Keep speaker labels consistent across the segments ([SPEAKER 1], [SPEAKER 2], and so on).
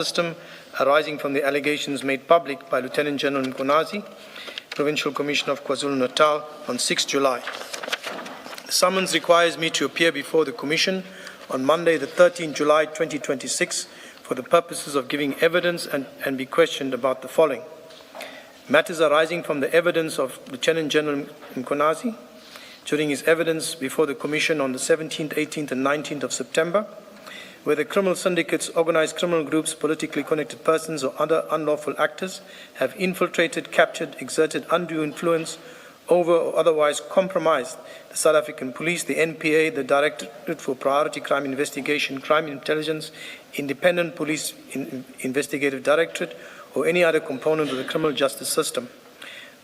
[SPEAKER 1] System arising from the allegations made public by Lieutenant General Mkonazi, Provincial Commissioner of KwaZulu-Natal, on 6 July. The summons requires me to appear before the Commission on Monday, the 13th July 2026, for the purposes of giving evidence and be questioned about the following. Matters arising from the evidence of Lieutenant General Mkonazi during his evidence before the Commission on the 17th, 18th and 19th of September, whether criminal syndicates, organized criminal groups, politically connected persons or other unlawful actors have infiltrated, captured, exerted undue influence over or otherwise compromised the South African Police, the NPA, the Directorate for Priority Crime Investigation, Crime Intelligence, Independent Police Investigative Directorate, or any other component of the criminal justice system.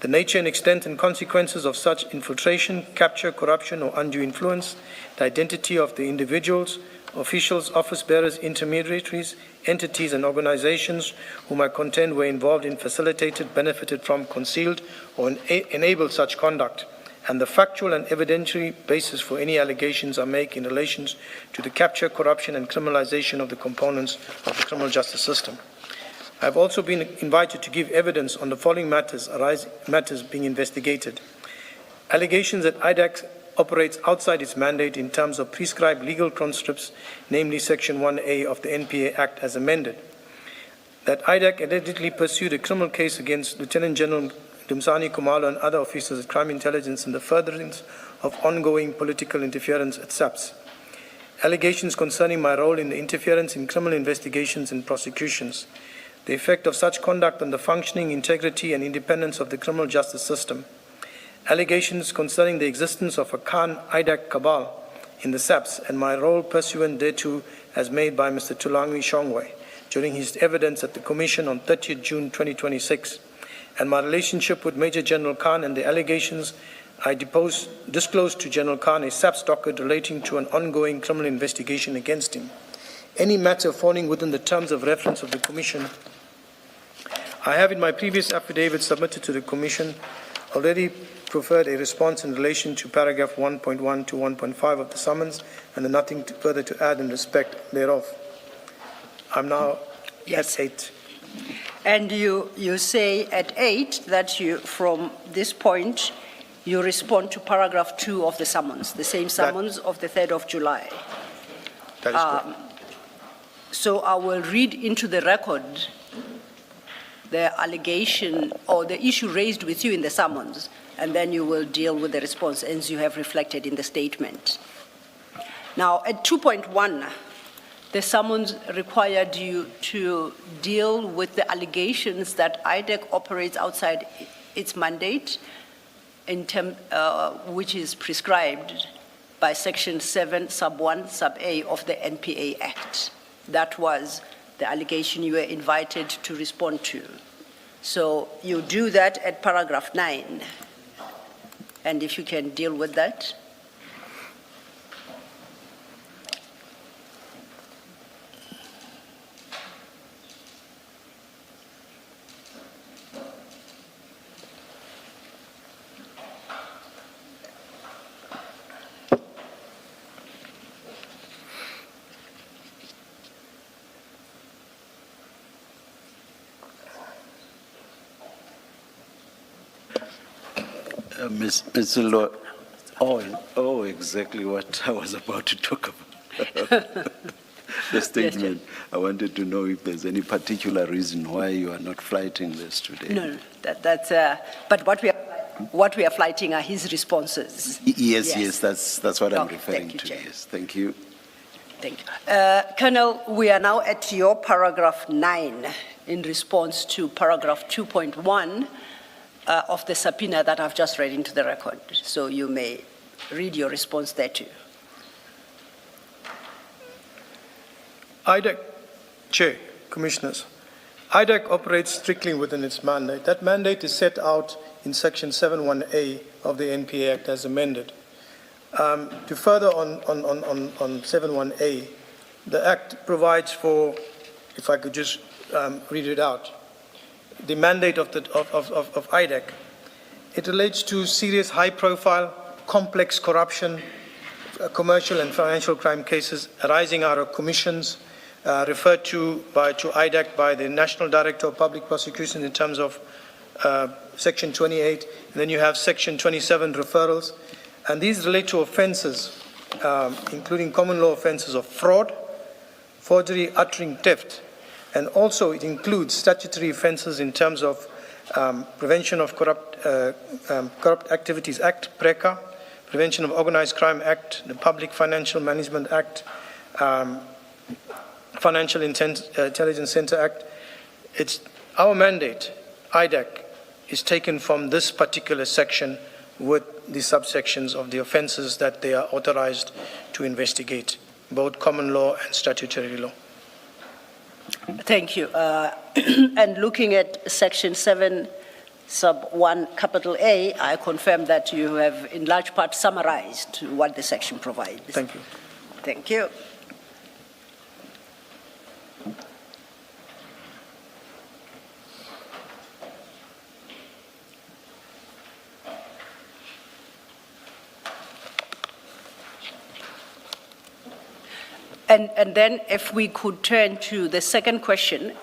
[SPEAKER 1] The nature and extent and consequences of such infiltration, capture, corruption, or undue influence, the identity of the individuals, officials, office bearers, intermediaries, entities, and organizations whom I contend were involved in, facilitated, benefited from, concealed, or enabled such conduct, and the factual and evidentiary basis for any allegations I make in relation to the capture, corruption, and criminalization of the components of the criminal justice system. I have also been invited to give evidence on the following matters being investigated. Allegations that IDAC operates outside its mandate in terms of prescribed legal conscripts, namely Section 1A of the NPA Act as amended. That IDAC allegedly pursued a criminal case against Lieutenant General Khumalo and other officers of crime intelligence in the furtherance of ongoing political interference at SAPS. Allegations concerning my role in the interference in criminal investigations and prosecutions. The effect of such conduct on the functioning, integrity, and independence of the criminal justice system. Allegations concerning the existence of a Khan IDAC cabal in the SAPS and my role pursuant thereto as made by Mr. Tulangi Shongwe during his evidence at the Commission on 30th June 2026, and my relationship with Major General Khan and the allegations I disclosed to General Khan a SAPS docket relating to an ongoing criminal investigation against him. Any matter falling within the terms of reference of the Commission, I have in my previous affidavit submitted to the Commission already preferred a response in relation to paragraph 1.1 to 1.5 of the summons, and nothing further to add in respect thereof. I'm now at 8.
[SPEAKER 2] And you say at 8 that you, from this point, you respond to paragraph 2 of the summons, the same summons of the 3rd of July.
[SPEAKER 1] That is correct.
[SPEAKER 2] So I will read into the record the allegation or the issue raised with you in the summons, and then you will deal with the response as you have reflected in the statement. Now, at 2.1, the summons required you to deal with the allegations that IDAC operates outside its mandate, which is prescribed by Section 7, Sub 1, Sub A of the NPA Act. That was the allegation you were invited to respond to. So you do that at paragraph 9. And if you can deal with that.
[SPEAKER 3] Ms. Lo, exactly what I was about to talk about. The statement. Yes, I wanted to know if there's any particular reason why you are not flighting this today.
[SPEAKER 2] No, that's. But what we are flighting are his responses.
[SPEAKER 3] Yes, that's what I'm referring to.
[SPEAKER 2] Chair.
[SPEAKER 3] Yes, thank you.
[SPEAKER 2] Thank you, Colonel. We are now at your paragraph 9 in response to paragraph 2.1. Of the subpoena that I've just read into the record. So you may read your response there too.
[SPEAKER 1] IDAC, Chair, Commissioners, IDAC operates strictly within its mandate. That mandate is set out in Section 7.1a of the NPA Act as amended. To further on 7.1a, the Act provides for, if I could just read it out, the mandate of IDAC. It relates to serious, high-profile, complex corruption, commercial and financial crime cases arising out of commissions, referred to IDAC by the National Director of Public Prosecution in terms of Section 28. And then you have Section 27 referrals. And these relate to offenses, including common law offenses of fraud, forgery, uttering theft. And also it includes statutory offenses in terms of Prevention of Corrupt Activities Act, PRECA, Prevention of Organized Crime Act, the Public Financial Management Act, Financial Intelligence Center Act. It's our mandate, IDAC, is taken from this particular section with the subsections of the offenses that they are authorized to investigate, both common law and statutory law.
[SPEAKER 2] Thank you. And looking at Section 7, Sub 1, capital A, I confirm that you have in large part summarized what the section provides.
[SPEAKER 1] Thank you.
[SPEAKER 2] Thank you. And then if we could turn to the second question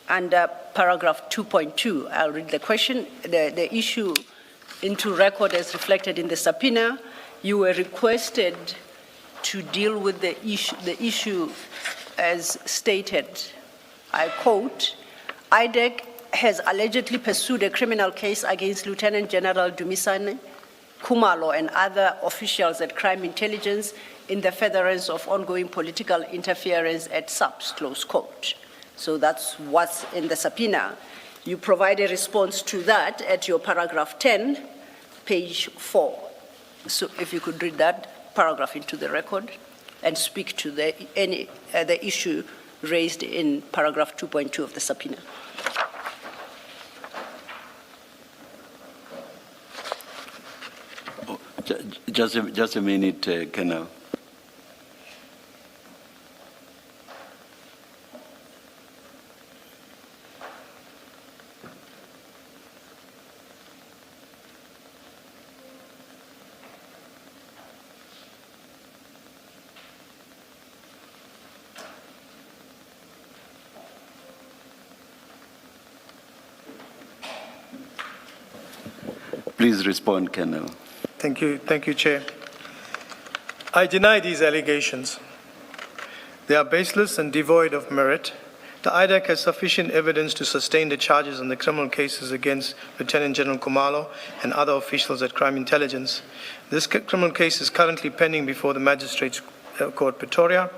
[SPEAKER 2] under paragraph 2.2, I'll read the question. The issue into record as reflected in the subpoena, you were requested to deal with the issue as stated. I quote, IDAC has allegedly pursued a criminal case against Lieutenant General Mbuyiseli, Khumalo, and other officials at Crime Intelligence in the furtherance of ongoing political interference at SAPS, close quote. So that's what's in the subpoena. You provide a response to that at your paragraph 10, page 4. So if you could read that paragraph into the record and speak to the issue raised in paragraph 2.2 of the subpoena.
[SPEAKER 3] Oh, just a minute, Colonel. Please respond, Colonel.
[SPEAKER 1] Thank you, Chair. I deny these allegations. They are baseless and devoid of merit. The IDAC has sufficient evidence to sustain the charges on the criminal cases against Lieutenant General Khumalo and other officials at Crime Intelligence. This criminal case is currently pending before the Magistrates Court, Pretoria.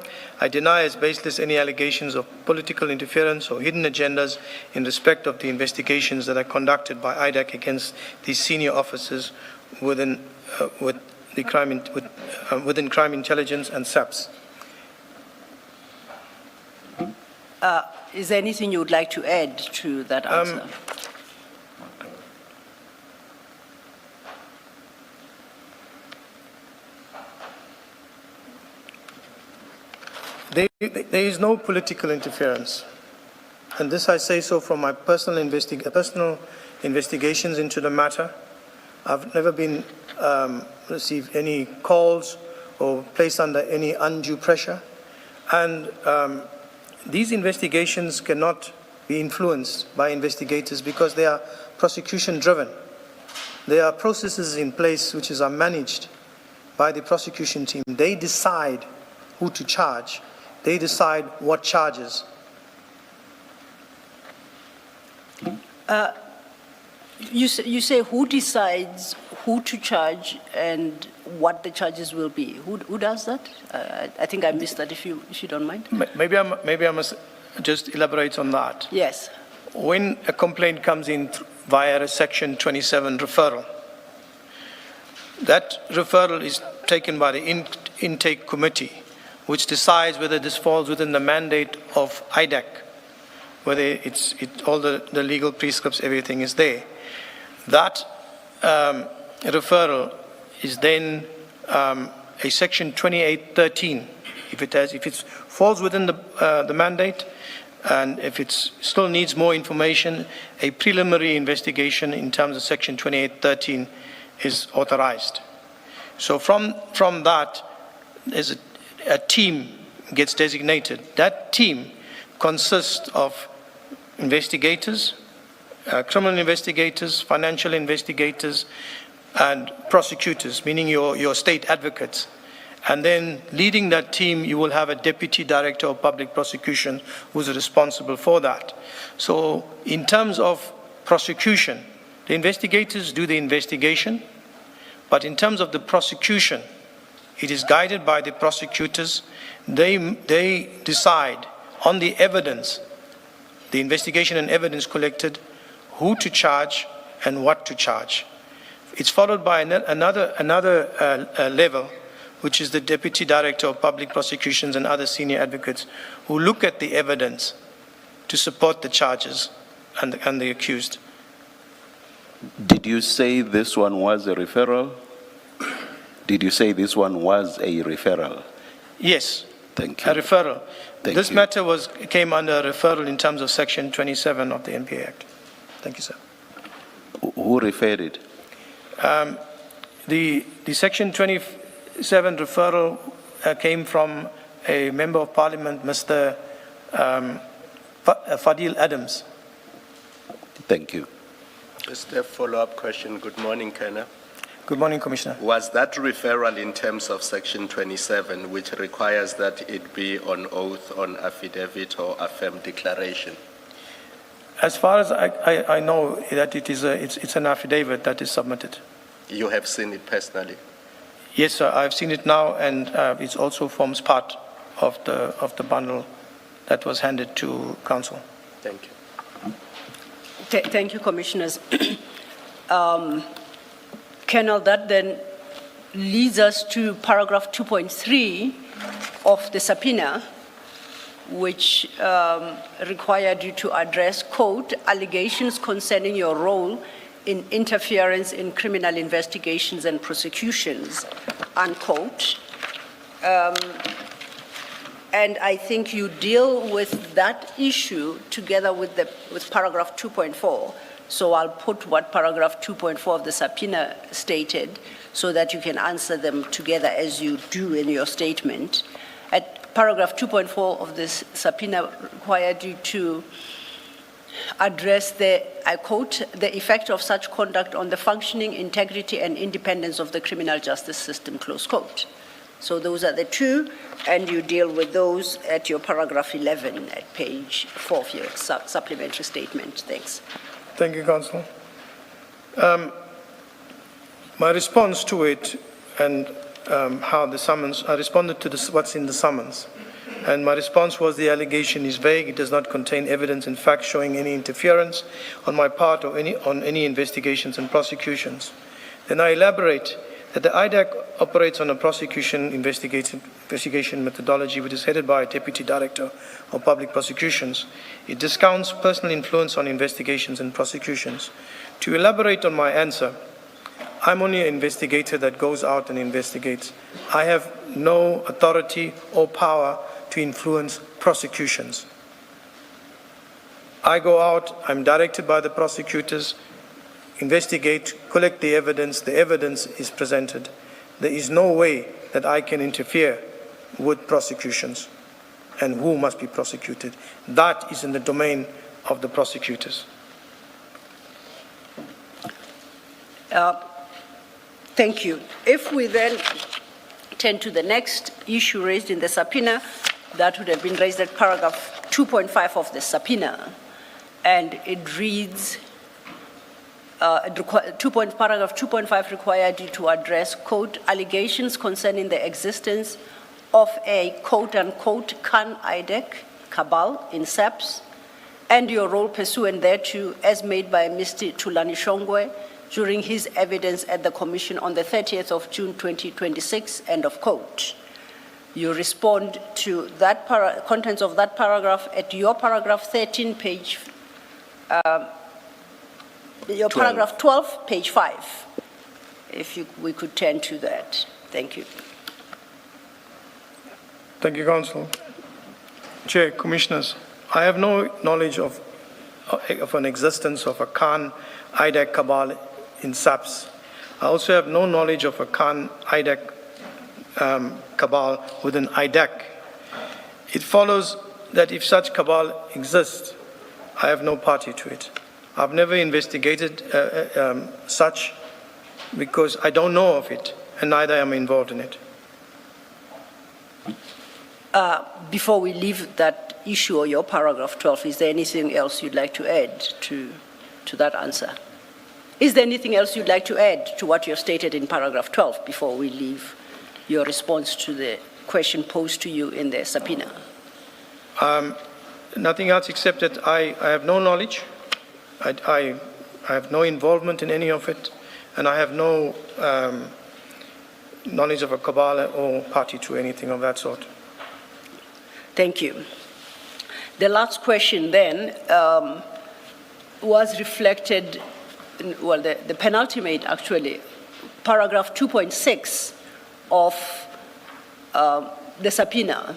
[SPEAKER 1] I deny as baseless any allegations of political interference or hidden agendas in respect of the investigations that are conducted by IDAC against these senior officers within Crime Intelligence and SAPS.
[SPEAKER 2] Is there anything you would like to add to that answer?
[SPEAKER 1] There is no political interference. And this I say so from my personal investigations into the matter. I've never been received any calls or placed under any undue pressure. And these investigations cannot be influenced by investigators because they are prosecution driven. There are processes in place which are managed by the prosecution team. They decide who to charge. They decide what charges.
[SPEAKER 2] You say who decides who to charge and what the charges will be. Who does that? I think I missed that. If you don't mind.
[SPEAKER 1] Maybe I must just elaborate on that.
[SPEAKER 2] Yes.
[SPEAKER 1] When a complaint comes in via a Section 27 referral, that referral is taken by the intake committee, which decides whether this falls within the mandate of IDAC, whether all the legal prescripts, everything is there. That referral is then a Section 2813. If it falls within the mandate, and if it still needs more information, a preliminary investigation in terms of Section 2813 is authorized. So from that, there's a team gets designated, that team consists of investigators, criminal investigators, financial investigators, and prosecutors, meaning your state advocates. And then leading that team, you will have a deputy director of public prosecution who's responsible for that. So in terms of prosecution, the investigators do the investigation, but in terms of the prosecution, it is guided by the prosecutors. They decide on the evidence, the investigation and evidence collected, who to charge and what to charge. It's followed by another level, which is the Deputy Director of Public Prosecutions and other senior advocates who look at the evidence to support the charges and the accused.
[SPEAKER 3] Did you say this one was a referral? Did you say this one was a referral?
[SPEAKER 1] Yes.
[SPEAKER 3] Thank you.
[SPEAKER 1] A referral. This
[SPEAKER 3] you.
[SPEAKER 1] matter came under a referral in terms of Section 27 of the NPA Act. Thank you, sir.
[SPEAKER 3] Who referred it?
[SPEAKER 1] The Section 27 referral came from a Member of Parliament, Mr. Fadil Adams.
[SPEAKER 3] Thank you.
[SPEAKER 4] Just a follow-up question. Good morning, Colonel.
[SPEAKER 1] Good morning, Commissioner.
[SPEAKER 4] Was that referral in terms of Section 27, which requires that it be on oath, on affidavit, or affirmed declaration?
[SPEAKER 1] As far as I know, that it's an affidavit that is submitted.
[SPEAKER 4] You have seen it personally?
[SPEAKER 1] Yes, sir. I've seen it now, and it also forms part of the bundle that was handed to Council.
[SPEAKER 4] Thank you.
[SPEAKER 2] Thank you, Commissioners. Colonel, that then leads us to paragraph 2.3 of the subpoena, which required you to address, quote, allegations concerning your role in interference in criminal investigations and prosecutions, unquote. And I think you deal with that issue together with paragraph 2.4. So I'll put what paragraph 2.4 of the subpoena stated so that you can answer them together as you do in your statement. At paragraph 2.4 of this subpoena required you to address I quote, the effect of such conduct on the functioning, integrity, and independence of the criminal justice system, close quote. So those are the two, and you deal with those at your paragraph 11 at page 4 of your supplementary statement. Thanks.
[SPEAKER 1] Thank you, Counsel. My response to it and how the summons, I responded to what's in the summons. And my response was the allegation is vague. It does not contain evidence in fact showing any interference on my part or on any investigations and prosecutions. Then I elaborate that the IDAC operates on a prosecution investigation methodology which is headed by a Deputy Director of Public Prosecutions. It discounts personal influence on investigations and prosecutions. To elaborate on my answer, I'm only an investigator that goes out and investigates. I have no authority or power to influence prosecutions. I go out, I'm directed by the prosecutors, investigate, collect the evidence is presented. There is no way that I can interfere with prosecutions and who must be prosecuted. That is in the domain of the prosecutors.
[SPEAKER 2] Thank you. If we then turn to the next issue raised in the subpoena, that would have been raised at paragraph 2.5 of the subpoena, and it reads, paragraph 2.5 required you to address, quote, allegations concerning the existence of a quote-unquote IDAC cabal in SAPS and your role pursuant thereto as made by Mr. Tulani Shongwe during his evidence at the Commission on the 30th of June 2026, end of quote. You respond to that contents of that paragraph at your paragraph 13, page, your 12. Paragraph 12, page 5. If we could turn to that. Thank you.
[SPEAKER 1] Thank you, Counsel. Chair, Commissioners, I have no knowledge of an existence of a IDAC cabal in SAPS. I also have no knowledge of a IDAC cabal within IDAC. It follows that if such cabal exists, I have no party to it. I've never investigated such because I don't know of it, and neither am I involved in it.
[SPEAKER 2] Before we leave that issue or your paragraph 12, is there anything else you'd like to add to that answer? Is there anything else you'd like to add to what you have stated in paragraph 12 before we leave your response to the question posed to you in the subpoena?
[SPEAKER 1] Nothing else except that I have no knowledge. I have no involvement in any of it, and I have no knowledge of a cabal or party to anything of that sort.
[SPEAKER 2] Thank you. The last question then was reflected, well, the penultimate actually, paragraph 2.6 of the subpoena.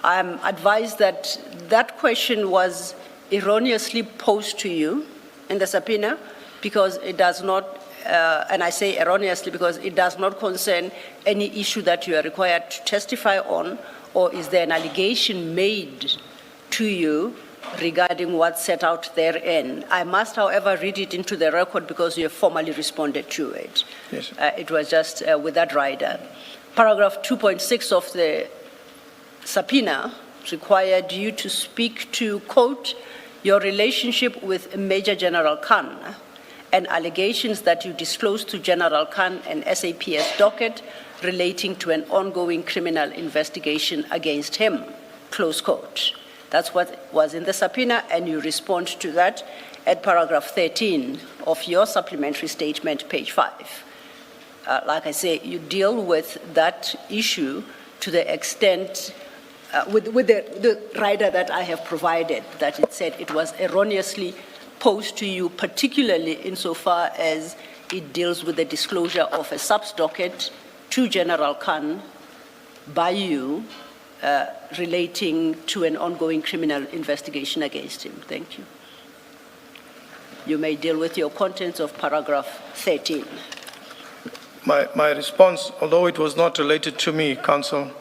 [SPEAKER 2] I'm advised that that question was erroneously posed to you in the subpoena because it does not, and I say erroneously because it does not concern any issue that you are required to testify on, or is there an allegation made to you regarding what's set out therein? I must, however, read it into the record because you have formally responded to it.
[SPEAKER 1] Yes.
[SPEAKER 2] It was just with that rider. Paragraph 2.6 of the subpoena required you to speak to, quote, your relationship with Major General Khan and allegations that you disclosed to General Khan and SAPS docket relating to an ongoing criminal investigation against him, close quote. That's what was in the subpoena, and you respond to that at paragraph 13 of your supplementary statement, page 5. Like I say, you deal with that issue to the extent, with the rider that I have provided, that it said it was erroneously posed to you, particularly insofar as it deals with the disclosure of a subs-docket to General Khan by you relating to an ongoing criminal investigation against him. Thank you. You may deal with your contents of paragraph 13.
[SPEAKER 1] My response, although it was not related to me, Counsel,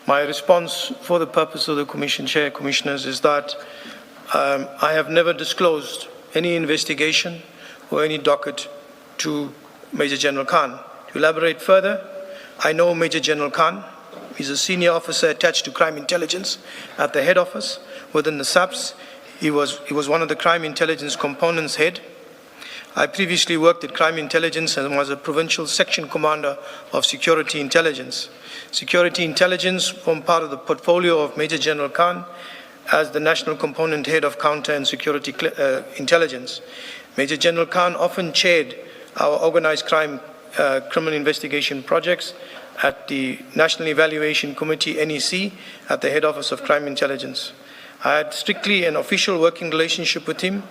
[SPEAKER 1] my response for the purpose of the Commission Chair, Commissioners, is that I have never disclosed any investigation or any docket to Major General Khan. To elaborate further, I know Major General Khan. He's a senior officer attached to crime intelligence at the head office within the SAPS. He was one of the crime intelligence components head. I previously worked at crime intelligence and was a provincial section commander of security intelligence. Security intelligence formed part of the portfolio of Major General Khan as the national component head of counter and security intelligence. Major General Khan often chaired our organized crime criminal investigation projects at the National Evaluation Committee, NEC, at the head office of crime intelligence. I had strictly an official working relationship with him.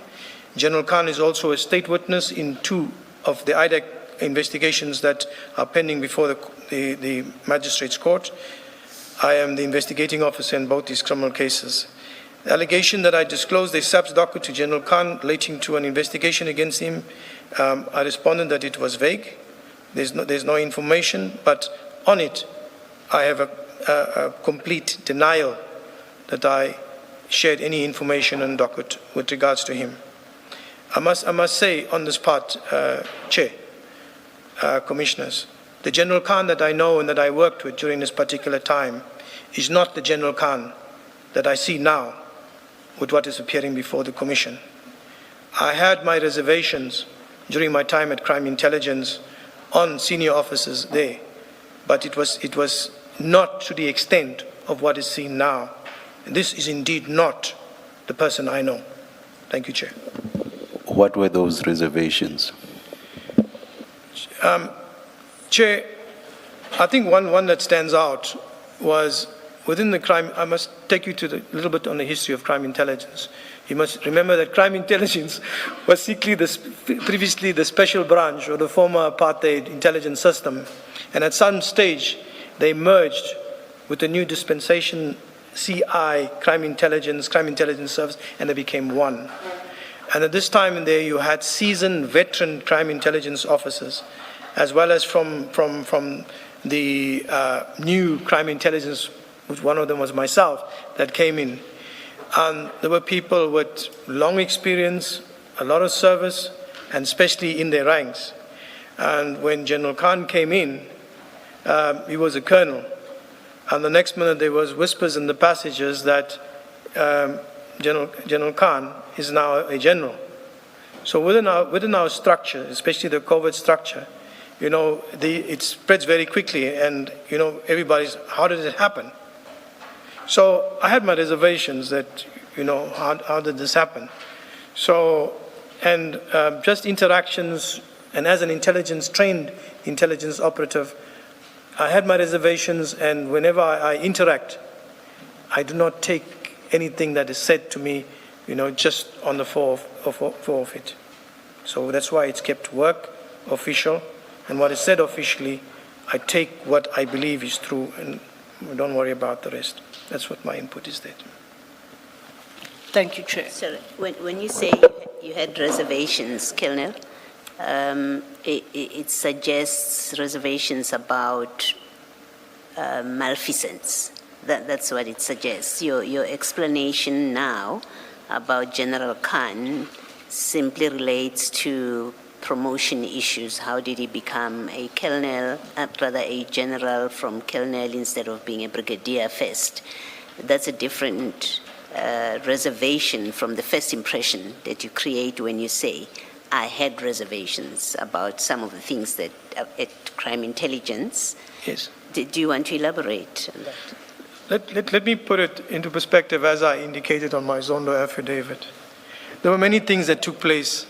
[SPEAKER 1] General Khan is also a state witness in 2 of the IDAC investigations that are pending before the magistrate's court. I am the investigating officer in both these criminal cases. The allegation that I disclosed a SAPS docket to General Khan relating to an investigation against him, I responded that it was vague. There's no information, but on it, I have a complete denial that I shared any information on docket with regards to him. I must say on this part, Chair, Commissioners, the General Khan that I know and that I worked with during this particular time is not the General Khan that I see now with what is appearing before the Commission. I had my reservations during my time at crime intelligence on senior officers there, but it was not to the extent of what is seen now. This is indeed not the person I know. Thank you, Chair.
[SPEAKER 3] What were those reservations?
[SPEAKER 1] Chair, I think one that stands out was within the crime. I must take you to a little bit on the history of crime intelligence. You must remember that crime intelligence was previously the special branch or the former apartheid intelligence system. And at some stage, they merged with the new dispensation CI, crime intelligence service, and they became one. And at this time there, you had seasoned veteran crime intelligence officers, as well as from the new crime intelligence which one of them was myself, that came in. And there were people with long experience, a lot of service, and especially in their ranks. And when General Khan came in, he was a colonel. And the next minute there was whispers in the passages that General Khan is now a general. So within our structure, especially the covert structure, it spreads very quickly, and everybody's, how did it happen? So I had my reservations that how did this happen? So just interactions, and as an trained intelligence operative, I had my reservations, and whenever I interact, I do not take anything that is said to me, just on the floor of it. So that's why it's kept work, official, and what is said officially, I take what I believe is true, and don't worry about the rest. That's what my input is there.
[SPEAKER 2] Thank you, Chair.
[SPEAKER 5] So when you say you had reservations, Colonel, it suggests reservations about malfeasance. That's what it suggests. Your explanation now about General Khan simply relates to promotion issues. How did he become a colonel, rather a general from colonel instead of being a brigadier first? That's a different reservation from the first impression that you create when you say, I had reservations about some of the things that at crime intelligence.
[SPEAKER 1] Yes.
[SPEAKER 5] Do you want to elaborate on that?
[SPEAKER 1] Let me put it into perspective as I indicated on my Zondo affidavit. There were many things that took place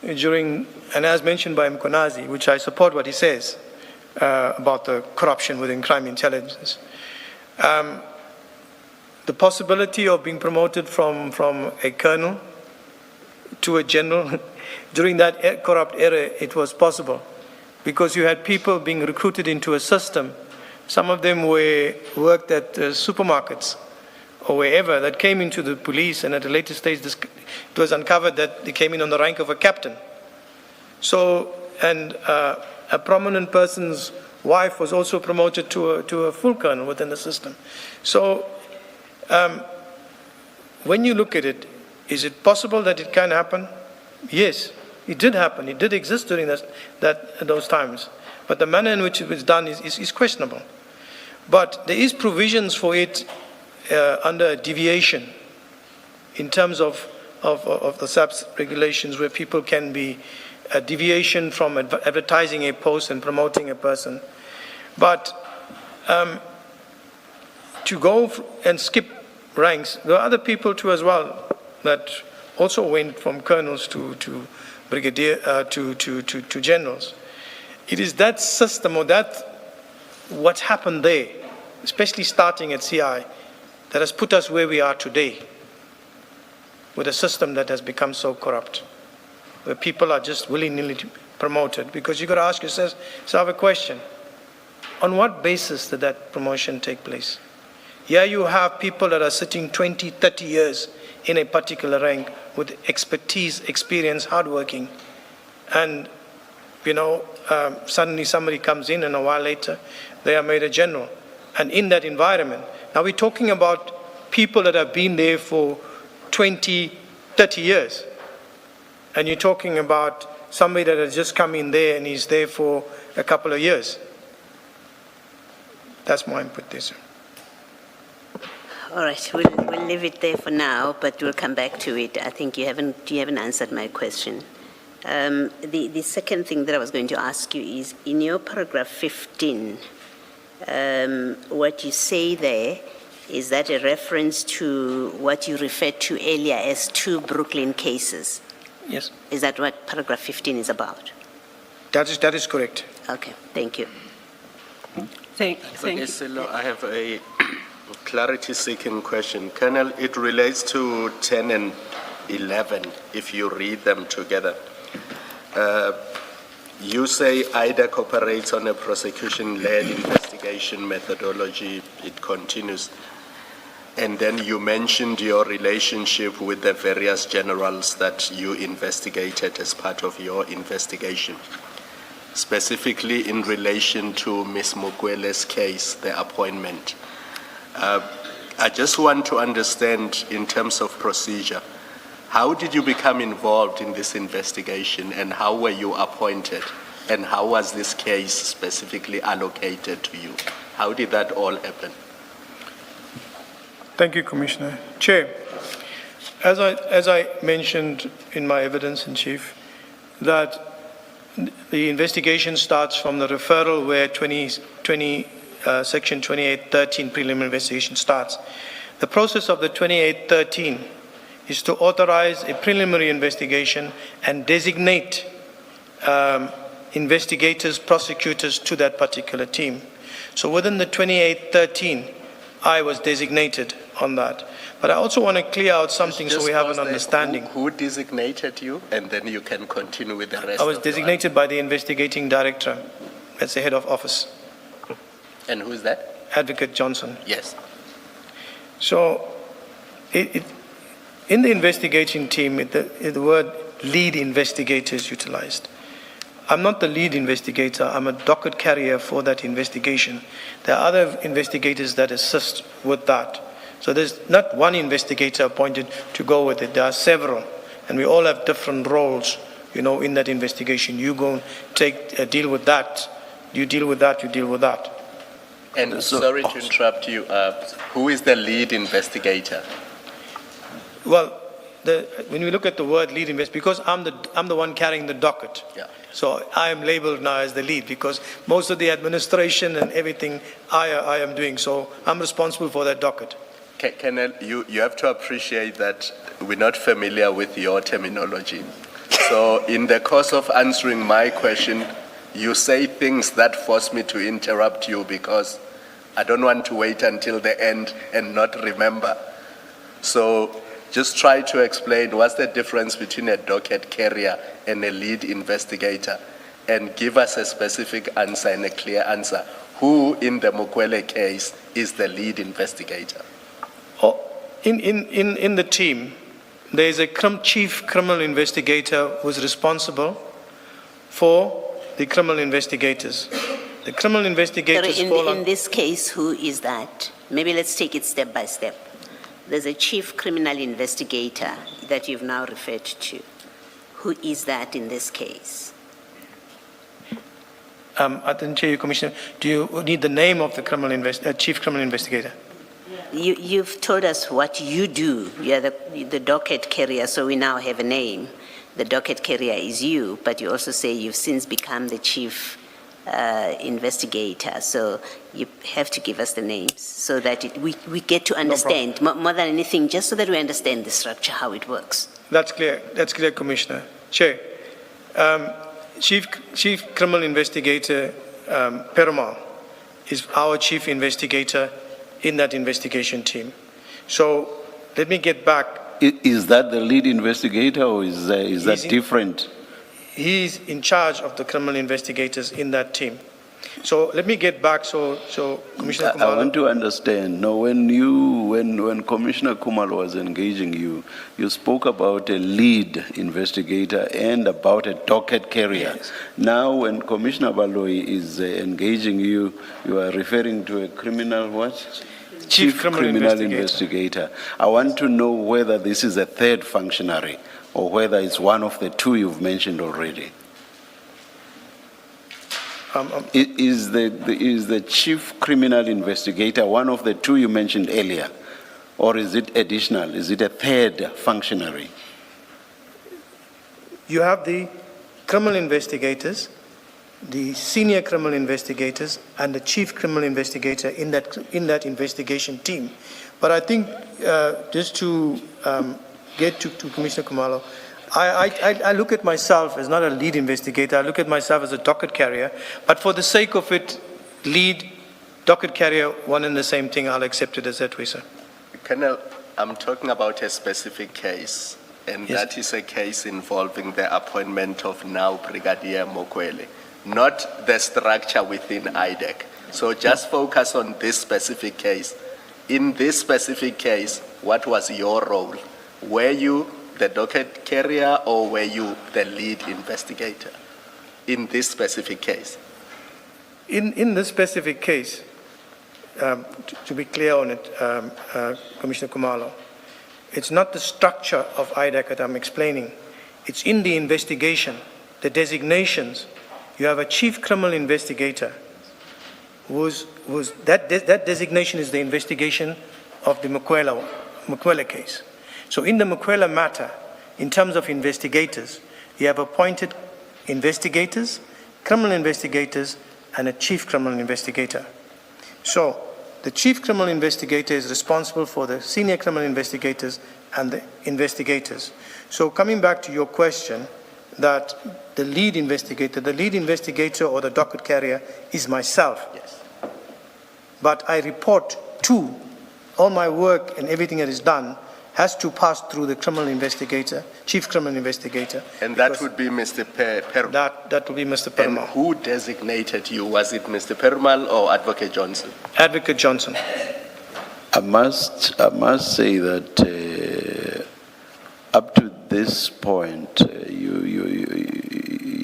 [SPEAKER 1] during, and as mentioned by Mkonazi, which I support what he says about the corruption within crime intelligence. The possibility of being promoted from a colonel to a general, during that corrupt era, it was possible because you had people being recruited into a system. Some of them worked at supermarkets or wherever that came into the police, and at a later stage it was uncovered that they came in on the rank of a captain. So, and a prominent person's wife was also promoted to a full colonel within the system. So, when you look at it, is it possible that it can happen? Yes, it did happen. It did exist during those times. But the manner in which it was done is questionable. But there is provisions for it under deviation in terms of the SAPS regulations, where people can be a deviation from advertising a post and promoting a person. But to go and skip ranks, there are other people too as well that also went from colonels to brigadier to generals. It is that system, or that what happened there, especially starting at CI, that has put us where we are today, with a system that has become so corrupt, where people are just willy-nilly promoted. Because you've got to ask yourself, so I have a question. On what basis did that promotion take place? Here you have people that are sitting 20, 30 years in a particular rank with expertise, experience, hardworking, and suddenly somebody comes in and a while later they are made a general. And in that environment, now we're talking about people that have been there for 20, 30 years. And you're talking about somebody that has just come in there and he's there for a couple of years. That's my input there, sir.
[SPEAKER 5] All right, we'll leave it there for now, but we'll come back to it. I think you haven't answered my question. The second thing that I was going to ask you is, in your paragraph 15, what you say there, is that a reference to what you referred to earlier as 2 Brooklyn cases?
[SPEAKER 1] Yes.
[SPEAKER 5] Is that what paragraph 15 is about?
[SPEAKER 1] That is correct.
[SPEAKER 5] Okay, thank you.
[SPEAKER 2] Thank you.
[SPEAKER 4] I have a clarity-seeking question. Colonel, it relates to 10 and 11, if you read them together. You say IDAC operates on a prosecution-led investigation methodology. It continues. And then you mentioned your relationship with the various generals that you investigated as part of your investigation, specifically in relation to Ms. Mukwele's case, the appointment. I just want to understand in terms of procedure, how did you become involved in this investigation and how were you appointed? And how was this case specifically allocated to you? How did that all happen?
[SPEAKER 1] Thank you, Commissioner. Chair, as I mentioned in my evidence in chief, that the investigation starts from the referral where Section 2813 preliminary investigation starts. The process of the 2813 is to authorize a preliminary investigation and designate investigators, prosecutors to that particular team. So within the 2813, I was designated on that. But I also want to clear out something so we have an understanding.
[SPEAKER 4] Who designated you? And then you can continue with the rest.
[SPEAKER 1] I was designated by the investigating director as the head of office.
[SPEAKER 4] And who is that?
[SPEAKER 1] Advocate Johnson.
[SPEAKER 4] Yes.
[SPEAKER 1] So in the investigating team, the word lead investigator is utilized. I'm not the lead investigator. I'm a docket carrier for that investigation. There are other investigators that assist with that. So there's not one investigator appointed to go with it. There are several, and we all have different roles, in that investigation. You go and deal with that. You deal with that. You deal with that.
[SPEAKER 4] And sorry to interrupt you. Who is the lead investigator?
[SPEAKER 1] Well, when we look at the word lead investigator, because I'm the one carrying the docket.
[SPEAKER 4] Yeah.
[SPEAKER 1] So I am labeled now as the lead because most of the administration and everything I am doing. So I'm responsible for that docket.
[SPEAKER 4] Colonel, you have to appreciate that we're not familiar with your terminology. So in the course of answering my question, you say things that force me to interrupt you because I don't want to wait until the end and not remember. So just try to explain what's the difference between a docket carrier and a lead investigator, and give us a specific answer and a clear answer. Who in the Mokwele case is the lead investigator?
[SPEAKER 1] Oh, in the team, there is a chief criminal investigator who is responsible for the criminal investigators. The criminal investigators
[SPEAKER 5] in this case, who is that? Maybe let's take it step by step. There's a chief criminal investigator that you've now referred to. Who is that in this case?
[SPEAKER 1] I didn't hear you, Commissioner. Do you need the name of the chief criminal investigator?
[SPEAKER 5] You've told us what you do. You're the docket carrier, so we now have a name. The docket carrier is you, but you also say you've since become the chief investigator. So you have to give us the names so that we get to understand, more than anything, just so that we understand the structure, how it works.
[SPEAKER 1] That's clear. That's clear, Commissioner. Chair, Chief Criminal Investigator Perumal is our chief investigator in that investigation team. So let me get back.
[SPEAKER 3] Is that the lead investigator or is that different?
[SPEAKER 1] He's in charge of the criminal investigators in that team. So let me get back. So Commissioner Khumalo.
[SPEAKER 3] I want to understand. Now, when Commissioner Khumalo was engaging you, you spoke about a lead investigator and about a docket carrier.
[SPEAKER 1] Yes.
[SPEAKER 3] Now, when Commissioner Baloyi is engaging you, you are referring to a criminal what?
[SPEAKER 1] Chief criminal
[SPEAKER 3] investigator. I want to know whether this is a third functionary or whether it's one of the two you've mentioned already. Is the chief criminal investigator one of the two you mentioned earlier, or is it additional? Is it a third functionary?
[SPEAKER 1] You have the criminal investigators, the senior criminal investigators, and the chief criminal investigator in that investigation team. But I think just to get to Commissioner Khumalo, I look at myself as not a lead investigator. I look at myself as a docket carrier. But for the sake of it, lead, docket carrier, one and the same thing. I'll accept it as that way, sir.
[SPEAKER 4] Colonel, I'm talking about a specific case, and
[SPEAKER 1] Yes.
[SPEAKER 4] that is a case involving the appointment of now Brigadier Mokwele, not the structure within IDAC. So just focus on this specific case. In this specific case, what was your role? Were you the docket carrier or were you the lead investigator in this specific case?
[SPEAKER 1] In this specific case, to be clear on it, Commissioner Khumalo, it's not the structure of IDAC that I'm explaining. It's in the investigation, the designations. You have a chief criminal investigator that designation is the investigation of the Mukwela case. So in the Mukwela matter, in terms of investigators, you have appointed investigators, criminal investigators, and a chief criminal investigator. So the chief criminal investigator is responsible for the senior criminal investigators and the investigators. So coming back to your question, that the lead investigator or the docket carrier is myself.
[SPEAKER 4] Yes.
[SPEAKER 1] But I report to all my work and everything that is done has to pass through the criminal investigator, chief criminal investigator.
[SPEAKER 4] And that would be Mr. Perumal.
[SPEAKER 1] That will be Mr.
[SPEAKER 4] And
[SPEAKER 1] Perumal.
[SPEAKER 4] who designated you? Was it Mr. Perumal or Advocate Johnson?
[SPEAKER 1] Advocate Johnson.
[SPEAKER 3] I must say that up to this point,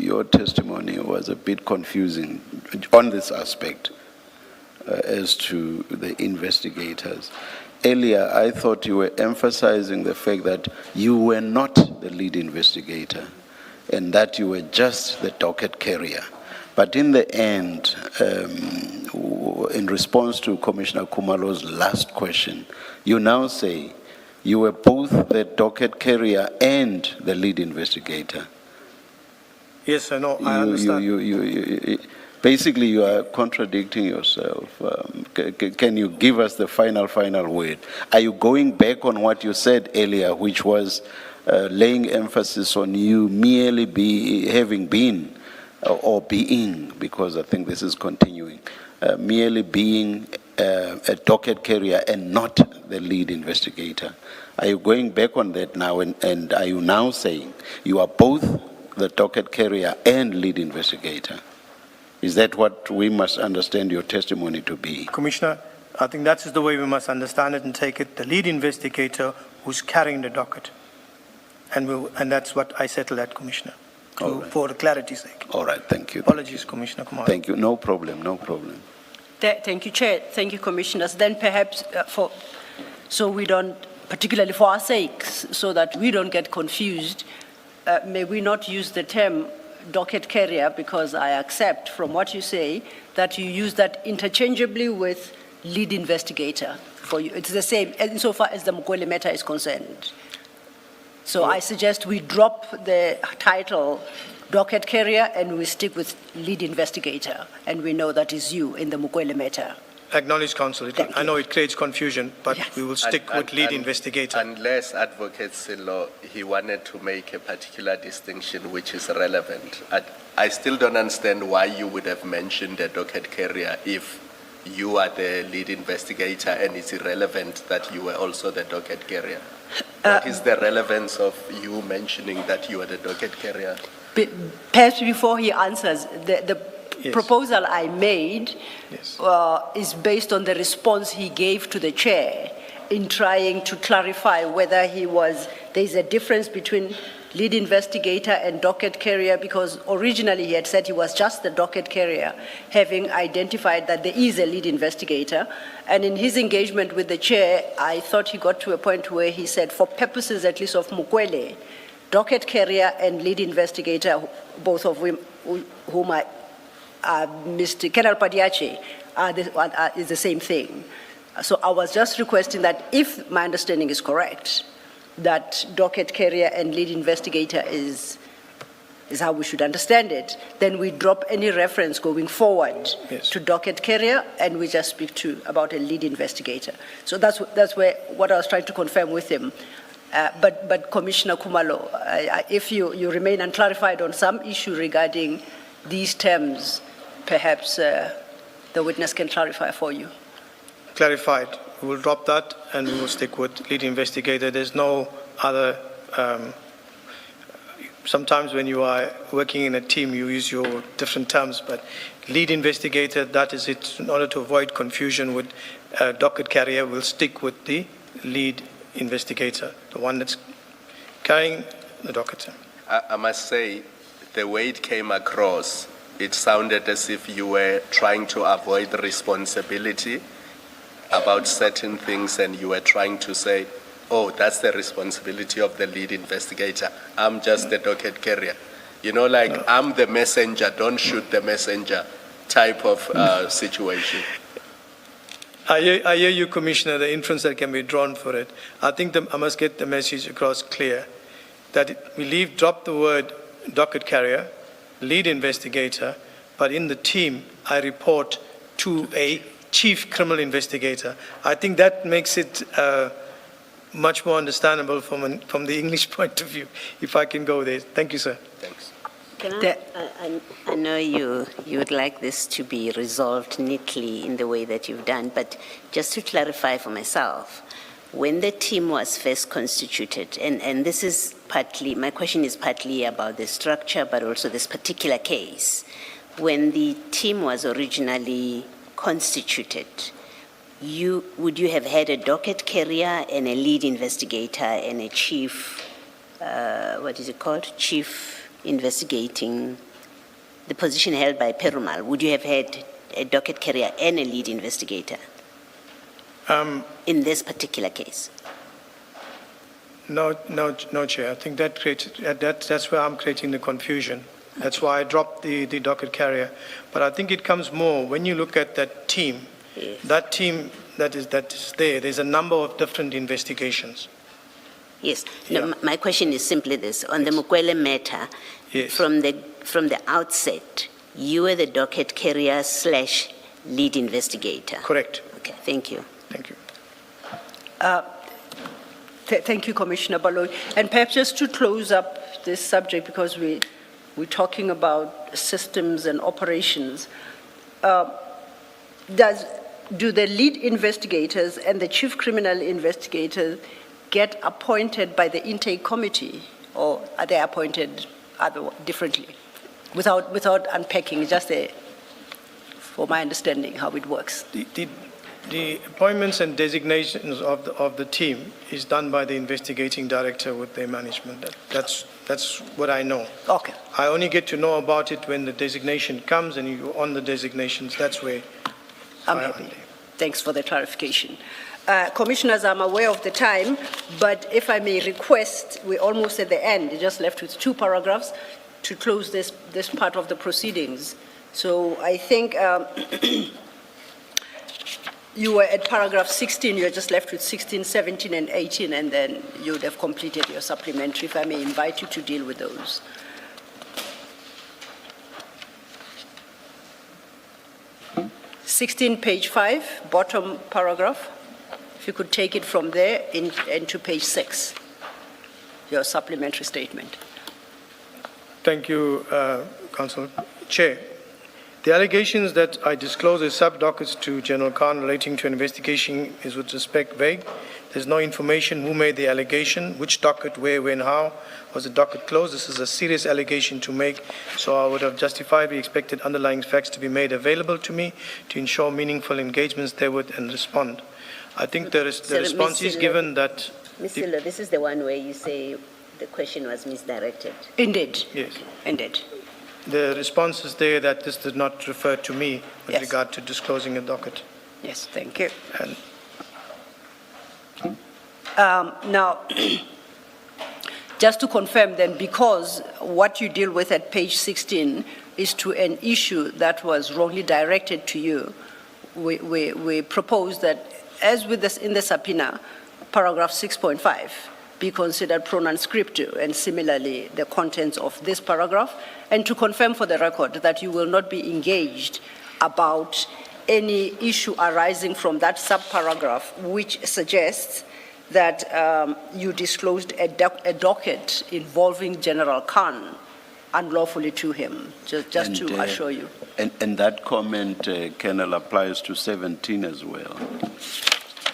[SPEAKER 3] your testimony was a bit confusing on this aspect as to the investigators. Earlier, I thought you were emphasizing the fact that you were not the lead investigator and that you were just the docket carrier. But in the end, in response to Commissioner Khumalo's last question, you now say you were both the docket carrier and the lead investigator.
[SPEAKER 1] Yes, I know, I understand.
[SPEAKER 3] Basically, you are contradicting yourself. Can you give us the final word? Are you going back on what you said earlier, which was laying emphasis on you merely having been, or being, because I think this is continuing, merely being a docket carrier and not the lead investigator? Are you going back on that now, and are you now saying you are both the docket carrier and lead investigator? Is that what we must understand your testimony to be?
[SPEAKER 1] Commissioner, I think that is the way we must understand it and take it. The lead investigator who's carrying the docket. And that's what I settled at, Commissioner, for the clarity's sake.
[SPEAKER 3] All right, thank you.
[SPEAKER 1] Apologies, Commissioner Khumalo.
[SPEAKER 3] Thank you, no problem.
[SPEAKER 2] Thank you, Chair. Thank you, Commissioners. Then perhaps so we don't, particularly for our sakes, so that we don't get confused, may we not use the term docket carrier, because I accept from what you say that you use that interchangeably with lead investigator. For you, it's the same insofar as the Mukwele matter is concerned. So I suggest we drop the title docket carrier and we stick with lead investigator, and we know that is you in the Mukwele matter.
[SPEAKER 1] Acknowledge, Counsel. I know it creates confusion, but
[SPEAKER 2] Yes.
[SPEAKER 1] we will stick with lead investigator.
[SPEAKER 4] Unless Advocate Silo, he wanted to make a particular distinction which is relevant. I still don't understand why you would have mentioned the docket carrier if you are the lead investigator and it's irrelevant that you were also the docket carrier. What is the relevance of you mentioning that you are the docket carrier?
[SPEAKER 2] Perhaps before he answers, the
[SPEAKER 1] Yes.
[SPEAKER 2] proposal I made
[SPEAKER 1] Yes.
[SPEAKER 2] is based on the response he gave to the chair in trying to clarify whether there's a difference between lead investigator and docket carrier, because originally he had said he was just the docket carrier, having identified that there is a lead investigator. And in his engagement with the chair, I thought he got to a point where he said, for purposes at least of Mukwele, docket carrier and lead investigator, both of whom Mr. Colonel Padiache is the same thing. So I was just requesting that if my understanding is correct, that docket carrier and lead investigator is how we should understand it, then we drop any reference going forward
[SPEAKER 1] Yes.
[SPEAKER 2] to docket carrier and we just speak about a lead investigator. So that's what I was trying to confirm with him. But Commissioner Khumalo, if you remain unclarified on some issue regarding these terms, perhaps the witness can clarify for you.
[SPEAKER 1] Clarified. We will drop that and we will stick with lead investigator. There's no other. Sometimes when you are working in a team, you use your different terms, but lead investigator, that is it. In order to avoid confusion with docket carrier, we'll stick with the lead investigator, the one that's carrying the docket.
[SPEAKER 4] I must say, the way it came across, it sounded as if you were trying to avoid responsibility about certain things and you were trying to say, oh, that's the responsibility of the lead investigator. I'm just the docket carrier. You know, like, I'm the messenger, don't shoot the messenger type of situation.
[SPEAKER 1] I hear you, Commissioner, the inference that can be drawn for it. I think I must get the message across clear that we drop the word docket carrier, lead investigator, but in the team, I report to a chief criminal investigator. I think that makes it much more understandable from the English point of view, if I can go there. Thank you, sir.
[SPEAKER 4] Thanks.
[SPEAKER 5] I know you would like this to be resolved neatly in the way that you've done, but just to clarify for myself, when the team was first constituted, and this is partly, my question is partly about the structure, but also this particular case. When the team was originally constituted, would you have had a docket carrier and a lead investigator and a chief, what is it called? Chief investigating, the position held by Perumal. Would you have had a docket carrier and a lead investigator in this particular case?
[SPEAKER 1] No, Chair. I think that creates, that's where I'm creating the confusion. That's why I dropped the docket carrier. But I think it comes more when you look at that team.
[SPEAKER 5] Yes.
[SPEAKER 1] That team that is there. There's a number of different investigations.
[SPEAKER 5] Yes.
[SPEAKER 1] Yeah.
[SPEAKER 5] No, my question is simply this. On the Mukwele matter,
[SPEAKER 1] Yes.
[SPEAKER 5] from the outset, you were the docket carrier / lead investigator.
[SPEAKER 1] Correct.
[SPEAKER 5] Okay, thank you.
[SPEAKER 1] Thank you.
[SPEAKER 2] Thank you, Commissioner Baloyi. And perhaps just to close up this subject, because we're talking about systems and operations, do the lead investigators and the chief criminal investigators get appointed by the intake committee, or are they appointed differently? Without unpacking, just for my understanding how it works.
[SPEAKER 1] The appointments and designations of the team is done by the investigating director with their management. That's what I know.
[SPEAKER 2] Okay.
[SPEAKER 1] I only get to know about it when the designation comes and you're on the designations. That's where
[SPEAKER 2] I'm happy. Thanks for the clarification. Commissioners, I'm aware of the time, but if I may request, we're almost at the end. You're just left with 2 paragraphs to close this part of the proceedings. So I think you were at paragraph 16, you're just left with 16, 17, and 18, and then you would have completed your supplementary. If I may invite you to deal with those. Page 5, bottom paragraph. If you could take it from there into page 6, your supplementary statement.
[SPEAKER 1] Thank you, Council. Chair, the allegations that I disclose as sub-dockets to General Khan relating to an investigation is with respect vague. There's no information who made the allegation, which docket, where, when, how was the docket closed. This is a serious allegation to make, so I would have justifiably expected underlying facts to be made available to me to ensure meaningful engagements therewith and respond. I think the response is given that...
[SPEAKER 5] Ms. Silo, this is the one where you say the question was misdirected.
[SPEAKER 2] Indeed.
[SPEAKER 1] Yes.
[SPEAKER 2] Indeed.
[SPEAKER 1] The response is there that this did not refer to me with
[SPEAKER 2] Yes.
[SPEAKER 1] regard to disclosing a docket.
[SPEAKER 2] Yes, thank you.
[SPEAKER 1] And
[SPEAKER 2] Now, just to confirm then, because what you deal with at page 16 is to an issue that was wrongly directed to you, we propose that, as with this in the subpoena, paragraph 6.5 be considered pro non scriptu, and similarly the contents of this paragraph, and to confirm for the record that you will not be engaged about any issue arising from that subparagraph which suggests that you disclosed a docket involving General Khan unlawfully to him, just to assure you.
[SPEAKER 3] And that comment, Colonel, applies to 17 as well.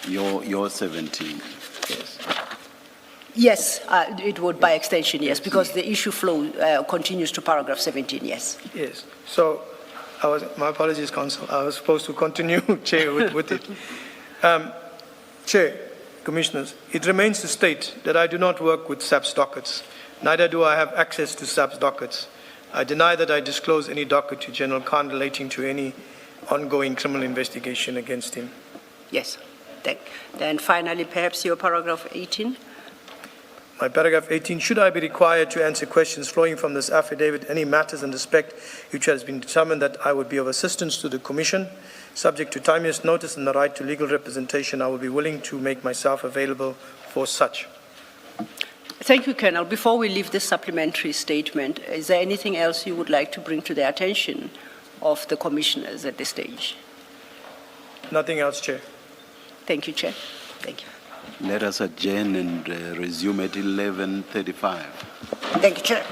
[SPEAKER 3] Your 17. Yes.
[SPEAKER 2] Yes, it would by extension, yes, because the issue flow continues to paragraph 17, yes.
[SPEAKER 1] yes, so my apologies, Council. I was supposed to continue, Chair, with it. Chair, Commissioners, it remains to state that I do not work with SAPS dockets. Neither do I have access to SAPS dockets. I deny that I disclose any docket to General Khan relating to any ongoing criminal investigation against him.
[SPEAKER 2] Yes. Then finally, perhaps your paragraph 18?
[SPEAKER 1] My paragraph 18, should I be required to answer questions flowing from this affidavit, any matters in respect which has been determined that I would be of assistance to the Commission, subject to timeous notice and the right to legal representation, I will be willing to make myself available for such.
[SPEAKER 2] Thank you, Colonel. Before we leave this supplementary statement, is there anything else you would like to bring to the attention of the commissioners at this stage?
[SPEAKER 1] Nothing else, Chair.
[SPEAKER 2] Thank you, Chair. Thank you.
[SPEAKER 3] Let us adjourn and resume at 11:35.
[SPEAKER 2] Thank you, Chair.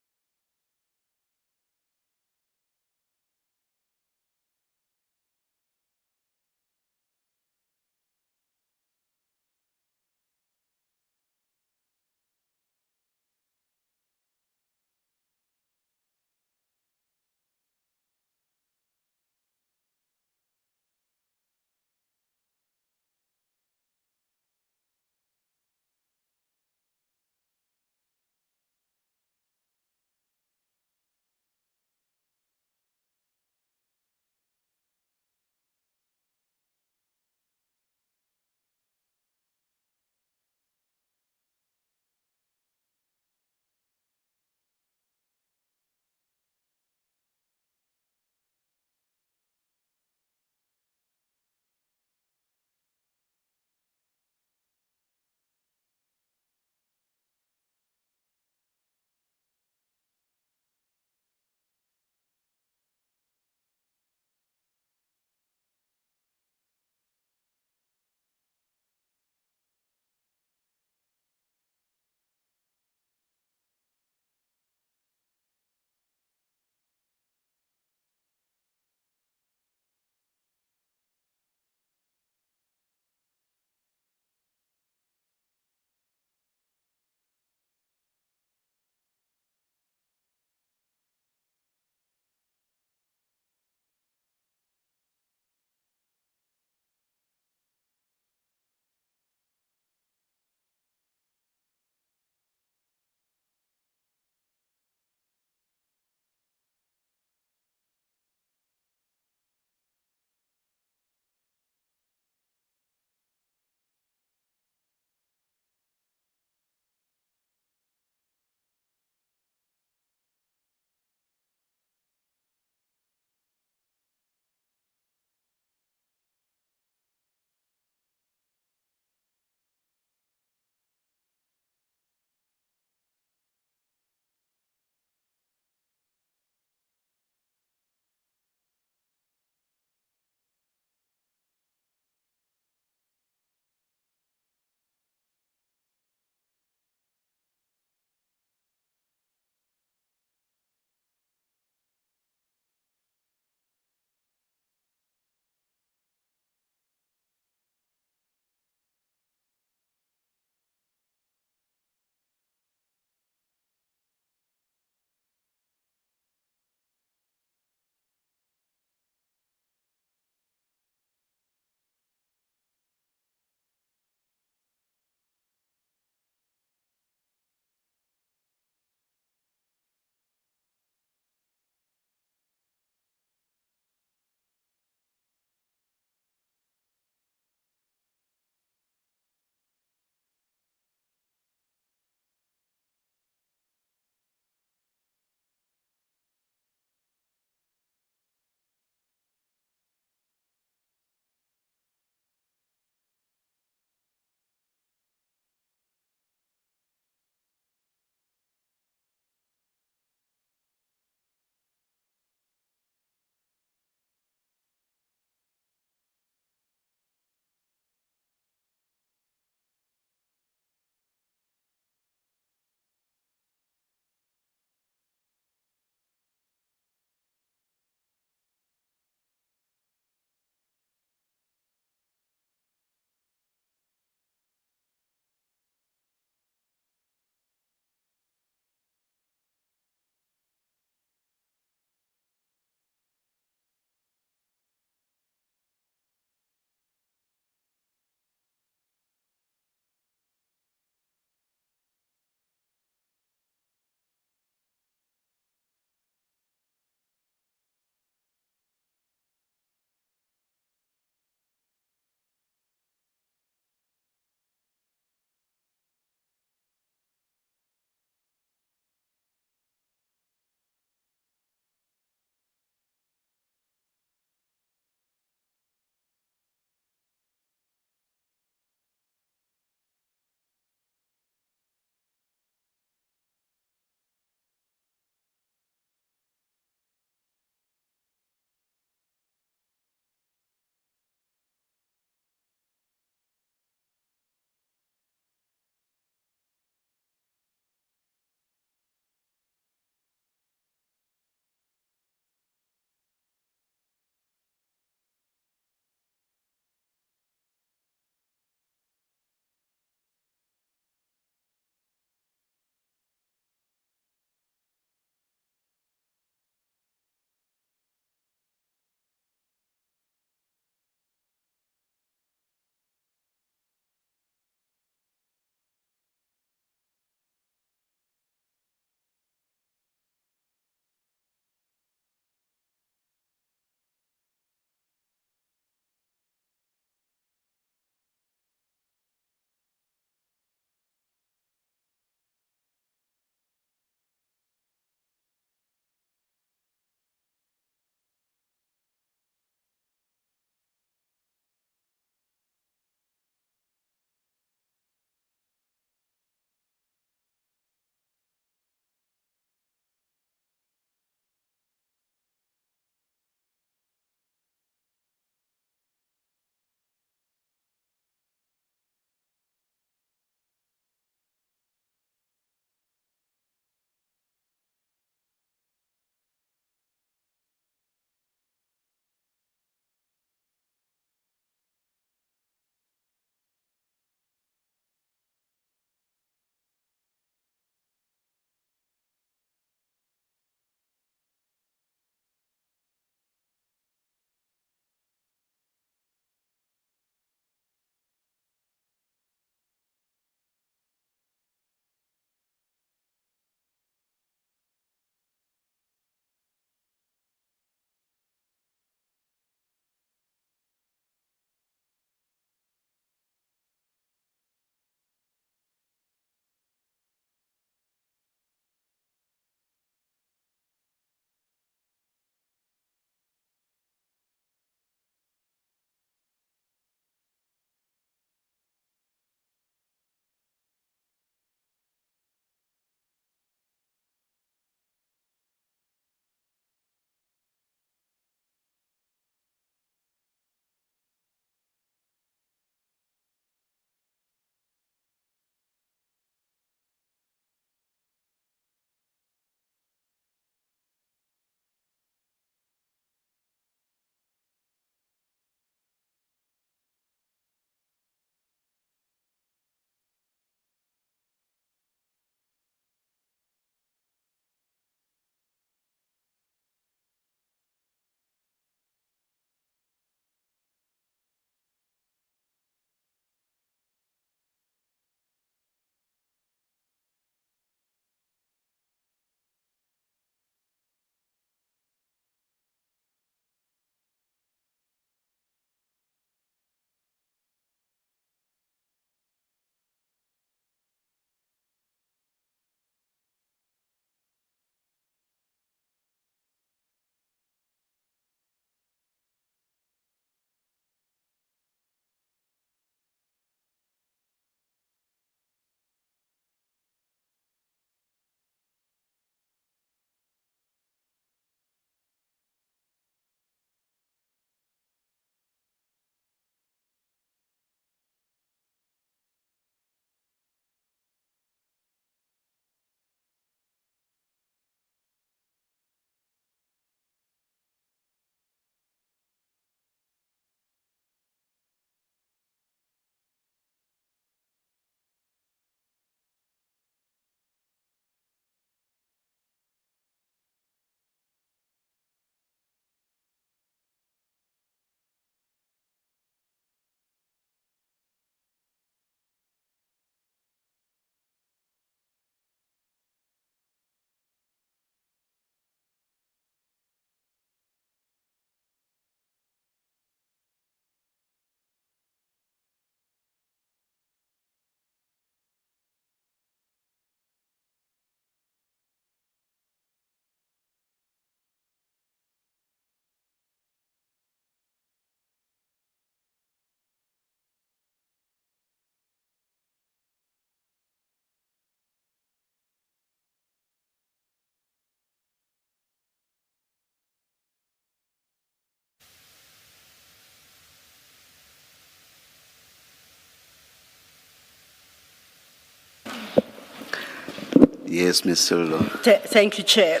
[SPEAKER 3] Yes, Ms. Sildo.
[SPEAKER 2] Thank you, Chair.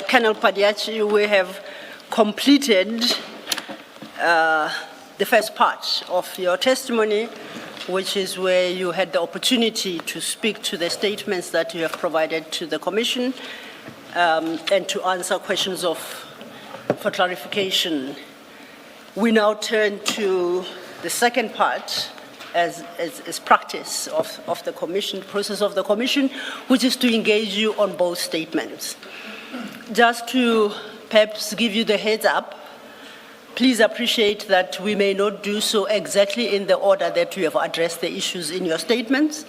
[SPEAKER 2] Colonel Padiachi, we have completed the first part of your testimony, which is where you had the opportunity to speak to the statements that you have provided to the Commission and to answer questions for clarification. We now turn to the second part as practice of the Commission, process of the Commission, which is to engage you on both statements. Just to perhaps give you the heads up, please appreciate that we may not do so exactly in the order that you have addressed the issues in your statements.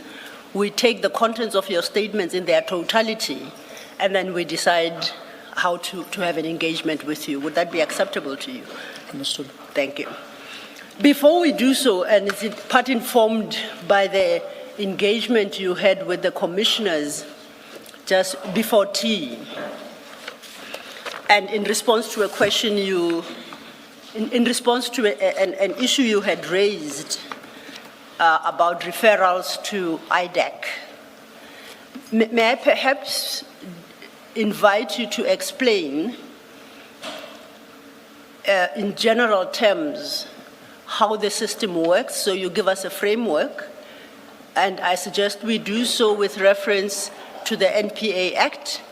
[SPEAKER 2] We take the contents of your statements in their totality, and then we decide how to have an engagement with you. Would that be acceptable to you?
[SPEAKER 1] Understood.
[SPEAKER 2] Thank you. Before we do so, and it's in part informed by the engagement you had with the commissioners just before tea, and in response to a question in response to an issue you had raised about referrals to IDAC, may I perhaps invite you to explain in general terms how the system works, so you give us a framework, and I suggest we do so with reference to the NPA Act,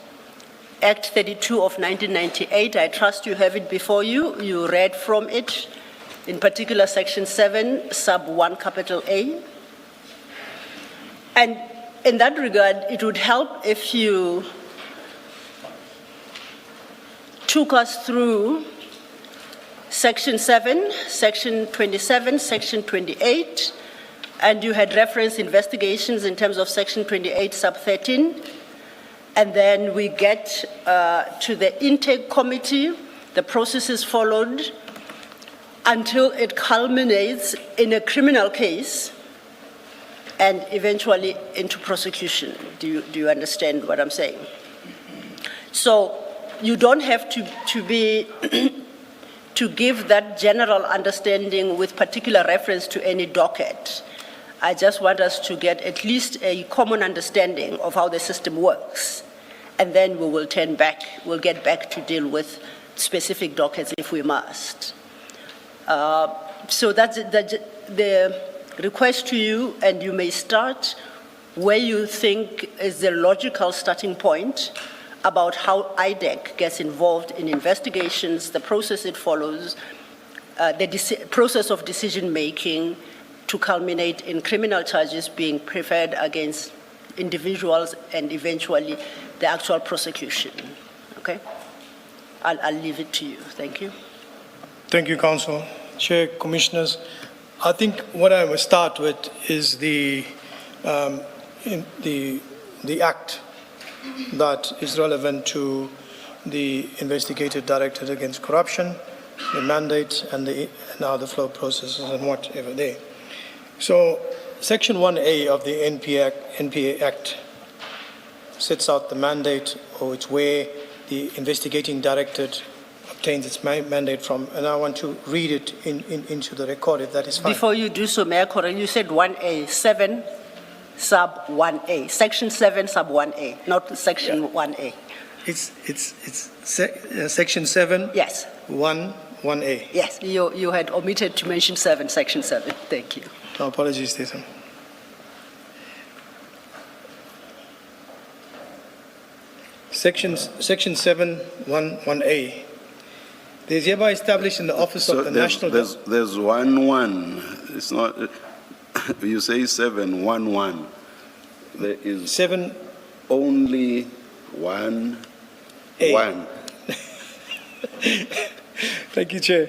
[SPEAKER 2] Act 32 of 1998. I trust you have it before you. You read from it, in particular Section 7, sub 1, capital A. And in that regard, it would help if you took us through Section 7, Section 27, Section 28, and you had referenced investigations in terms of Section 28, sub 13. And then we get to the intake committee. The process is followed until it culminates in a criminal case and eventually into prosecution. Do you understand what I'm saying? So you don't have to be to give that general understanding with particular reference to any docket. I just want us to get at least a common understanding of how the system works. And then we will we'll get back to deal with specific dockets if we must. So that's the request to you, and you may start where you think is the logical starting point about how IDAC gets involved in investigations, the process it follows, the process of decision-making to culminate in criminal charges being preferred against individuals and eventually the actual prosecution. Okay? I'll leave it to you. Thank you.
[SPEAKER 1] Thank you, Council. Chair, Commissioners, I think what I will start with is the act that is relevant to the investigative directorate against corruption, the mandate, and how the flow processes and whatever there. So, Section 1A of the NPA Act sets out the mandate, or it's where the investigating directorate obtains its mandate from, and I want to read it into the record, if that is fine.
[SPEAKER 2] Before you do so, Mayor Corral, you said 1A, 7 sub 1A, Section 7 sub 1A, not Section 1A.
[SPEAKER 1] It's Section 7.
[SPEAKER 2] Yes.
[SPEAKER 1] 1A.
[SPEAKER 2] Yes, you had omitted to mention 7, Section 7. Thank you.
[SPEAKER 1] No, apologies, Stephen. Section 7, 1A. There is hereby established in the office of the National...
[SPEAKER 3] There's 1-1. It's not... You say 7, 1-1. There is
[SPEAKER 1] 7...
[SPEAKER 3] only 1,
[SPEAKER 1] A.
[SPEAKER 3] 1.
[SPEAKER 1] Thank you, Chair.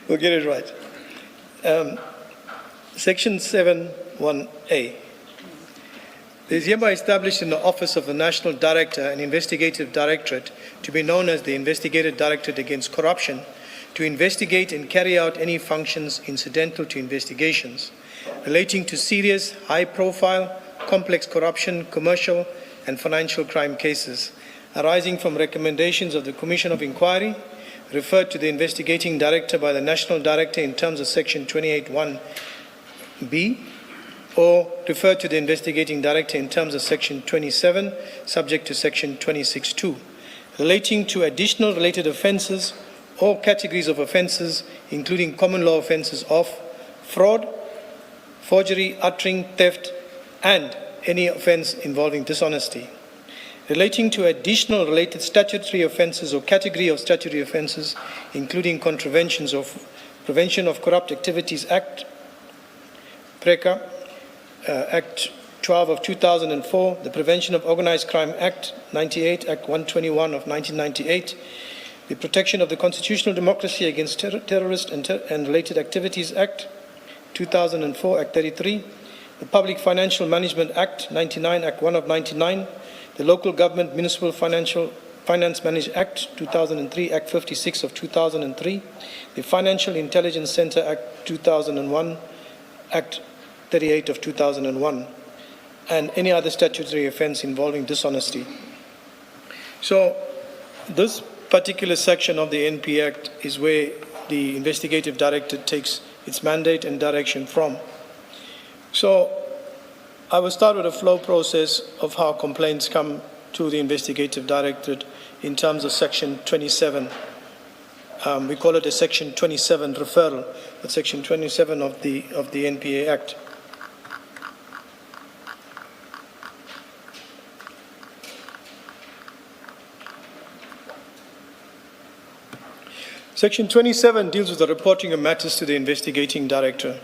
[SPEAKER 1] We'll get it right. Section 7, 1A. There is hereby established in the Office of the National Director an investigative directorate to be known as the Investigative Directorate Against Corruption to investigate and carry out any functions incidental to investigations relating to serious, high-profile, complex corruption, commercial and financial crime cases arising from recommendations of the Commission of Inquiry referred to the investigating director by the National Director in terms of Section 28(1)(b), or refer to the investigating director in terms of Section 27, subject to Section 26(2), relating to additional related offences or categories of offences, including common law offences of fraud, forgery, uttering, theft, and any offence involving dishonesty. Relating to additional related statutory offences or category of statutory offences, including contraventions of Prevention of Corrupt Activities Act, PRECA, Act 12 of 2004, the Prevention of Organised Crime Act 98, Act 121 of 1998, the Protection of the Constitutional Democracy Against Terrorist and Related Activities Act 2004, Act 33, the Public Financial Management Act 99, Act 1 of 99, the Local Government Municipal Finance Managed Act 2003, Act 56 of 2003, the Financial Intelligence Center Act 2001, Act 38 of 2001, and any other statutory offence involving dishonesty. So this particular section of the NP Act is where the investigative director takes its mandate and direction from. So I will start with a flow process of how complaints come to the investigative directorate in terms of Section 27. We call it a Section 27 referral, but Section 27 of the NPA Act. Section 27 deals with the reporting of matters to the investigating director.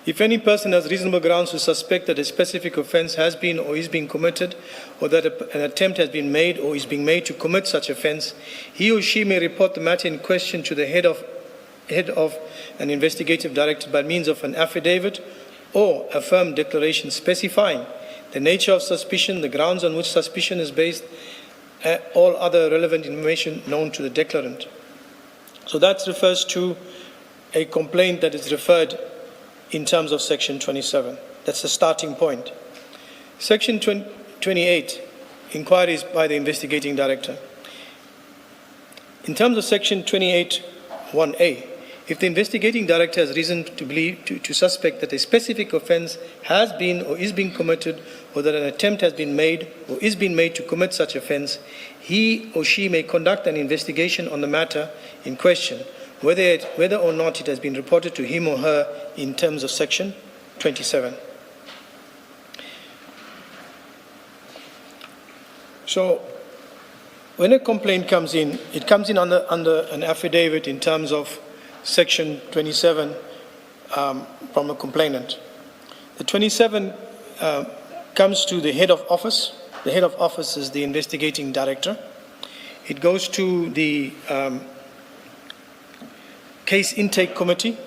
[SPEAKER 1] If any person has reasonable grounds to suspect that a specific offence has been or is being committed, or that an attempt has been made or is being made to commit such offence, he or she may report the matter in question to the head of an investigative director by means of an affidavit or a firm declaration specifying the nature of suspicion, the grounds on which suspicion is based, all other relevant information known to the declarant. So that refers to a complaint that is referred in terms of Section 27. That's the starting point. Section 28, inquiries by the investigating director. In terms of Section 28(1)(a), if the investigating director has reason to believe, to suspect that a specific offence has been or is being committed, or that an attempt has been made or is being made to commit such offence, he or she may conduct an investigation on the matter in question, whether or not it has been reported to him or her in terms of Section 27. So, when a complaint comes in, it comes in under an affidavit in terms of Section 27 from a complainant. The 27 comes to the head of office. The head of office is the investigating director. It goes to the case intake committee.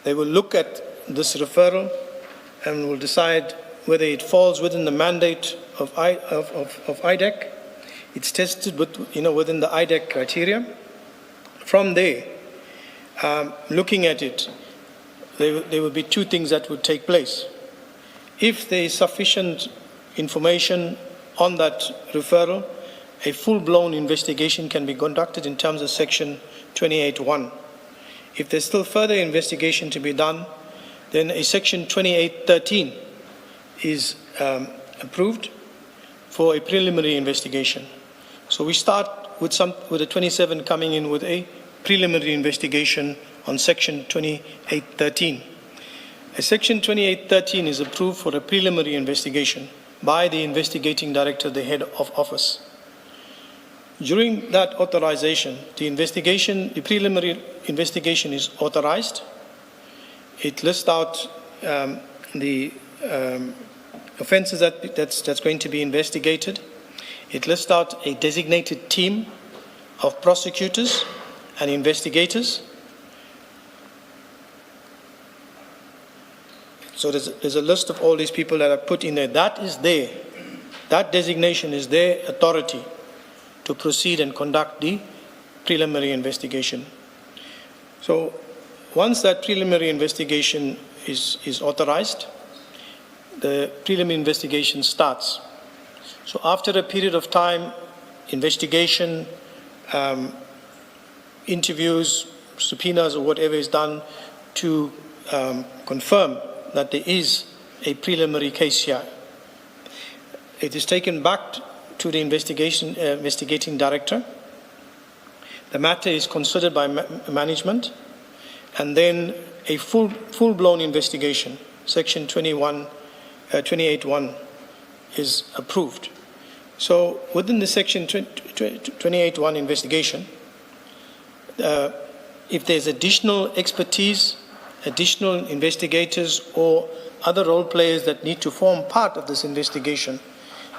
[SPEAKER 1] They will look at this referral and will decide whether it falls within the mandate of IDAC. It's tested within the IDAC criteria. From there, looking at it, there will be two things that would take place. If there is sufficient information on that referral, a full-blown investigation can be conducted in terms of Section 28(1). If there's still further investigation to be done, then a Section 28(13) is approved for a preliminary investigation. So we start with the 27 coming in with a preliminary investigation on Section 28(13). A Section 28(13) is approved for a preliminary investigation by the investigating director, the head of office. During that authorization, the preliminary investigation is authorized. It lists out the offences that's going to be investigated. It lists out a designated team of prosecutors and investigators. So there's a list of all these people that are put in there. That is there. That designation is their authority to proceed and conduct the preliminary investigation. So once that preliminary investigation is authorized, the preliminary investigation starts. So after a period of time, investigation, interviews, subpoenas, or whatever is done to confirm that there is a preliminary case here. It is taken back to the investigating director. The matter is considered by management, and then a full-blown investigation, Section 28.1, is approved. So within the Section 28.1 investigation, if there's additional expertise, additional investigators, or other role players that need to form part of this investigation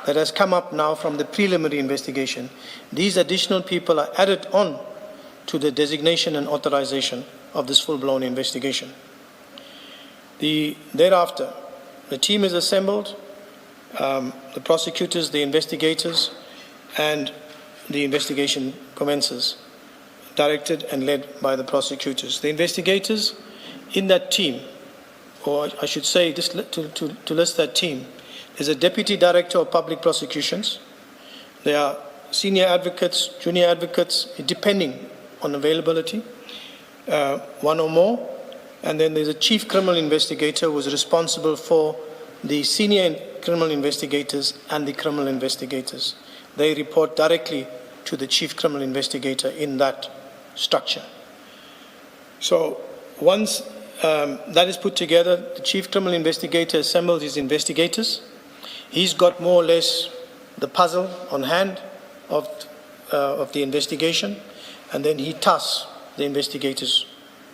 [SPEAKER 1] that has come up now from the preliminary investigation, these additional people are added on to the designation and authorization of this full-blown investigation. Thereafter, the team is assembled, the prosecutors, the investigators, and the investigation commences, directed and led by the prosecutors. The investigators in that team, or I should say, just to list that team, there's a Deputy Director of Public Prosecutions. There are senior advocates, junior advocates, depending on availability, one or more. And then there's a Chief Criminal Investigator who is responsible for the senior criminal investigators and the criminal investigators. They report directly to the Chief Criminal Investigator in that structure. So once that is put together, the Chief Criminal Investigator assembles his investigators. He's got more or less the puzzle on hand of the investigation, and then he tasks the investigators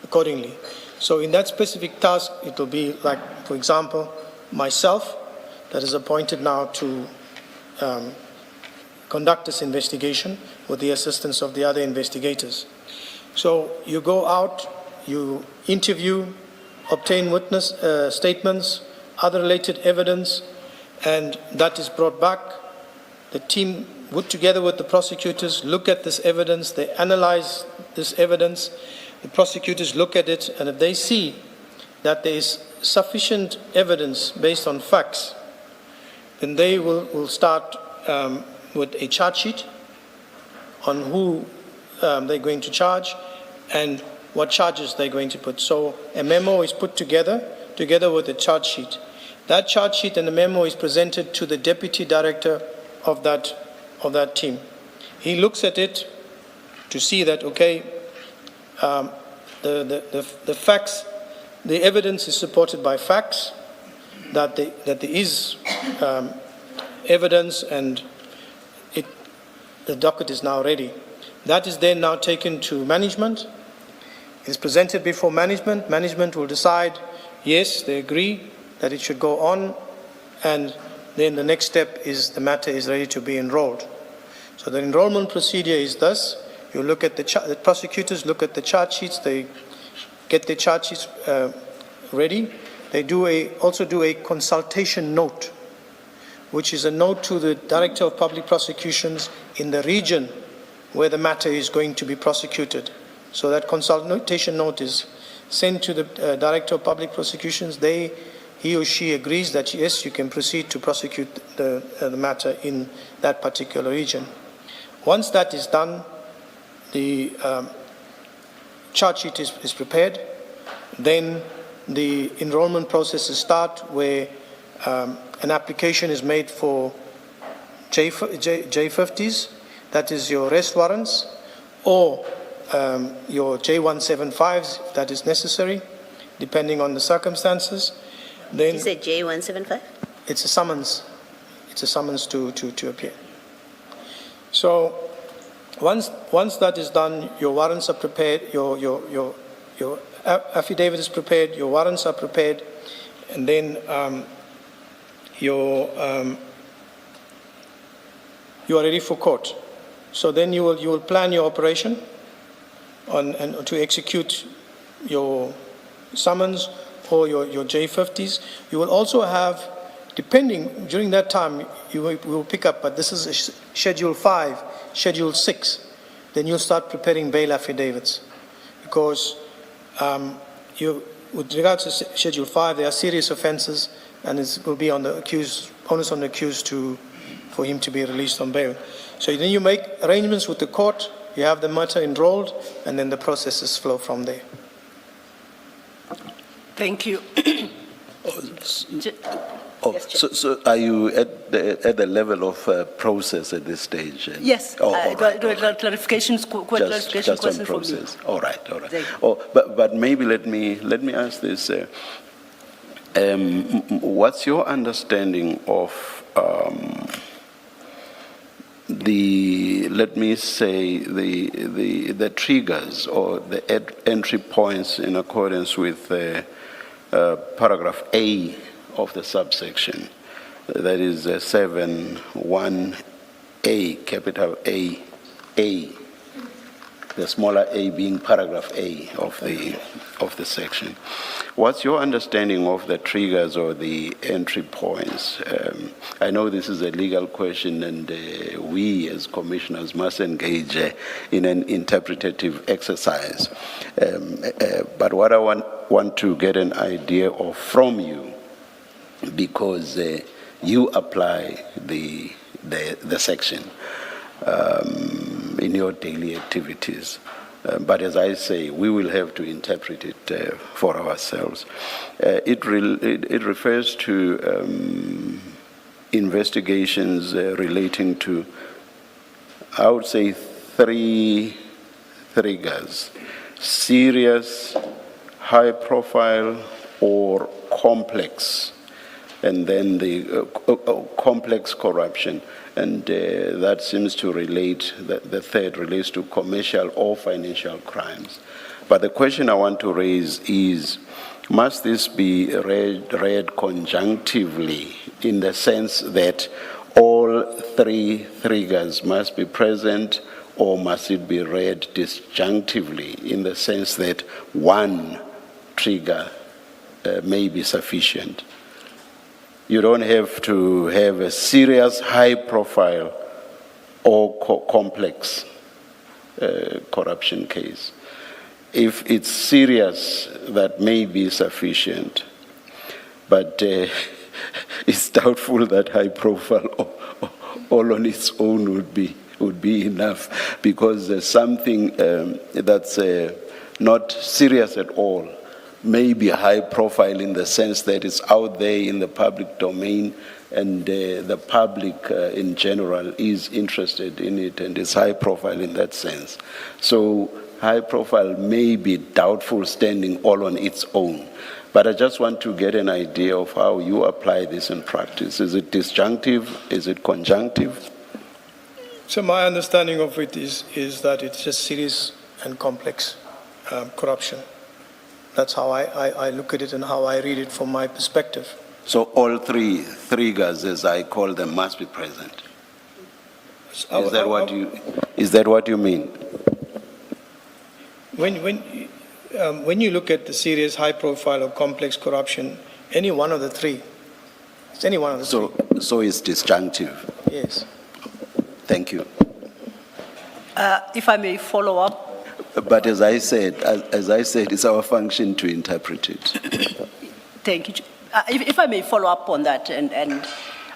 [SPEAKER 1] accordingly. So in that specific task, it will be like, for example, myself, that is appointed now to conduct this investigation with the assistance of the other investigators. So you go out, you interview, obtain witness statements, other related evidence, and that is brought back. The team would, together with the prosecutors, look at this evidence, they analyze this evidence, the prosecutors look at it, and if they see that there is sufficient evidence based on facts, then they will start with a charge sheet on who they're going to charge and what charges they're going to put. So a memo is put together with a charge sheet. That charge sheet and the memo is presented to the Deputy Director of that team. He looks at it to see that, okay, the facts, the evidence is supported by facts, that there is evidence, and the docket is now ready. That is then now taken to management. It is presented before management. Management will decide, yes, they agree that it should go on, and then the next step is the matter is ready to be enrolled. So the enrollment procedure is thus: you look at the prosecutors look at the charge sheets, they get the charge sheets ready. They also do a consultation note, which is a note to the Director of Public Prosecutions in the region where the matter is going to be prosecuted. So that consultation note is sent to the Director of Public Prosecutions. He or she agrees that yes, you can proceed to prosecute the matter in that particular region. Once that is done, the charge sheet is prepared. Then the enrollment processes start, where an application is made for J50s, that is your arrest warrants, or your J175s, if that is necessary, depending on the circumstances. Then
[SPEAKER 5] you said J175?
[SPEAKER 1] it's a summons. It's a summons to appear. So once that is done, your warrants are prepared, your affidavit is prepared, your warrants are prepared, and then you are ready for court. So then you will plan your operation and to execute your summons or your J50s. You will also have, depending, during that time, we will pick up, but this is Schedule 5, Schedule 6, then you'll start preparing bail affidavits. Because with regards to Schedule 5, there are serious offences, and it will be on the accused, onus on the accused for him to be released on bail. So then you make arrangements with the court, you have the matter enrolled, and then the processes flow from there.
[SPEAKER 2] Thank you.
[SPEAKER 3] Oh,
[SPEAKER 2] Yes, Chair.
[SPEAKER 3] so are you at the level of process at this stage?
[SPEAKER 2] Yes,
[SPEAKER 3] Oh, all right, all right.
[SPEAKER 2] clarification
[SPEAKER 3] Just
[SPEAKER 2] question
[SPEAKER 3] on
[SPEAKER 2] from me.
[SPEAKER 3] process. All right, all right.
[SPEAKER 2] Thank you.
[SPEAKER 3] Oh, but maybe let me ask this. What's your understanding of let me say, the triggers or the entry points in accordance with paragraph A of the subsection, that is 7(1)A, capital A, the smaller a being paragraph A of the section. What's your understanding of the triggers or the entry points? I know this is a legal question, and we as commissioners must engage in an interpretative exercise. But what I want to get an idea of from you, because you apply the section in your daily activities. But as I say, we will have to interpret it for ourselves. It refers to investigations relating to, I would say, three triggers: serious, high profile, or complex, and then the complex corruption. And that seems to relate, the third relates to commercial or financial crimes. But the question I want to raise is, must this be read conjunctively, in the sense that all three triggers must be present, or must it be read disjunctively, in the sense that one trigger may be sufficient? You don't have to have a serious, high-profile or complex corruption case. If it's serious, that may be sufficient, but it's doubtful that high-profile all on its own would be enough, because there's something that's not serious at all, may be high profile in the sense that it's out there in the public domain, and the public in general is interested in it, and it's high profile in that sense. So high profile may be doubtful standing all on its own. But I just want to get an idea of how you apply this in practice. Is it disjunctive? Is it conjunctive?
[SPEAKER 1] So my understanding of it is that it's just serious and complex corruption. That's how I look at it and how I read it from my perspective.
[SPEAKER 3] So all three triggers, as I call them, must be present. Is that what you mean?
[SPEAKER 1] When you look at the serious, high-profile or complex corruption, any one of the three, it's any one of the three.
[SPEAKER 3] So it's disjunctive.
[SPEAKER 1] Yes.
[SPEAKER 3] Thank you.
[SPEAKER 2] If I may follow up.
[SPEAKER 3] But as I said, it's our function to interpret it.
[SPEAKER 2] Thank you. If I may follow up on that, and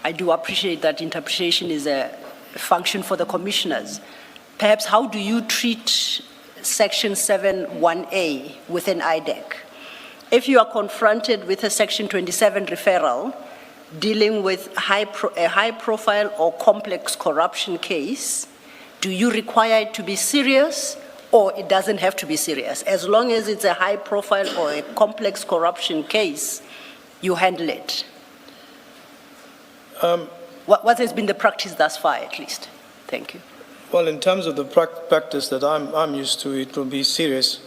[SPEAKER 2] I do appreciate that interpretation is a function for the commissioners. Perhaps how do you treat Section 7(1)A within IDAC? If you are confronted with a Section 27 referral dealing with a high-profile or complex corruption case, do you require it to be serious, or it doesn't have to be serious? As long as it's a high-profile or a complex corruption case, you handle it. What has been the practice thus far, at least? Thank you.
[SPEAKER 1] Well, in terms of the practice that I'm used to, it will be serious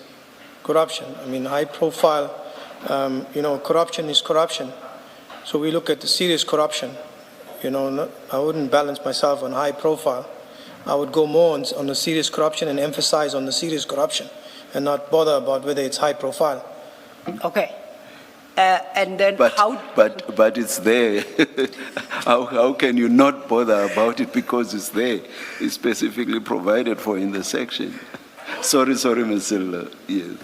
[SPEAKER 1] corruption. I mean, high-profile, corruption is corruption. So we look at the serious corruption. I wouldn't balance myself on high-profile. I would go more on the serious corruption and emphasize on the serious corruption, and not bother about whether it's high-profile.
[SPEAKER 2] Okay. And then
[SPEAKER 3] But it's there. How can you not bother about it, because it's there? It's specifically provided for in the section. Sorry, Mr. Yes.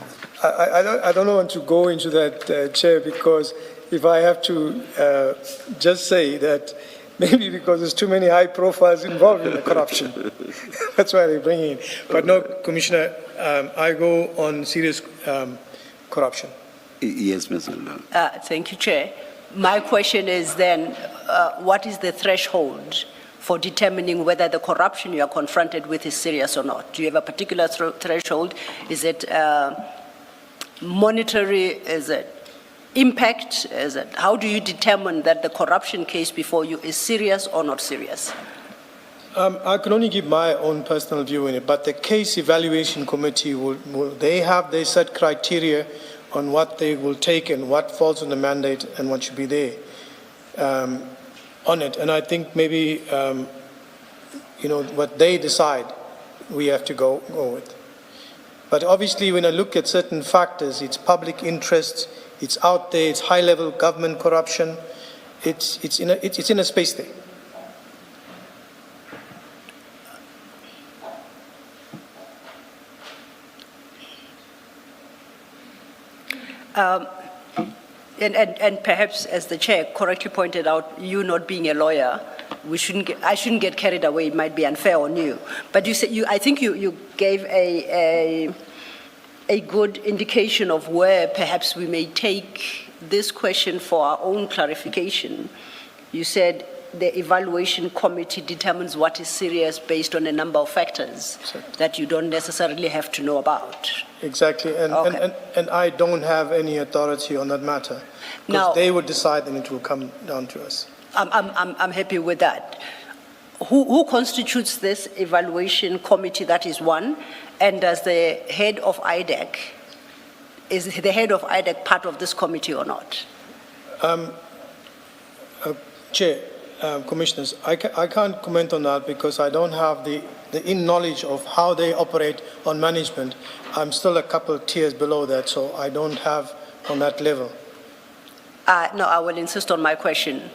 [SPEAKER 1] I don't want to go into that, Chair, because if I have to just say that maybe because there's too many high profiles involved in the corruption. That's why they bring it in. But no, Commissioner, I go on serious corruption.
[SPEAKER 3] Yes, Ms. Ndlovu.
[SPEAKER 2] Thank you, Chair. My question is then, what is the threshold for determining whether the corruption you are confronted with is serious or not? Do you have a particular threshold? Is it monetary? Is it impact? Is it, how do you determine that the corruption case before you is serious or not serious?
[SPEAKER 1] I can only give my own personal view in it, but the case evaluation committee they have their set criteria on what they will take and what falls on the mandate and what should be there on it. And I think maybe, what they decide, we have to go with. But obviously, when I look at certain factors, it's public interest, it's out there, it's high-level government corruption, it's in a space there.
[SPEAKER 2] And perhaps, as the chair correctly pointed out, you not being a lawyer, I shouldn't get carried away. It might be unfair on you. But I think you gave a good indication of where perhaps we may take this question for our own clarification. You said the evaluation committee determines what is serious based on a number of factors that you don't necessarily have to know about.
[SPEAKER 1] Exactly, and I don't have any authority on that matter. Because they would decide and it will come down to us.
[SPEAKER 2] I'm happy with that. Who constitutes this evaluation committee? That is one. And does the head of IDAC, is the head of IDAC part of this committee or not?
[SPEAKER 1] Chair, Commissioners, I can't comment on that because I don't have the knowledge of how they operate on management. I'm still a couple tiers below that, so I don't have on that level.
[SPEAKER 2] No, I will insist on my question.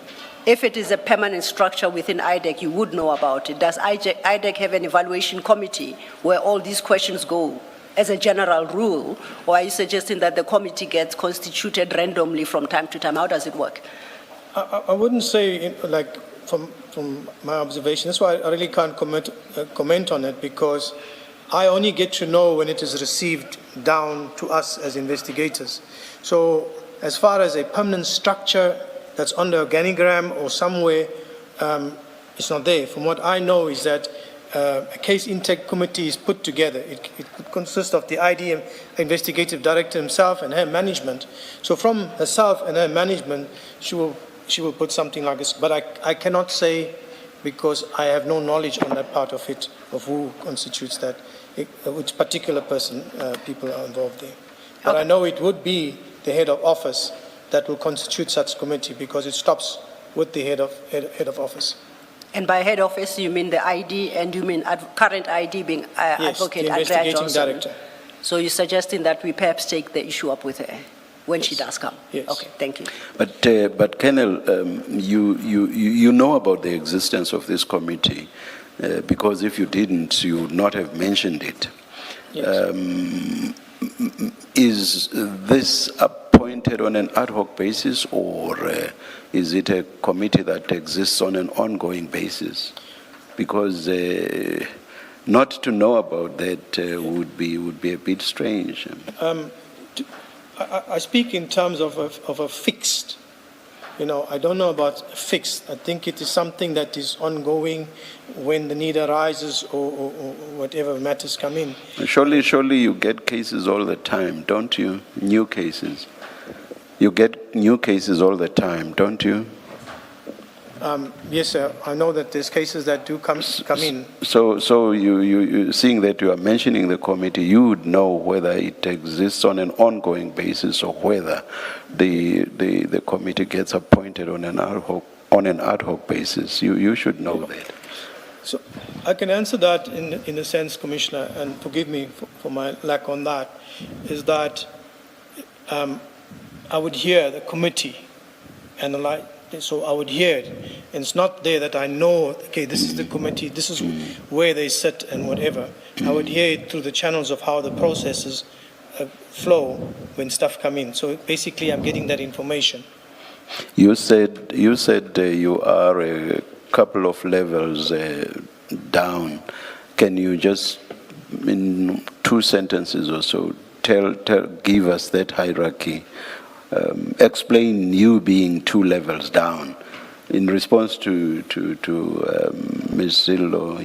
[SPEAKER 2] If it is a permanent structure within IDAC, you would know about it. Does IDAC have an evaluation committee where all these questions go as a general rule? Or are you suggesting that the committee gets constituted randomly from time to time? How does it work?
[SPEAKER 1] I wouldn't say, from my observation, that's why I really can't comment on it, because I only get to know when it is received down to us as investigators. So as far as a permanent structure that's on the organigram or somewhere, it's not there. From what I know is that a case intake committee is put together. It consists of the ID investigative director himself and her management. So from herself and her management, she will put something like this. But I cannot say, because I have no knowledge on that part of it, of who constitutes that, which particular people are involved there. But I know it would be the head of office that will constitute such committee, because it stops with the head of office.
[SPEAKER 2] And by head office, you mean the ID, and you mean current ID being Advocate
[SPEAKER 1] the
[SPEAKER 2] Andrea
[SPEAKER 1] investigating
[SPEAKER 2] Johnson?
[SPEAKER 1] director.
[SPEAKER 2] So you're suggesting that we perhaps take the issue up with her when she does come?
[SPEAKER 1] Yes.
[SPEAKER 2] Okay, thank you.
[SPEAKER 3] But Colonel, you know about the existence of this committee, because if you didn't, you would not have mentioned it.
[SPEAKER 1] Yes.
[SPEAKER 3] Is this appointed on an ad hoc basis, or is it a committee that exists on an ongoing basis? Because not to know about that would be a bit strange.
[SPEAKER 1] I speak in terms of a fixed. I don't know about fixed. I think it is something that is ongoing when the need arises or whatever matters come in.
[SPEAKER 3] Surely you get cases all the time, don't you? New cases. You get new cases all the time, don't you?
[SPEAKER 1] Yes, sir. I know that there's cases that do come in.
[SPEAKER 3] So you seeing that you are mentioning the committee, you would know whether it exists on an ongoing basis or whether the committee gets appointed on an ad hoc basis. You should know that.
[SPEAKER 1] So I can answer that in a sense, Commissioner, and forgive me for my lack on that, is that I would hear the committee and the like. So I would hear it, and it's not there that I know, okay, this is the committee, this is where they sit and whatever. I would hear it through the channels of how the processes flow when stuff come in. So basically I'm getting that information.
[SPEAKER 3] You said you are a couple of levels down. Can you just, in 2 sentences or so, give us that hierarchy. Explain you being 2 levels down. In response to Ms. Zillo,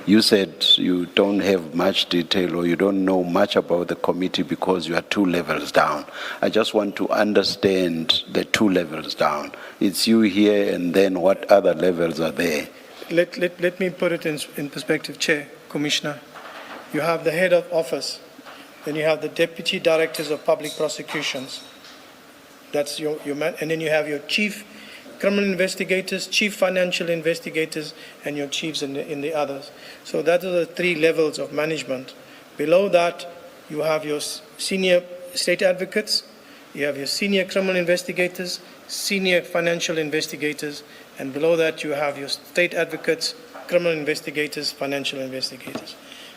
[SPEAKER 3] you said you don't have much detail or you don't know much about the committee because you are 2 levels down. I just want to understand the 2 levels down. It's you here, and then what other levels are there?
[SPEAKER 1] Let me put it in perspective, Chair, Commissioner. You have the head of office, then you have the deputy directors of public prosecutions. That's your man, and then you have your chief criminal investigators, chief financial investigators, and your chiefs in the others. So that are the 3 levels of management. Below that, you have your senior state advocates, you have your senior criminal investigators, senior financial investigators, and below that you have your state advocates, criminal investigators, financial investigators.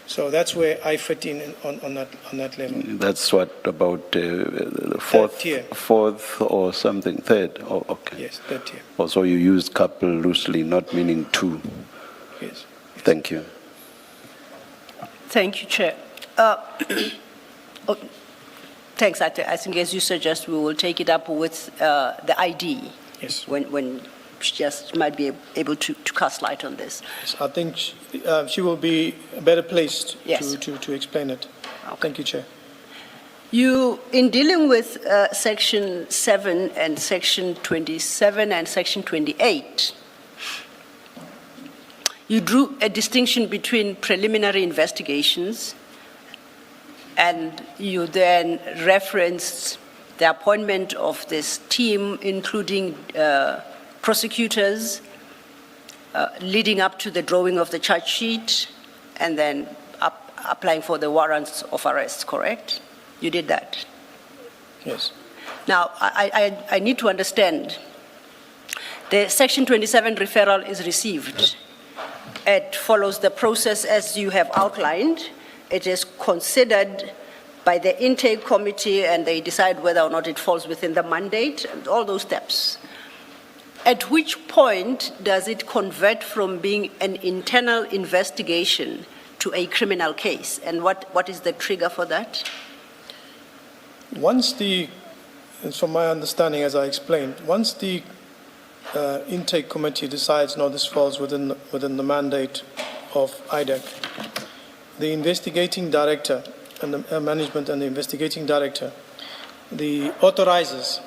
[SPEAKER 1] So that's where I fit in on that level.
[SPEAKER 3] That's what, about
[SPEAKER 1] Third tier.
[SPEAKER 3] fourth or something, third? Oh, okay.
[SPEAKER 1] Yes, third tier.
[SPEAKER 3] Also, you used couple loosely, not meaning 2.
[SPEAKER 1] Yes.
[SPEAKER 3] Thank you.
[SPEAKER 2] Thank you, Chair. Thanks. I think, as you suggest, we will take it up with the ID.
[SPEAKER 1] Yes.
[SPEAKER 2] When she just might be able to cast light on this.
[SPEAKER 1] Yes, I think she will be better placed
[SPEAKER 2] Yes.
[SPEAKER 1] to explain it.
[SPEAKER 2] Okay.
[SPEAKER 1] Thank you, Chair.
[SPEAKER 2] You, in dealing with Section 7 and Section 27 and Section 28, you drew a distinction between preliminary investigations, and you then referenced the appointment of this team, including prosecutors, leading up to the drawing of the charge sheet, and then applying for the warrants of arrest, correct? You did that.
[SPEAKER 1] Yes.
[SPEAKER 2] Now, I need to understand, the Section 27 referral is received. It follows the process as you have outlined. It is considered by the intake committee, and they decide whether or not it falls within the mandate, and all those steps. At which point does it convert from being an internal investigation to a criminal case? And what is the trigger for that?
[SPEAKER 1] Once from my understanding, as I explained, once the intake committee decides, no, this falls within the mandate of IDAC, the investigating director and the management and the investigating director, authorizes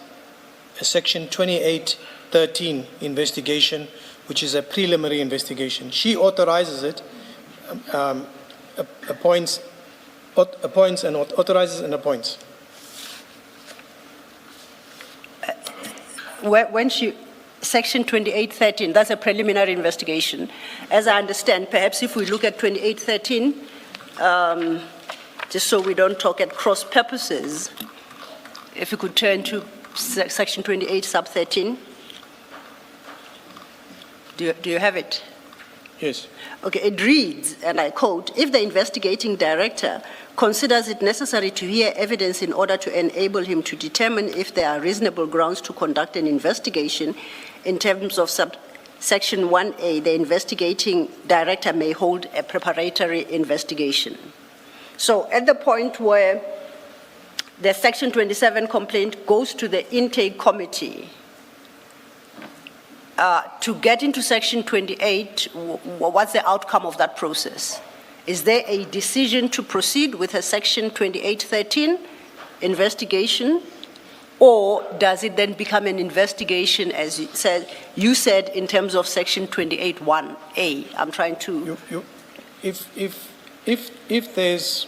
[SPEAKER 1] a Section 2813 investigation, which is a preliminary investigation. She authorizes it, appoints and authorizes and appoints.
[SPEAKER 2] When Section 2813, that's a preliminary investigation. As I understand, perhaps if we look at 2813, just so we don't talk at cross purposes, if we could turn to Section 28 sub 13. Do you have it?
[SPEAKER 1] Yes.
[SPEAKER 2] Okay, it reads, and I quote, if the investigating director considers it necessary to hear evidence in order to enable him to determine if there are reasonable grounds to conduct an investigation in terms of Section 1A, the investigating director may hold a preparatory investigation. So at the point where the Section 27 complaint goes to the intake committee, to get into Section 28, what's the outcome of that process? Is there a decision to proceed with a Section 2813 investigation, or does it then become an investigation, as you said, in terms of Section 28(1)(a"? I'm trying to...
[SPEAKER 1] If there's,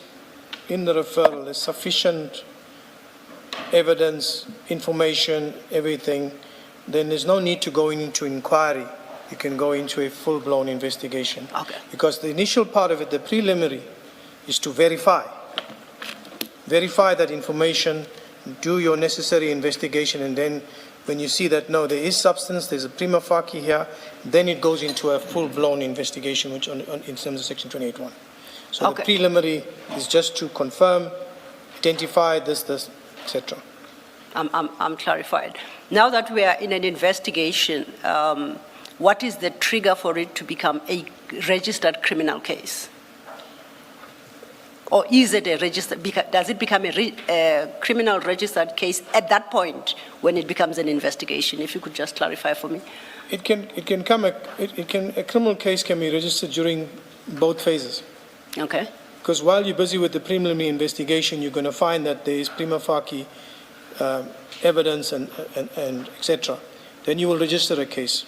[SPEAKER 1] in the referral, there's sufficient evidence, information, everything, then there's no need to go into inquiry. You can go into a full-blown investigation.
[SPEAKER 2] Okay.
[SPEAKER 1] Because the initial part of it, the preliminary, is to verify that information, do your necessary investigation, and then when you see that, no, there is substance, there's a prima facie here, then it goes into a full-blown investigation, which in terms of Section 28(1). So
[SPEAKER 2] Okay.
[SPEAKER 1] The preliminary is just to confirm, identify this, etc.
[SPEAKER 2] I'm clarified. Now that we are in an investigation, what is the trigger for it to become a registered criminal case? Or is it a registered, does it become a criminal registered case at that point when it becomes an investigation? If you could just clarify for me.
[SPEAKER 1] A criminal case can be registered during both phases.
[SPEAKER 2] Okay,
[SPEAKER 1] Because while you're busy with the preliminary investigation, you're going to find that there is prima facie evidence and et cetera. Then you will register a case.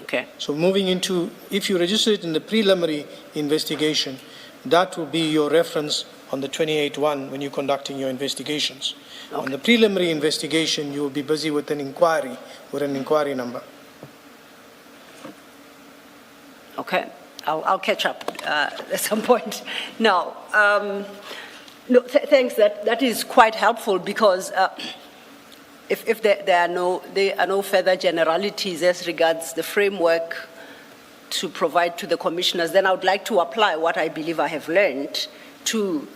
[SPEAKER 2] okay,
[SPEAKER 1] So moving into, if you register it in the preliminary investigation, that will be your reference on the 28-1 when you're conducting your investigations. On the preliminary investigation, you will be busy with an inquiry number.
[SPEAKER 2] okay. I'll catch up at some point. Now, no, thanks. That is quite helpful because if there are no further generalities as regards the framework to provide to the commissioners, then I would like to apply what I believe I have learned to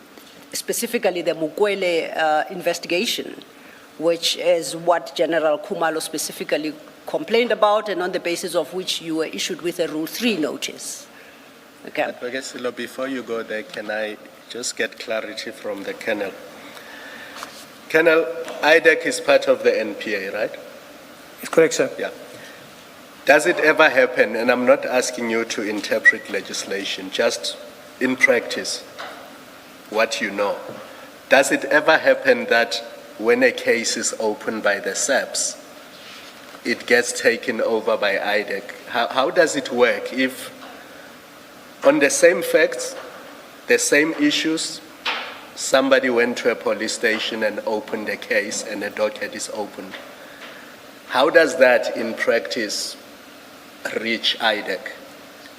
[SPEAKER 2] specifically the Mukwele investigation, which is what General Khumalo specifically complained about and on the basis of which you were issued with a Rule 3 notice. Okay.
[SPEAKER 4] Mbuyiseli, before you go there, can I just get clarity from the Colonel? Colonel, IDAC is part of the NPA, right?
[SPEAKER 1] It's correct, sir.
[SPEAKER 4] Yeah. Does it ever happen, and I'm not asking you to interpret legislation, just in practice, what you know, does it ever happen that when a case is opened by the SAPS, it gets taken over by IDAC? How does it work if on the same facts, the same issues, somebody went to a police station and opened a case and a docket is opened? How does that in practice reach IDAC?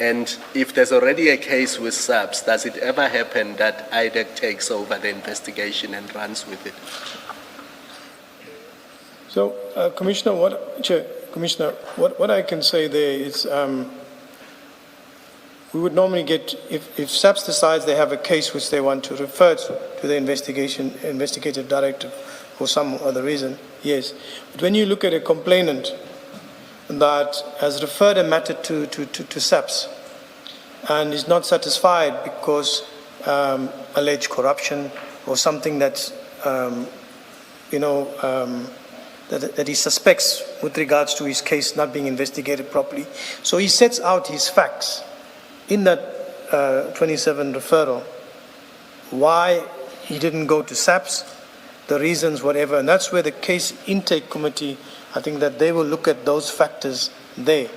[SPEAKER 4] And if there's already a case with SAPS, does it ever happen that IDAC takes over the investigation and runs with it?
[SPEAKER 1] So, Commissioner, what I can say there is we would normally get, if SAPS decides they have a case which they want to refer to the investigative director for some other reason, yes. But when you look at a complainant that has referred a matter to SAPS and is not satisfied because alleged corruption or something that's, that he suspects with regards to his case not being investigated properly. So he sets out his facts in that 27 referral, why he didn't go to SAPS, the reasons, whatever, and that's where the case intake committee, I think that they will look at those factors there.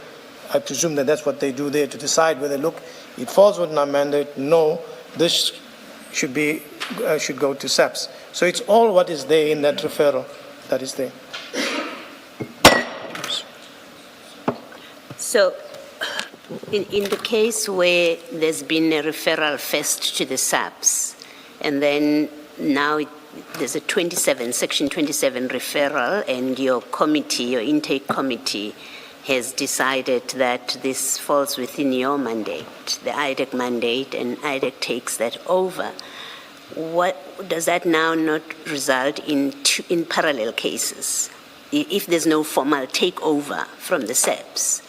[SPEAKER 1] I presume that that's what they do there to decide whether, look, it falls within our mandate, no, this should go to SAPS. So it's all what is there in that referral that is there.
[SPEAKER 5] So, in the case where there's been a referral first to the SAPS, and then now there's a Section 27 referral, and your committee, your intake committee, has decided that this falls within your mandate, the IDAC mandate, and IDAC takes that over. What does that now not result in parallel cases? If there's no formal takeover from the SAPS,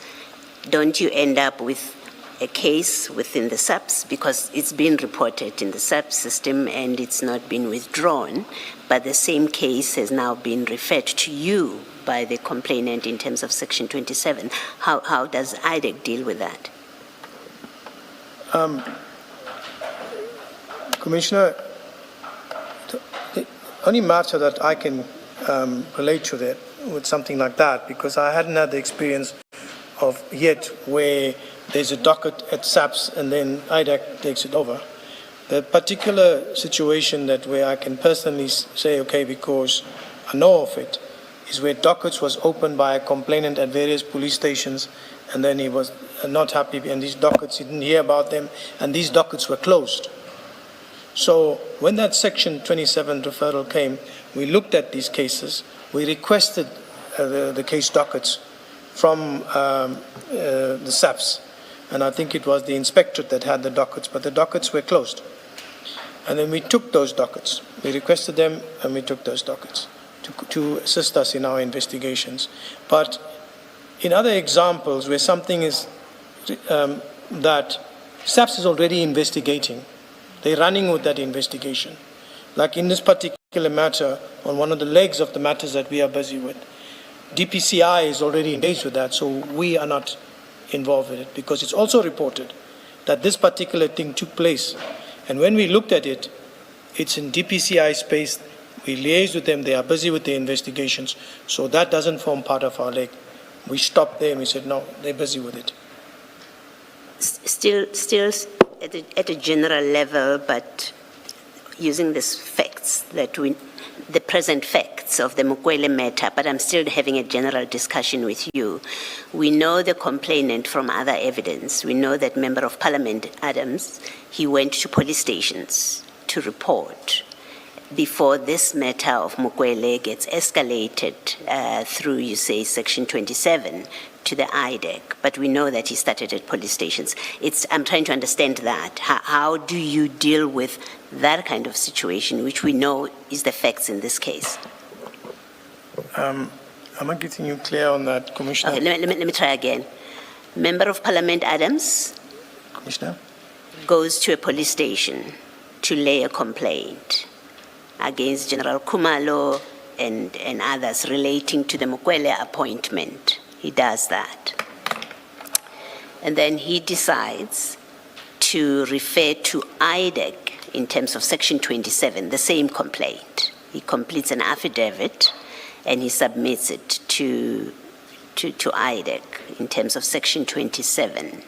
[SPEAKER 5] don't you end up with a case within the SAPS because it's been reported in the SAPS system and it's not been withdrawn, but the same case has now been referred to you by the complainant in terms of Section 27? How does IDAC deal with that?
[SPEAKER 1] Commissioner, the only matter that I can relate to that with something like that, because I hadn't had the experience of yet where there's a docket at SAPS and then IDAC takes it over. The particular situation that where I can personally say, okay, because I know of it, is where dockets was opened by a complainant at various police stations, and then he was not happy, and these dockets, he didn't hear about them, and these dockets were closed. So when that Section 27 referral came, we looked at these cases, we requested the case dockets from the SAPS, and I think it was the inspectorate that had the dockets, but the dockets were closed. And then we took those dockets. We requested them, and we took those dockets to assist us in our investigations. But in other examples where something is that SAPS is already investigating, They're running with that investigation. Like in this particular matter, on one of the legs of the matters that we are busy with, DPCI is already engaged with that, so we are not involved with it, because it's also reported that this particular thing took place. And when we looked at it, it's in DPCI space. We liaised with them, they are busy with their investigations, so that doesn't form part of our leg. We stopped there and we said, no, they're busy with it.
[SPEAKER 5] Still at a general level, but using these facts the present facts of the Mukwele matter, but I'm still having a general discussion with you. We know the complainant from other evidence. We know that Member of Parliament Adams, he went to police stations to report before this matter of Mukwele gets escalated through, you say, Section 27 to the IDAC, but we know that he started at police stations. I'm trying to understand that. How do you deal with that kind of situation, which we know is the facts in this case?
[SPEAKER 1] Am I getting you clear on that, Commissioner?
[SPEAKER 5] Okay, let me try again. Member of Parliament Adams
[SPEAKER 1] Commissioner?
[SPEAKER 5] goes to a police station to lay a complaint against General Khumalo and others relating to the Mukwele appointment. He does that. And then he decides to refer to IDAC in terms of Section 27, the same complaint. He completes an affidavit and he submits it to IDAC in terms of Section 27.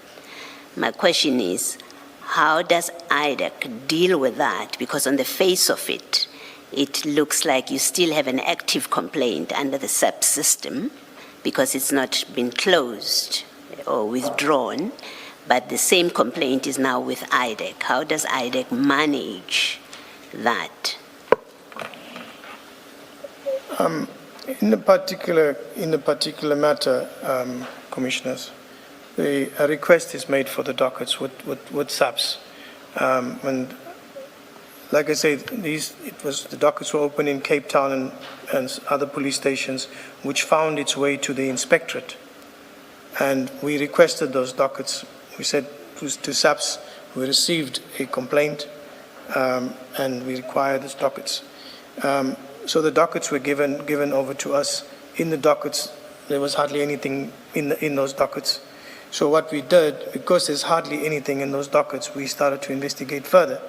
[SPEAKER 5] My question is, how does IDAC deal with that? Because on the face of it, it looks like you still have an active complaint under the SAP system because it's not been closed or withdrawn, but the same complaint is now with IDAC. How does IDAC manage that?
[SPEAKER 1] In the particular matter, Commissioners, a request is made for the dockets with SAPS. And like I said, the dockets were open in Cape Town and other police stations, which found its way to the inspectorate. And we requested those dockets. We said to SAPS, we received a complaint and we require these dockets. So the dockets were given over to us. In the dockets, there was hardly anything in those dockets. So what we did, because there's hardly anything in those dockets, we started to investigate further.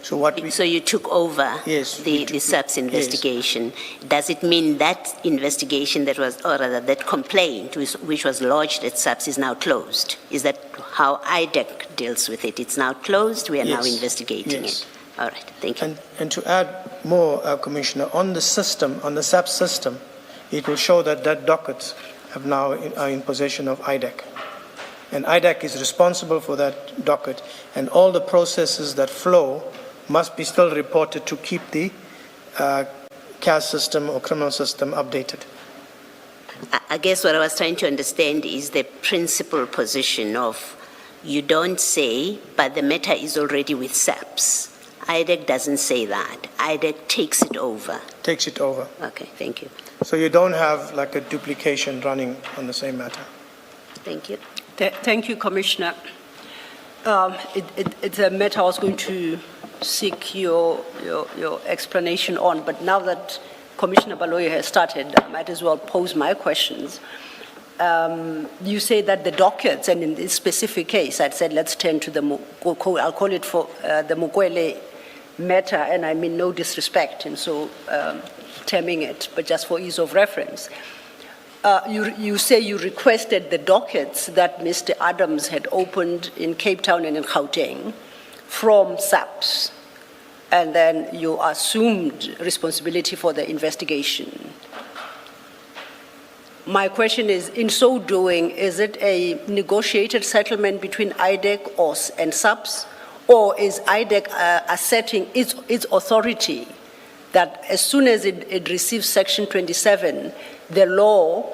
[SPEAKER 1] So
[SPEAKER 5] you took over
[SPEAKER 1] yes,
[SPEAKER 5] the SAPS investigation. Yes. Does it mean that investigation that complaint which was lodged at SAPS is now closed? Is that how IDAC deals with it? It's now closed, we are now investigating it. All right, thank you.
[SPEAKER 1] And to add more, Commissioner, on the system, on the SAP system, it will show that dockets are in possession of IDAC. And IDAC is responsible for that docket, and all the processes that flow must be still reported to keep the CAS system or criminal system updated.
[SPEAKER 5] I guess what I was trying to understand is the principal position of you don't say, but the matter is already with SAPS. IDAC doesn't say that. IDAC takes it over. Takes it over. Okay, thank you.
[SPEAKER 1] So you don't have like a duplication running on the same matter.
[SPEAKER 5] Thank you.
[SPEAKER 2] Thank you, Commissioner. It's a matter I was going to seek your explanation on, but now that Commissioner Baloyi has started, I might as well pose my questions. You say that the dockets, and in this specific case, I said let's turn to I'll call it for the Mukwele matter, and I mean no disrespect, and so terming it, but just for ease of reference. You say you requested the dockets that Mr. Adams had opened in Cape Town and in Gauteng from SAPS, and then you assumed responsibility for the investigation. My question is, in so doing, is it a negotiated settlement between IDAC and SAPS, or is IDAC asserting its authority that as soon as it receives Section 27, the law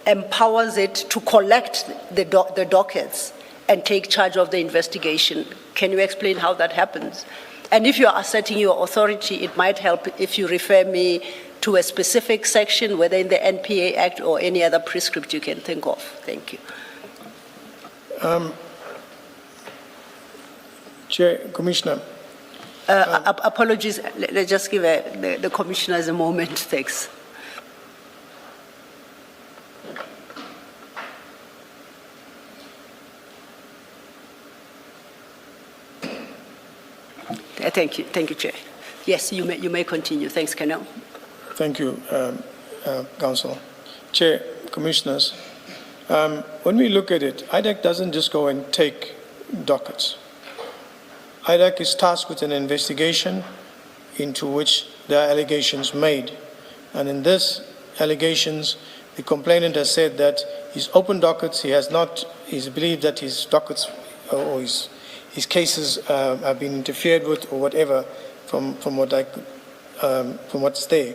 [SPEAKER 2] empowers it to collect the dockets and take charge of the investigation? Can you explain how that happens? And if you are asserting your authority, it might help if you refer me to a specific section, whether in the NPA Act or any other prescript you can think of. Thank you.
[SPEAKER 1] Chair, Commissioner,
[SPEAKER 2] Apologies, let's just give the commissioners a moment, thanks. Thank you, Chair. Yes, you may continue. Thanks, Colonel.
[SPEAKER 1] Thank you, Council. Chair, Commissioners, when we look at it, IDAC doesn't just go and take dockets. IDAC is tasked with an investigation into which there are allegations made. And in this allegations, the complainant has said that he's opened dockets, he's believed that his dockets or his cases have been interfered with or whatever from what's there.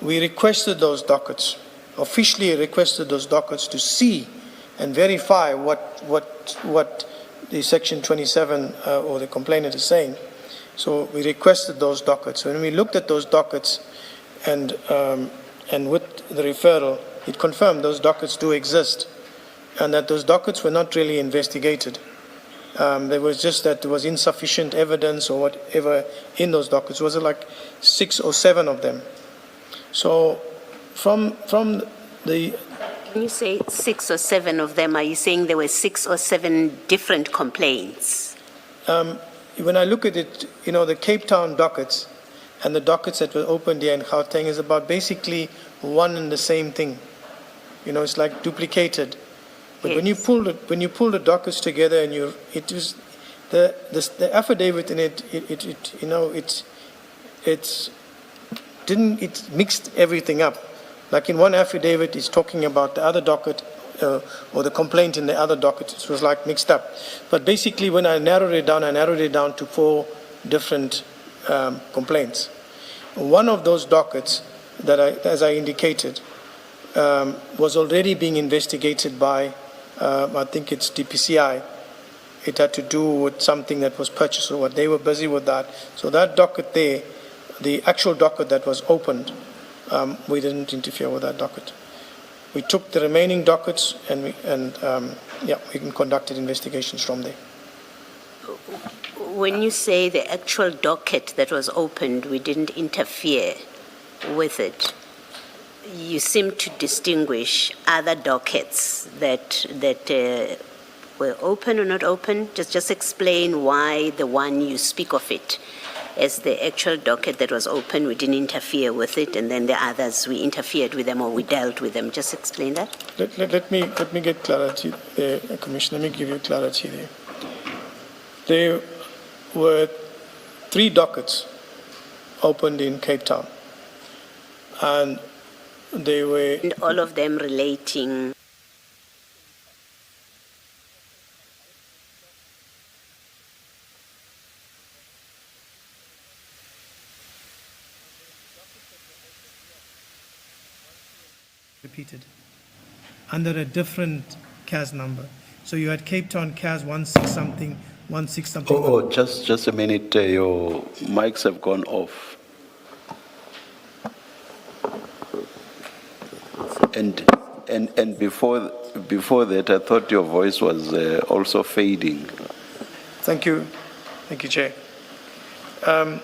[SPEAKER 1] We requested those dockets, officially requested those dockets to see and verify what the Section 27 or the complainant is saying. So we requested those dockets. When we looked at those dockets and with the referral, it confirmed those dockets do exist and that those dockets were not really investigated. There was just that there was insufficient evidence or whatever in those dockets. Was it like 6 or 7 of them? So from the...
[SPEAKER 5] When you say 6 or 7 of them, are you saying there were 6 or 7 different complaints?
[SPEAKER 1] When I look at it, the Cape Town dockets and the dockets that were opened here in Gauteng is about basically one and the same thing. It's like duplicated. But
[SPEAKER 5] Yes.
[SPEAKER 1] when you pull the dockets together and it was the affidavit in it mixed everything up. Like in one affidavit, it's talking about the other docket or the complaint in the other docket. It was like mixed up. But basically, when I narrowed it down to 4 different complaints. One of those dockets as I indicated, was already being investigated by, I think it's DPCI. It had to do with something that was purchased or what. They were busy with that. So that docket there, the actual docket that was opened, we didn't interfere with that docket. We took the remaining dockets and we conducted investigations from there.
[SPEAKER 5] When you say the actual docket that was opened, we didn't interfere with it, you seem to distinguish other dockets that were open or not open. Just explain why the one you speak of it as the actual docket that was open, we didn't interfere with it, and then the others, we interfered with them or we dealt with them. Just explain that.
[SPEAKER 1] Let me get clarity there, Commissioner. Let me give you clarity there. There were 3 dockets opened in Cape Town, and they were...
[SPEAKER 5] And all of them relating...
[SPEAKER 1] repeated under a different CAS number. So you had Cape Town CAS 16 something.
[SPEAKER 3] Oh, just a minute. Your mics have gone off. And before that, I thought your voice was also fading.
[SPEAKER 1] Thank you, Chair. The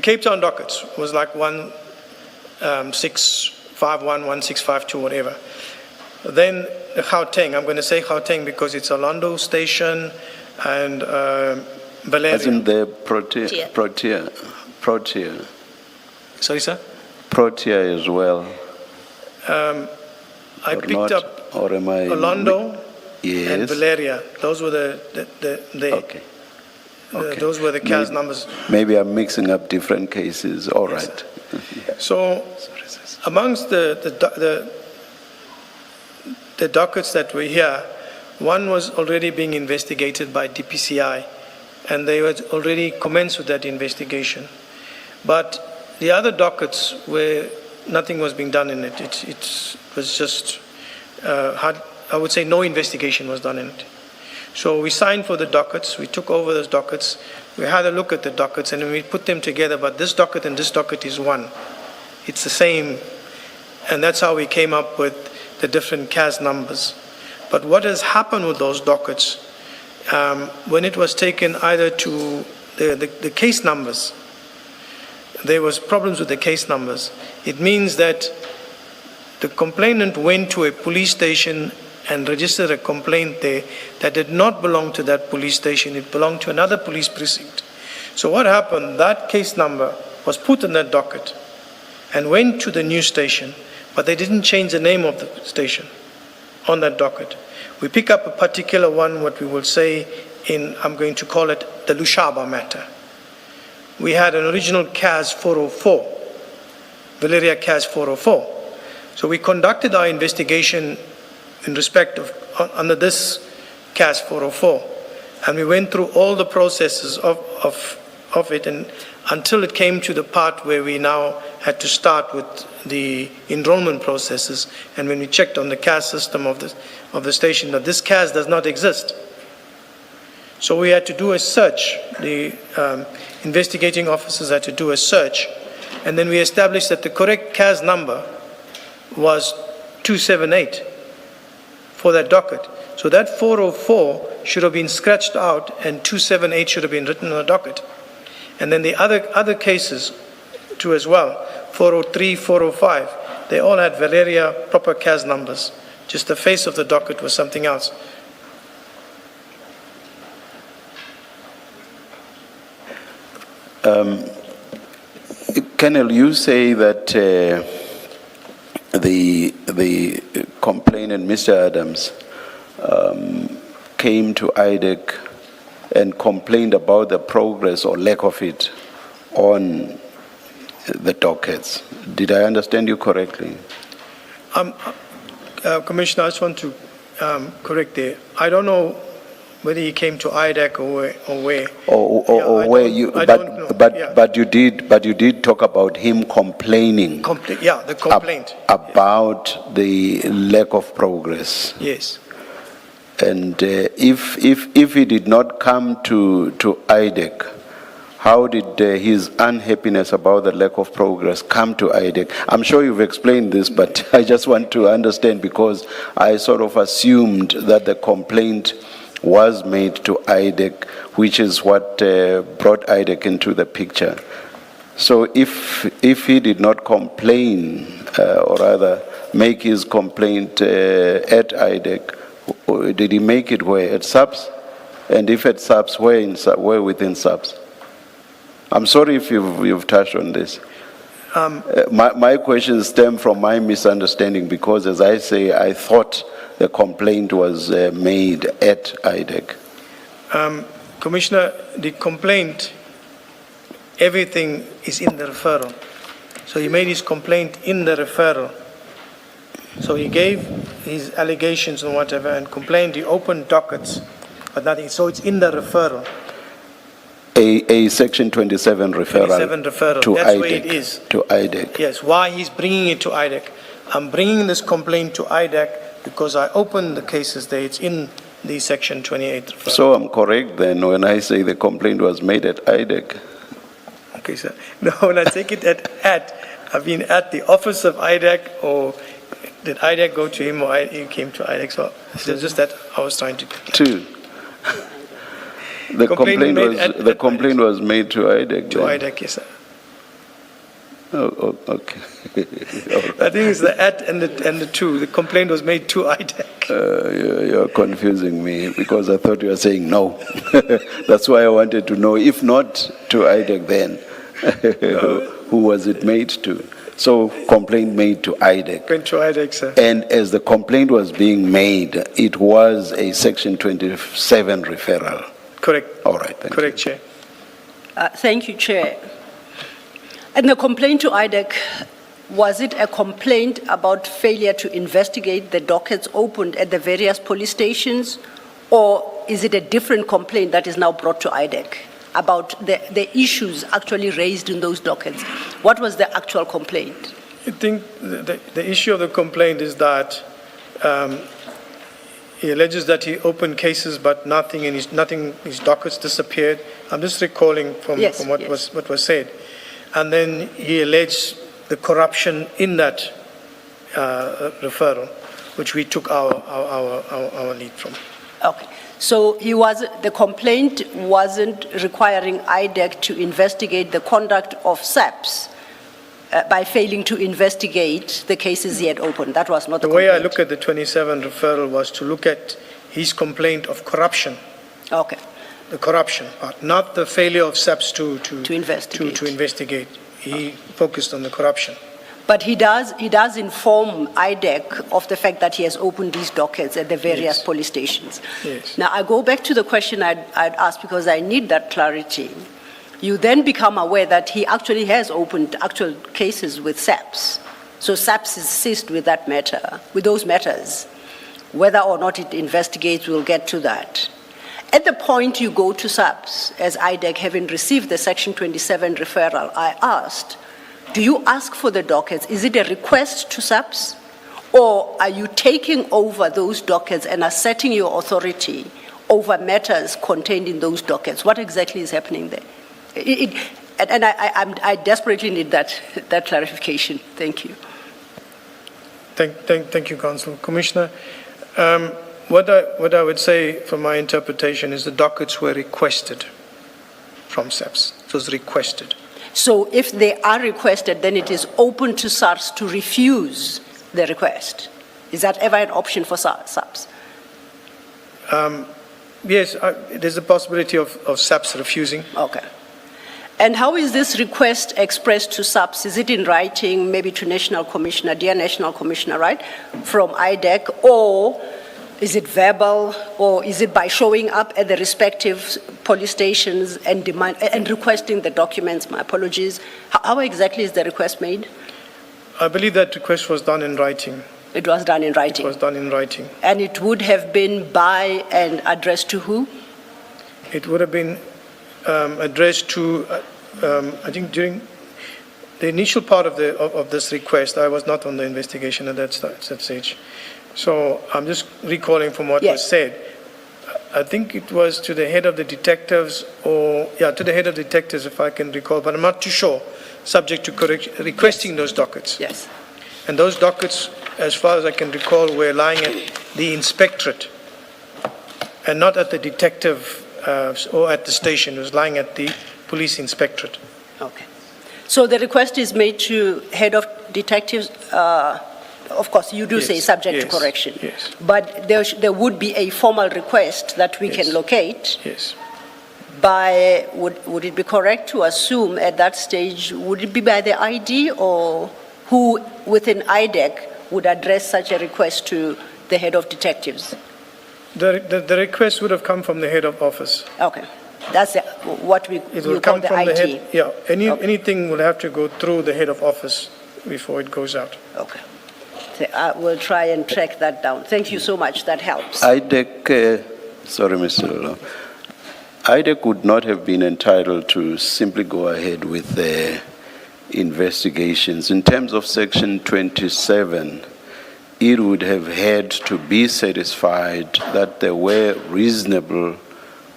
[SPEAKER 1] Cape Town dockets was like 1651, 1652, whatever. Then the Gauteng, I'm going to say Gauteng because it's Orlando Station and Valeria.
[SPEAKER 3] As in the Protea.
[SPEAKER 1] Sorry, sir?
[SPEAKER 3] Protea as well.
[SPEAKER 1] I
[SPEAKER 3] Or
[SPEAKER 1] picked
[SPEAKER 3] not,
[SPEAKER 1] up
[SPEAKER 3] or am I...
[SPEAKER 1] Orlando
[SPEAKER 3] Yes.
[SPEAKER 1] and Valeria. Those were the
[SPEAKER 3] Okay. Okay.
[SPEAKER 1] those were the CAS numbers.
[SPEAKER 3] Maybe I'm mixing up different cases. All right.
[SPEAKER 1] So, amongst the dockets that were here, one was already being investigated by DPCI, and they had already commenced with that investigation. But the other dockets where nothing was being done in it, it was just, I would say no investigation was done in it. So we signed for the dockets, we took over those dockets, we had a look at the dockets, and we put them together, but this docket and this docket is one. It's the same, and that's how we came up with the different CAS numbers. But what has happened with those dockets, when it was taken either to the case numbers. There was problems with the case numbers. It means that the complainant went to a police station and registered a complaint there that did not belong to that police station. It belonged to another police precinct. So what happened, that case number was put in that docket and went to the new station, but they didn't change the name of the station on that docket. We pick up a particular one, what we will say I'm going to call it the Lushaba matter. We had an original CAS 404, Valeria CAS 404. So we conducted our investigation in respect of, under this CAS 404, and we went through all the processes of it, and until it came to the part where we now had to start with the enrollment processes. And when we checked on the CAS system of the station, that this CAS does not exist. So we had to do a search. The investigating officers had to do a search, and then we established that the correct CAS number was 278 for that docket. So that 404 should have been scratched out, and 278 should have been written on the docket. And then the other cases too as well, 403, 405, they all had Valeria proper CAS numbers. Just the face of the docket was something else.
[SPEAKER 3] Colonel, you say that the complainant, Mr. Adams, came to IDAC and complained about the progress or lack of it on the dockets. Did I understand you correctly?
[SPEAKER 1] Commissioner, I just want to correct there. I don't know whether he came to IDAC or where.
[SPEAKER 3] Or where you, but you did talk about him complaining.
[SPEAKER 1] The complaint.
[SPEAKER 3] About the lack of progress.
[SPEAKER 1] Yes.
[SPEAKER 3] And if he did not come to IDAC, how did his unhappiness about the lack of progress come to IDAC? I'm sure you've explained this, but I just want to understand, because I sort of assumed that the complaint was made to IDAC, which is what brought IDAC into the picture. So if he did not complain, or rather make his complaint at IDAC, did he make it where? At SAPS? And if at SAPS, where within SAPS? I'm sorry if you've touched on this. My questions stem from my misunderstanding, because, as I say, I thought the complaint was made at IDAC.
[SPEAKER 1] Commissioner, the complaint, everything is in the referral. So he made his complaint in the referral. So he gave his allegations and whatever and complained. He opened dockets, but nothing. So it's in the referral.
[SPEAKER 3] A Section 27 referral.
[SPEAKER 1] 27 referral.
[SPEAKER 3] To
[SPEAKER 1] That's
[SPEAKER 3] IDAC,
[SPEAKER 1] where it is.
[SPEAKER 3] To IDAC.
[SPEAKER 1] Yes. Why he's bringing it to IDAC? I'm bringing this complaint to IDAC because I opened the cases there. It's in the Section 28 referral.
[SPEAKER 3] So I'm correct then when I say the complaint was made at IDAC.
[SPEAKER 1] Okay, sir. No, when I take it I've been at the office of IDAC, or did IDAC go to him, or he came to IDAC? So it's just that I was trying to.
[SPEAKER 3] Two. The complaint was made to IDAC.
[SPEAKER 1] To IDAC, yes, sir.
[SPEAKER 3] Oh, okay.
[SPEAKER 1] I think it's the at and the two. The complaint was made to IDAC.
[SPEAKER 3] You're confusing me, because I thought you were saying no. That's why I wanted to know. If not to IDAC, then who was it made to? So complaint made to IDAC.
[SPEAKER 1] Went to IDAC, sir.
[SPEAKER 3] And as the complaint was being made, it was a Section 27 referral.
[SPEAKER 1] Correct.
[SPEAKER 3] All right. Thank
[SPEAKER 1] Correct,
[SPEAKER 3] you.
[SPEAKER 1] Chair.
[SPEAKER 2] Thank you, Chair. And the complaint to IDAC, was it a complaint about failure to investigate the dockets opened at the various police stations, or is it a different complaint that is now brought to IDAC about the issues actually raised in those dockets? What was the actual complaint?
[SPEAKER 1] I think the issue of the complaint is that he alleges that he opened cases, but his dockets disappeared. I'm just recalling from what was said. And then he alleged the corruption in that referral, which we took our lead from.
[SPEAKER 2] Okay. So the complaint wasn't requiring IDAC to investigate the conduct of SAPS by failing to investigate the cases he had opened. That was not the
[SPEAKER 1] The way I
[SPEAKER 2] complaint.
[SPEAKER 1] look at the 27 referral was to look at his complaint of corruption,
[SPEAKER 2] Okay,
[SPEAKER 1] the corruption part, not the failure of SAPS to
[SPEAKER 2] investigate.
[SPEAKER 1] To investigate. He focused on the corruption.
[SPEAKER 2] But he does inform IDAC of the fact that he has opened these dockets at the various
[SPEAKER 1] Yes.
[SPEAKER 2] police stations.
[SPEAKER 1] Yes.
[SPEAKER 2] Now, I go back to the question I'd asked because I need that clarity. You then become aware that he actually has opened actual cases with SAPS. So SAPS is seized with that matter, with those matters. Whether or not it investigates, we'll get to that. At the point you go to SAPS, as IDAC having received the Section 27 referral, I asked, do you ask for the dockets? Is it a request to SAPS? Or are you taking over those dockets and asserting your authority over matters contained in those dockets? What exactly is happening there? I desperately need that clarification. Thank you.
[SPEAKER 1] Thank you, Council. Commissioner, what I would say from my interpretation is the dockets were requested from SAPS. It was requested.
[SPEAKER 2] So if they are requested, then it is open to SARS to refuse the request. Is that ever an option for SAPS?
[SPEAKER 1] Yes, there's a possibility of SAPS refusing.
[SPEAKER 2] Okay. And how is this request expressed to SAPS? Is it in writing, maybe to National Commissioner, dear National Commissioner, right, from IDAC, or is it verbal, or is it by showing up at the respective police stations and requesting the documents? My apologies. How exactly is the request made?
[SPEAKER 1] I believe that request was done in writing.
[SPEAKER 2] It was done in
[SPEAKER 1] It
[SPEAKER 2] writing.
[SPEAKER 1] was done in writing.
[SPEAKER 2] And it would have been by and addressed to who?
[SPEAKER 1] It would have been addressed to, I think during the initial part of this request, I was not on the investigation at that stage. So I'm just recalling from what was said. I think it was to the head of the detectives, to the head of detectives, if I can recall, but I'm not too sure, subject to requesting those dockets.
[SPEAKER 2] Yes.
[SPEAKER 1] And those dockets, as far as I can recall, were lying at the inspectorate and not at the detective or at the station. It was lying at the police inspectorate.
[SPEAKER 2] Okay. So the request is made to head of detectives. Of course, you do
[SPEAKER 1] Yes,
[SPEAKER 2] say subject to
[SPEAKER 1] yes,
[SPEAKER 2] correction.
[SPEAKER 1] yes.
[SPEAKER 2] But there would be a formal request that we
[SPEAKER 1] Yes.
[SPEAKER 2] can locate.
[SPEAKER 1] Yes.
[SPEAKER 2] By, would it be correct to assume at that stage, would it be by the ID, or who within IDAC would address such a request to the head of detectives?
[SPEAKER 1] The request would have come from the head of office.
[SPEAKER 2] Okay. That's what
[SPEAKER 1] It
[SPEAKER 2] you
[SPEAKER 1] will
[SPEAKER 2] call
[SPEAKER 1] come
[SPEAKER 2] the
[SPEAKER 1] from
[SPEAKER 2] ID.
[SPEAKER 1] the head. Yeah.
[SPEAKER 2] Okay.
[SPEAKER 1] Anything will have to go through the head of office before it goes out.
[SPEAKER 2] Okay. So I will try and track that down. Thank you so much. That helps.
[SPEAKER 3] IDAC, sorry, Mr. Lolo. IDAC would not have been entitled to simply go ahead with the investigations. In terms of Section 27, it would have had to be satisfied that there were reasonable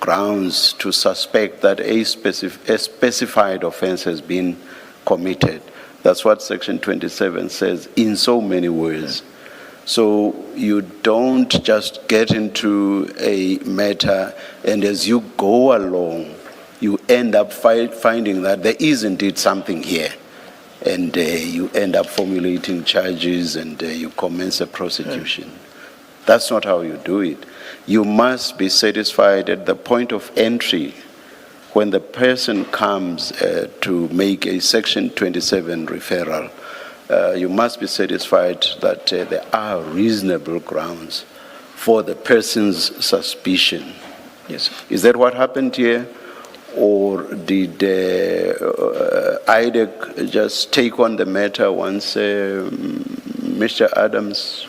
[SPEAKER 3] grounds to suspect that a specified offense has been committed. That's what Section 27 says in so many words. So you don't just get into a matter and as you go along, you end up finding that there is indeed something here. And you end up formulating charges and you commence a prosecution. That's not how you do it. You must be satisfied at the point of entry when the person comes to make a Section 27 referral. You must be satisfied that there are reasonable grounds for the person's suspicion.
[SPEAKER 1] Yes.
[SPEAKER 3] Is that what happened here? Or did IDAC just take on the matter once Mr. Adams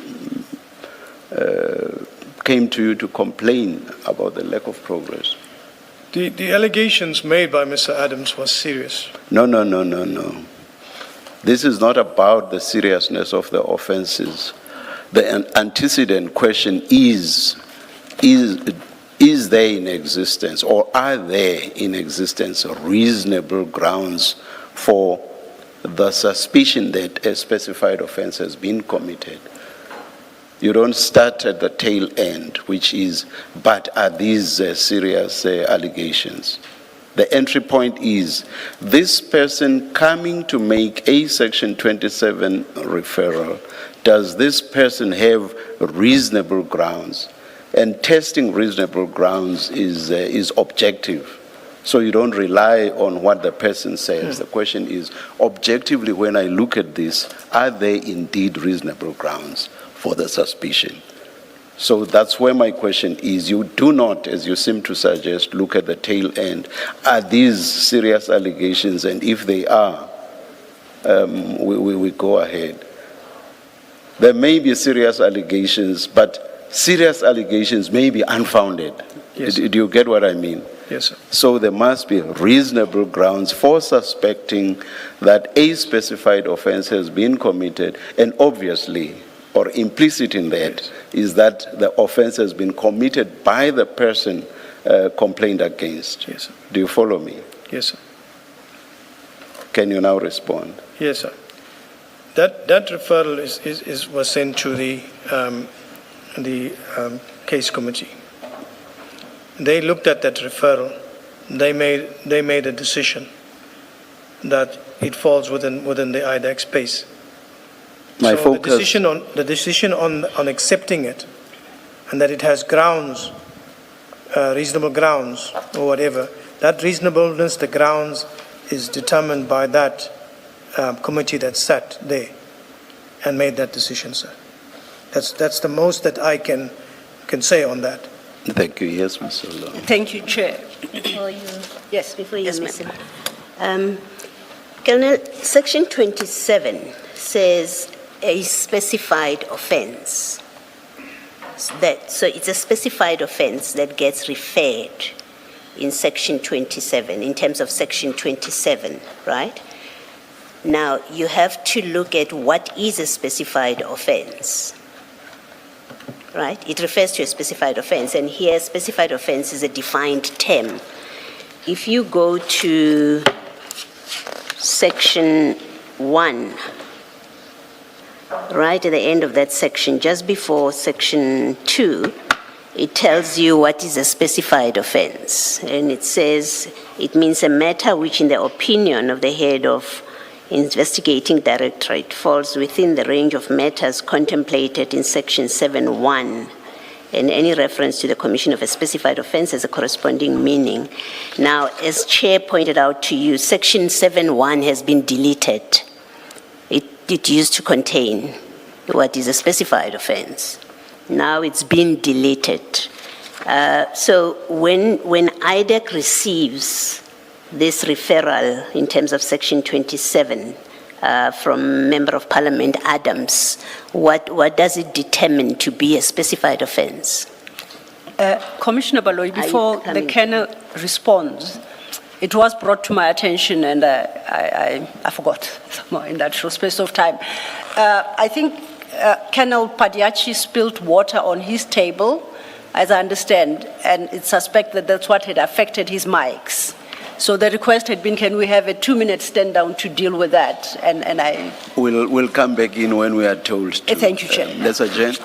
[SPEAKER 3] came to you to complain about the lack of progress?
[SPEAKER 1] The allegations made by Mr. Adams was serious.
[SPEAKER 3] No. This is not about the seriousness of the offenses. The antecedent question is there in existence, or are there in existence reasonable grounds for the suspicion that a specified offense has been committed? You don't start at the tail end, which is, but are these serious allegations? The entry point is, this person coming to make a Section 27 referral, does this person have reasonable grounds? And testing reasonable grounds is objective. So you don't rely on what the person says. The question is, objectively, when I look at this, are there indeed reasonable grounds for the suspicion? So that's where my question is. You do not, as you seem to suggest, look at the tail end. Are these serious allegations? And if they are, we go ahead. There may be serious allegations, but serious allegations may be unfounded.
[SPEAKER 1] Yes.
[SPEAKER 3] Do you get what I mean?
[SPEAKER 1] Yes, sir.
[SPEAKER 3] So there must be reasonable grounds for suspecting that a specified offense has been committed, and obviously, or implicit in that, is that the offense has been committed by the person complained against.
[SPEAKER 1] Yes, sir.
[SPEAKER 3] Do you follow me?
[SPEAKER 1] Yes, sir.
[SPEAKER 3] Can you now respond?
[SPEAKER 1] Yes, sir. That referral was sent to the case committee. They looked at that referral. They made a decision that it falls within the IDAC space.
[SPEAKER 3] My
[SPEAKER 1] So
[SPEAKER 3] focus.
[SPEAKER 1] the decision on accepting it, and that it has grounds, reasonable grounds or whatever, that reasonableness, the grounds, is determined by that committee that sat there and made that decision, sir. That's the most that I can say on that.
[SPEAKER 3] Thank you. Yes, Mr. Law.
[SPEAKER 2] Thank you, Chair.
[SPEAKER 5] Before you,
[SPEAKER 2] Yes,
[SPEAKER 5] before you
[SPEAKER 2] yes,
[SPEAKER 5] miss
[SPEAKER 2] ma'am.
[SPEAKER 5] it. Colonel, Section 27 says a specified offense. So it's a specified offense that gets referred in Section 27, in terms of Section 27, right? Now, you have to look at what is a specified offense, right? It refers to a specified offense, and here specified offense is a defined term. If you go to Section 1, right at the end of that section, just before Section 2, it tells you what is a specified offense. And it says it means a matter which, in the opinion of the head of investigating directorate, falls within the range of matters contemplated in Section 7.1, and any reference to the commission of a specified offense has a corresponding meaning. Now, as Chair pointed out to you, Section 7.1 has been deleted. It used to contain what is a specified offense. Now it's been deleted. So when IDAC receives this referral in terms of Section 27 from Member of Parliament Adams, what does it determine to be a specified offense?
[SPEAKER 2] Commissioner Baloyi, before the
[SPEAKER 5] coming?
[SPEAKER 2] Colonel responds, it was brought to my attention, and I forgot somewhere in that short space of time. I think Colonel Padiachi spilled water on his table, as I understand, and it's suspected that's what had affected his mics. So the request had been, can we have a 2-minute stand down to deal with that? And I...
[SPEAKER 3] We'll come back in when we are told to.
[SPEAKER 2] Thank you, Chair.
[SPEAKER 3] Let's adjourn.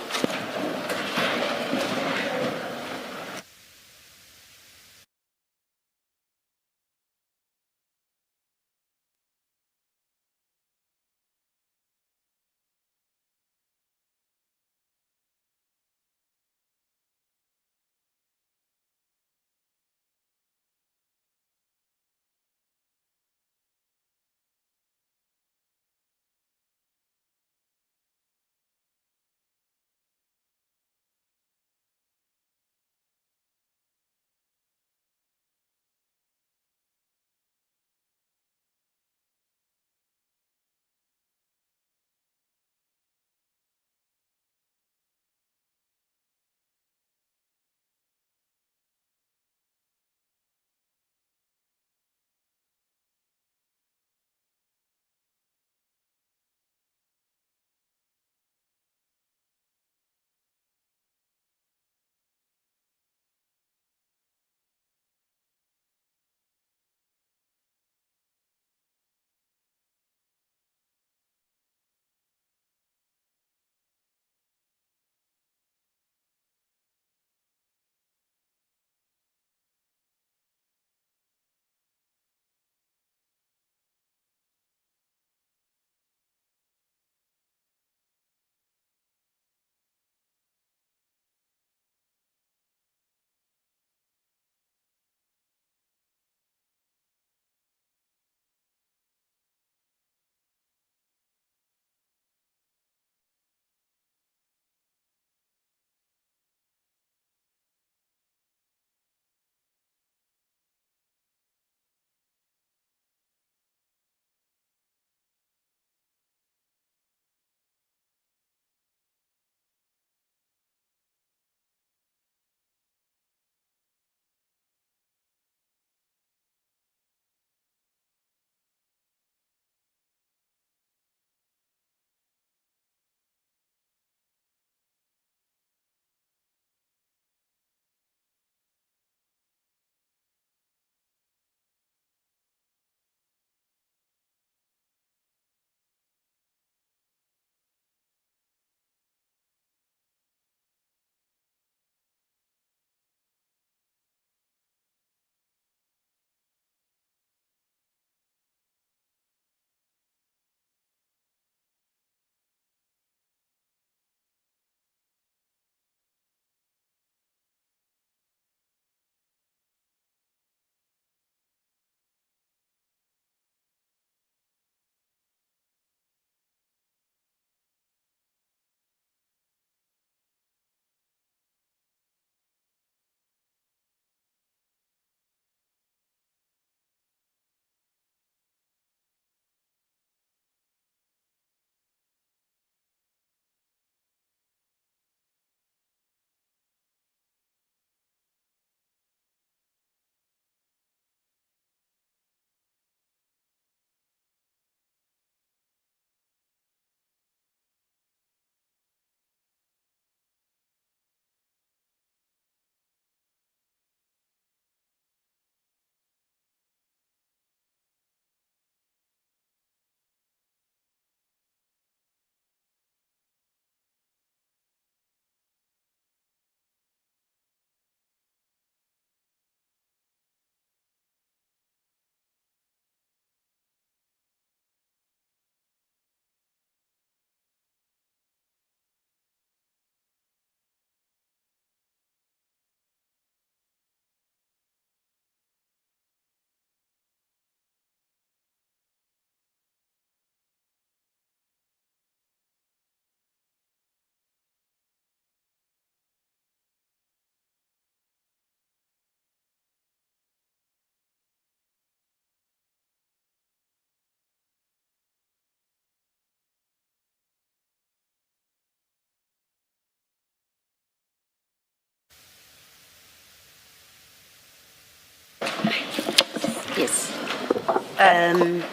[SPEAKER 5] Yes.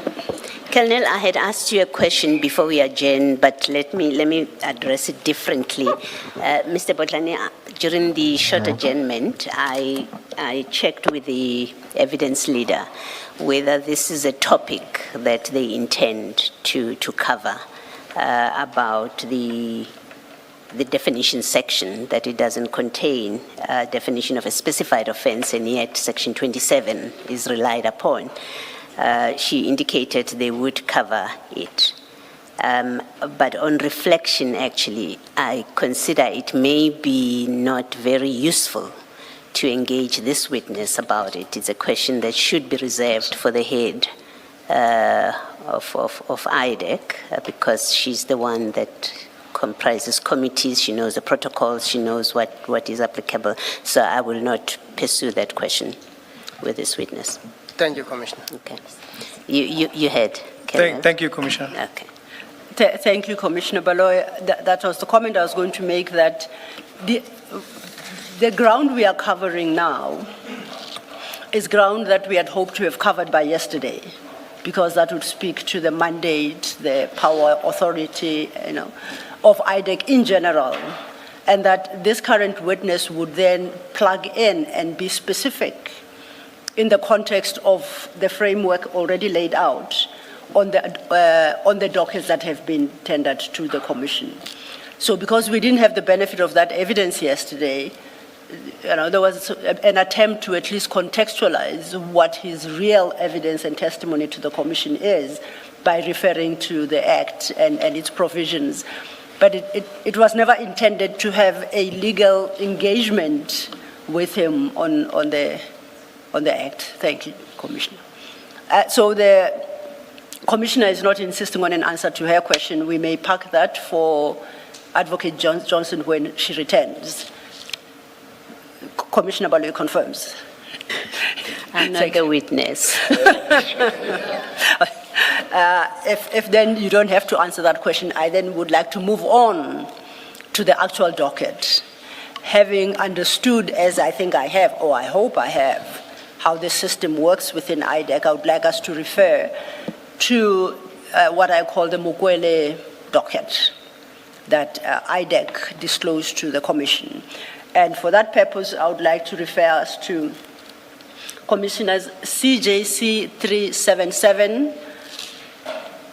[SPEAKER 5] Colonel, I had asked you a question before we adjourn, but let me address it differently. Mr. Botlane, during the short adjournment, I checked with the evidence leader whether this is a topic that they intend to cover about the definition section, that it doesn't contain a definition of a specified offense, and yet Section 27 is relied upon. She indicated they would cover it. But on reflection, actually, I consider it may be not very useful to engage this witness about it. It's a question that should be reserved for the head of IDAC, because she's the one that comprises committees, she knows the protocols, she knows what is applicable. So I will not pursue that question with this witness.
[SPEAKER 6] Thank you, Commissioner.
[SPEAKER 5] Okay. You had, Colonel.
[SPEAKER 1] Thank you, Commissioner.
[SPEAKER 5] Okay.
[SPEAKER 2] Thank you, Commissioner Baloyi. That was the comment I was going to make, that the ground we are covering now is ground that we had hoped to have covered by yesterday, because that would speak to the mandate, the power, authority, of IDAC in general, and that this current witness would then plug in and be specific in the context of the framework already laid out on the dockets that have been tendered to the Commission. So because we didn't have the benefit of that evidence yesterday, there was an attempt to at least contextualize what his real evidence and testimony to the Commission is by referring to the Act and its provisions. But it was never intended to have a legal engagement with him on the Act. Thank you, Commissioner. So the Commissioner is not insisting on an answer to her question. We may park that for Advocate Johnson when she returns. Commissioner Baloyi confirms.
[SPEAKER 5] I'm not the witness.
[SPEAKER 2] If then you don't have to answer that question, I then would like to move on to the actual docket. Having understood, as I think I have, or I hope I have, how the system works within IDAC, I would like us to refer to what I call the Mukwele docket that IDAC disclosed to the Commission. And for that purpose, I would like to refer us to Commissioners CJC 377,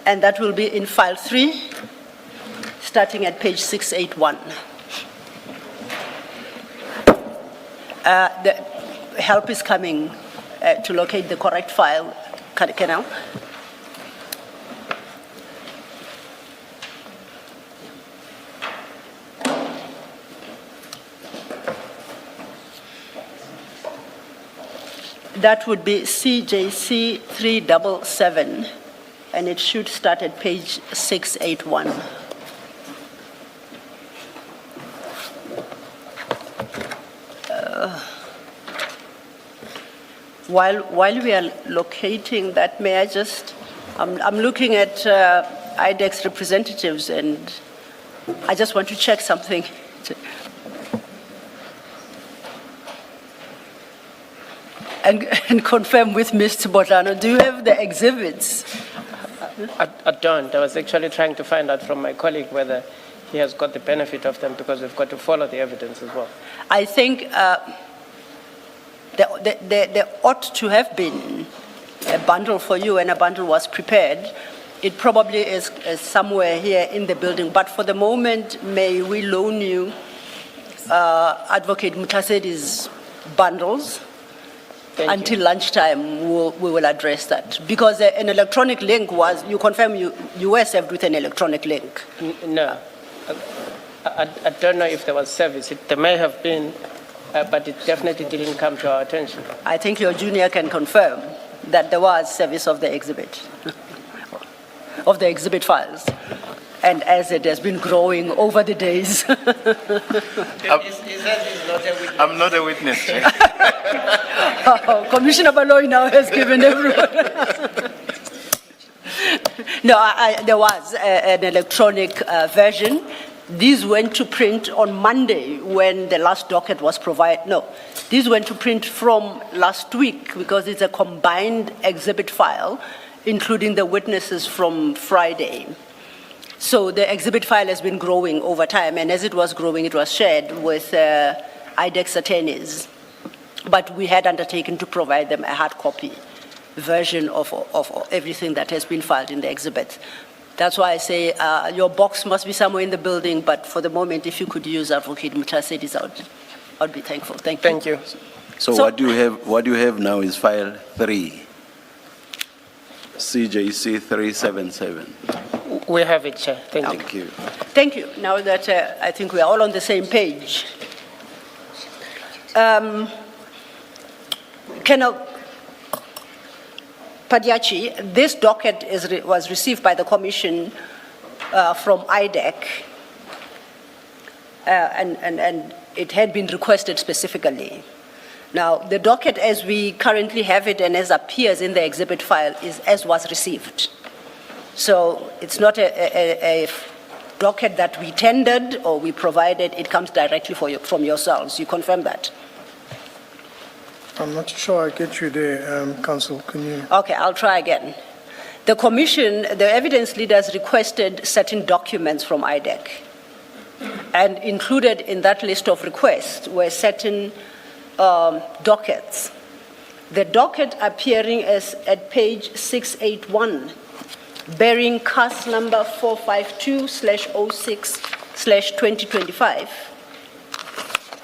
[SPEAKER 2] and that will be in file 3, starting at page 681. The help is coming to locate the correct file. Can I? That would be CJC 377, and it should start at page 681. While we are locating that, may I just, I'm looking at IDAC's representatives, and I just want to check something. And confirm with Mr. Botlane, do you have the exhibits?
[SPEAKER 6] I don't. I was actually trying to find out from my colleague whether he has got the benefit of them, because we've got to follow the evidence as well.
[SPEAKER 2] I think there ought to have been a bundle for you, and a bundle was prepared. It probably is somewhere here in the building, but for the moment, may we loan you Advocate Mutasedi's bundles? Until lunchtime, we will address that. Because an electronic link was, you confirm you were served with an electronic link?
[SPEAKER 6] No. I don't know if there was service. There may have been, but it definitely didn't come to our attention.
[SPEAKER 2] I think your junior can confirm that there was service of the exhibit, of the exhibit files. And as it has been growing over the days.
[SPEAKER 7] I'm not a witness.
[SPEAKER 2] Commissioner Baloyi now has given everyone. No, there was an electronic version, these went to print on Monday when the last docket was provided. No, these went to print from last week because it's a combined exhibit file, including the witnesses from Friday. So the exhibit file has been growing over time, and as it was growing, it was shared with IDAC's attorneys. But we had undertaken to provide them a hard copy version of everything that has been filed in the exhibit. That's why I say your box must be somewhere in the building, but for the moment, if you could use Advocate Mutlasedy's, I'd be thankful. Thank you.
[SPEAKER 6] Thank you.
[SPEAKER 3] So what do you have now is file 3, CJC 377.
[SPEAKER 6] We have it, Chair. Thank you.
[SPEAKER 3] Thank you.
[SPEAKER 2] Thank you. Now that I think we are all on the same page. Colonel Padiachi, this docket was received by the Commission from IDAC, and it had been requested specifically. Now, the docket as we currently have it and as appears in the exhibit file is as was received. So it's not a docket that we tendered or we provided, it comes directly from yourselves. You confirm that?
[SPEAKER 1] I'm not sure I get you there, Council. Can you?
[SPEAKER 2] Okay, I'll try again. The Commission, the evidence leaders requested certain documents from IDAC, and included in that list of requests were certain dockets. The docket appearing as at page 681, bearing CAS number 452/06/2025,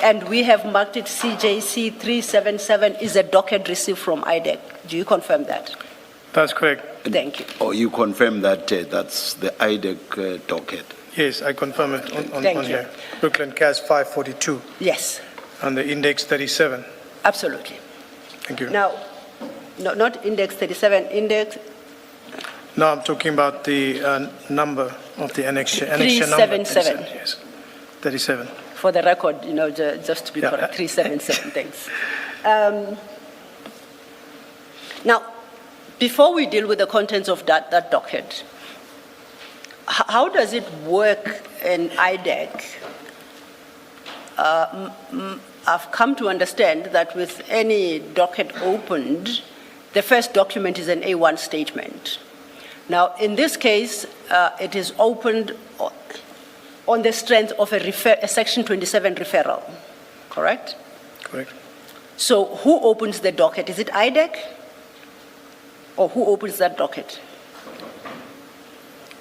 [SPEAKER 2] and we have marked it CJC 377, is a docket received from IDAC. Do you confirm that?
[SPEAKER 1] That's correct.
[SPEAKER 2] Thank you.
[SPEAKER 3] Oh, you confirm that that's the IDAC docket?
[SPEAKER 1] Yes, I confirm it on
[SPEAKER 2] Thank you.
[SPEAKER 1] here. Brooklyn CAS 542
[SPEAKER 2] Yes,
[SPEAKER 1] and the index 37.
[SPEAKER 2] absolutely.
[SPEAKER 1] Thank you.
[SPEAKER 2] Now, no, not index 37, index
[SPEAKER 1] No, I'm talking about the number of the annexure number.
[SPEAKER 2] 377.
[SPEAKER 1] Yes, 37.
[SPEAKER 2] for the record, you know, just to be
[SPEAKER 1] Yeah.
[SPEAKER 2] correct, 377, thanks. Now, before we deal with the contents of that docket, how does it work in IDAC? I've come to understand that with any docket opened, the first document is an A1 statement. Now, in this case, it is opened on the strength of a Section 27 referral, correct?
[SPEAKER 1] Correct.
[SPEAKER 2] So who opens the docket? Is it IDAC? Or who opens that docket?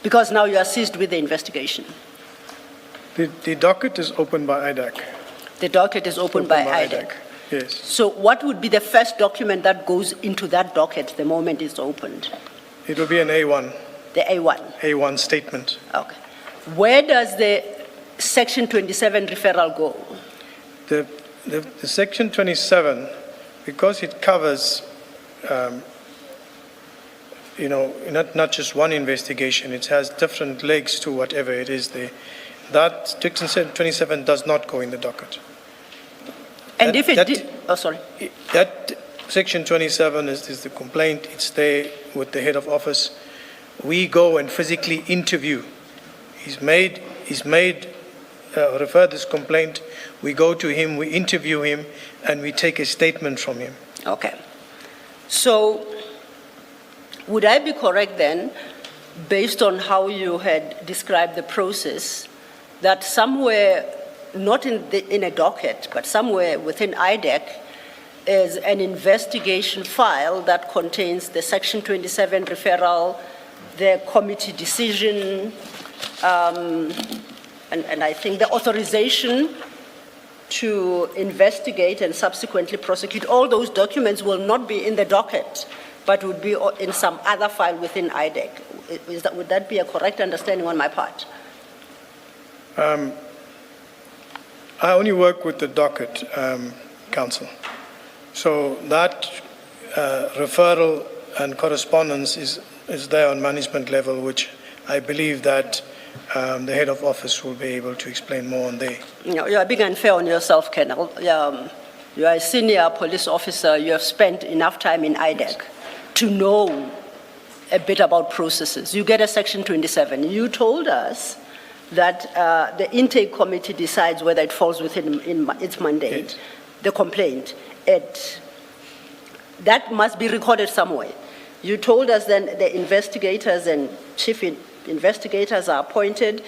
[SPEAKER 2] Because now you are seized with the investigation.
[SPEAKER 1] The docket is opened by IDAC.
[SPEAKER 2] The docket is opened by IDAC.
[SPEAKER 1] Yes.
[SPEAKER 2] So what would be the first document that goes into that docket the moment it's opened?
[SPEAKER 1] It will be an A1.
[SPEAKER 2] The A1.
[SPEAKER 1] A1 statement.
[SPEAKER 2] Okay. Where does the Section 27 referral go?
[SPEAKER 1] The Section 27, because it covers, not just one investigation, it has different legs to whatever it is. That Section 27 does not go in the docket.
[SPEAKER 2] And if it did, oh, sorry.
[SPEAKER 1] That Section 27 is the complaint. It's there with the head of office. We go and physically interview. Refer this complaint. We go to him, we interview him, and we take a statement from him.
[SPEAKER 2] Okay. So would I be correct then, based on how you had described the process, that somewhere, not in a docket, but somewhere within IDAC, is an investigation file that contains the Section 27 referral, the committee decision, and I think the authorization to investigate and subsequently prosecute? All those documents will not be in the docket, but would be in some other file within IDAC. Would that be a correct understanding on my part?
[SPEAKER 1] I only work with the docket, Council. So that referral and correspondence is there on management level, which I believe that the head of office will be able to explain more on there.
[SPEAKER 2] You're being unfair on yourself, Colonel. You are a senior police officer. You have spent enough time in IDAC to know a bit about processes. You get a Section 27. You told us that the intake committee decides whether it falls within its mandate,
[SPEAKER 1] Yes.
[SPEAKER 2] the complaint. That must be recorded somewhere. You told us then the investigators and chief investigators are appointed.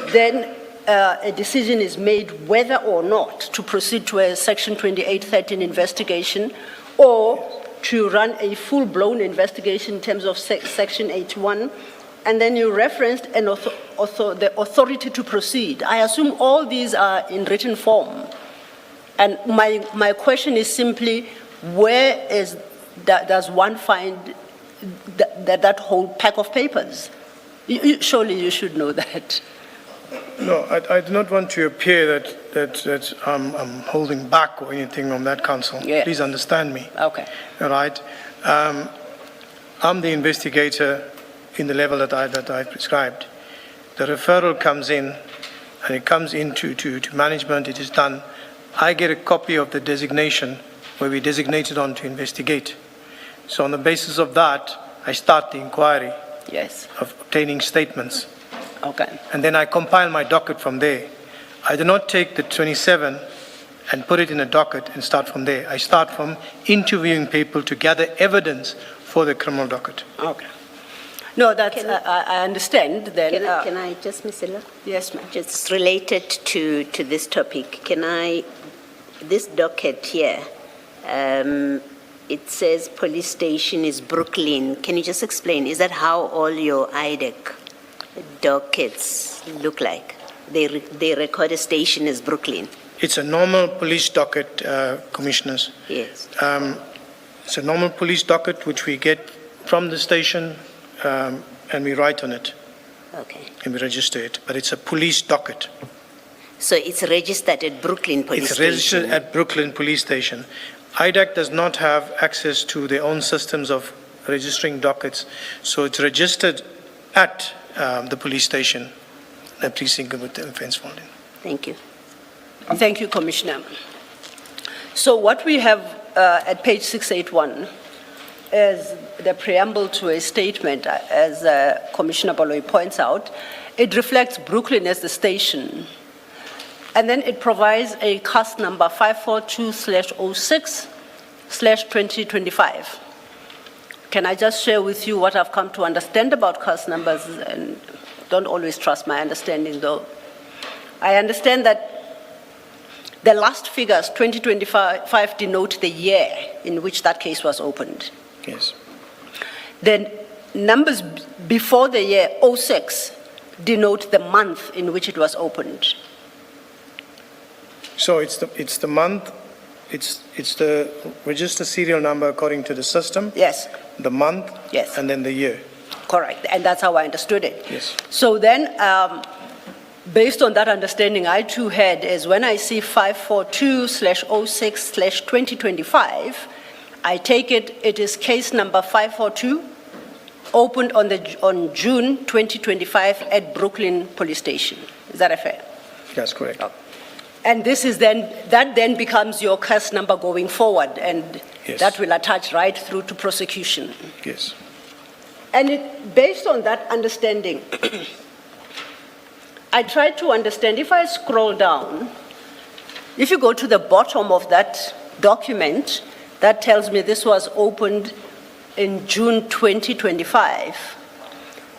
[SPEAKER 2] Then a decision is made whether or not to proceed to a Section 2813 investigation or to run a full-blown investigation in terms of Section 81. And then you referenced the authority to proceed. I assume all these are in written form. And my question is simply, where does one find that whole pack of papers? Surely you should know that.
[SPEAKER 1] No, I do not want to appear that I'm holding back or anything on that, Council.
[SPEAKER 2] Yeah.
[SPEAKER 1] Please understand me.
[SPEAKER 2] Okay.
[SPEAKER 1] All right. I'm the investigator in the level that I prescribed. The referral comes in, and it comes into to management. It is done. I get a copy of the designation where we designated on to investigate. So on the basis of that, I start the inquiry
[SPEAKER 2] Yes.
[SPEAKER 1] of obtaining statements.
[SPEAKER 2] Okay.
[SPEAKER 1] And then I compile my docket from there. I do not take the 27 and put it in a docket and start from there. I start from interviewing people to gather evidence for the criminal docket.
[SPEAKER 2] Okay. No, that's, I understand then.
[SPEAKER 5] Can I just, Ms. Ella?
[SPEAKER 2] Yes, ma'am.
[SPEAKER 5] Just related to this topic, this docket here, it says police station is Brooklyn. Can you just explain, is that how all your IDAC dockets look like? They record a station as Brooklyn?
[SPEAKER 1] It's a normal police docket, Commissioners.
[SPEAKER 5] Yes.
[SPEAKER 1] It's a normal police docket which we get from the station and we write on it
[SPEAKER 5] Okay.
[SPEAKER 1] and we register it. But it's a police docket.
[SPEAKER 5] So it's registered at Brooklyn Police
[SPEAKER 1] It's
[SPEAKER 5] Station?
[SPEAKER 1] registered at Brooklyn Police Station. IDAC does not have access to their own systems of registering dockets, so it's registered at the police station, the precinct with the offense found in.
[SPEAKER 5] Thank you.
[SPEAKER 2] Thank you, Commissioner. So what we have at page 681 is the preamble to a statement, as Commissioner Baloyi points out. It reflects Brooklyn as the station. And then it provides a cast number 542/06/2025. Can I just share with you what I've come to understand about cast numbers? And don't always trust my understanding, though. I understand that the last figures, 2025, denote the year in which that case was opened.
[SPEAKER 1] Yes.
[SPEAKER 2] The numbers before the year 06 denote the month in which it was opened.
[SPEAKER 1] So it's the month, it's the register serial number according to the system,
[SPEAKER 2] Yes,
[SPEAKER 1] the month,
[SPEAKER 2] Yes.
[SPEAKER 1] and then the year.
[SPEAKER 2] correct. And that's how I understood it.
[SPEAKER 1] Yes.
[SPEAKER 2] So then, based on that understanding, I too had is when I see 542/06/2025, I take it is case number 542, opened on June 2025 at Brooklyn Police Station. Is that fair?
[SPEAKER 1] That's correct.
[SPEAKER 2] And that then becomes your case number going forward, and
[SPEAKER 1] Yes.
[SPEAKER 2] that will attach right through to prosecution.
[SPEAKER 1] Yes.
[SPEAKER 2] And based on that understanding, I try to understand, if I scroll down, if you go to the bottom of that document, that tells me this was opened in June 2025.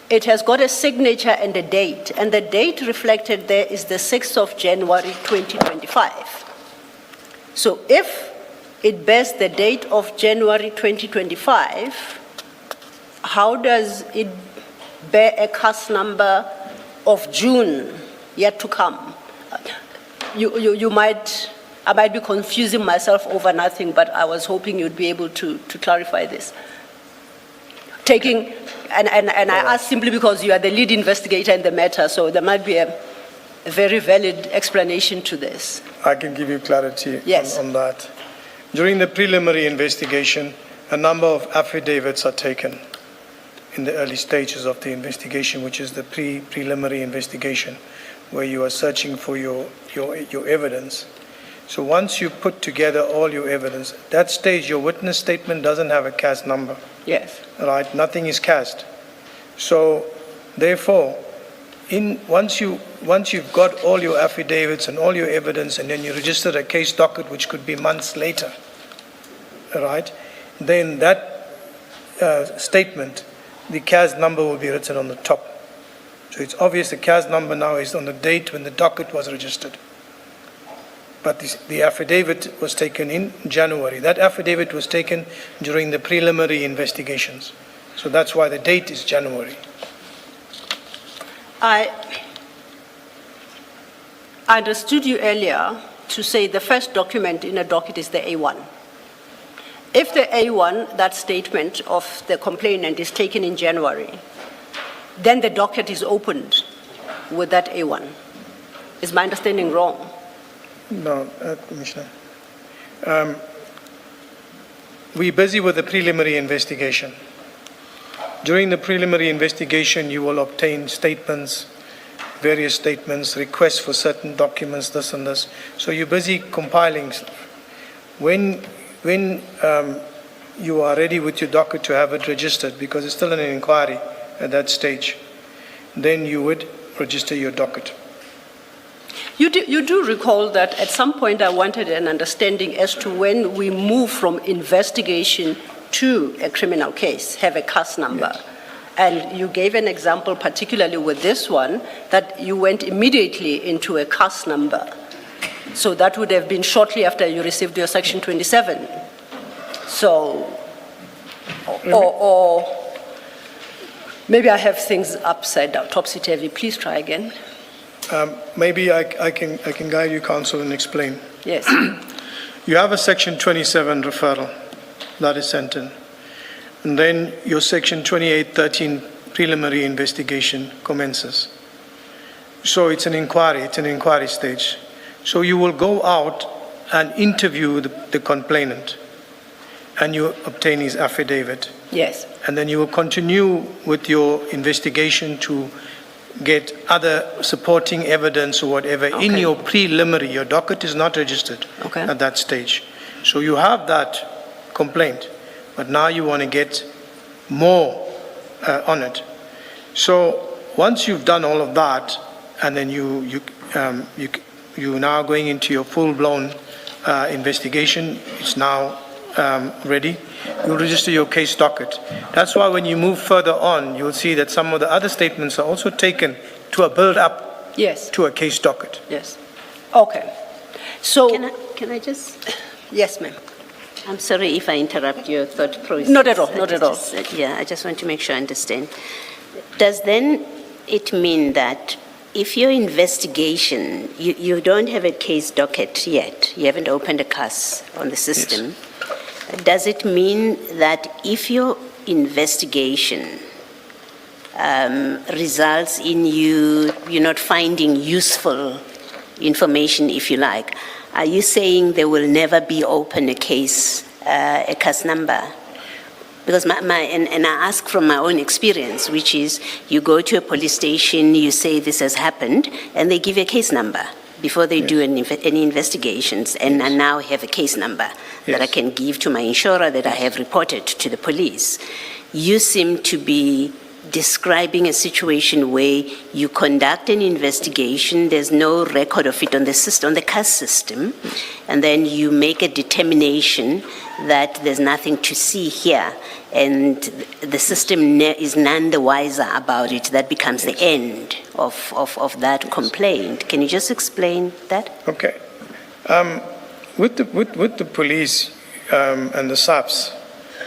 [SPEAKER 2] It has got a signature and a date, and the date reflected there is the 6th of January 2025. So if it bears the date of January 2025, how does it bear a case number of June yet to come? I might be confusing myself over nothing, but I was hoping you'd be able to clarify this. And I ask simply because you are the lead investigator in the matter, so there might be a very valid explanation to this.
[SPEAKER 1] I can give you clarity
[SPEAKER 2] Yes.
[SPEAKER 1] on that. During the preliminary investigation, a number of affidavits are taken in the early stages of the investigation, which is the preliminary investigation, where you are searching for your evidence. So once you put together all your evidence, at that stage your witness statement doesn't have a cast number,
[SPEAKER 2] Yes.
[SPEAKER 1] right? Nothing is cast. So therefore, once you've got all your affidavits and all your evidence, and then you register a case docket, which could be months later, all right, then that statement, the CAS number will be written on the top. So it's obvious the CAS number now is on the date when the docket was registered. But the affidavit was taken in January. That affidavit was taken during the preliminary investigations. So that's why the date is January.
[SPEAKER 2] I understood you earlier to say the first document in a docket is the A1. If the A1, that statement of the complainant, is taken in January, then the docket is opened with that A1. Is my understanding wrong?
[SPEAKER 1] No, Commissioner. We're busy with the preliminary investigation. During the preliminary investigation, you will obtain statements, various statements, requests for certain documents, this and this. So you're busy compiling stuff. When you are ready with your docket to have it registered, because it's still in an inquiry at that stage, then you would register your docket.
[SPEAKER 2] You do recall that at some point I wanted an understanding as to when we move from investigation to a criminal case, have a CAS number.
[SPEAKER 1] Yes.
[SPEAKER 2] And you gave an example, particularly with this one, that you went immediately into a CAS number. So that would have been shortly after you received your Section 27. So, or maybe I have things upside down, topsy-turvy. Please try again.
[SPEAKER 1] Maybe I can guide you, counsel, and explain.
[SPEAKER 2] Yes.
[SPEAKER 1] You have a Section 27 referral that is sent in. And then your Section 2813 preliminary investigation commences. So it's an inquiry stage. So you will go out and interview the complainant, and you obtain his affidavit.
[SPEAKER 2] Yes.
[SPEAKER 1] And then you will continue with your investigation to get other supporting evidence or whatever in
[SPEAKER 2] Okay.
[SPEAKER 1] your preliminary. Your docket is not registered
[SPEAKER 2] Okay.
[SPEAKER 1] at that stage. So you have that complaint, but now you want to get more on it. So once you've done all of that, and then you're now going into your full-blown investigation, it's now ready, you register your case docket. That's why when you move further on, you'll see that some of the other statements are also taken to build up
[SPEAKER 2] Yes.
[SPEAKER 1] to a case docket.
[SPEAKER 2] Yes. Okay. So,
[SPEAKER 5] Can I just,
[SPEAKER 2] yes, ma'am.
[SPEAKER 5] I'm sorry if I interrupt your thought process.
[SPEAKER 2] Not at all, not at all.
[SPEAKER 5] Yeah, I just want to make sure I understand. Does then it mean that if your investigation, you don't have a case docket yet, you haven't opened a CAS on the system, does it mean that if your investigation results in you're not finding useful information, if you like, are you saying there will never be open a case, a CAS number? Because and I ask from my own experience, which is you go to a police station, you say this has happened, and they give you a case number before they do any investigations, and I now have a case number that I can give to my insurer that I have reported to the police. You seem to be describing a situation where you conduct an investigation, there's no record of it on the system, on the CAS system, and then you make a determination that there's nothing to see here, and the system is none the wiser about it. That becomes the end of that complaint. Can you just explain that?
[SPEAKER 1] Okay. With the police and the SAPs,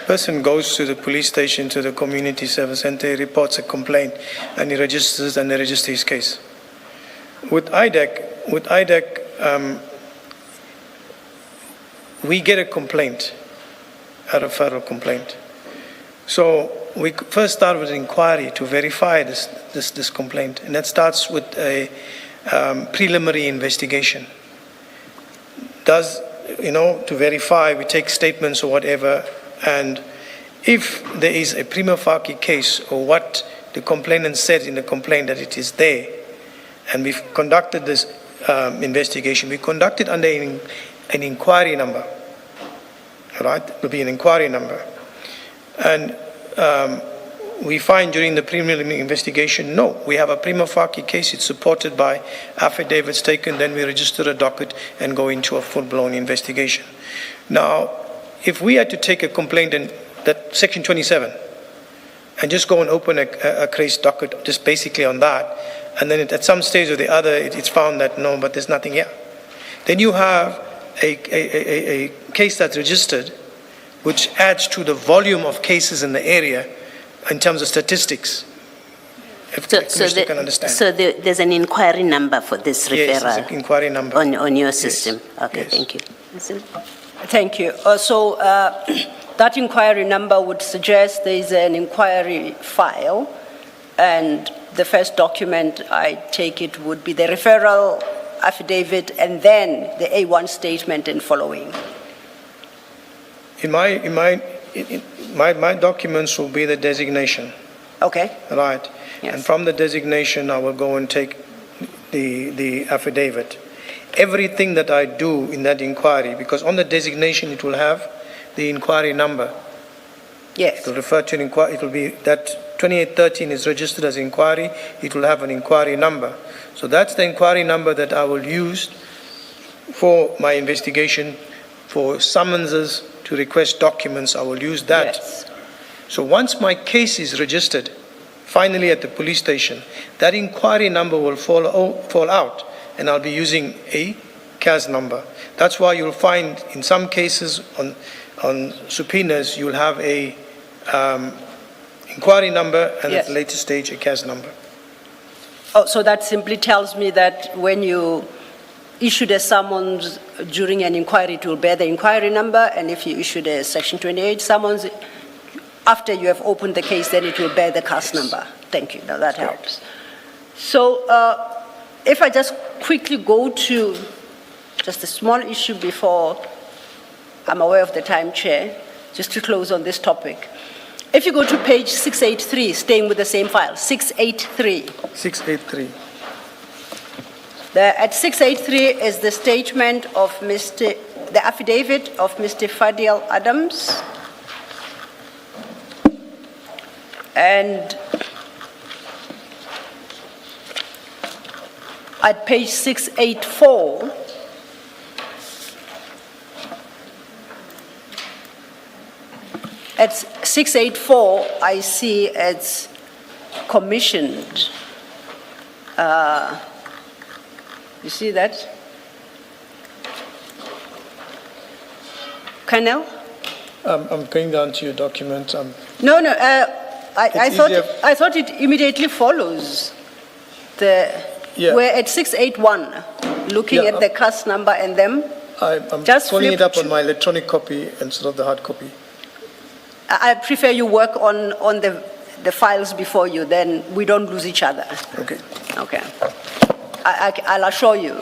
[SPEAKER 1] person goes to the police station, to the community service center, he reports a complaint, and he registers, and they register his case. With IDAC, we get a complaint, a referral complaint. So we first start with an inquiry to verify this complaint, and that starts with a preliminary investigation. To verify, we take statements or whatever, and if there is a prima facie case or what the complainant said in the complaint that it is there, and we've conducted this investigation, we conduct it under an inquiry number, right? It will be an inquiry number. And we find during the preliminary investigation, no, we have a prima facie case, it's supported by affidavits taken, then we register a docket and go into a full-blown investigation. Now, if we had to take a complaint in that Section 27 and just go and open a case docket just basically on that, and then at some stage or the other it's found that no, but there's nothing here, then you have a case that's registered which adds to the volume of cases in the area in terms of statistics, if the Commissioner can understand.
[SPEAKER 5] So there's an inquiry number for this referral?
[SPEAKER 1] Yes, there's an inquiry number.
[SPEAKER 5] On your system?
[SPEAKER 1] Yes.
[SPEAKER 5] Okay,
[SPEAKER 1] Yes.
[SPEAKER 5] thank you.
[SPEAKER 2] Thank you. So that inquiry number would suggest there is an inquiry file, and the first document, I take it, would be the referral affidavit and then the A1 statement and following.
[SPEAKER 1] In my documents will be the designation,
[SPEAKER 2] Okay?
[SPEAKER 1] right?
[SPEAKER 2] Yes.
[SPEAKER 1] And from the designation, I will go and take the affidavit. Everything that I do in that inquiry, because on the designation it will have the inquiry number.
[SPEAKER 2] Yes.
[SPEAKER 1] It will refer to an inquiry, it will be that 2813 is registered as inquiry, it will have an inquiry number. So that's the inquiry number that I will use for my investigation, for summonses to request documents, I will use that.
[SPEAKER 2] Yes.
[SPEAKER 1] So once my case is registered, finally at the police station, that inquiry number will fall out, and I'll be using a CAS number. That's why you'll find in some cases on subpoenas, you'll have a inquiry number and
[SPEAKER 2] Yes.
[SPEAKER 1] at a later stage a CAS number.
[SPEAKER 2] Oh, so that simply tells me that when you issued a summons during an inquiry, it will bear the inquiry number, and if you issued a Section 28 summons, after you have opened the case, then it will bear the CAS number. Thank you. Now that helps. So if I just quickly go to just a small issue before I'm aware of the time, Chair, just to close on this topic. If you go to page 683, staying with the same file, 683.
[SPEAKER 1] 683.
[SPEAKER 2] At 683 is the statement of the affidavit of Mr. Fadil Adams. And at page 684, I see it's commissioned. You see that? Colonel?
[SPEAKER 1] I'm going down to your document.
[SPEAKER 2] No, I
[SPEAKER 1] It's
[SPEAKER 2] thought
[SPEAKER 1] easier.
[SPEAKER 2] I thought it immediately follows.
[SPEAKER 1] Yeah.
[SPEAKER 2] We're at 681, looking
[SPEAKER 1] Yeah,
[SPEAKER 2] at the CAS number and them.
[SPEAKER 1] I'm
[SPEAKER 2] Just
[SPEAKER 1] pulling it
[SPEAKER 2] flip
[SPEAKER 1] up on
[SPEAKER 2] to-
[SPEAKER 1] my electronic copy instead of the hard copy.
[SPEAKER 2] I prefer you work on the files before you, then we don't lose each other.
[SPEAKER 1] Okay.
[SPEAKER 2] Okay. I'll assure you,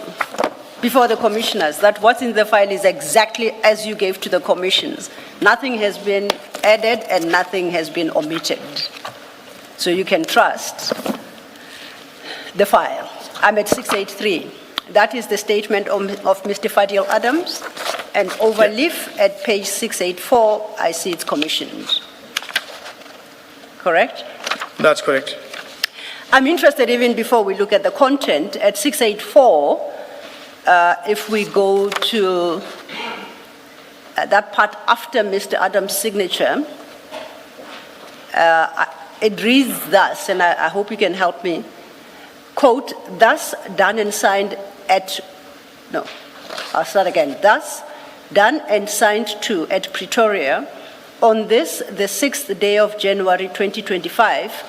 [SPEAKER 2] before the commissioners, that what's in the file is exactly as you gave to the commissions. Nothing has been added and nothing has been omitted. So you can trust the file. I'm at 683. That is the statement of Mr. Fadil Adams. And overleaf at page 684, I see it's commissioned. Correct?
[SPEAKER 1] That's correct.
[SPEAKER 2] I'm interested, even before we look at the content, at 684, if we go to that part after Mr. Adams' signature, it reads thus, and I hope you can help me, quote, thus done and signed at, no, I'll start again, thus done and signed to at Pretoria on this, the 6th day of January 2025,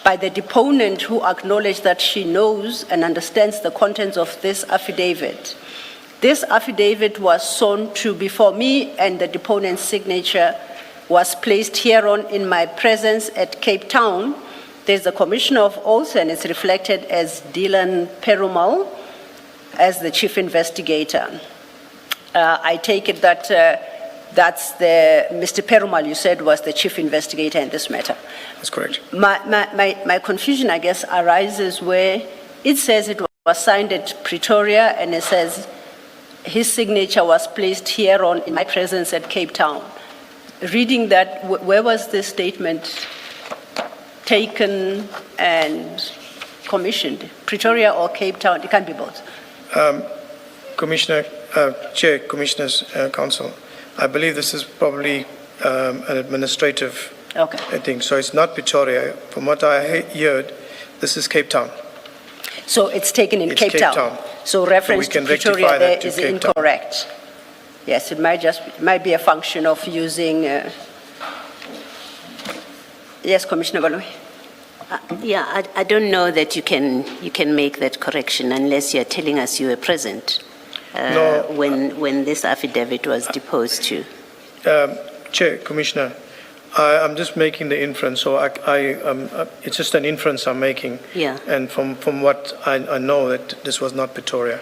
[SPEAKER 2] by the deponent who acknowledged that she knows and understands the contents of this affidavit. This affidavit was sworn to before me, and the deponent's signature was placed hereon in my presence at Cape Town. There's the Commissioner of Oaths, and it's reflected as Dylan Perumal as the chief investigator. I take it that that's Mr. Perumal, you said, was the chief investigator in this matter.
[SPEAKER 1] That's correct.
[SPEAKER 2] My confusion, I guess, arises where it says it was signed at Pretoria, and it says his signature was placed hereon in my presence at Cape Town. Reading that, where was this statement taken and commissioned? Pretoria or Cape Town? It can't be both.
[SPEAKER 1] Commissioner, Chair, Commissioners, Council, I believe this is probably an administrative thing, so it's not Pretoria. From what I heard, this is Cape Town.
[SPEAKER 2] So it's taken in
[SPEAKER 1] It's
[SPEAKER 2] Cape Town.
[SPEAKER 1] Town.
[SPEAKER 2] So reference
[SPEAKER 1] we
[SPEAKER 2] to
[SPEAKER 1] can
[SPEAKER 2] Pretoria
[SPEAKER 1] rectify
[SPEAKER 2] there
[SPEAKER 1] that to
[SPEAKER 2] is
[SPEAKER 1] Cape Town.
[SPEAKER 2] incorrect. Yes, it might be a function of using. Yes, Commissioner Baloyi.
[SPEAKER 5] Yeah, I don't know that you can make that correction unless you're telling us you were present
[SPEAKER 1] No.
[SPEAKER 5] when this affidavit was deposed to.
[SPEAKER 1] Chair, Commissioner, I'm just making the inference, so it's just an inference I'm making.
[SPEAKER 5] Yeah.
[SPEAKER 1] And from what I know, that this was not Pretoria.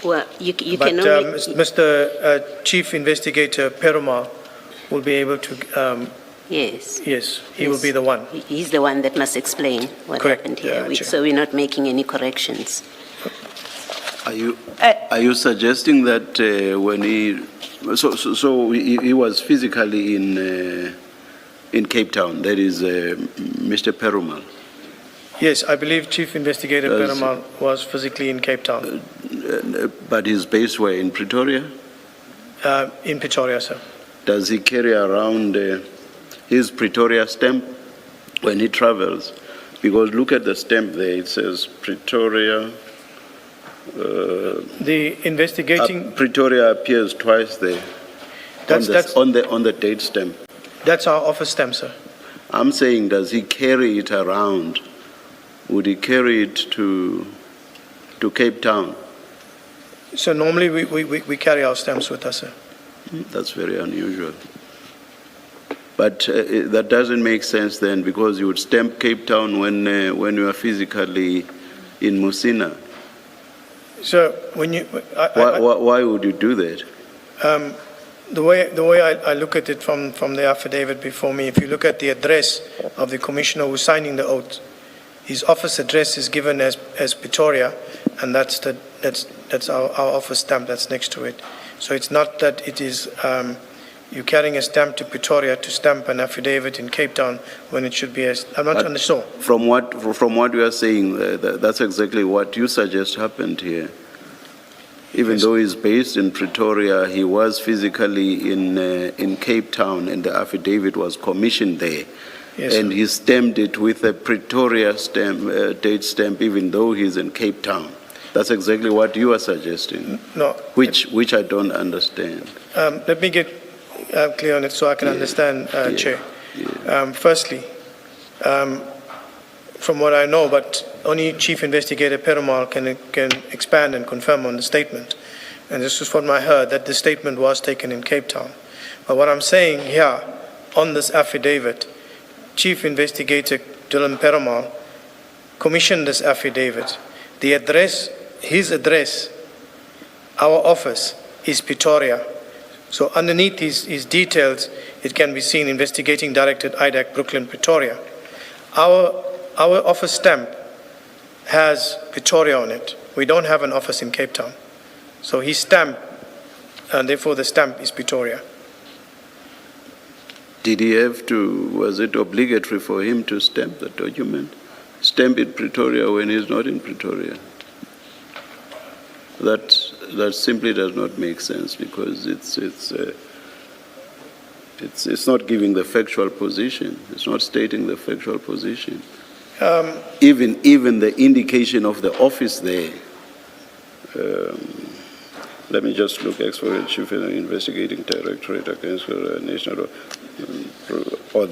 [SPEAKER 5] Well, you
[SPEAKER 1] But
[SPEAKER 5] can only...
[SPEAKER 1] Mr. Chief Investigator Perumal will be able to,
[SPEAKER 5] Yes.
[SPEAKER 1] yes, he will be the one.
[SPEAKER 5] He's the one that must explain what
[SPEAKER 1] Correct.
[SPEAKER 5] happened here.
[SPEAKER 1] Yeah, Chair.
[SPEAKER 5] So we're not making any corrections.
[SPEAKER 3] Are you suggesting that when he was physically in Cape Town, that is Mr. Perumal?
[SPEAKER 1] Yes, I believe Chief Investigator
[SPEAKER 3] Does-
[SPEAKER 1] Perumal was physically in Cape Town,
[SPEAKER 3] But his base were in Pretoria?
[SPEAKER 1] in Pretoria, sir.
[SPEAKER 3] Does he carry around his Pretoria stamp when he travels? Because look at the stamp there, it says Pretoria.
[SPEAKER 1] The investigating,
[SPEAKER 3] Pretoria appears twice there
[SPEAKER 1] That's-
[SPEAKER 3] on the date stamp.
[SPEAKER 1] that's our office stamp, sir.
[SPEAKER 3] I'm saying, does he carry it around? Would he carry it to Cape Town?
[SPEAKER 1] So normally we carry our stamps with us, sir.
[SPEAKER 3] That's very unusual. But that doesn't make sense then, because you would stamp Cape Town when you are physically in Musina.
[SPEAKER 1] So when you,
[SPEAKER 3] Why would you do that?
[SPEAKER 1] the way I look at it from the affidavit before me, if you look at the address of the commissioner who's signing the oath, his office address is given as Pretoria, and that's our office stamp that's next to it. So it's not that it is you carrying a stamp to Pretoria to stamp an affidavit in Cape Town when it should be I'm not understood.
[SPEAKER 3] From what you are saying, that's exactly what you suggest happened here. Even though he's based in Pretoria, he was physically in Cape Town, and the affidavit was commissioned there.
[SPEAKER 1] Yes,
[SPEAKER 3] And
[SPEAKER 1] sir.
[SPEAKER 3] he stamped it with a Pretoria stamp, date stamp, even though he's in Cape Town. That's exactly what you are suggesting,
[SPEAKER 1] No,
[SPEAKER 3] which I don't understand.
[SPEAKER 1] let me get clear on it so I can understand, Chair. Firstly, from what I know, but only Chief Investigator Perumal can expand and confirm on the statement. And this is from what I heard, that the statement was taken in Cape Town. But what I'm saying here on this affidavit, Chief Investigator Dylan Perumal commissioned this affidavit. The address, his address, our office is Pretoria. So underneath his details, it can be seen Investigating Director IDAC Brooklyn, Pretoria. Our office stamp has Pretoria on it. We don't have an office in Cape Town. So his stamp, and therefore the stamp is Pretoria.
[SPEAKER 3] Did he have to, was it obligatory for him to stamp the document? Stamp it Pretoria when he's not in Pretoria? That simply does not make sense, because it's not giving the factual position. It's not stating the factual position. Even the indication of the office there. Let me just look. Expert Chief Investigating Directorate against National. Or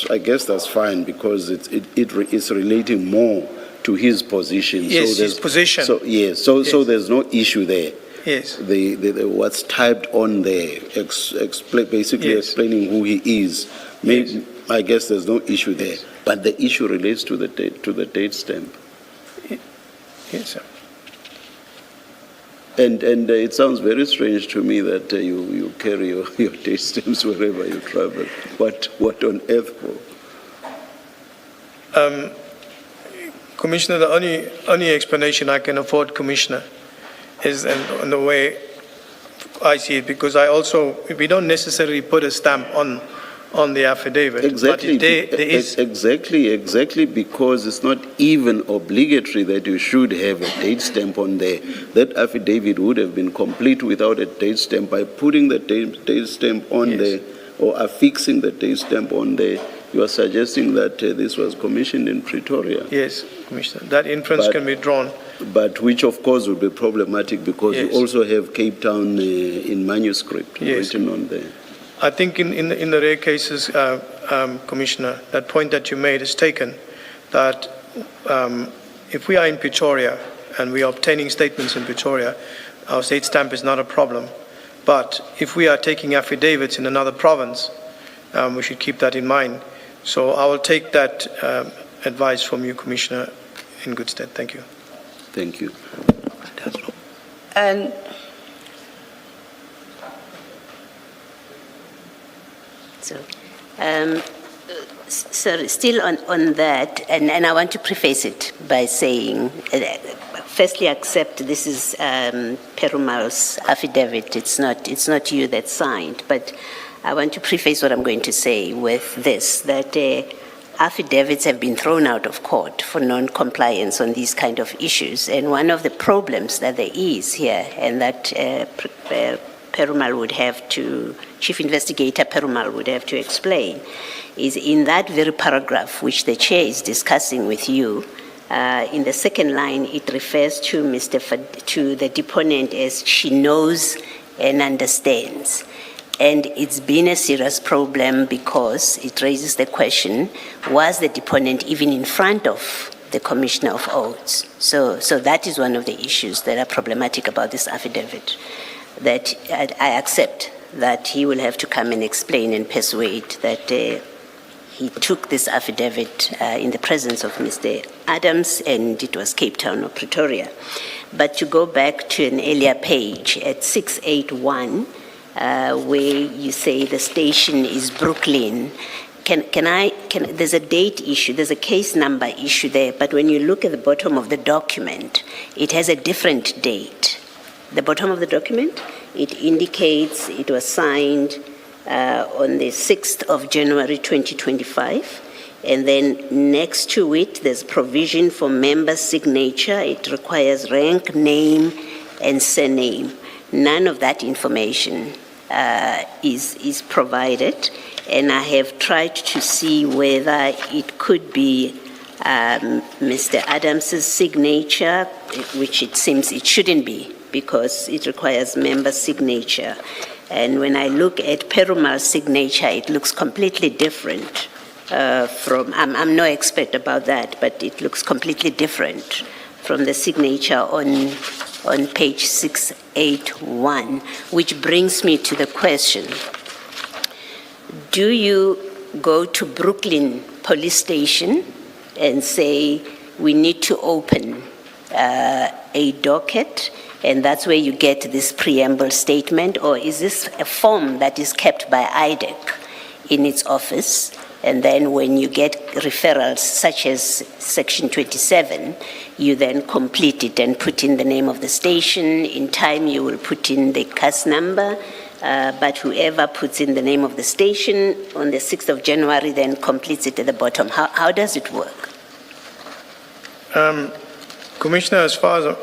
[SPEAKER 3] I guess that's fine, because it's relating more to his position.
[SPEAKER 1] Yes,
[SPEAKER 3] so
[SPEAKER 1] his position.
[SPEAKER 3] So yes, so there's no issue there.
[SPEAKER 1] Yes.
[SPEAKER 3] What's typed on there, basically
[SPEAKER 1] Yes.
[SPEAKER 3] explaining who he is. Maybe, I guess there's no issue there, but the issue relates to the date stamp.
[SPEAKER 1] Yes, sir.
[SPEAKER 3] And it sounds very strange to me that you carry your date stamps wherever you travel. What on earth for?
[SPEAKER 1] Commissioner, the only explanation I can afford, Commissioner, is in the way I see it, because we don't necessarily put a stamp on on the affidavit.
[SPEAKER 3] Exactly,
[SPEAKER 1] But there is,
[SPEAKER 3] exactly, because it's not even obligatory that you should have a date stamp on there. That affidavit would have been complete without a date stamp. By putting the date stamp on
[SPEAKER 1] Yes.
[SPEAKER 3] there or affixing the date stamp on there, you are suggesting that this was commissioned in Pretoria.
[SPEAKER 1] yes, Commissioner, that inference
[SPEAKER 3] But-
[SPEAKER 1] can be drawn.
[SPEAKER 3] But which, of course, would be problematic because you
[SPEAKER 1] Yes.
[SPEAKER 3] also have Cape Town in manuscript
[SPEAKER 1] Yes.
[SPEAKER 3] written on there.
[SPEAKER 1] I think in the rare cases, Commissioner, that point that you made is taken, that if we are in Pretoria and we are obtaining statements in Pretoria, our state stamp is not a problem. But if we are taking affidavits in another province, we should keep that in mind. So I will take that advice from you, Commissioner, in good stead. Thank you.
[SPEAKER 3] Thank you.
[SPEAKER 2] And
[SPEAKER 5] So, sir, still on that, and I want to preface it by saying, firstly, accept this is Perumal's affidavit. It's not you that signed, but I want to preface what I'm going to say with this, that affidavits have been thrown out of court for non-compliance on these kind of issues. And one of the problems that there is here, and that Perumal would have to, Chief Investigator Perumal would have to explain, is in that very paragraph which the chair is discussing with you, in the second line, it refers to to the deponent as she knows and understands. And it's been a serious problem because it raises the question, was the deponent even in front of the Commissioner of Oaths? So that is one of the issues that are problematic about this affidavit, that I accept that he will have to come and explain and persuade that he took this affidavit in the presence of Mr. Adams, and it was Cape Town or Pretoria. But to go back to an earlier page at 681, where you say the station is Brooklyn, there's a date issue, there's a case number issue there, but when you look at the bottom of the document, it has a different date. The bottom of the document, it indicates it was signed on the 6th of January 2025, and then next to it, there's provision for member signature. It requires rank, name, and surname. None of that information is provided, and I have tried to see whether it could be Mr. Adams's signature, which it seems it shouldn't be because it requires member signature. And when I look at Perumal's signature, it looks completely different from, I'm no expert about that, but it looks completely different from the signature on page 681, which brings me to the question, do you go to Brooklyn Police Station and say, we need to open a docket, and that's where you get this preamble statement, or is this a form that is kept by IDAC in its office, and then when you get referrals such as Section 27, you then complete it and put in the name of the station. In time, you will put in the cast number, but whoever puts in the name of the station on the 6th of January then completes it at the bottom. How does it work?
[SPEAKER 1] Commissioner, as far as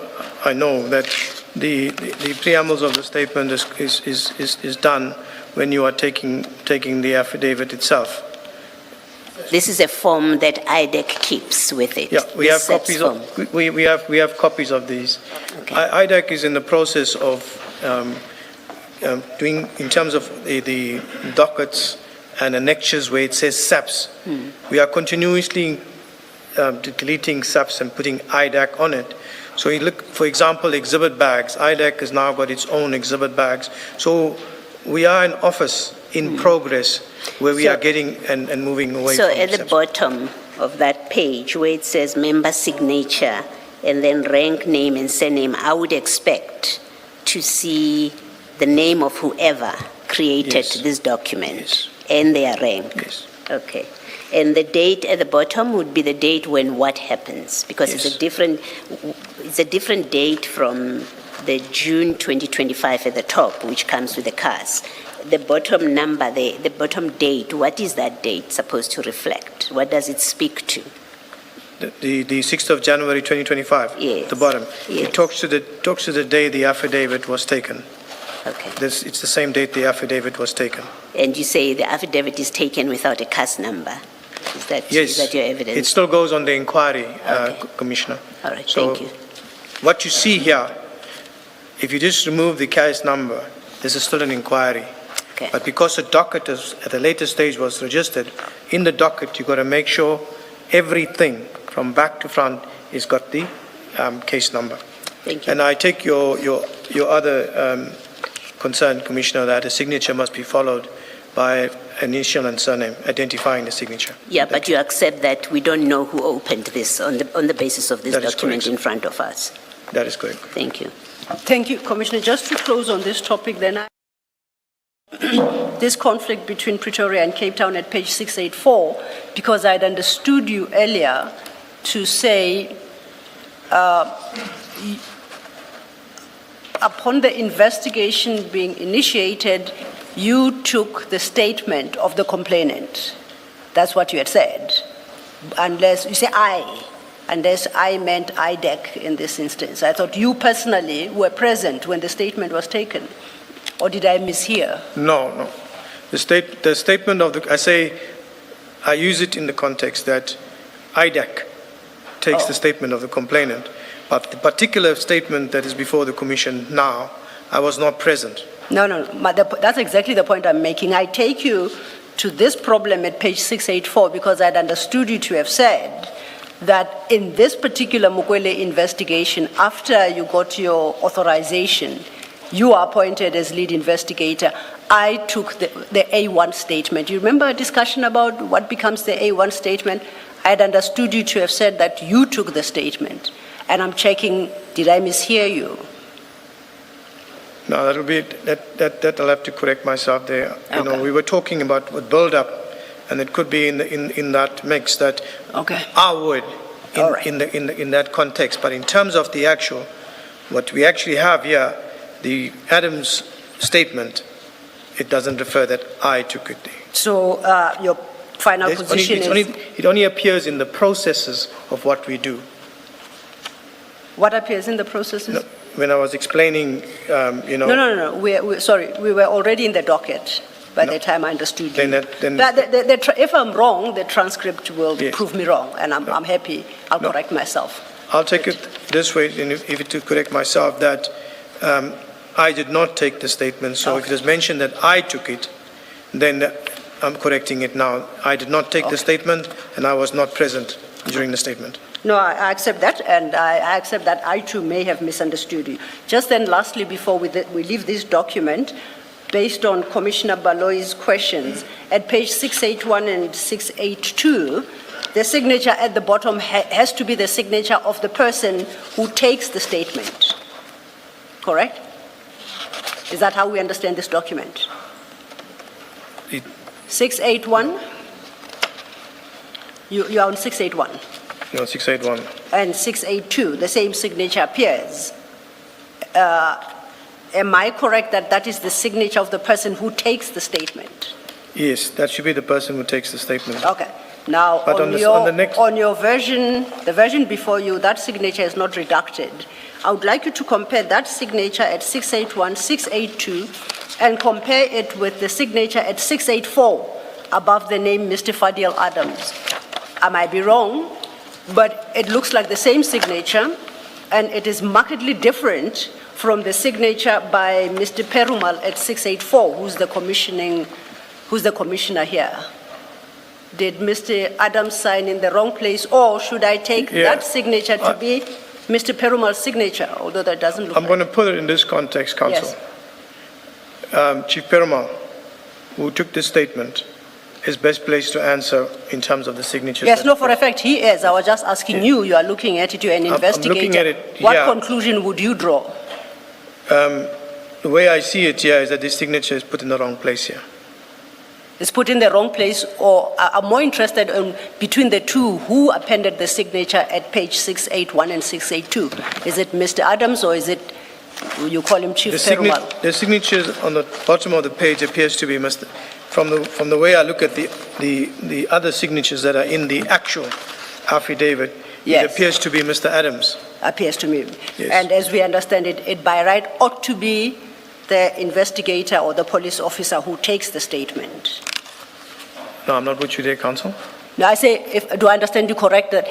[SPEAKER 1] I know, that the preambles of the statement is done when you are taking the affidavit itself.
[SPEAKER 5] This is a form that IDAC keeps with it.
[SPEAKER 1] Yeah, we
[SPEAKER 5] This
[SPEAKER 1] have
[SPEAKER 5] sets
[SPEAKER 1] copies of we have copies of these.
[SPEAKER 5] Okay.
[SPEAKER 1] IDAC is in the process of doing, in terms of the dockets and annexures where it says SAPS. We are continuously deleting SAPS and putting IDAC on it. So you look, for example, exhibit bags. IDAC has now got its own exhibit bags. So we are an office in progress where we are getting and moving away
[SPEAKER 5] So
[SPEAKER 1] from
[SPEAKER 5] at the
[SPEAKER 1] SAPS.
[SPEAKER 5] bottom of that page where it says member signature and then rank, name, and surname, I would expect to see the name of whoever created
[SPEAKER 1] Yes.
[SPEAKER 5] this document
[SPEAKER 1] Yes.
[SPEAKER 5] and their rank.
[SPEAKER 1] Yes.
[SPEAKER 5] Okay. And the date at the bottom would be the date when what happens, because
[SPEAKER 1] Yes.
[SPEAKER 5] it's a different date from the June 2025 at the top, which comes with the cars. the bottom number, the bottom date, what is that date supposed to reflect? What does it speak to?
[SPEAKER 1] The 6th of January 2025,
[SPEAKER 5] Yes.
[SPEAKER 1] the bottom.
[SPEAKER 5] Yes.
[SPEAKER 1] It talks to the day the affidavit was taken.
[SPEAKER 5] Okay.
[SPEAKER 1] It's the same date the affidavit was taken.
[SPEAKER 5] And you say the affidavit is taken without a CAS number. Is that your evidence?
[SPEAKER 1] It still goes on the inquiry,
[SPEAKER 5] Okay.
[SPEAKER 1] Commissioner.
[SPEAKER 5] All right,
[SPEAKER 1] So
[SPEAKER 5] thank you.
[SPEAKER 1] what you see here, if you just remove the case number, this is still an inquiry.
[SPEAKER 5] Okay.
[SPEAKER 1] But because the docket at a later stage was registered, in the docket you've got to make sure everything from back to front has got the case number.
[SPEAKER 5] Thank you.
[SPEAKER 1] And I take your other concern, Commissioner, that a signature must be followed by initial and surname, identifying the signature.
[SPEAKER 5] Yeah, but you accept that we don't know who opened this on the basis of this
[SPEAKER 1] That is
[SPEAKER 5] document
[SPEAKER 1] correct.
[SPEAKER 5] in front of us.
[SPEAKER 1] That is correct.
[SPEAKER 5] Thank you.
[SPEAKER 2] Thank you, Commissioner. Just to close on this topic, then, this conflict between Pretoria and Cape Town at page 684, because I'd understood you earlier to say, upon the investigation being initiated, you took the statement of the complainant. That's what you had said. Unless, you say I, unless I meant IDAC in this instance. I thought you personally were present when the statement was taken. Or did I mishear?
[SPEAKER 1] No. The statement of I use it in the context that IDAC takes the statement of the complainant, but the particular statement that is before the Commission now, I was not present.
[SPEAKER 2] No. That's exactly the point I'm making. I take you to this problem at page 684 because I'd understood you to have said that in this particular Mukwele investigation, after you got your authorization, you are appointed as lead investigator. I took the A1 statement. You remember a discussion about what becomes the A1 statement? I had understood you to have said that you took the statement. And I'm checking, did I mishear you?
[SPEAKER 1] No, that'll have to correct myself there. You know,
[SPEAKER 2] Okay.
[SPEAKER 1] we were talking about build-up, and it could be in that mix that
[SPEAKER 2] Okay.
[SPEAKER 1] I would
[SPEAKER 2] All right.
[SPEAKER 1] in that context. But in terms of the actual, what we actually have here, the Adams statement, it doesn't refer that I took it.
[SPEAKER 2] So your final position is...
[SPEAKER 1] It only appears in the processes of what we do.
[SPEAKER 2] What appears in the processes?
[SPEAKER 1] No, when I was explaining,
[SPEAKER 2] No. Sorry, we were already in the docket by the time I understood you. If I'm wrong, the transcript will
[SPEAKER 1] Yes.
[SPEAKER 2] prove me wrong, and I'm happy. I'll correct myself.
[SPEAKER 1] I'll take it this way, and if it to correct myself, that I did not take the statement. So if it is mentioned that I took it, then I'm correcting it now. I did not take the statement, and I was not present during the statement.
[SPEAKER 2] No, I accept that, and I accept that I too may have misunderstood you. Just then, lastly, before we leave this document, based on Commissioner Baloyi's questions, at page 681 and 682, the signature at the bottom has to be the signature of the person who takes the statement. Correct? Is that how we understand this document? 681? You are on 681.
[SPEAKER 1] No, 681.
[SPEAKER 2] And 682, the same signature appears. Am I correct that that is the signature of the person who takes the statement?
[SPEAKER 1] Yes, that should be the person who takes the statement.
[SPEAKER 2] Okay. Now,
[SPEAKER 1] But
[SPEAKER 2] on your version, the version before you, that signature is not redacted. I would like you to compare that signature at 681, 682, and compare it with the signature at 684 above the name Mr. Fadiel Adams. I might be wrong, but it looks like the same signature, and it is markedly different from the signature by Mr. Perumal at 684, who's the commissioner here. Did Mr. Adams sign in the wrong place, or should I take that signature to be Mr. Perumal's signature, although that doesn't look
[SPEAKER 1] I'm going to put it in this context, Council.
[SPEAKER 2] Yes.
[SPEAKER 1] Chief Perumal, who took this statement, is best placed to answer in terms of the signatures.
[SPEAKER 2] Yes, no, for a fact, he is. I was just asking you. You are looking at it, you're an investigator.
[SPEAKER 1] I'm looking at it,
[SPEAKER 2] What conclusion would you draw?
[SPEAKER 1] The way I see it here is that this signature is put in the wrong place here.
[SPEAKER 2] It's put in the wrong place, or I'm more interested in between the two, who appended the signature at page 681 and 682? Is it Mr. Adams, or is it You call him Chief Perumal.
[SPEAKER 1] The signatures on the bottom of the page appears to be Mr. From the way I look at the other signatures that are in the actual affidavit,
[SPEAKER 2] Yes.
[SPEAKER 1] it appears to be Mr. Adams.
[SPEAKER 2] Appears to me.
[SPEAKER 1] Yes.
[SPEAKER 2] And as we understand it, it by right ought to be the investigator or the police officer who takes the statement.
[SPEAKER 1] No, I'm not with you there, Counsel.
[SPEAKER 2] Now, I say, do I understand you correct that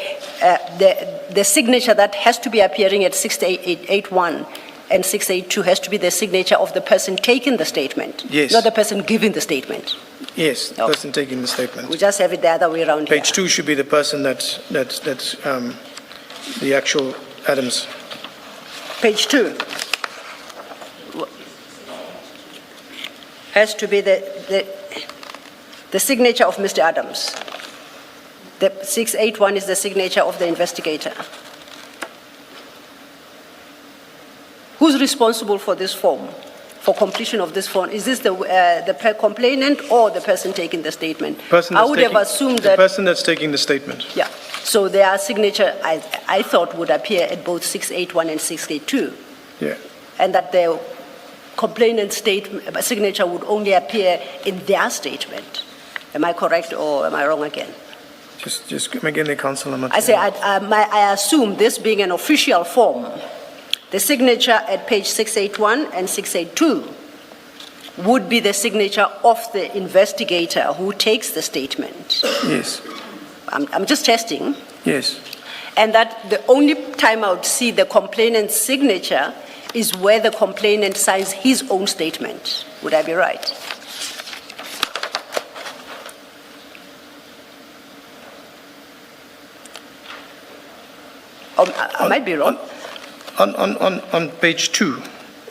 [SPEAKER 2] the signature that has to be appearing at 681 and 682 has to be the signature of the person taking the statement?
[SPEAKER 1] Yes.
[SPEAKER 2] Not the person giving the statement.
[SPEAKER 1] Yes, the
[SPEAKER 2] Okay.
[SPEAKER 1] person taking the statement.
[SPEAKER 2] We just have it the other way around here.
[SPEAKER 1] Page 2 should be the person that's the actual Adams.
[SPEAKER 2] Page 2 has to be the signature of Mr. Adams. The 681 is the signature of the investigator. Who's responsible for this form, for completion of this form? Is this the complainant or the person taking the statement? I would have assumed
[SPEAKER 1] the
[SPEAKER 2] that.
[SPEAKER 1] person that's taking the statement.
[SPEAKER 2] Yeah. So their signature, I thought, would appear at both 681 and 682.
[SPEAKER 1] Yeah.
[SPEAKER 2] And that the complainant's signature would only appear in their statement. Am I correct or am I wrong again?
[SPEAKER 1] Just come again, the Counsel.
[SPEAKER 2] I say I assume this being an official form, the signature at page 681 and 682 would be the signature of the investigator who takes the statement.
[SPEAKER 1] Yes.
[SPEAKER 2] I'm just testing.
[SPEAKER 1] Yes.
[SPEAKER 2] And that the only time I would see the complainant's signature is where the complainant signs his own statement. Would I be right? I might be wrong.
[SPEAKER 1] On page 2,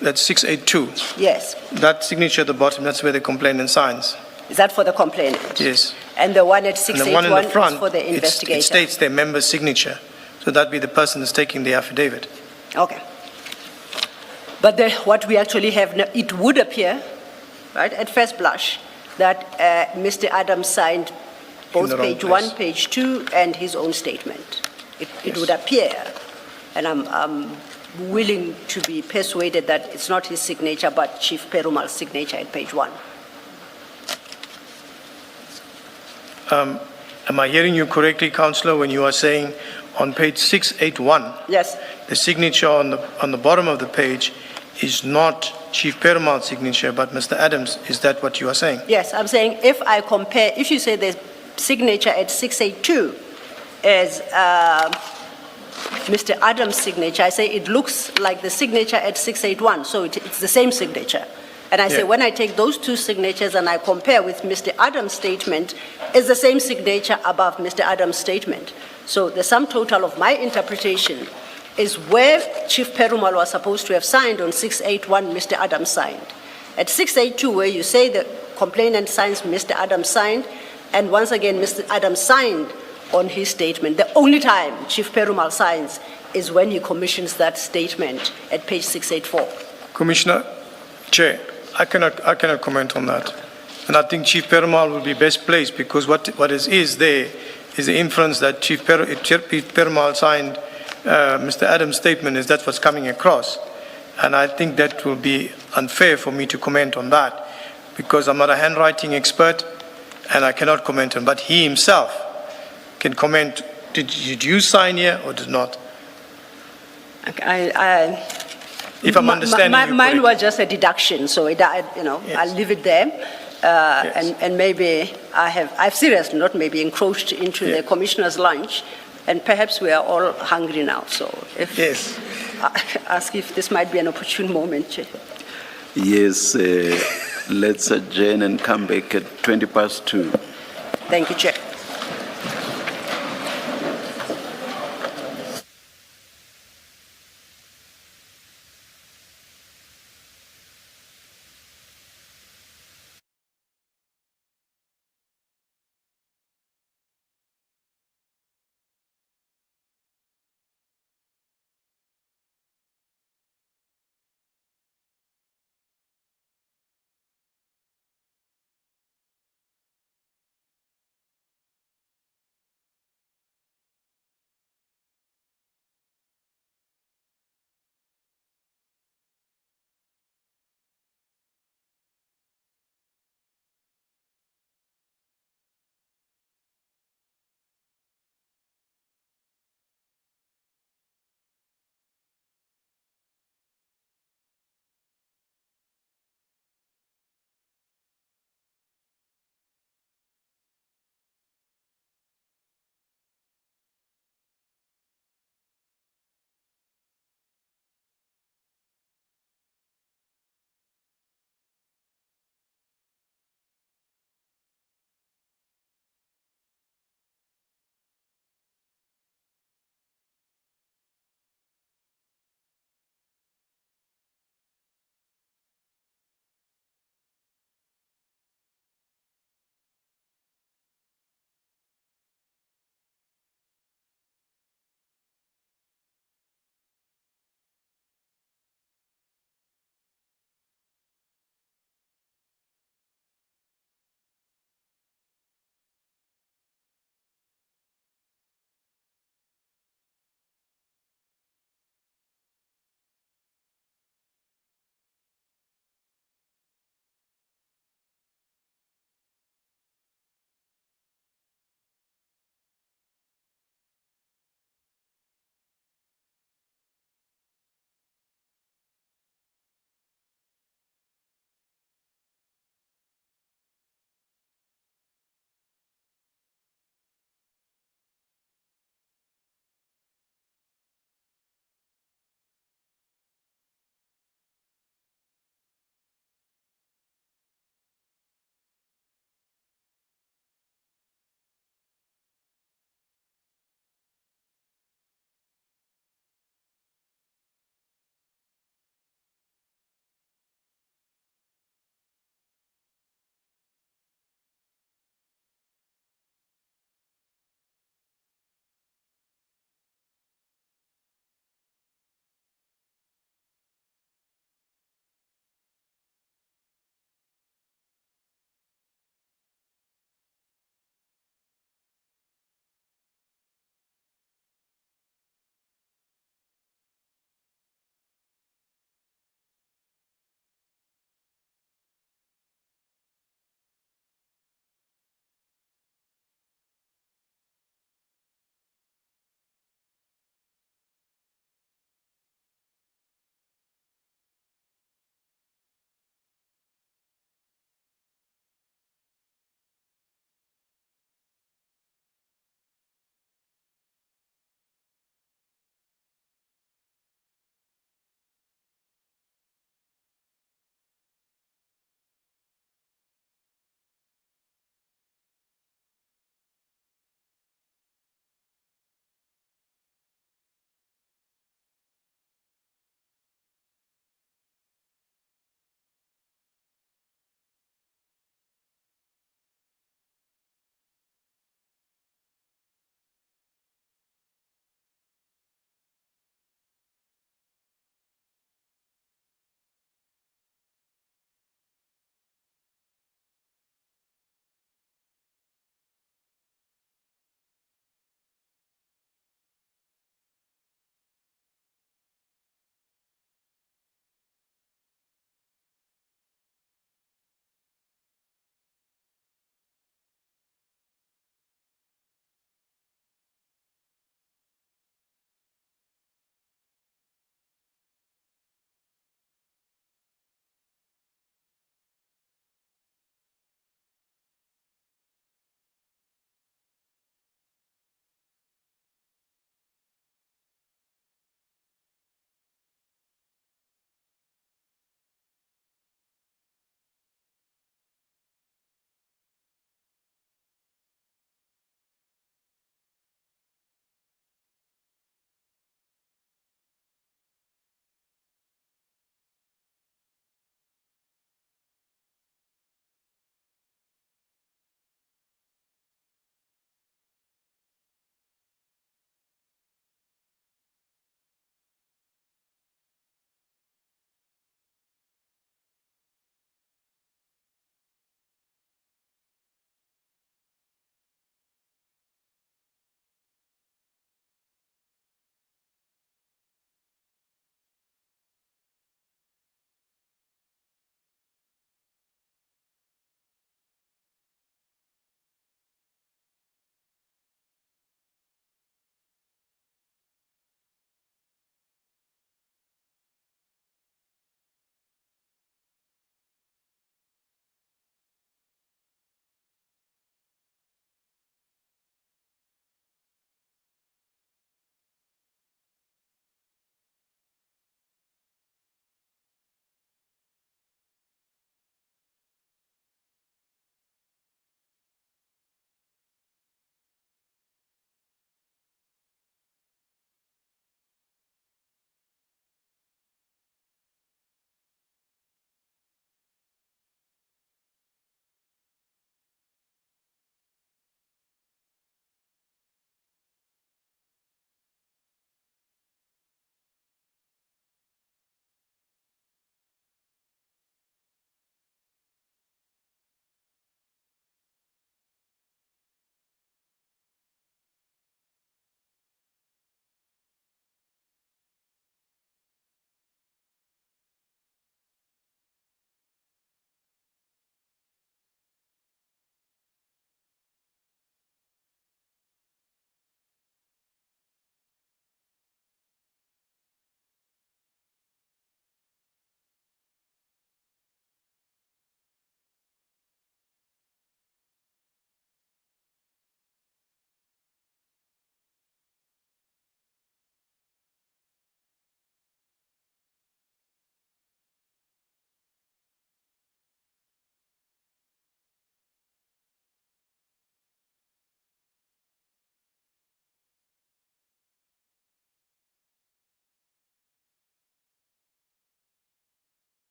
[SPEAKER 1] that's 682,
[SPEAKER 2] Yes.
[SPEAKER 1] that signature at the bottom, that's where the complainant signs.
[SPEAKER 2] Is that for the complainant?
[SPEAKER 1] Yes.
[SPEAKER 2] And the one at
[SPEAKER 1] And the one in
[SPEAKER 2] 681
[SPEAKER 1] the front,
[SPEAKER 2] is for the investigator?
[SPEAKER 1] it states their member's signature. So that'd be the person that's taking the affidavit.
[SPEAKER 2] Okay. But what we actually have, now, it would appear, right, at first blush, that Mr. Adams signed both
[SPEAKER 1] the wrong
[SPEAKER 2] page
[SPEAKER 1] place.
[SPEAKER 2] 1, page 2, and his own statement. It
[SPEAKER 1] Yes.
[SPEAKER 2] would appear, and I'm willing to be persuaded that it's not his signature, but Chief Perumal's signature at page 1.
[SPEAKER 1] Am I hearing you correctly, Councillor, when you are saying on page 681,
[SPEAKER 2] Yes,
[SPEAKER 1] the signature on the bottom of the page is not Chief Perumal's signature, but Mr. Adams? Is that what you are saying?
[SPEAKER 2] yes, I'm saying if I compare, if you say the signature at 682 is Mr. Adams' signature, I say it looks like the signature at 681, so it's the same signature. And I say,
[SPEAKER 1] Yeah.
[SPEAKER 2] when I take those two signatures and I compare with Mr. Adams' statement, it's the same signature above Mr. Adams' statement. So the sum total of my interpretation is where Chief Perumal was supposed to have signed on 681, Mr. Adams signed. At 682, where you say the complainant signs, Mr. Adams signed, and once again, Mr. Adams signed on his statement. The only time Chief Perumal signs is when he commissions that statement at page 684.
[SPEAKER 1] Commissioner, Chair, I cannot comment on that. And I think Chief Perumal will be best placed, because what is there is the inference that Chief Perumal signed Mr. Adams' statement, is that's what's coming across. And I think that will be unfair for me to comment on that, because I'm not a handwriting expert and I cannot comment on, but he himself can comment, did you sign here or did not? If I'm understanding you
[SPEAKER 2] Mine
[SPEAKER 1] correctly.
[SPEAKER 2] was just a deduction, so
[SPEAKER 1] Yes.
[SPEAKER 2] I'll leave it there.
[SPEAKER 1] Yes.
[SPEAKER 2] And maybe I've seriously not maybe encroached into
[SPEAKER 1] Yeah.
[SPEAKER 2] the commissioner's lunch, and perhaps we are all hungry now. So if
[SPEAKER 1] Yes.
[SPEAKER 2] I ask if this might be an opportune moment, Chair.
[SPEAKER 3] Yes, let's adjourn and come back at 2:20.
[SPEAKER 2] Thank you, Chair.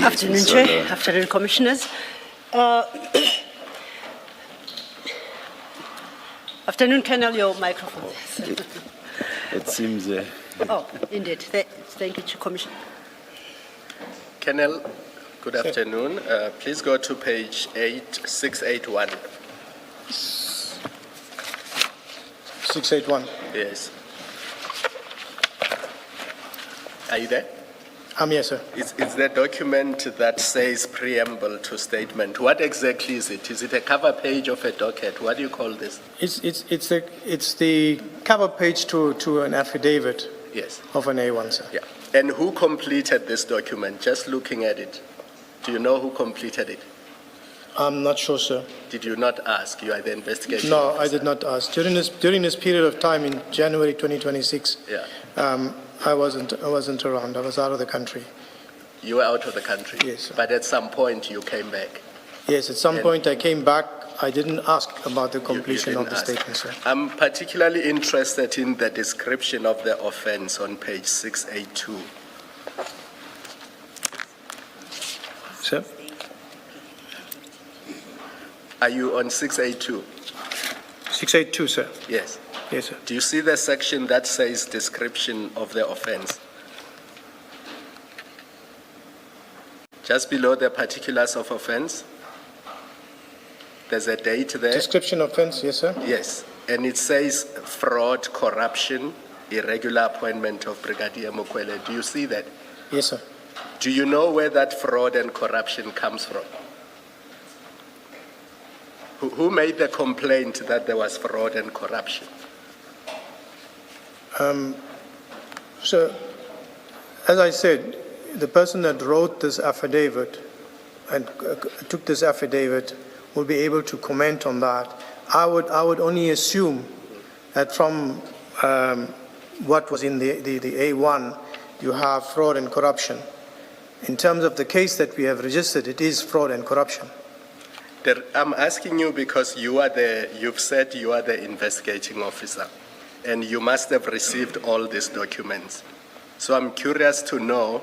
[SPEAKER 2] Afternoon, Chair. Afternoon, Commissioners. Afternoon, Colonel, your microphone.
[SPEAKER 3] It seems...
[SPEAKER 2] Oh, indeed. Thank you, Commissioner.
[SPEAKER 4] Colonel, good afternoon. Please go to page 681.
[SPEAKER 1] 681.
[SPEAKER 4] Yes. Are you there?
[SPEAKER 1] Yes, sir.
[SPEAKER 4] It's the document that says preamble to statement. What exactly is it? Is it a cover page of a docket? What do you call this?
[SPEAKER 1] It's the cover page to an affidavit
[SPEAKER 4] Yes.
[SPEAKER 1] of an A1, sir.
[SPEAKER 4] Yeah. And who completed this document? Just looking at it. Do you know who completed it?
[SPEAKER 1] I'm not sure, sir.
[SPEAKER 4] Did you not ask? You are the investigation
[SPEAKER 1] No,
[SPEAKER 4] officer.
[SPEAKER 1] I did not ask. During this period of time in January 2026,
[SPEAKER 4] Yeah.
[SPEAKER 1] I wasn't around. I was out of the country.
[SPEAKER 4] You were out of the country?
[SPEAKER 1] Yes, sir.
[SPEAKER 4] But at some point you came back?
[SPEAKER 1] Yes, at some point I came back. I didn't ask about the
[SPEAKER 4] You
[SPEAKER 1] completion of
[SPEAKER 4] didn't
[SPEAKER 1] the
[SPEAKER 4] ask.
[SPEAKER 1] statement, sir.
[SPEAKER 4] I'm particularly interested in the description of the offense on page 682.
[SPEAKER 1] Sir?
[SPEAKER 4] Are you on 682?
[SPEAKER 1] 682, sir.
[SPEAKER 4] Yes.
[SPEAKER 1] Yes, sir.
[SPEAKER 4] Do you see the section that says description of the offense? Just below the particulars of offense, there's a date there.
[SPEAKER 1] Description offense, yes, sir.
[SPEAKER 4] Yes, and it says fraud, corruption, irregular appointment of Brigadier Mukwele. Do you see that?
[SPEAKER 1] Yes, sir.
[SPEAKER 4] Do you know where that fraud and corruption comes from? Who made the complaint that there was fraud and corruption?
[SPEAKER 1] So, as I said, the person that wrote this affidavit and took this affidavit will be able to comment on that. I would only assume that from what was in the A1, you have fraud and corruption. In terms of the case that we have registered, it is fraud and corruption.
[SPEAKER 4] I'm asking you because you've said you are the investigating officer, and you must have received all these documents. So I'm curious to know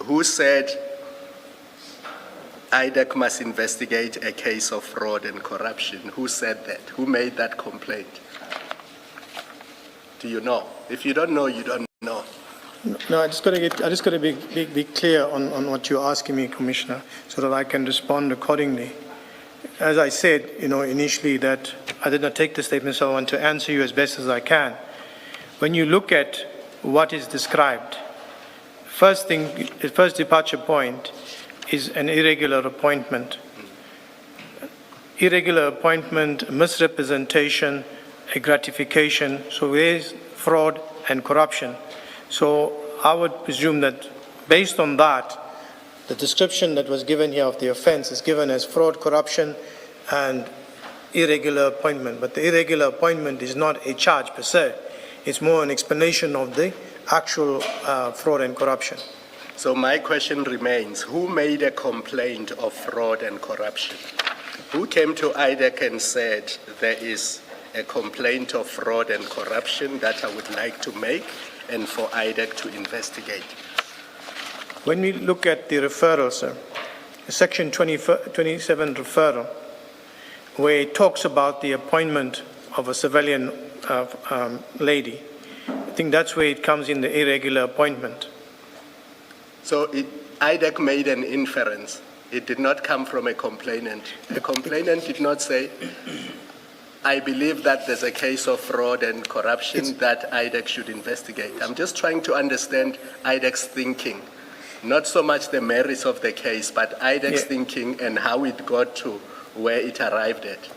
[SPEAKER 4] who said IDAC must investigate a case of fraud and corruption. Who said that? Who made that complaint? Do you know? If you don't know, you don't know.
[SPEAKER 1] No, I just got to be clear on what you're asking me, Commissioner, so that I can respond accordingly. As I said, initially that I did not take the statement, so I want to answer you as best as I can. When you look at what is described, the first departure point is an irregular appointment. Irregular appointment, misrepresentation, a gratification, so there is fraud and corruption. So I would presume that based on that, the description that was given here of the offense is given as fraud, corruption, and irregular appointment. But the irregular appointment is not a charge per se. It's more an explanation of the actual fraud and corruption.
[SPEAKER 4] So my question remains, who made a complaint of fraud and corruption? Who came to IDAC and said there is a complaint of fraud and corruption that I would like to make and for IDAC to investigate?
[SPEAKER 1] When we look at the referral, sir, Section 27 referral, where it talks about the appointment of a civilian lady, I think that's where it comes in the irregular appointment.
[SPEAKER 4] So IDAC made an inference. It did not come from a complainant. The complainant did not say, I believe that there's a case of fraud and corruption that IDAC should investigate. I'm just trying to understand IDAC's thinking. Not so much the merits of the case, but IDAC's thinking and how it got to where it arrived at.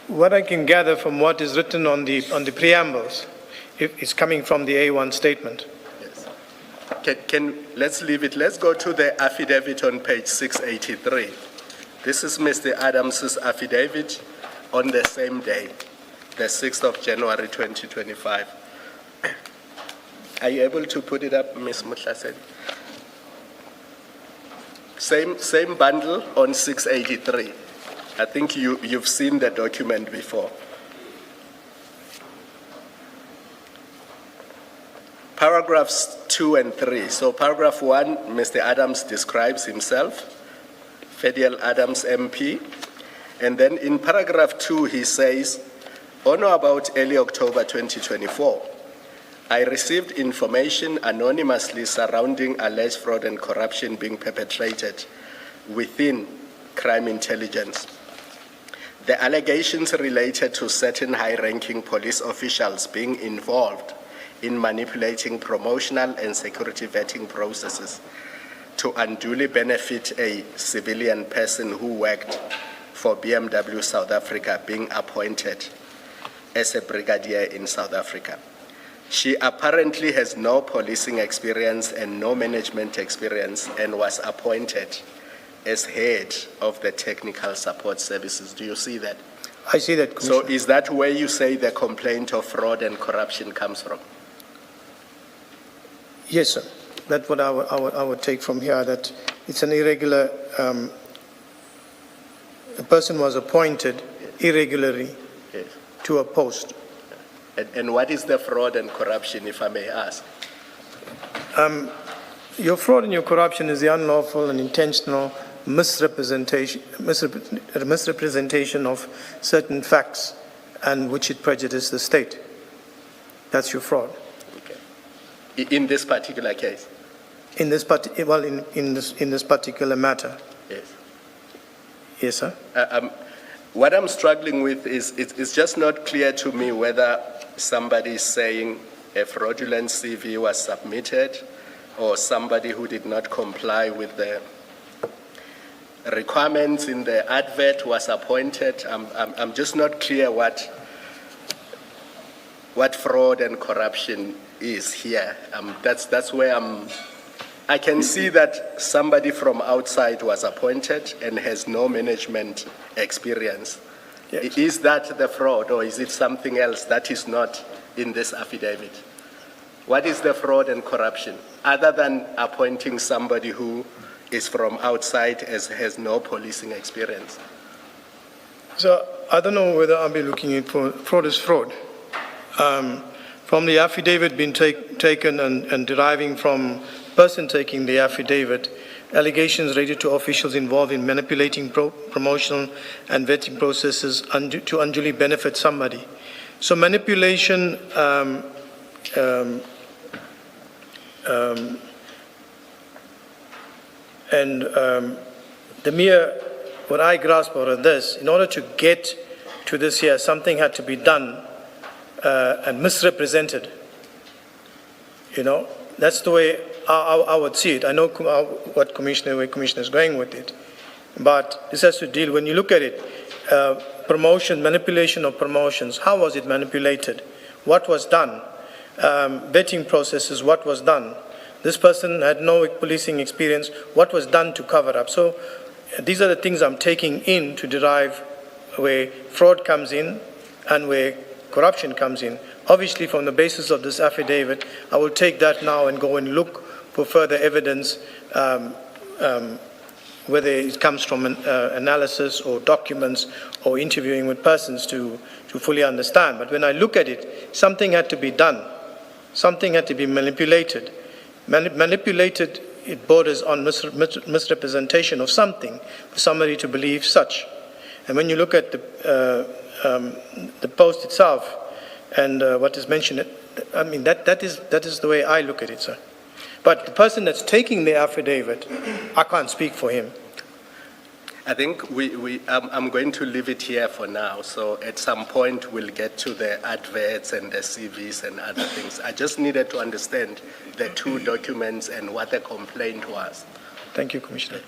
[SPEAKER 1] What I can gather from what is written on the preambles is coming from the A1 statement.
[SPEAKER 4] Yes. Let's leave it. Let's go to the affidavit on page 683. This is Mr. Adams's affidavit on the same day, the 6th of January 2025. Are you able to put it up, Ms. Mutlasedi? Same bundle on 683. I think you've seen the document before. paragraphs 2 and 3. So paragraph 1, Mr. Adams describes himself, Fediel Adams MP. And then in paragraph 2, he says, on or about early October 2024, I received information anonymously surrounding alleged fraud and corruption being perpetrated within crime intelligence. The allegations related to certain high-ranking police officials being involved in manipulating promotional and security vetting processes to unduly benefit a civilian person who worked for BMW South Africa being appointed as a brigadier in South Africa. She apparently has no policing experience and no management experience and was appointed as head of the technical support services. Do you see that?
[SPEAKER 1] I see that, Commissioner.
[SPEAKER 4] So is that where you say the complaint of fraud and corruption comes from?
[SPEAKER 1] Yes, sir. That's what I would take from here, that it's an irregular, a person was appointed irregularly
[SPEAKER 4] Yes.
[SPEAKER 1] to a post.
[SPEAKER 4] And what is the fraud and corruption, if I may ask?
[SPEAKER 1] Your fraud and your corruption is the unlawful and intentional misrepresentation of certain facts and which it prejudices the state. That's your fraud.
[SPEAKER 4] Okay. In this particular case?
[SPEAKER 1] In this in this particular matter.
[SPEAKER 4] Yes.
[SPEAKER 1] Yes, sir.
[SPEAKER 4] What I'm struggling with is it's just not clear to me whether somebody is saying a fraudulent CV was submitted or somebody who did not comply with the requirements in the advert was appointed. I'm just not clear what fraud and corruption is here. That's where I can see that somebody from outside was appointed and has no management experience.
[SPEAKER 1] Yes.
[SPEAKER 4] Is that the fraud, or is it something else that is not in this affidavit? What is the fraud and corruption, other than appointing somebody who is from outside as has no policing experience?
[SPEAKER 1] So I don't know whether I'll be looking at fraud is fraud. From the affidavit being taken and deriving from person taking the affidavit, allegations related to officials involved in manipulating promotional and vetting processes to unduly benefit somebody. So manipulation and the mere, what I grasp out of this, in order to get to this here, something had to be done and misrepresented. You know, that's the way I would see it. I know where Commissioner is going with it. But this has to deal, when you look at it, promotion, manipulation of promotions, how was it manipulated? What was done? Vetting processes, what was done? This person had no policing experience, what was done to cover up? So these are the things I'm taking in to derive where fraud comes in and where corruption comes in. Obviously, from the basis of this affidavit, I will take that now and go and look for further evidence, whether it comes from an analysis or documents or interviewing with persons to fully understand. But when I look at it, something had to be done. Something had to be manipulated. Manipulated, it borders on misrepresentation of something for somebody to believe such. And when you look at the post itself and what is mentioned, I mean, that is the way I look at it, sir. But the person that's taking the affidavit, I can't speak for him.
[SPEAKER 4] I think I'm going to leave it here for now. So at some point, we'll get to the adverts and the CVs and other things. I just needed to understand the two documents and what the complaint was.
[SPEAKER 1] Thank you, Commissioner.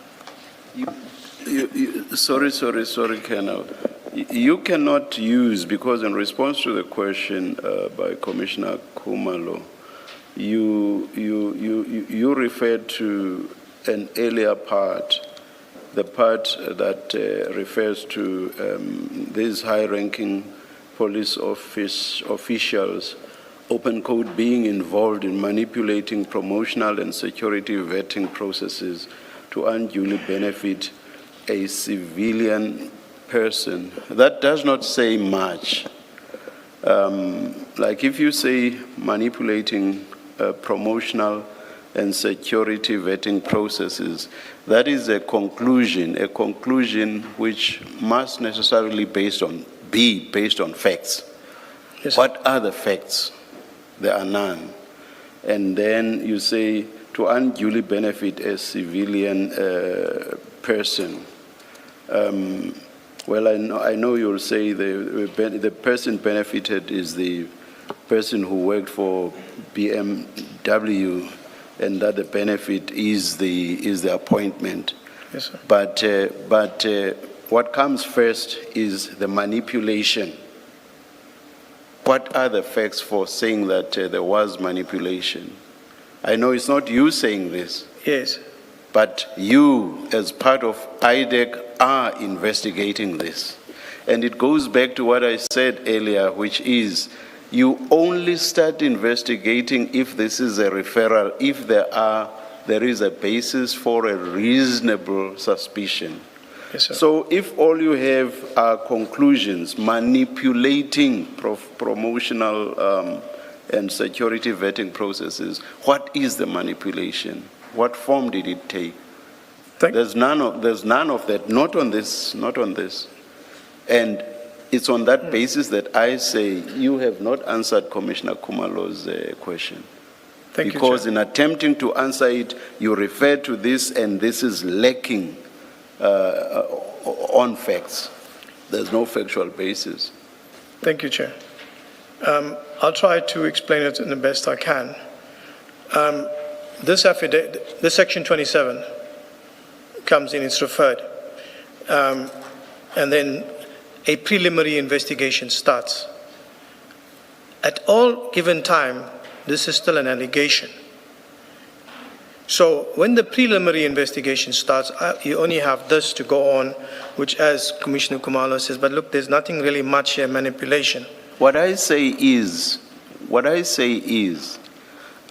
[SPEAKER 3] Sorry, Colonel. You cannot use, because in response to the question by Commissioner Khumalo, you referred to an earlier part, the part that refers to these high-ranking police officials, open code, being involved in manipulating promotional and security vetting processes to unduly benefit a civilian person. That does not say much. Like if you say manipulating promotional and security vetting processes. That is a conclusion which must necessarily be based on facts.
[SPEAKER 1] Yes, sir.
[SPEAKER 3] What are the facts? There are none. And then you say to unduly benefit a civilian person. Well, I know you'll say the person benefited is the person who worked for BMW, and that the benefit is the appointment.
[SPEAKER 1] Yes, sir.
[SPEAKER 3] But what comes first is the manipulation. What are the facts for saying that there was manipulation? I know it's not you saying this,
[SPEAKER 1] Yes.
[SPEAKER 3] but you, as part of IDAC, are investigating this. And it goes back to what I said earlier, which is you only start investigating if this is a referral, if there is a basis for a reasonable suspicion.
[SPEAKER 1] Yes, sir.
[SPEAKER 3] So if all you have are conclusions manipulating promotional and security vetting processes, what is the manipulation? What form did it take? There's none of that, not on this. And it's on that basis that I say you have not answered Commissioner Khumalo's question.
[SPEAKER 1] Thank you,
[SPEAKER 3] Because
[SPEAKER 1] Chair.
[SPEAKER 3] in attempting to answer it, you refer to this, and this is lacking on facts. There's no factual basis.
[SPEAKER 1] Thank you, Chair. I'll try to explain it in the best I can. This affidavit, this section 27 comes in, it's referred, and then a preliminary investigation starts. At all given time, this is still an allegation. So when the preliminary investigation starts, you only have this to go on, which, as Commissioner Khumalo says, but look, there's nothing really much here, manipulation.
[SPEAKER 3] What I say is,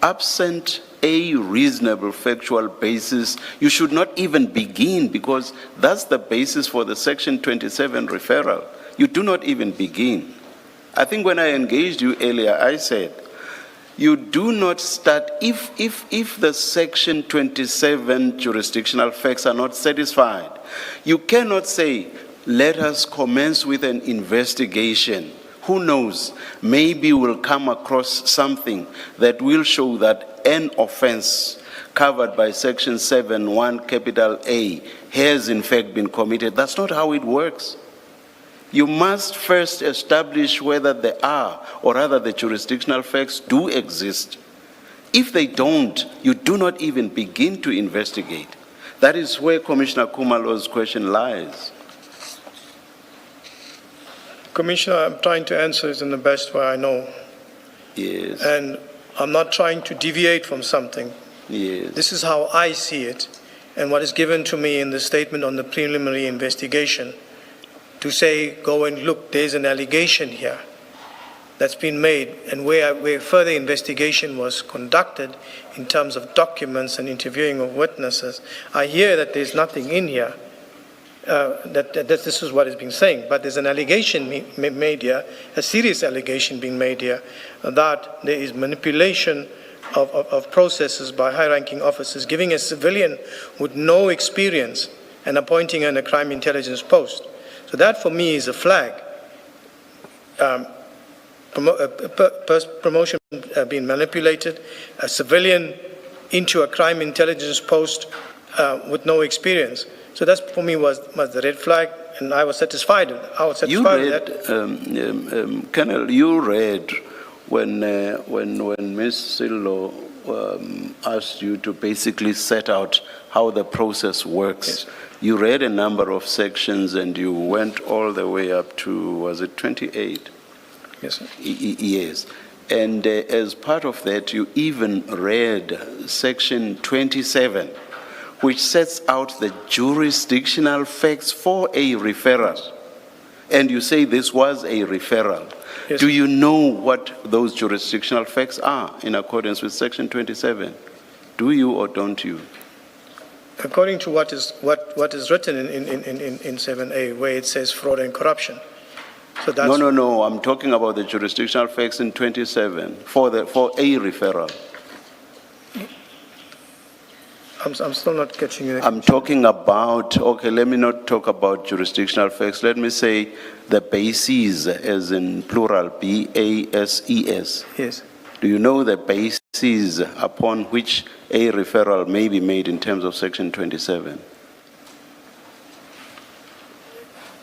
[SPEAKER 3] absent a reasonable factual basis, you should not even begin, because that's the basis for the Section 27 referral. You do not even begin. I think when I engaged you earlier, I said, you do not start, if the Section 27 jurisdictional facts are not satisfied, you cannot say, let us commence with an investigation. Who knows, maybe we'll come across something that will show that an offense covered by Section 7(1) capital A has in fact been committed. That's not how it works. You must first establish whether there are, or rather the jurisdictional facts do exist. If they don't, you do not even begin to investigate. That is where Commissioner Khumalo's question lies.
[SPEAKER 1] Commissioner, I'm trying to answer it in the best way I know.
[SPEAKER 3] Yes.
[SPEAKER 1] And I'm not trying to deviate from something.
[SPEAKER 3] Yes.
[SPEAKER 1] This is how I see it, and what is given to me in the statement on the preliminary investigation, to say, go and look, there's an allegation here that's been made, and where further investigation was conducted in terms of documents and interviewing of witnesses. I hear that there's nothing in here, that this is what is being saying, but there's an allegation made here, a serious allegation being made here, that there is manipulation of processes by high-ranking officers, giving a civilian with no experience and appointing her in a crime intelligence post. So that for me is a flag. Promotion being manipulated, a civilian into a crime intelligence post with no experience. So that for me was the red flag, and I was satisfied. With that.
[SPEAKER 3] Colonel, you read when Ms. Silo asked you to basically set out how the process works.
[SPEAKER 1] Yes.
[SPEAKER 3] You read a number of sections and you went all the way up to, was it 28?
[SPEAKER 1] Yes, sir.
[SPEAKER 3] Yes. And as part of that, you even read section 27, which sets out the jurisdictional facts for a referral. And you say this was a referral.
[SPEAKER 1] Yes,
[SPEAKER 3] Do
[SPEAKER 1] sir.
[SPEAKER 3] you know what those jurisdictional facts are in accordance with section 27? Do you or don't you?
[SPEAKER 1] According to what is written in 7A, where it says fraud and corruption. So that's
[SPEAKER 3] No. I'm talking about the jurisdictional facts in 27 for a referral.
[SPEAKER 1] I'm still not catching you.
[SPEAKER 3] I'm talking about, okay, let me not talk about jurisdictional facts. Let me say the bases, as in plural, B-A-S-E-S.
[SPEAKER 1] Yes.
[SPEAKER 3] Do you know the bases upon which a referral may be made in terms of Section 27?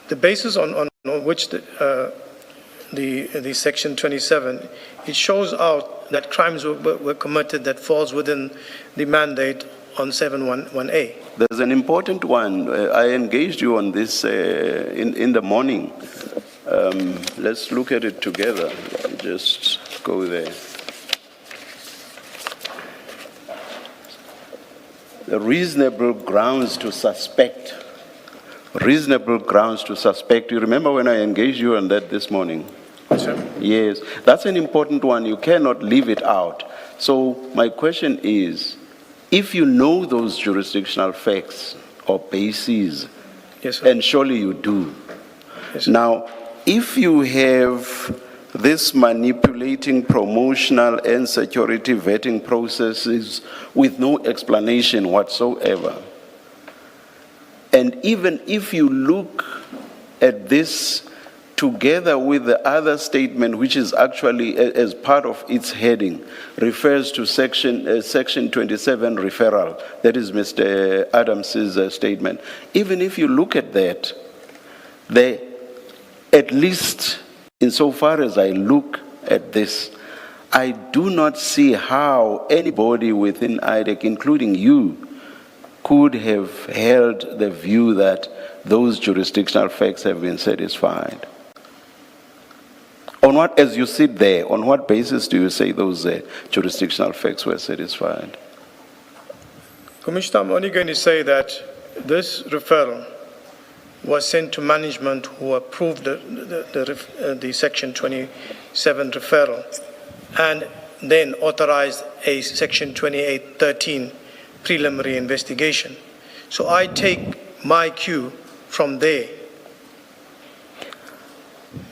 [SPEAKER 1] The basis on which the Section 27, it shows out that crimes were committed that falls within the mandate on 711A.
[SPEAKER 3] There's an important one. I engaged you on this in the morning. Let's look at it together. Just go there. The reasonable grounds to suspect. Reasonable grounds to suspect. You remember when I engaged you on that this morning?
[SPEAKER 1] Yes, sir.
[SPEAKER 3] Yes, that's an important one. You cannot leave it out. So my question is, if you know those jurisdictional facts or bases,
[SPEAKER 1] Yes, sir.
[SPEAKER 3] and surely you do.
[SPEAKER 1] Yes, sir.
[SPEAKER 3] Now, if you have this manipulating promotional and security vetting processes with no explanation whatsoever, and even if you look at this together with the other statement, which is actually, as part of its heading, refers to Section 27 referral, that is Mr. Adams's statement. Even if you look at that, at least insofar as I look at this, I do not see how anybody within IDAC, including you, could have held the view that those jurisdictional facts have been satisfied. On what, as you sit there, on what basis do you say those jurisdictional facts were satisfied?
[SPEAKER 1] Commissioner, I'm only going to say that this referral was sent to management who approved the Section 27 referral and then authorized a Section 2813 preliminary investigation. So I take my cue from there.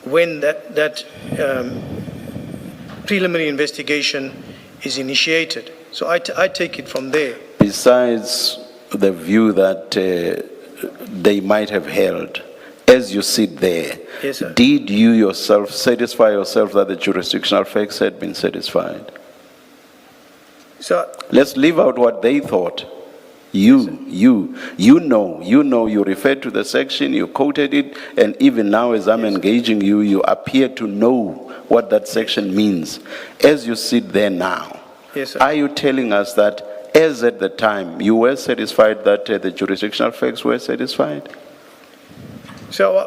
[SPEAKER 1] When that preliminary investigation is initiated. So I take it from there.
[SPEAKER 3] Besides the view that they might have held, as you sit there,
[SPEAKER 1] Yes, sir.
[SPEAKER 3] did you yourself satisfy yourself that the jurisdictional facts had been satisfied?
[SPEAKER 1] So
[SPEAKER 3] Let's leave out what they thought. You know, you referred to the section, you quoted it, and even now as I'm engaging you, you appear to know what that section means. As you sit there now,
[SPEAKER 1] yes, sir.
[SPEAKER 3] are you telling us that, as at the time, you were satisfied that the jurisdictional facts were satisfied?
[SPEAKER 1] So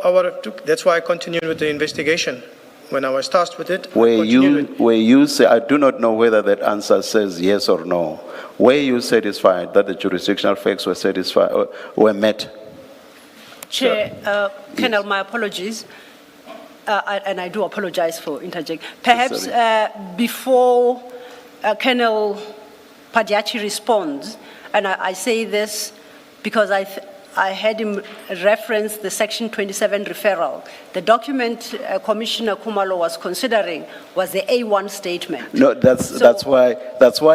[SPEAKER 1] that's why I continued with the investigation. When I was tasked with it,
[SPEAKER 3] Where you say, I do not know whether that answer says yes or no. Were you satisfied that the jurisdictional facts were satisfied, were met?
[SPEAKER 2] Chair, Colonel, my apologies, and I do apologize for interjecting. Perhaps before Colonel Padiachi responds, and I say this because I had him reference the Section 27 referral. The document Commissioner Khumalo was considering was the A1 statement.
[SPEAKER 3] No, that's why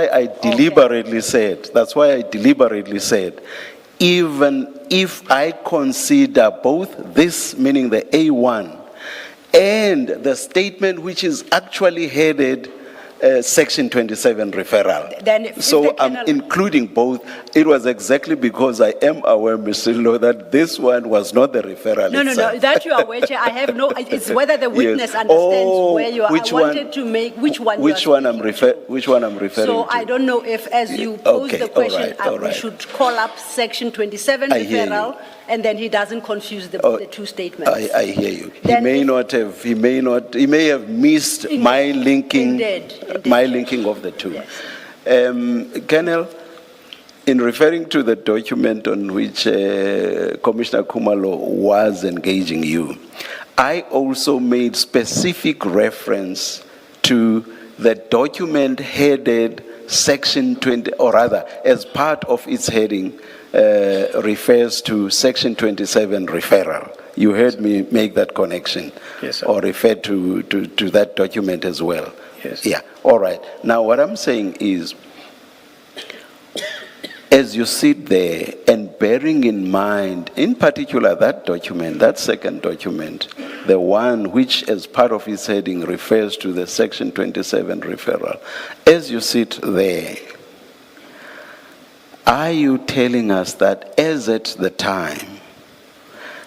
[SPEAKER 3] I deliberately said. That's why I deliberately said, even if I consider both this, meaning the A1, and the statement which is actually headed Section 27 referral.
[SPEAKER 2] Then
[SPEAKER 3] So I'm including both. It was exactly because I am aware, Mr. Law, that this one was not the referral
[SPEAKER 2] No,
[SPEAKER 3] itself.
[SPEAKER 2] that you are aware, Chair. I have no, it's whether the witness
[SPEAKER 3] Yes.
[SPEAKER 2] understands where you are.
[SPEAKER 3] Which
[SPEAKER 2] I wanted to make, which one
[SPEAKER 3] Which
[SPEAKER 2] you are
[SPEAKER 3] one I'm
[SPEAKER 2] speaking to.
[SPEAKER 3] which one I'm referring
[SPEAKER 2] So
[SPEAKER 3] to?
[SPEAKER 2] I don't know if, as you pose
[SPEAKER 3] Okay,
[SPEAKER 2] the question,
[SPEAKER 3] all
[SPEAKER 2] we
[SPEAKER 3] right.
[SPEAKER 2] should call up Section 27
[SPEAKER 3] I hear you.
[SPEAKER 2] referral, and then he doesn't confuse the two statements.
[SPEAKER 3] I hear you.
[SPEAKER 2] Then
[SPEAKER 3] He may have missed my linking,
[SPEAKER 2] Indeed.
[SPEAKER 3] my linking of the two.
[SPEAKER 2] Yes.
[SPEAKER 3] Colonel, in referring to the document on which Commissioner Khumalo was engaging you, I also made specific reference to the document headed Section 20, or rather, as part of its heading, refers to Section 27 referral. You heard me make that connection.
[SPEAKER 1] Yes, sir.
[SPEAKER 3] Or refer to that document as well.
[SPEAKER 1] Yes.
[SPEAKER 3] Yeah, all right. Now what I'm saying is, as as you sit there and bearing in mind, in particular that document, that second document, the one which as part of its heading refers to the Section 27 referral, as you sit there, are you telling us that as at the time,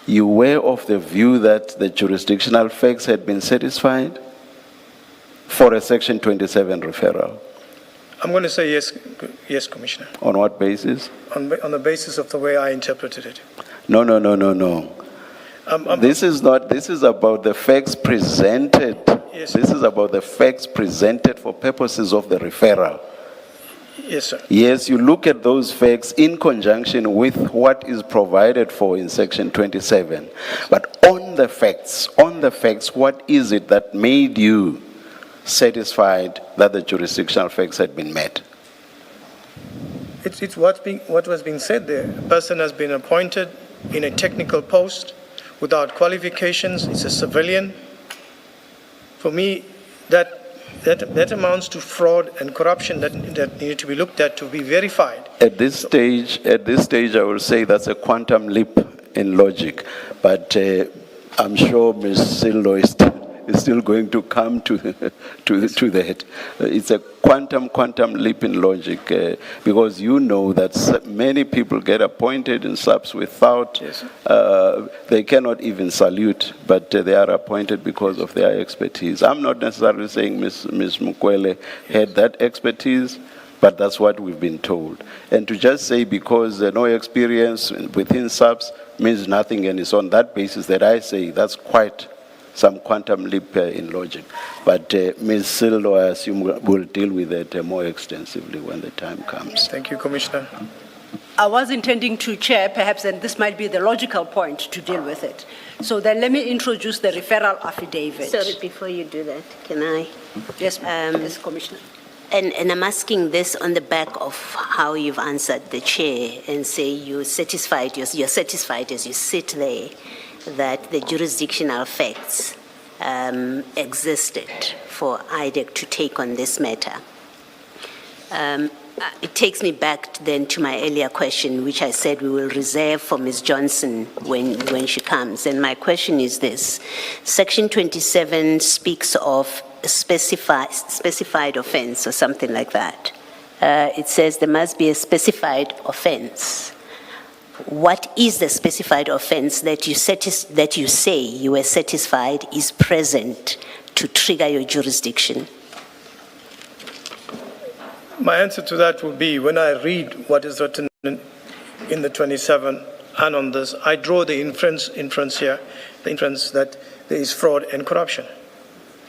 [SPEAKER 3] you were of the view that the jurisdictional facts had been satisfied for a Section 27 referral?
[SPEAKER 1] I'm going to say yes, yes, Commissioner,
[SPEAKER 3] On what basis?
[SPEAKER 1] on the basis of the way I interpreted it.
[SPEAKER 3] No. This is about the facts presented.
[SPEAKER 1] Yes.
[SPEAKER 3] This is about the facts presented for purposes of the referral.
[SPEAKER 1] Yes, sir.
[SPEAKER 3] Yes, you look at those facts in conjunction with what is provided for in Section 27. But on the facts, what is it that made you satisfied that the jurisdictional facts had been met?
[SPEAKER 1] It's what was being said there. A person has been appointed in a technical post without qualifications. It's a civilian. For me, that amounts to fraud and corruption that needed to be looked at, to be verified.
[SPEAKER 3] At this stage, I will say that's a quantum leap in logic, but I'm sure Ms. Sillo is still going to come to that. It's a quantum leap in logic, because you know that many people get appointed in SAPS without,
[SPEAKER 1] Yes.
[SPEAKER 3] they cannot even salute, but they are appointed because of their expertise. I'm not necessarily saying Ms. Mukwele had that expertise, but that's what we've been told. And to just say because no experience within SAPS means nothing, and it's on that basis that I say that's quite some quantum leap in logic. But Ms. Sillo, I assume, will deal with it more extensively when the time comes.
[SPEAKER 1] Thank you, Commissioner.
[SPEAKER 2] I was intending to, Chair, perhaps, and this might be the logical point to deal with it. So then let me introduce the referral affidavit.
[SPEAKER 5] Sorry, before you do that, can I?
[SPEAKER 2] Yes, yes, Commissioner.
[SPEAKER 5] And I'm asking this on the back of how you've answered the chair and say you're satisfied as you sit there that the jurisdictional facts existed for IDAC to take on this matter. It takes me back then to my earlier question, which I said we will reserve for Ms. Johnson when she comes. And my question is this. Section 27 speaks of a specified offense or something like that. It says there must be a specified offense. What is the specified offense that you say you were satisfied is present to trigger your jurisdiction?
[SPEAKER 1] My answer to that would be, when I read what is written in the 27 and on this, I draw the inference here, the inference that there is fraud and corruption.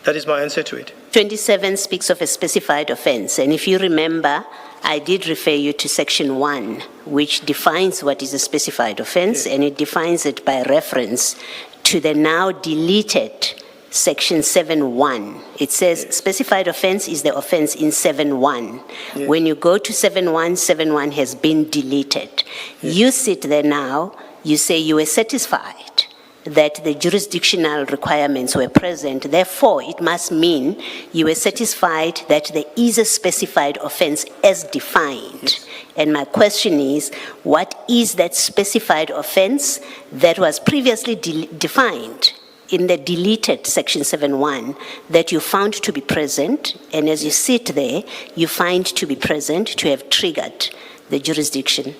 [SPEAKER 1] That is my answer to it.
[SPEAKER 5] 27 speaks of a specified offense, and if you remember, I did refer you to Section 1, which defines what is a specified offense, and it defines it by reference to the now deleted Section 7.1. It says specified offense is the offense in 7.1. When you go to 7.1, 7.1 has been deleted. You sit there now, you say you were satisfied that the jurisdictional requirements were present. Therefore, it must mean you were satisfied that there is a specified offense as defined. And my question is, what is that specified offense that was previously defined in the deleted Section 7.1 that you found to be present, and as you sit there, you find to be present to have triggered the jurisdiction?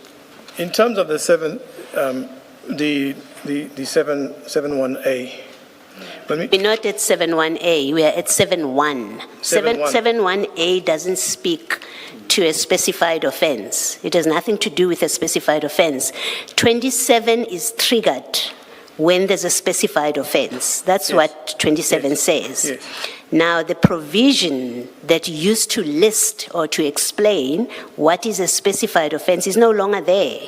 [SPEAKER 1] In terms of the 7.1A.
[SPEAKER 5] We're not at 7.1A, we are at 7.1. 7.1A doesn't speak to a specified offense. It has nothing to do with a specified offense. 27 is triggered when there's a specified offense. That's what 27 says.
[SPEAKER 1] Yes.
[SPEAKER 5] Now, the provision that used to list or to explain what is a specified offense is no longer there.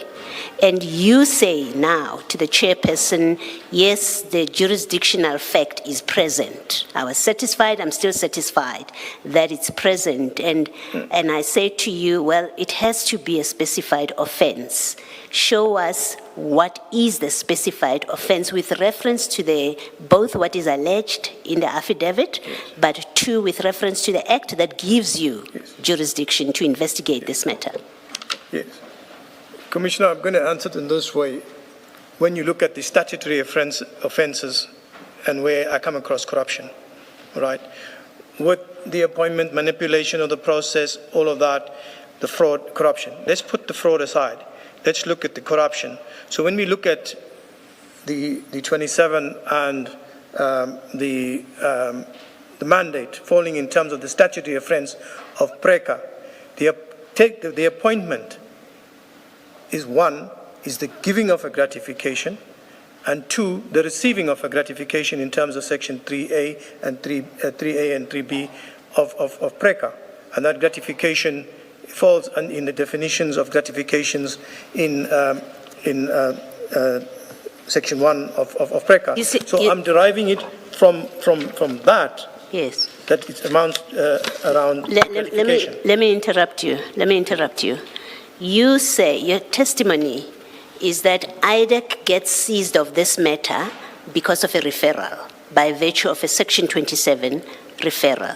[SPEAKER 5] And you say now to the chairperson, yes, the jurisdictional fact is present. I was satisfied, I'm still satisfied that it's present. And I say to you, well, it has to be a specified offense. Show us what is the specified offense with reference to both what is alleged in the affidavit, but two, with reference to the act that gives you jurisdiction to investigate this matter.
[SPEAKER 1] Yes. Commissioner, I'm going to answer it in this way. When you look at the statutory offences and where I come across corruption, right? With the appointment, manipulation of the process, all of that, the fraud, corruption. Let's put the fraud aside. Let's look at the corruption. So when we look at the 27 and the mandate falling in terms of the statutory offence of PRECA, the appointment is one, is the giving of a gratification, and two, the receiving of a gratification in terms of section 3A and 3B of PRECA. And that gratification falls in the definitions of gratifications in section 1 of PRECA. So I'm deriving it from that.
[SPEAKER 5] Yes.
[SPEAKER 1] That it amounts around gratification.
[SPEAKER 5] Let me interrupt you. You say, your testimony is that IDAC gets seized of this matter because of a referral, by virtue of a section 27 referral.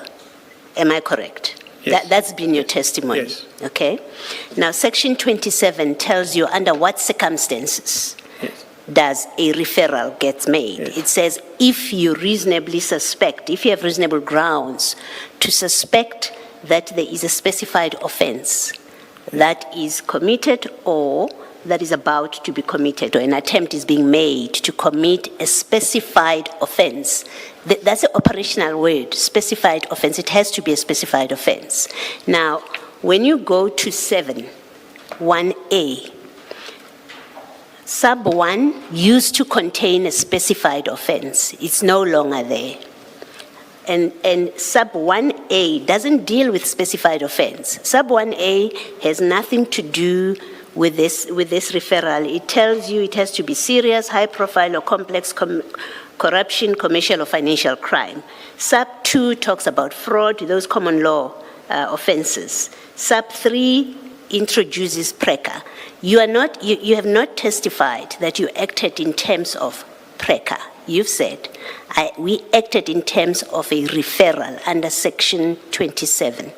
[SPEAKER 5] Am I correct?
[SPEAKER 1] Yes.
[SPEAKER 5] That's been your testimony.
[SPEAKER 1] Yes.
[SPEAKER 5] Okay. Now, section 27 tells you under what circumstances
[SPEAKER 1] Yes.
[SPEAKER 5] does a referral get made.
[SPEAKER 1] Yes.
[SPEAKER 5] It says if you reasonably suspect, if you have reasonable grounds to suspect that there is a specified offense that is committed or that is about to be committed, or an attempt is being made to commit a specified offense. That's an operational word, specified offense. It has to be a specified offense. Now, when you go to 7(1)(a), sub 1 used to contain a specified offense. It's no longer there. And sub 1A doesn't deal with specified offense. Sub 1A has nothing to do with this referral. It tells you it has to be serious, high profile, or complex corruption, commercial or financial crime. Sub 2 talks about fraud, those common law offenses. Sub 3 introduces PRECA. You have not testified that you acted in terms of PRECA. You've said, we acted in terms of a referral under section 27.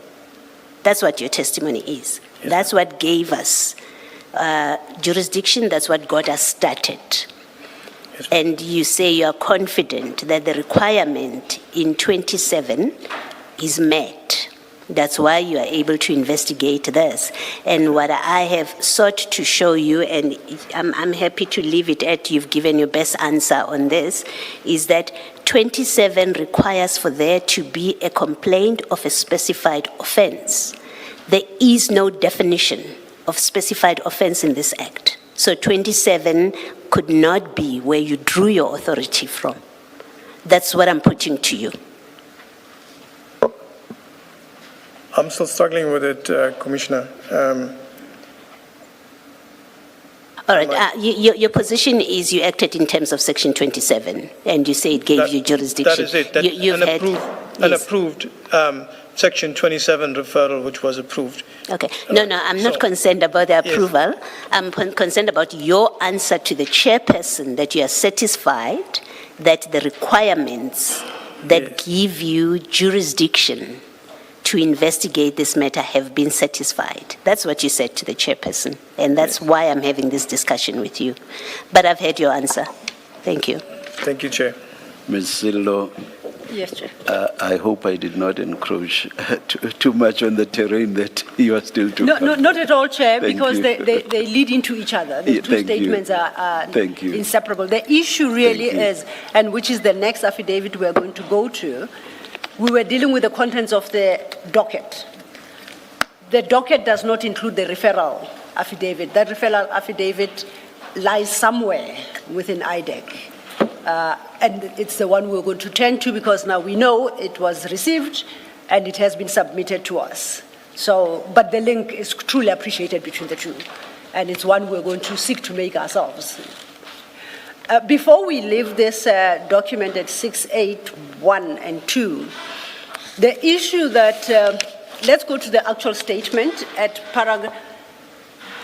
[SPEAKER 5] That's what your testimony is. Yes. That's what gave us jurisdiction, that's what got us started. Yes. And you say you are confident that the requirement in 27 is met. That's why you are able to investigate this. And what I have sought to show you, and I'm happy to leave it at you've given your best answer on this, is that 27 requires for there to be a complaint of a specified offense. There is no definition of specified offense in this act. So 27 could not be where you drew your authority from. That's what I'm putting to you.
[SPEAKER 1] I'm still struggling with it, Commissioner.
[SPEAKER 5] All right, your position is you acted in terms of section 27, and you say it gave you jurisdiction.
[SPEAKER 1] That is it. An approved section 27 referral, which was approved.
[SPEAKER 5] Okay. No, I'm not concerned about the approval. Yes. I'm concerned about your answer to the chairperson that you are satisfied that the requirements that give you jurisdiction to investigate this matter have been satisfied. That's what you said to the chairperson, and that's why I'm having this discussion with you. But I've heard your answer. Thank you.
[SPEAKER 1] Thank you, Chair.
[SPEAKER 3] Ms. Sillo,
[SPEAKER 2] Yes, Chair.
[SPEAKER 3] I hope I did not encroach too much on the terrain that you are still to
[SPEAKER 2] No, not at all, Chair,
[SPEAKER 3] Thank
[SPEAKER 2] because
[SPEAKER 3] you.
[SPEAKER 2] they lead into each other. The two statements are inseparable. The issue really is, and which is the next affidavit we're going to go to, we were dealing with the contents of the docket. The docket does not include the referral affidavit. That referral affidavit lies somewhere within IDAC. And it's the one we're going to turn to because now we know it was received and it has been submitted to us. So, but the link is truly appreciated between the two. And it's one we're going to seek to make ourselves. Before we leave this document at 681 and 2, the issue that, let's go to the actual statement at paragraph,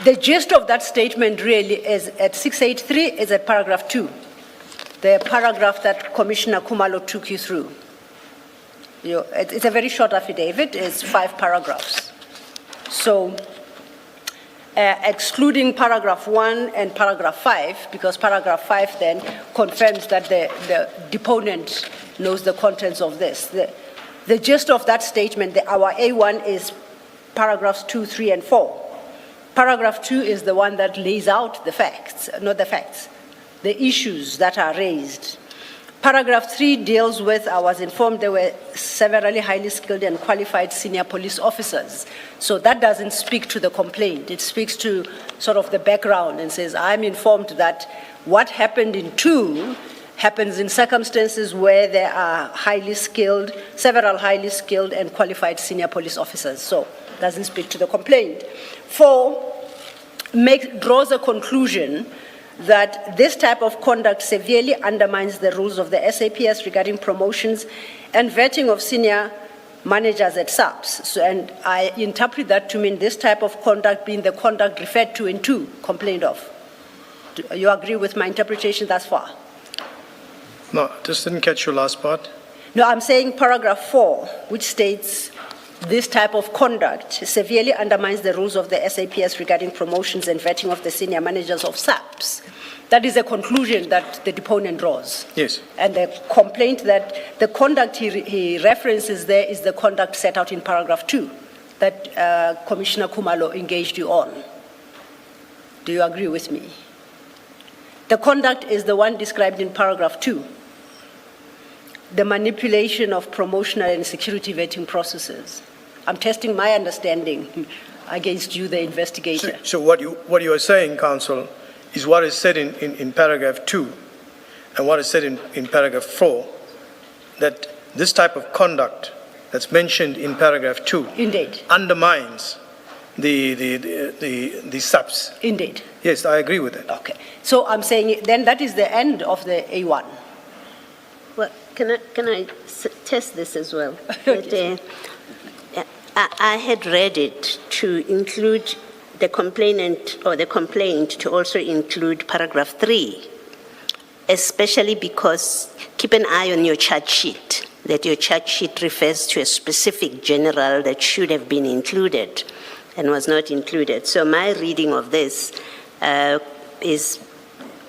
[SPEAKER 2] the gist of that statement really is at 683 is at paragraph 2, the paragraph that Commissioner Khumalo took you through. It's a very short affidavit, it's 5 paragraphs. So excluding paragraph 1 and paragraph 5, because paragraph 5 then confirms that the deponent knows the contents of this. The gist of that statement, our A1 is paragraphs 2, 3, and 4. Paragraph 2 is the one that lays out the facts, not the facts, the issues that are raised. Paragraph 3 deals with, I was informed there were severally highly skilled and qualified senior police officers. So that doesn't speak to the complaint. It speaks to sort of the background and says, I'm informed that what happened in 2 happens in circumstances where there are several highly skilled and qualified senior police officers. So it doesn't speak to the complaint. 4 draws a conclusion that this type of conduct severely undermines the rules of the SAPS regarding promotions and vetting of senior managers at SAPS. So, and I interpret that to mean this type of conduct being the conduct referred to in 2, complained of. Do you agree with my interpretation thus far?
[SPEAKER 1] No, just didn't catch your last part.
[SPEAKER 2] No, I'm saying paragraph 4, which states this type of conduct severely undermines the rules of the SAPS regarding promotions and vetting of the senior managers of SAPS. That is a conclusion that the deponent draws.
[SPEAKER 1] Yes.
[SPEAKER 2] And the complaint that the conduct he references there is the conduct set out in paragraph 2 that Commissioner Khumalo engaged you on. Do you agree with me? The conduct is the one described in paragraph 2. The manipulation of promotional and security vetting processes. I'm testing my understanding against you, the investigator.
[SPEAKER 1] So what you are saying, counsel, is what is said in paragraph 2 and what is said in paragraph 4, that this type of conduct that's mentioned in paragraph 2
[SPEAKER 2] Indeed.
[SPEAKER 1] Undermines the SAPS.
[SPEAKER 2] Indeed.
[SPEAKER 1] Yes, I agree with that.
[SPEAKER 2] Okay. So I'm saying then that is the end of the A1.
[SPEAKER 5] Well, can I test this as well? But, I had read it to include the complainant or the complaint to also include paragraph 3, especially because keep an eye on your charge sheet, that your charge sheet refers to a specific general that should have been included and was not included. So my reading of this is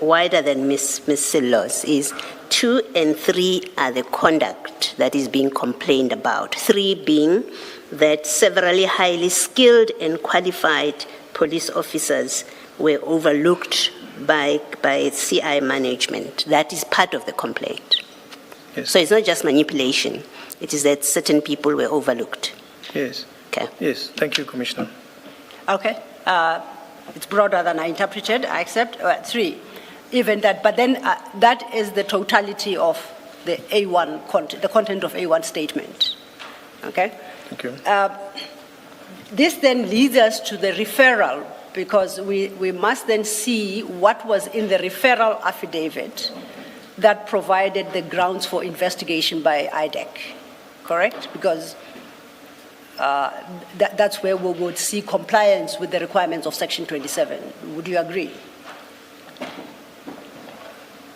[SPEAKER 5] wider than Ms. Silo's, is 2 and 3 are the conduct that is being complained about. 3 being that severally highly skilled and qualified police officers were overlooked by CI management. That is part of the complaint.
[SPEAKER 1] Yes.
[SPEAKER 5] So it's not just manipulation. It is that certain people were overlooked.
[SPEAKER 1] Yes.
[SPEAKER 5] Okay.
[SPEAKER 1] Yes. Thank you, Commissioner.
[SPEAKER 2] Okay. It's broader than I interpreted. I accept 3. Even that, but then that is the totality of the A1 the content of A1 statement. Okay.
[SPEAKER 1] Thank you.
[SPEAKER 2] This then leads us to the referral, because we must then see what was in the referral affidavit that provided the grounds for investigation by IDAC. Correct? Because that's where we would see compliance with the requirements of Section 27. Would you agree?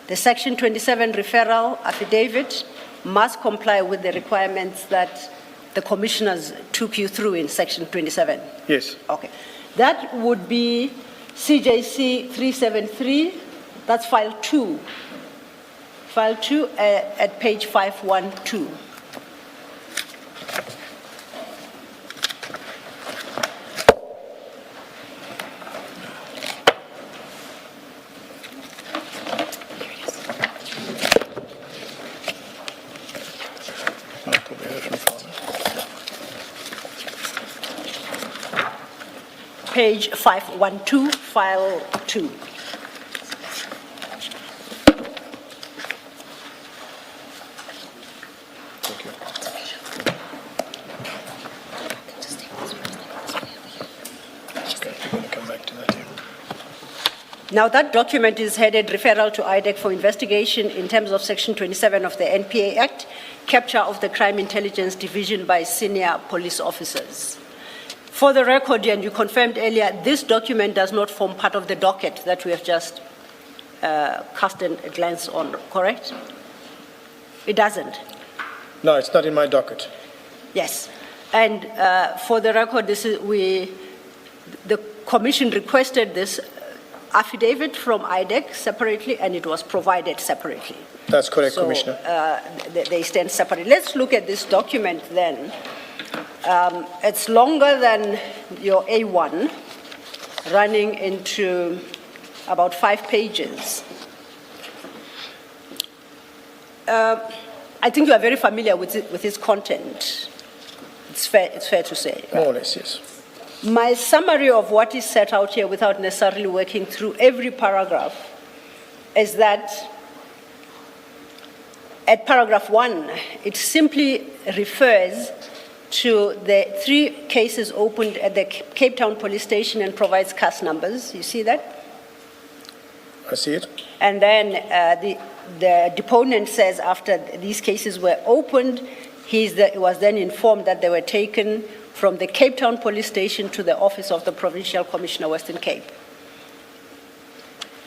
[SPEAKER 2] The Section 27 referral affidavit must comply with the requirements that the commissioners took you through in Section 27.
[SPEAKER 1] Yes.
[SPEAKER 2] Okay. That would be CJC 373, that's file 2. File 2 at page 512. Page 512, file 2.
[SPEAKER 1] Thank you. Okay, we're going to come back to that here.
[SPEAKER 2] Now that document is headed referral to IDAC for investigation in terms of Section 27 of the NPA Act, capture of the Crime Intelligence Division by senior police officers. For the record, and you confirmed earlier, this document does not form part of the docket that we have just cast a glance on, correct? It doesn't?
[SPEAKER 1] No, it's not in my docket.
[SPEAKER 2] Yes. And for the record, this is the Commission requested this affidavit from IDAC separately, and it was provided separately.
[SPEAKER 1] That's correct,
[SPEAKER 2] So,
[SPEAKER 1] Commissioner.
[SPEAKER 2] they stand separately. Let's look at this document then. It's longer than your A1, running into about 5 pages. I think you are very familiar with its content. It's fair to say.
[SPEAKER 1] More or less, yes.
[SPEAKER 2] My summary of what is set out here, without necessarily working through every paragraph, is that at paragraph 1, it simply refers to the 3 cases opened at the Cape Town Police Station and provides case numbers. You see that?
[SPEAKER 1] I see it.
[SPEAKER 2] And then the deponent says after these cases were opened, he was then informed that they were taken from the Cape Town Police Station to the office of the Provincial Commissioner, Western Cape.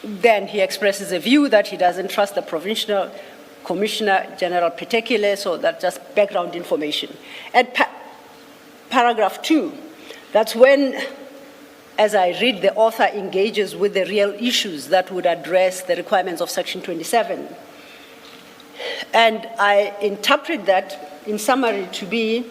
[SPEAKER 2] Then he expresses a view that he doesn't trust the Provincial Commissioner General particularly, so that's just background information. At paragraph 2, that's when, as I read, the author engages with the real issues that would address the requirements of Section 27. And I interpret that, in summary, to be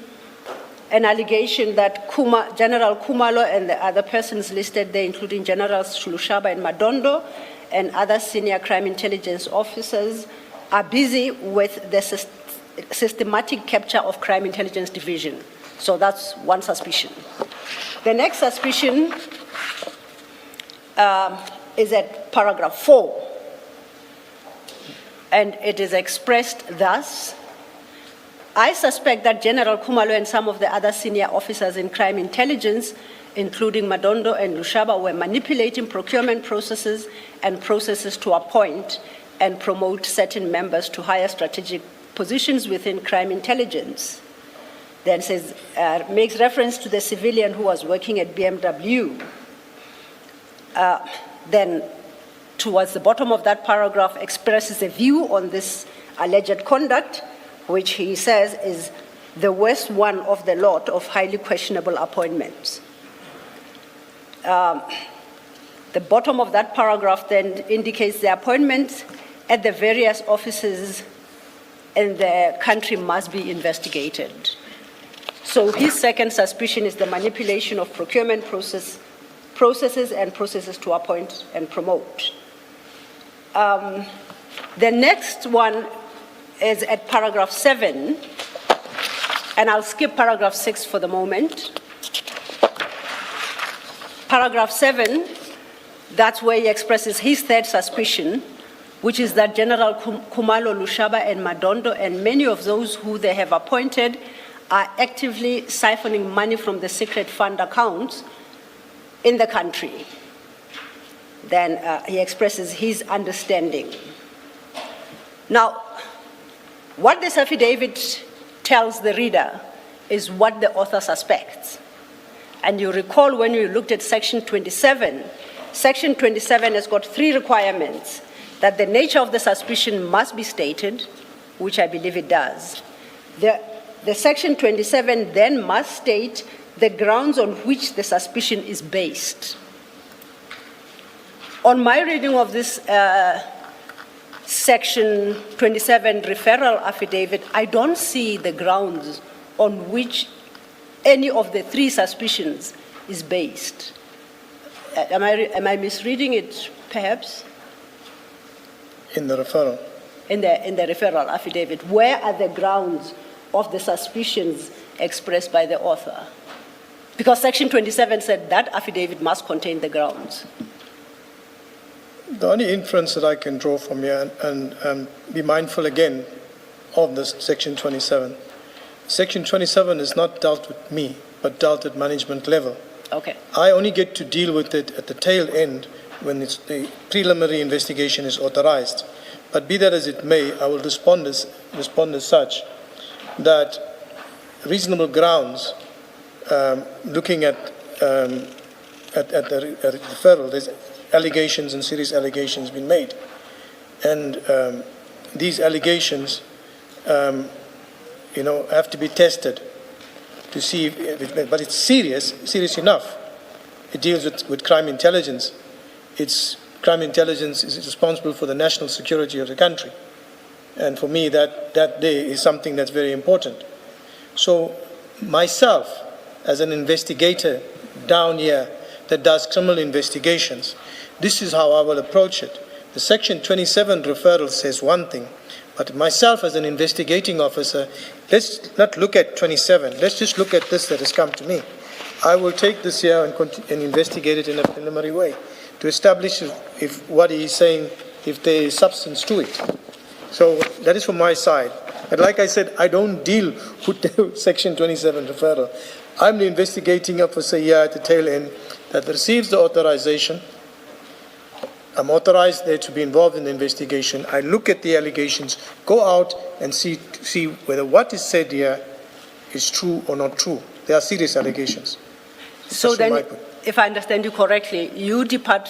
[SPEAKER 2] an allegation that General Khumalo and the other persons listed there, including Generals Lushaba and Madondo and other senior crime intelligence officers, are busy with the systematic capture of crime intelligence division. So that's one suspicion. The next suspicion is at paragraph 4, and it is expressed thus: I suspect that General Khumalo and some of the other senior officers in crime intelligence, including Madondo and Lushaba, were manipulating procurement processes and processes to appoint and promote certain members to higher strategic positions within crime intelligence. Then says, makes reference to the civilian who was working at BMW. Then, towards the bottom of that paragraph, expresses a view on this alleged conduct, which he says is the worst one of the lot of highly questionable appointments. The bottom of that paragraph then indicates the appointments at the various offices in the country must be investigated. So his second suspicion is the manipulation of procurement processes and processes to appoint and promote. The next one is at paragraph 7, and I'll skip paragraph 6 for the moment. Paragraph 7, that's where he expresses his third suspicion, which is that General Khumalo, Lushaba, and Madondo, and many of those who they have appointed, are actively siphoning money from the secret fund accounts in the country. Then he expresses his understanding. Now, what this affidavit tells the reader is what the author suspects. And you recall when you looked at Section 27, Section 27 has got 3 requirements: that the nature of the suspicion must be stated, which I believe it does. The Section 27 then must state the grounds on which the suspicion is based. On my reading of this Section 27 referral affidavit, I don't see the grounds on which any of the 3 suspicions is based. Am I misreading it, perhaps?
[SPEAKER 1] In the referral?
[SPEAKER 2] In the referral affidavit, where are the grounds of the suspicions expressed by the author? Because Section 27 said that affidavit must contain the grounds.
[SPEAKER 1] The only inference that I can draw from here, and be mindful again of this Section 27. Section 27 is not dealt with me, but dealt at management level.
[SPEAKER 2] Okay.
[SPEAKER 1] I only get to deal with it at the tail end when the preliminary investigation is authorized. But be that as it may, I will respond as such that reasonable grounds, looking at the referral, there's allegations and serious allegations been made. And these allegations, have to be tested to see but it's serious enough it deals with crime intelligence. Crime intelligence is responsible for the national security of the country. And for me, that day is something that's very important. So myself, as an investigator down here that does criminal investigations, this is how I will approach it. The Section 27 referral says one thing, but myself as an investigating officer, let's not look at 27, let's just look at this that has come to me. I will take this here and investigate it in a preliminary way to establish if what he is saying, if there is substance to it. So that is from my side. But like I said, I don't deal with the Section 27 referral. I'm the investigating officer here at the tail end that receives the authorization. I'm authorized there to be involved in the investigation. I look at the allegations, go out and see whether what is said here is true or not true. There are serious allegations.
[SPEAKER 2] So then, if I understand you correctly, you depart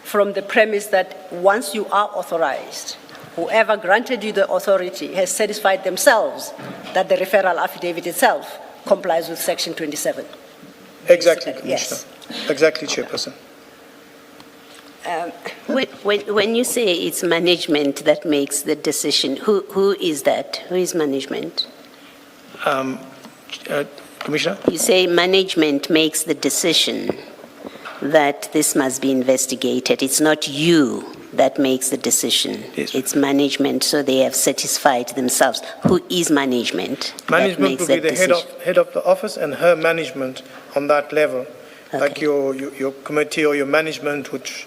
[SPEAKER 2] from the premise that once you are authorized, whoever granted you the authority has satisfied themselves that the referral affidavit itself complies with Section 27.
[SPEAKER 1] Exactly, Commissioner.
[SPEAKER 2] Yes.
[SPEAKER 1] Exactly, Chairperson.
[SPEAKER 5] When you say it's management that makes the decision, who is that? Who is management?
[SPEAKER 1] Commissioner?
[SPEAKER 5] You say management makes the decision that this must be investigated. It's not you that makes the decision.
[SPEAKER 1] Yes.
[SPEAKER 5] It's management, so they have satisfied themselves. Who is management?
[SPEAKER 1] Management will be the head of the office and her management on that level,
[SPEAKER 5] Okay.
[SPEAKER 1] like your committee or your management, which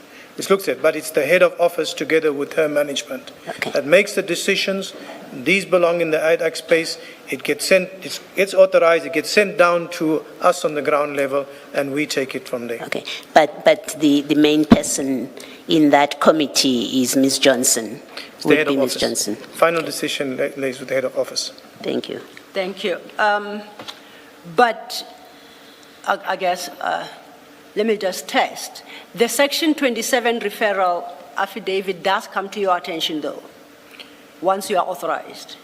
[SPEAKER 1] looks at. But it's the head of office together with her management
[SPEAKER 5] Okay.
[SPEAKER 1] that makes the decisions. These belong in the IDAC space. It gets sent. It gets authorized. It gets sent down to us on the ground level, and we take it from there.
[SPEAKER 5] Okay, but the main person in that committee is Ms. Johnson.
[SPEAKER 1] It's the head
[SPEAKER 5] Would be
[SPEAKER 1] of
[SPEAKER 5] Ms.
[SPEAKER 1] office.
[SPEAKER 5] Johnson.
[SPEAKER 1] Final decision lays with the head of office.
[SPEAKER 5] Thank you.
[SPEAKER 2] Thank you. But I guess, let me just test. The Section 27 referral affidavit does come to your attention, though, once you are authorized.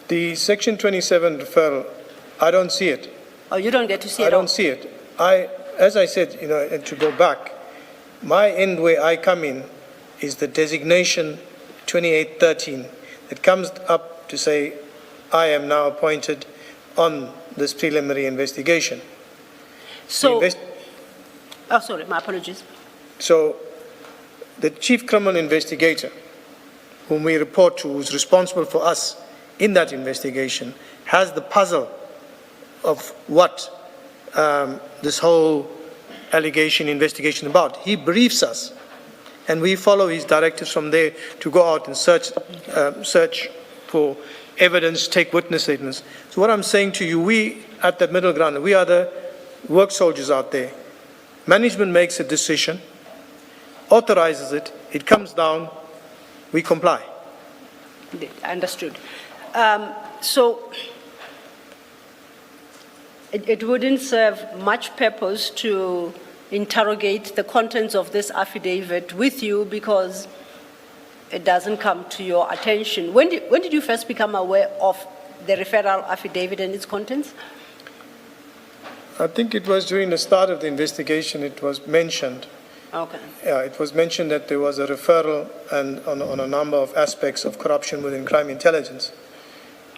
[SPEAKER 1] The Section 27 referral, I don't see it.
[SPEAKER 2] Oh, you don't get to see it?
[SPEAKER 1] I don't see it. As I said, and to go back, my end where I come in is the designation 2813 that comes up to say, I am now appointed on this preliminary investigation.
[SPEAKER 2] So, oh, sorry, my apologies.
[SPEAKER 1] So the chief criminal investigator, whom we report to, who's responsible for us in that investigation, has the puzzle of what this whole allegation investigation about. He briefs us, and we follow his directives from there to go out and search for evidence, take witness statements. So what I'm saying to you, we at the middle ground, we are the work soldiers out there. Management makes a decision, authorizes it, it comes down, we comply.
[SPEAKER 2] Understood. So it wouldn't serve much purpose to interrogate the contents of this affidavit with you because it doesn't come to your attention. When did you first become aware of the referral affidavit and its contents?
[SPEAKER 1] I think it was during the start of the investigation it was mentioned.
[SPEAKER 2] Okay.
[SPEAKER 1] Yeah, it was mentioned that there was a referral and on a number of aspects of corruption within crime intelligence.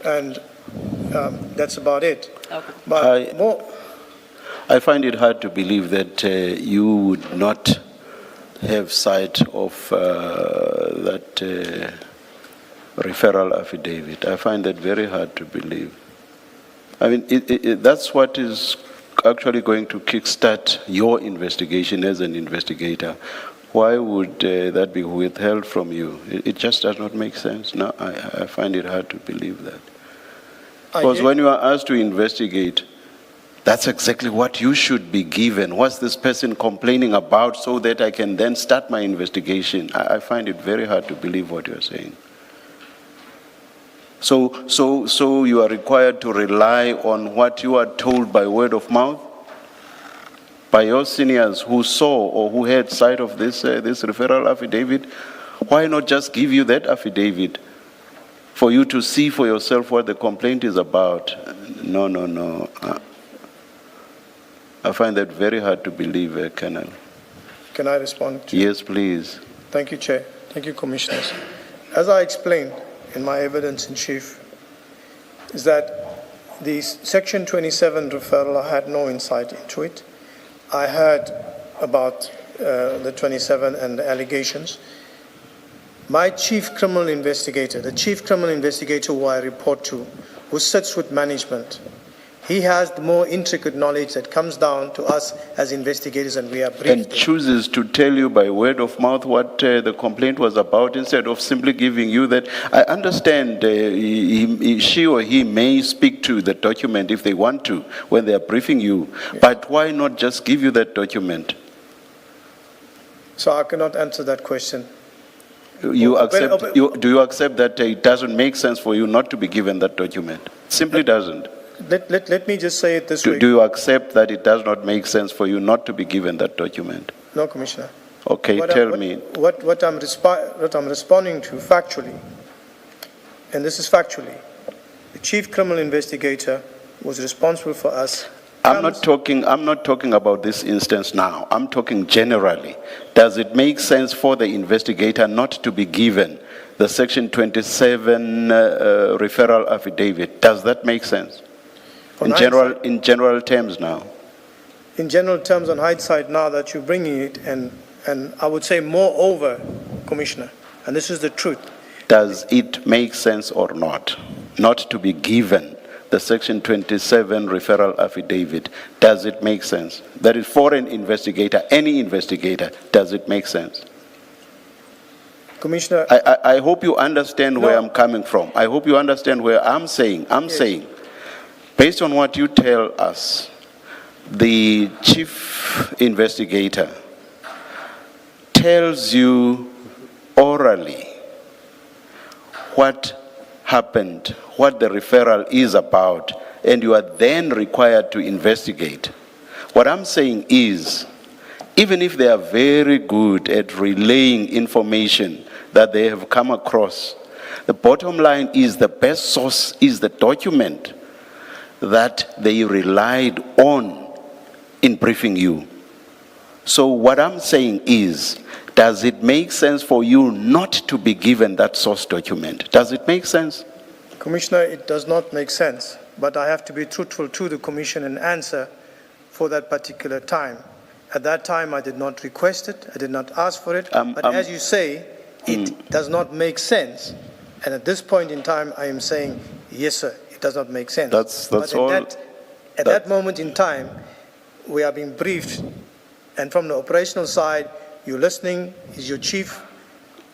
[SPEAKER 1] And that's about it.
[SPEAKER 2] Okay.
[SPEAKER 1] But
[SPEAKER 3] I find it hard to believe that you would not have sight of that referral affidavit. I find that very hard to believe. I mean, that's what is actually going to kickstart your investigation as an investigator. Why would that be withheld from you? It just does not make sense. No, I find it hard to believe that. Because when you are asked to investigate, that's exactly what you should be given. What's this person complaining about so that I can then start my investigation? I find it very hard to believe what you're saying. So you are required to rely on what you are told by word of mouth, by your seniors who saw or who had sight of this referral affidavit. Why not just give you that affidavit for you to see for yourself what the complaint is about? No. I find that very hard to believe, Colonel.
[SPEAKER 1] Can I respond to
[SPEAKER 3] Yes, please.
[SPEAKER 1] Thank you, Chair. Thank you, Commissioners. As I explained in my evidence in chief, is that the Section 27 referral, I had no insight into it. I heard about the 27 and the allegations. My chief criminal investigator, the chief criminal investigator who I report to, who sits with management, he has the more intricate knowledge that comes down to us as investigators, and we are briefed.
[SPEAKER 3] And chooses to tell you by word of mouth what the complaint was about instead of simply giving you that. I understand she or he may speak to the document if they want to when they are briefing you, but why not just give you that document?
[SPEAKER 1] So I cannot answer that question.
[SPEAKER 3] Do you accept that it doesn't make sense for you not to be given that document? Simply doesn't.
[SPEAKER 1] Let me just say it this way.
[SPEAKER 3] Do you accept that it does not make sense for you not to be given that document?
[SPEAKER 1] No, Commissioner.
[SPEAKER 3] Okay, tell me.
[SPEAKER 1] What I'm responding to factually, and this is factually, the chief criminal investigator was responsible for us.
[SPEAKER 3] I'm not talking about this instance now. I'm talking generally. Does it make sense for the investigator not to be given the Section 27 referral affidavit? Does that make sense? In general terms now.
[SPEAKER 1] In general terms, on hindsight now that you're bringing it, and I would say moreover, Commissioner, and this is the truth.
[SPEAKER 3] Does it make sense or not to be given the Section 27 referral affidavit? Does it make sense? That is for an investigator, any investigator, does it make sense?
[SPEAKER 1] Commissioner,
[SPEAKER 3] I hope you understand where I'm coming from. I hope you understand where I'm saying. Saying, based on what you tell us, the chief investigator tells you orally what happened, what the referral is about, and you are then required to investigate. What I'm saying is, even if they are very good at relaying information that they have come across, the bottom line is the best source is the document that they relied on in briefing you. So what I'm saying is, does it make sense for you not to be given that source document? Does it make sense?
[SPEAKER 1] Commissioner, it does not make sense, but I have to be truthful to the Commission and answer for that particular time. At that time, I did not request it, I did not ask for it, but as you say, it does not make sense. And at this point in time, I am saying, yes, sir, it does not make sense.
[SPEAKER 3] That's all.
[SPEAKER 1] At that moment in time, we are being briefed, and from the operational side, you're listening, is your chief,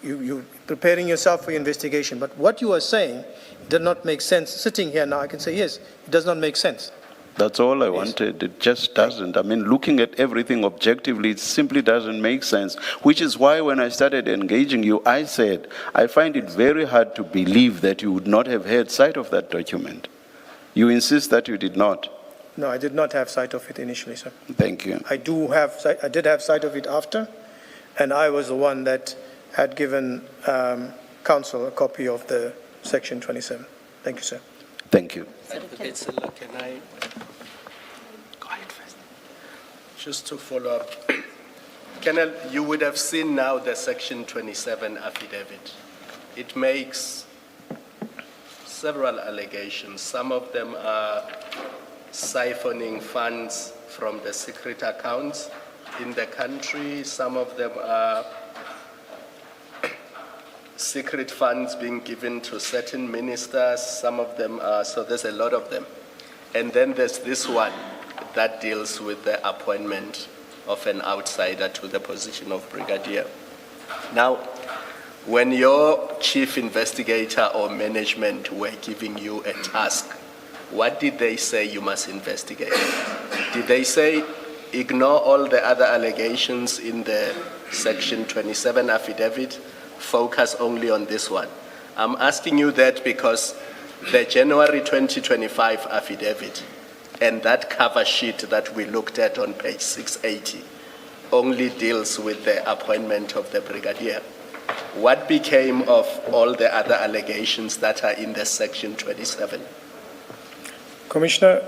[SPEAKER 1] you preparing yourself for your investigation. But what you are saying did not make sense. Sitting here now, I can say, yes, it does not make sense.
[SPEAKER 3] That's all I wanted. It just doesn't. I mean, looking at everything objectively, it simply doesn't make sense, which is why when I started engaging you, I said, I find it very hard to believe that you would not have had sight of that document. You insist that you did not.
[SPEAKER 1] No, I did not have sight of it initially, sir.
[SPEAKER 3] Thank you.
[SPEAKER 1] I did have sight of it after, and I was the one that had given counsel a copy of the Section 27. Thank you, sir.
[SPEAKER 3] Thank you.
[SPEAKER 4] Advocate Silla, can I go ahead first? Just to follow up, Colonel, you would have seen now the Section 27 affidavit. It makes several allegations. Some of them are siphoning funds from the secret accounts in the country. Some of them are secret funds being given to certain ministers. Some of them are, so there's a lot of them. And then there's this one that deals with the appointment of an outsider to the position of brigadier. Now, when your chief investigator or management were giving you a task, what did they say you must investigate? Did they say, ignore all the other allegations in the Section 27 affidavit, focus only on this one? I'm asking you that because the January 2025 affidavit and that cover sheet that we looked at on page 680 only deals with the appointment of the brigadier. What became of all the other allegations that are in the Section 27?
[SPEAKER 1] Commissioner,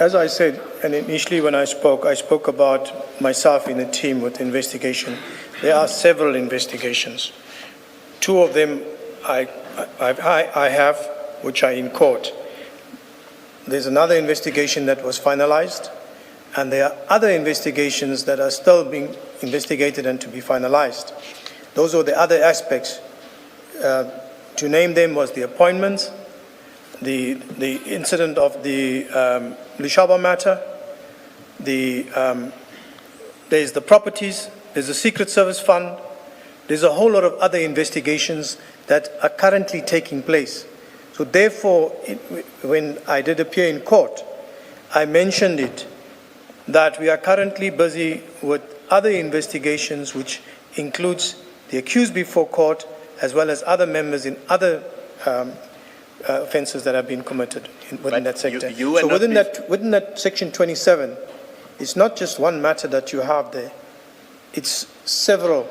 [SPEAKER 1] As I said, and initially when I spoke about myself in a team with investigation. There are several investigations. Two of them I have, which are in court. There's another investigation that was finalized, and there are other investigations that are still being investigated and to be finalized. Those are the other aspects. To name them was the appointments, the incident of the Lushaba matter, there's the properties, there's a Secret Service fund, there's a whole lot of other investigations that are currently taking place. So therefore, when I did appear in court, I mentioned it, that we are currently busy with other investigations, which includes the accused before court, as well as other members in other offences that have been committed within that sector. So within that section 27, it's not just one matter that you have there. It's several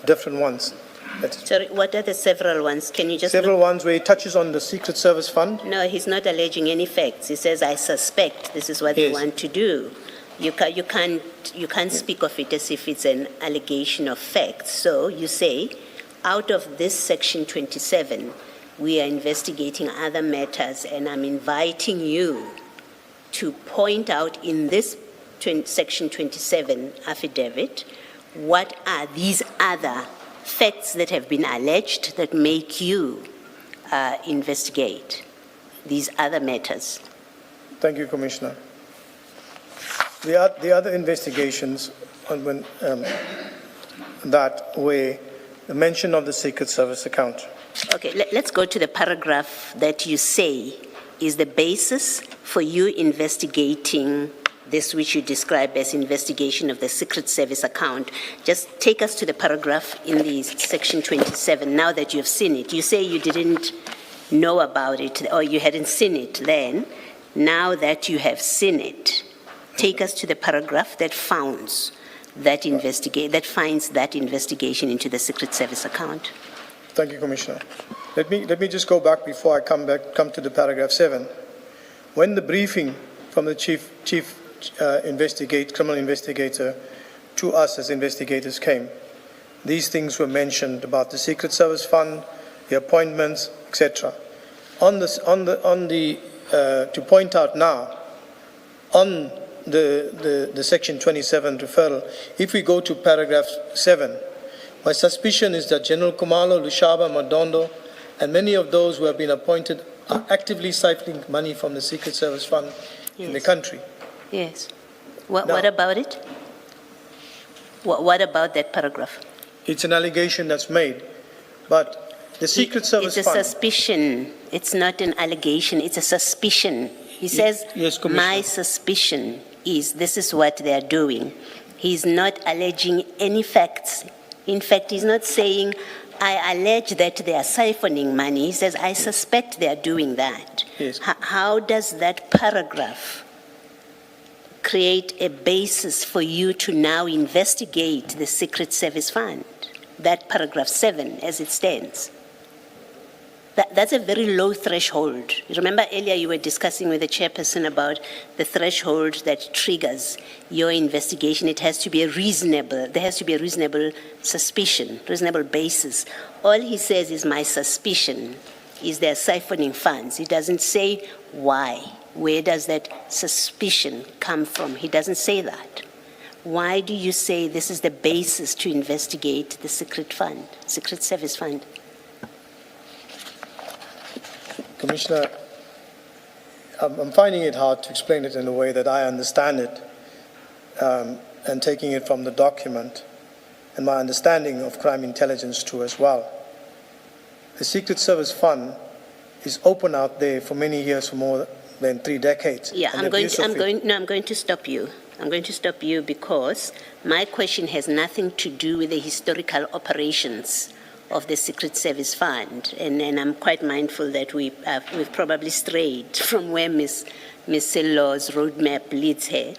[SPEAKER 1] different ones.
[SPEAKER 5] Sorry, what are the several ones? Can you just
[SPEAKER 1] Several ones where he touches on the Secret Service fund.
[SPEAKER 5] No, he's not alleging any facts. He says, I suspect this is what they
[SPEAKER 1] Yes.
[SPEAKER 5] want to do. You can't speak of it as if it's an allegation of facts. So you say, out of this section 27, we are investigating other matters, and I'm inviting you to point out in this section 27 affidavit, what are these other facts that have been alleged that make you investigate these other matters?
[SPEAKER 1] Thank you, Commissioner. The other investigations on when, that were the mention of the Secret Service account.
[SPEAKER 5] Okay, let's go to the paragraph that you say is the basis for you investigating this, which you describe as investigation of the Secret Service account. Just take us to the paragraph in the section 27, now that you've seen it. You say you didn't know about it, or you hadn't seen it then. Now that you have seen it, take us to the paragraph that finds that investigation into the Secret Service account.
[SPEAKER 1] Thank you, Commissioner. Let me just go back before I come to the paragraph 7. When the briefing from the chief criminal investigator to us as investigators came, these things were mentioned about the Secret Service fund, the appointments, etc. To point out now, on the section 27 referral, if we go to paragraph 7, my suspicion is that General Khumalo, Lushaba, Madondo, and many of those who have been appointed are actively siphoning money from the Secret Service fund in the country.
[SPEAKER 5] Yes. What about it? What about that paragraph?
[SPEAKER 1] It's an allegation that's made, but the Secret Service
[SPEAKER 5] It's a
[SPEAKER 1] fund...
[SPEAKER 5] suspicion. It's not an allegation. It's a suspicion. He says,
[SPEAKER 1] yes, Commissioner.
[SPEAKER 5] My suspicion is this is what they are doing. He's not alleging any facts. In fact, he's not saying, I allege that they are siphoning money. He says, I suspect they are doing that.
[SPEAKER 1] Yes.
[SPEAKER 5] How does that paragraph create a basis for you to now investigate the Secret Service fund? That paragraph 7 as it stands. That's a very low threshold. Remember earlier you were discussing with the chairperson about the threshold that triggers your investigation. It has to be there has to be a reasonable suspicion, reasonable basis. All he says is my suspicion is they're siphoning funds. He doesn't say why. Where does that suspicion come from? He doesn't say that. Why do you say this is the basis to investigate the Secret Service fund?
[SPEAKER 1] Commissioner, I'm finding it hard to explain it in a way that I understand it, and taking it from the document and my understanding of crime intelligence too as well. The Secret Service fund is open out there for many years, for more than 3 decades.
[SPEAKER 5] Yeah, I'm going to stop you. I'm going to stop you because my question has nothing to do with the historical operations of the Secret Service fund, and I'm quite mindful that we've probably strayed from where Ms. Sello's roadmap leads her.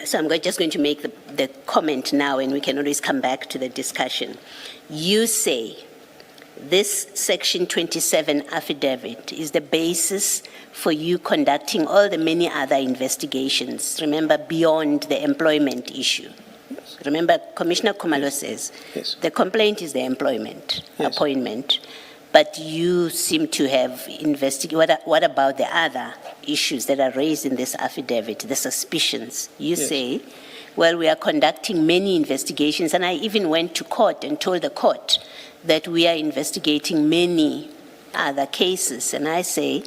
[SPEAKER 5] So I'm just going to make the comment now, and we can always come back to the discussion. You say this Section 27 affidavit is the basis for you conducting all the many other investigations, remember, beyond the employment issue. Remember, Commissioner Khumalo says,
[SPEAKER 1] Yes.
[SPEAKER 5] the complaint is the employment,
[SPEAKER 1] Yes.
[SPEAKER 5] appointment, but you seem to have investigated. What about the other issues that are raised in this affidavit, the suspicions? You
[SPEAKER 1] Yes.
[SPEAKER 5] say, well, we are conducting many investigations, and I even went to court and told the court that we are investigating many other cases, and I say,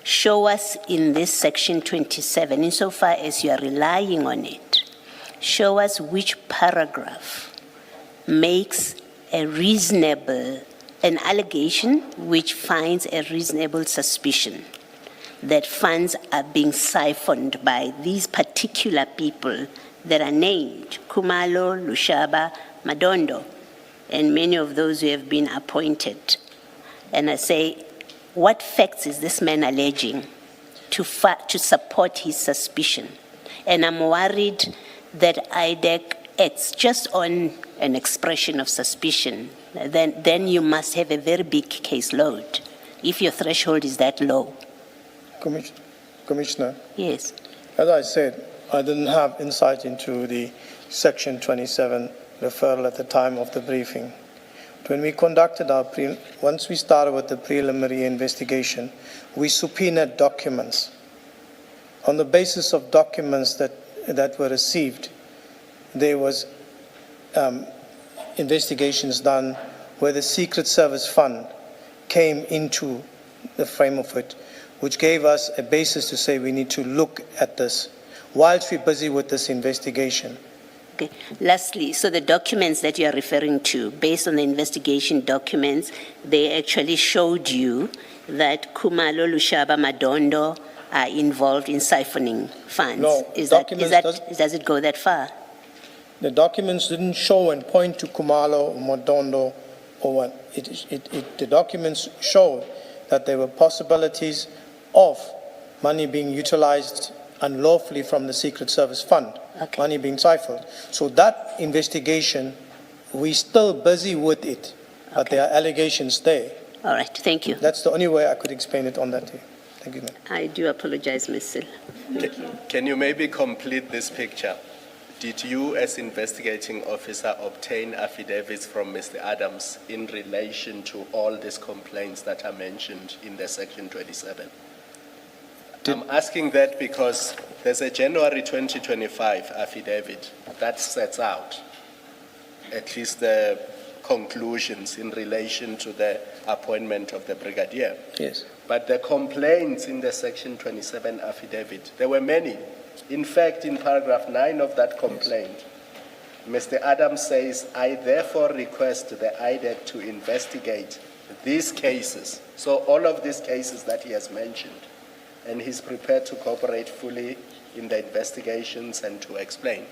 [SPEAKER 5] show us in this Section 27, insofar as you are relying on it, show us which paragraph makes a reasonable, an allegation which finds a reasonable suspicion that funds are being siphoned by these particular people that are named, Khumalo, Lushaba, Madondo, and many of those who have been appointed. And I say, what facts is this man alleging to support his suspicion? And I'm worried that IDAC acts just on an expression of suspicion. Then you must have a very big caseload if your threshold is that low.
[SPEAKER 1] Commissioner,
[SPEAKER 5] Yes.
[SPEAKER 1] as I said, I didn't have insight into the Section 27 referral at the time of the briefing. When we conducted once we started with the preliminary investigation, we subpoenaed documents. On the basis of documents that were received, there was investigations done where the Secret Service Fund came into the frame of it, which gave us a basis to say we need to look at this whilst we're busy with this investigation.
[SPEAKER 5] Okay. Lastly, so the documents that you are referring to, based on the investigation documents, they actually showed you that Khumalo, Lushaba, Madondo are involved in siphoning funds.
[SPEAKER 1] No,
[SPEAKER 5] Does it go that far?
[SPEAKER 1] The documents didn't show and point to Khumalo or Madondo or what. The documents showed that there were possibilities of money being utilized unlawfully from the Secret Service Fund,
[SPEAKER 5] Okay.
[SPEAKER 1] money being siphoned. So that investigation, we're still busy with it, but
[SPEAKER 5] Okay.
[SPEAKER 1] there are allegations there.
[SPEAKER 5] All right, thank you.
[SPEAKER 1] That's the only way I could explain it on that day. Thank you, ma'am.
[SPEAKER 5] I do apologize, Ms. Sil.
[SPEAKER 4] Can you maybe complete this picture? Did you, as investigating officer, obtain affidavits from Mr. Adams in relation to all these complaints that are mentioned in the Section 27? I'm asking that because there's a January 2025 affidavit that sets out at least the conclusions in relation to the appointment of the brigadier.
[SPEAKER 1] Yes.
[SPEAKER 4] But the complaints in the Section 27 affidavit, there were many. In fact, in paragraph 9 of that complaint, Mr. Adams says, I therefore request the IDAC to investigate these cases. So all of these cases that he has mentioned, and he's prepared to cooperate fully in the investigations and to explain.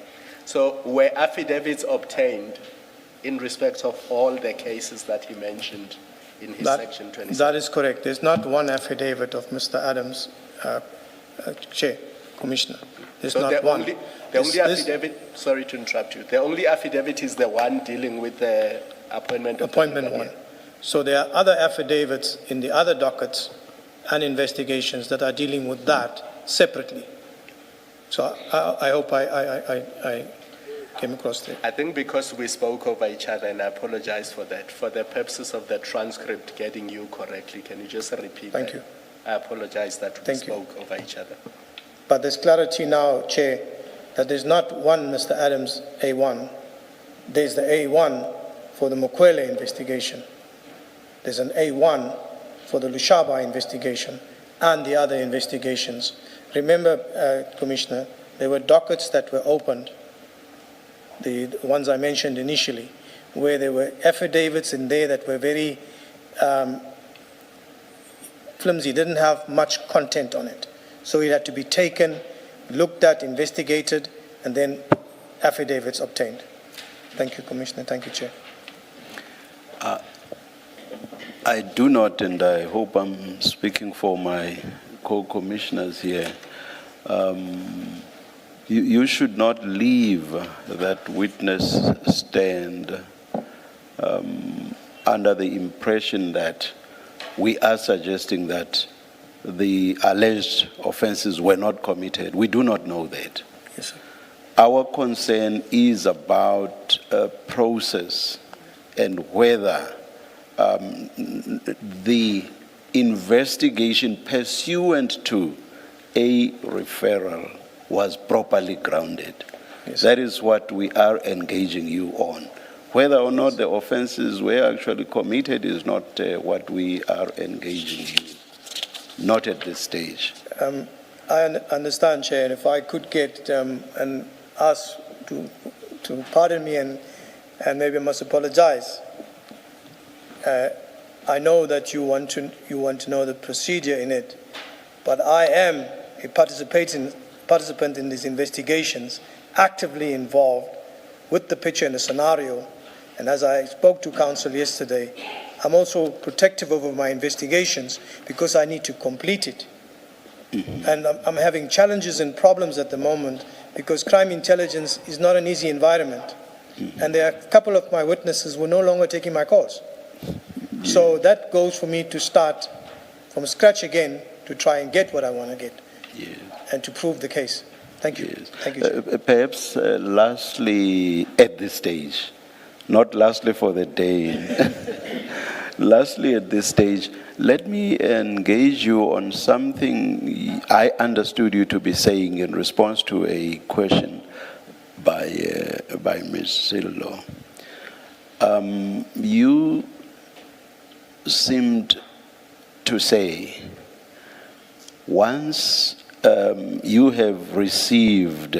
[SPEAKER 4] So were affidavits obtained in respect of all the cases that he mentioned in his Section 27?
[SPEAKER 1] That is correct. There's not one affidavit of Mr. Adams, Chair, Commissioner. There's
[SPEAKER 4] So
[SPEAKER 1] not
[SPEAKER 4] the
[SPEAKER 1] one.
[SPEAKER 4] only
[SPEAKER 1] This-
[SPEAKER 4] affidavit, sorry to interrupt you, the only affidavit is the one dealing with the appointment of the
[SPEAKER 1] Appointment
[SPEAKER 4] brigadier.
[SPEAKER 1] one. So there are other affidavits in the other dockets and investigations that are dealing with that separately. So I hope I came across that.
[SPEAKER 4] I think because we spoke over each other, and I apologize for that, for the purposes of the transcript getting you correctly, can you just repeat that?
[SPEAKER 1] Thank you.
[SPEAKER 4] I apologize that we
[SPEAKER 1] Thank you.
[SPEAKER 4] spoke over each other.
[SPEAKER 1] But there's clarity now, Chair, that there's not one Mr. Adams A1. There's the A1 for the Mukwele investigation. There's an A1 for the Lushaba investigation and the other investigations. Remember, Commissioner, there were dockets that were opened, the ones I mentioned initially, where there were affidavits in there that were very flimsy, didn't have much content on it. So it had to be taken, looked at, investigated, and then affidavits obtained. Thank you, Commissioner. Thank you, Chair.
[SPEAKER 3] I do not, and I hope I'm speaking for my co-commissioners here, you should not leave that witness stand under the impression that we are suggesting that the alleged offenses were not committed. We do not know that.
[SPEAKER 1] Yes, sir.
[SPEAKER 3] Our concern is about process and whether the investigation pursuant to a referral was properly grounded.
[SPEAKER 1] Yes.
[SPEAKER 3] That is what we are engaging you on. Whether or not the offenses were actually committed is not what we are engaging you. Not at this stage.
[SPEAKER 1] I understand, Chair, and if I could get and ask to pardon me and maybe I must apologize. I know that you want to know the procedure in it, but I am a participant in these investigations, actively involved with the picture and the scenario. And as I spoke to Council yesterday, I'm also protective over my investigations because I need to complete it. Mm-hmm. And I'm having challenges and problems at the moment because crime intelligence is not an easy environment. Mm-hmm. And there are a couple of my witnesses who are no longer taking my calls. Mm-hmm. So that goes for me to start from scratch again to try and get what I want to get.
[SPEAKER 3] Yeah. And
[SPEAKER 1] to prove the case. Thank you.
[SPEAKER 3] Yes.
[SPEAKER 1] Thank you.
[SPEAKER 3] Perhaps lastly at this stage, not lastly for the day, lastly at this stage, let me engage you on something I understood you to be saying in response to a question by Ms. Sillo. You seemed to say once you have received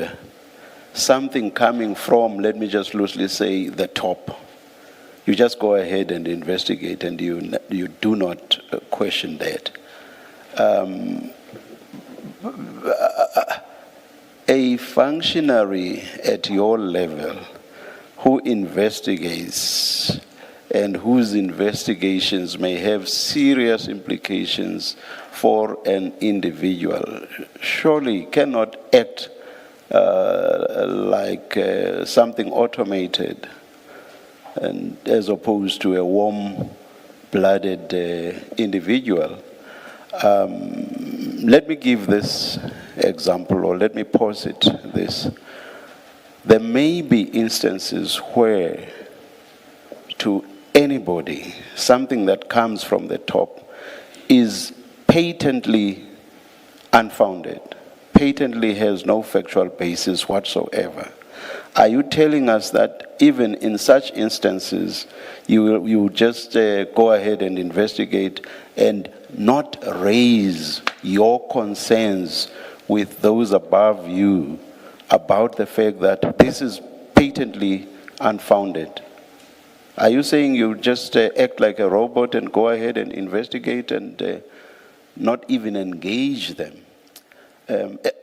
[SPEAKER 3] something coming from, let me just loosely say, the top, you just go ahead and investigate and you do not question that. A functionary at your level who investigates and whose investigations may have serious implications for an individual surely cannot act like something automated, and as opposed to a warm-blooded individual. Let me give this example, or let me posit this. There may be instances where to anybody, something that comes from the top is patently unfounded, patently has no factual basis whatsoever. Are you telling us that even in such instances, you just go ahead and investigate and not raise your concerns with those above you about the fact that this is patently unfounded? Are you saying you just act like a robot and go ahead and investigate and not even engage them?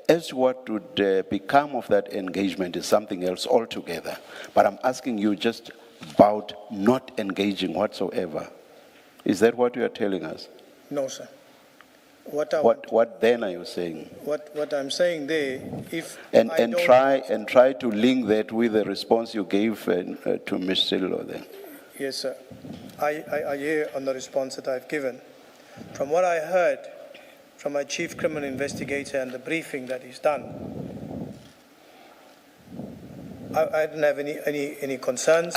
[SPEAKER 3] As what would become of that engagement is something else altogether. But I'm asking you just about not engaging whatsoever. Is that what you are telling us?
[SPEAKER 1] No, sir.
[SPEAKER 3] What then are you saying?
[SPEAKER 1] What I'm saying there, if
[SPEAKER 3] and try to link that with the response you gave to Ms. Sillo then.
[SPEAKER 1] Yes, sir. I hear on the response that I've given. From what I heard from my chief criminal investigator and the briefing that he's done, I didn't have any concerns.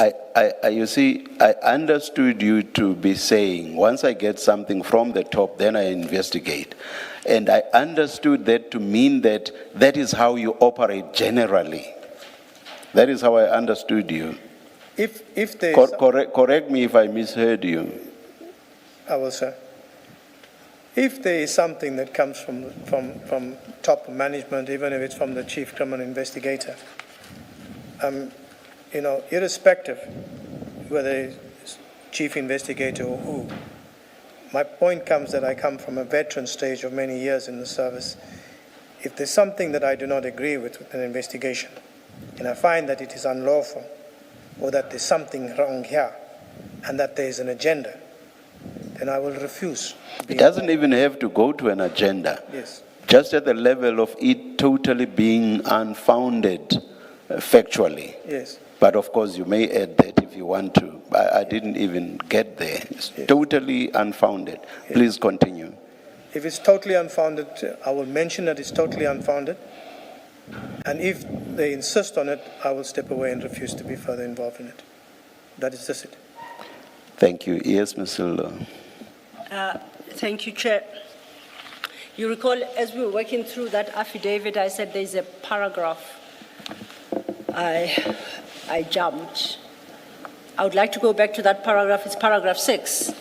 [SPEAKER 3] You see, I understood you to be saying, once I get something from the top, then I investigate. And I understood that to mean that that is how you operate generally. That is how I understood you.
[SPEAKER 1] If there
[SPEAKER 3] correct me if I misheard you.
[SPEAKER 1] I will, sir. If there is something that comes from top management, even if it's from the chief criminal investigator, irrespective whether it's chief investigator or who, my point comes that I come from a veteran stage of many years in the service. If there's something that I do not agree with an investigation, and I find that it is unlawful, or that there's something wrong here, and that there is an agenda, then I will refuse.
[SPEAKER 3] It doesn't even have to go to an agenda.
[SPEAKER 1] Yes.
[SPEAKER 3] Just at the level of it totally being unfounded factually.
[SPEAKER 1] Yes.
[SPEAKER 3] But of course you may add that if you want to. I didn't even get there. It's totally unfounded. Please continue.
[SPEAKER 1] If it's totally unfounded, I will mention that it's totally unfounded. And if they insist on it, I will step away and refuse to be further involved in it. That is just it.
[SPEAKER 3] Thank you. Yes, Ms. Silva.
[SPEAKER 2] Thank you, Chair. You recall, as we were working through that affidavit, I said there's a paragraph I jumped. I would like to go back to that paragraph. It's paragraph 6.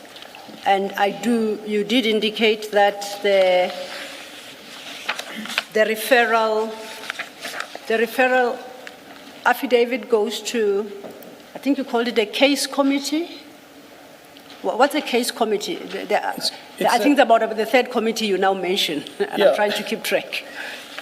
[SPEAKER 2] And you did indicate that the referral affidavit goes to, I think you called it a case committee? What's a case committee? I think about the third committee you now mention, and I'm trying to keep track.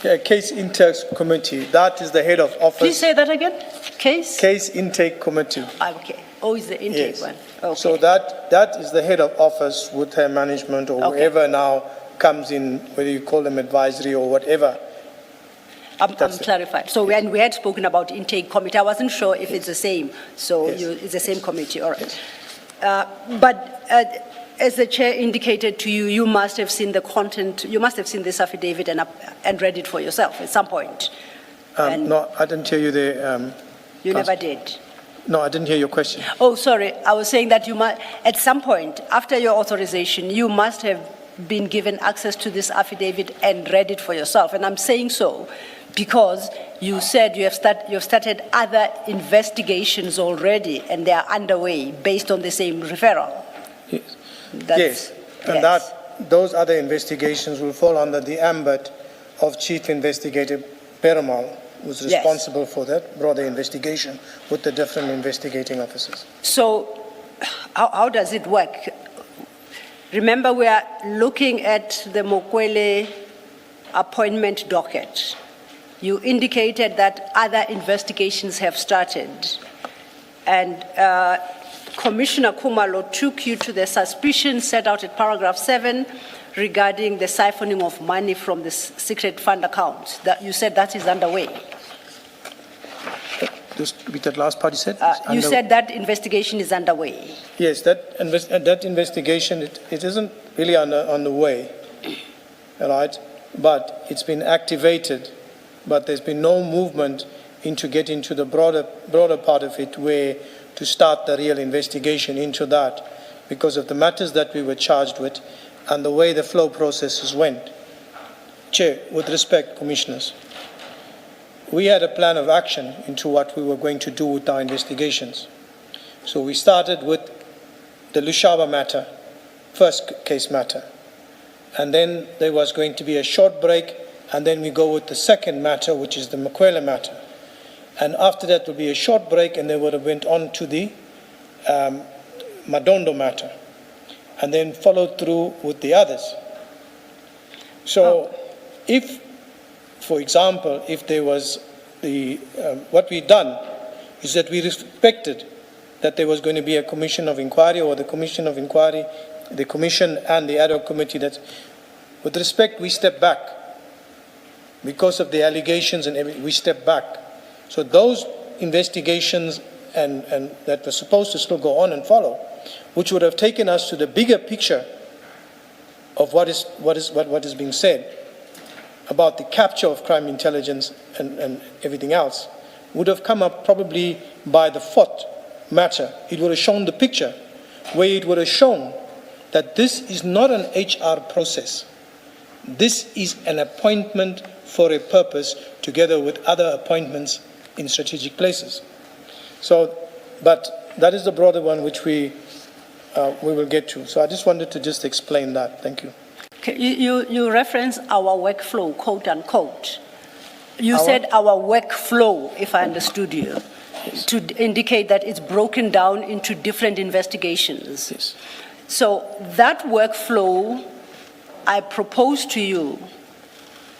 [SPEAKER 1] Yeah, case intake committee. That is the head of office.
[SPEAKER 2] Please say that again. Case
[SPEAKER 1] intake committee.
[SPEAKER 2] Okay. Oh, is the intake one. Okay.
[SPEAKER 1] So that is the head of office with her management or whoever now comes in, whether you call them advisory or whatever.
[SPEAKER 2] I'm clarified. So when we had spoken about intake committee, I wasn't sure if it's the same. So it's the same committee. All right. But as the chair indicated to you, you must have seen the content, you must have seen this affidavit and read it for yourself at some point.
[SPEAKER 1] No, I didn't hear you there.
[SPEAKER 2] You never did.
[SPEAKER 1] No, I didn't hear your question.
[SPEAKER 2] Oh, sorry. I was saying that you must, at some point, after your authorization, you must have been given access to this affidavit and read it for yourself. And I'm saying so because you said you have started other investigations already and they are underway based on the same referral.
[SPEAKER 1] Yes. And those other investigations will fall under the ambit of Chief Investigator Perumal, who's responsible for that broader investigation with the different investigating officers. So how does it work? Remember, we are looking at the Mokwele appointment docket. You indicated that other investigations have started, and Commissioner Khumalo took you to the suspicion set out at paragraph 7 regarding the siphoning of money from the secret fund accounts. That you said that is underway. Just repeat that last part you said?
[SPEAKER 2] You said that investigation is underway.
[SPEAKER 1] Yes, that investigation, it isn't really on the way, all right? But it's been activated, but there's been no movement into getting to the broader part of it where to start the real investigation into that because of the matters that we were charged with and the way the flow processes went. Chair, with respect, Commissioners, we had a plan of action into what we were going to do with our investigations. So we started with the Lushaba matter, first case matter. And then there was going to be a short break, and then we go with the second matter, which is the Mokwele matter. And after that will be a short break, and then would have went on to the Madondo matter, and then followed through with the others. So if, for example, if there was what we've done is that we respected that there was going to be a commission of inquiry or the commission of inquiry, the commission and the ad hoc committee, that with respect we step back because of the allegations and everything, we step back. So those investigations and that were supposed to still go on and follow, which would have taken us to the bigger picture of what is being said about the capture of crime intelligence and everything else, would have come up probably by the fourth matter. It would have shown the picture where it would have shown that this is not an HR process. This is an appointment for a purpose together with other appointments in strategic places. So, but that is the broader one which we will get to. So I just wanted to just explain that. Thank you.
[SPEAKER 2] Okay, you reference our workflow, quote unquote. You said our workflow, if I understood you, to indicate that it's broken down into different investigations.
[SPEAKER 1] Yes.
[SPEAKER 2] So that workflow I propose to you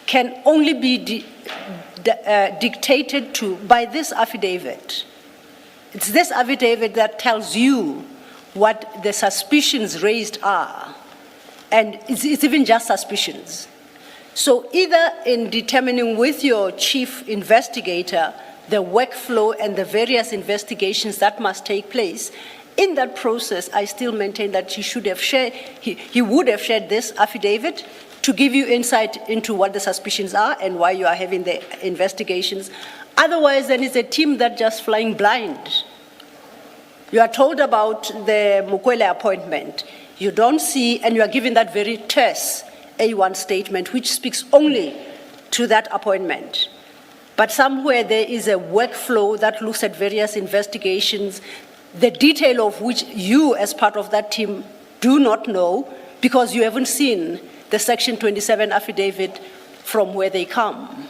[SPEAKER 2] can only be dictated to by this affidavit. It's this affidavit that tells you what the suspicions raised are. And it's even just suspicions. So either in determining with your chief investigator the workflow and the various investigations that must take place, In that process, I still maintain that he should have shared, he would have shared this affidavit to give you insight into what the suspicions are and why you are having the investigations. Otherwise, then it's a team that's just flying blind. You are told about the Mukwele appointment. You don't see, and you are given that very terse A1 statement, which speaks only to that appointment. But somewhere there is a workflow that looks at various investigations, the detail of which you, as part of that team, do not know because you haven't seen the Section 27 affidavit from where they come.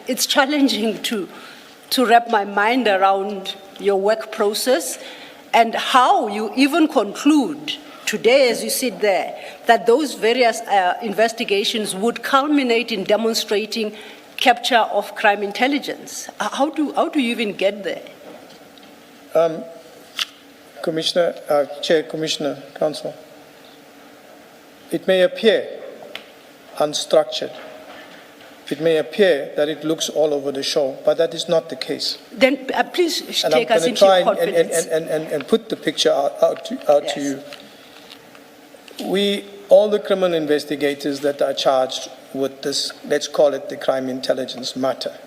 [SPEAKER 2] It's challenging to wrap my mind around your work process and how you even conclude today, as you sit there, that those various investigations would culminate in demonstrating capture of crime intelligence. How do you even get there?
[SPEAKER 1] Commissioner, Chair, Commissioner, Council. It may appear unstructured. It may appear that it looks all over the show, but that is not the case.
[SPEAKER 2] Then please
[SPEAKER 1] And
[SPEAKER 2] take
[SPEAKER 1] I'm
[SPEAKER 2] us
[SPEAKER 1] going to
[SPEAKER 2] into
[SPEAKER 1] try
[SPEAKER 2] your confidence.
[SPEAKER 1] and put the picture out
[SPEAKER 2] Yes.
[SPEAKER 1] to you. All the criminal investigators that are charged with this, let's call it the crime intelligence matter,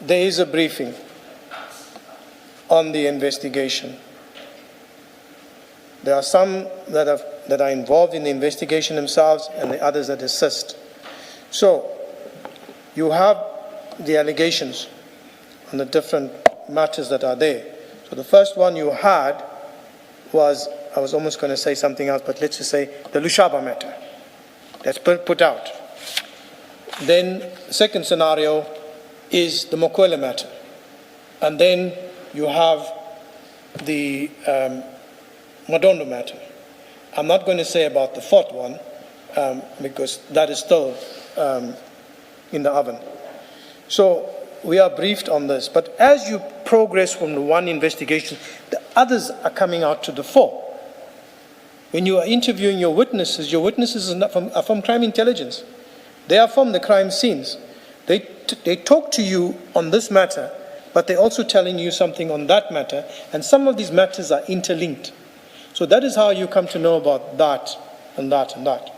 [SPEAKER 1] there is a briefing on the investigation. There are some that are involved in the investigation themselves and the others that assist. So you have the allegations on the different matters that are there. So the first one you had was, I was almost going to say something else, but let's just say the Lushaba matter. That's put out. Then the second scenario is the Mukwele matter. And then you have the Madondo matter. I'm not going to say about the fourth one because that is still in the oven. So we are briefed on this. But as you progress from the one investigation, the others are coming out to the fore. When you are interviewing your witnesses are from crime intelligence. They are from the crime scenes. They talk to you on this matter, but they're also telling you something on that matter, and some of these matters are interlinked. So that is how you come to know about that and that and that,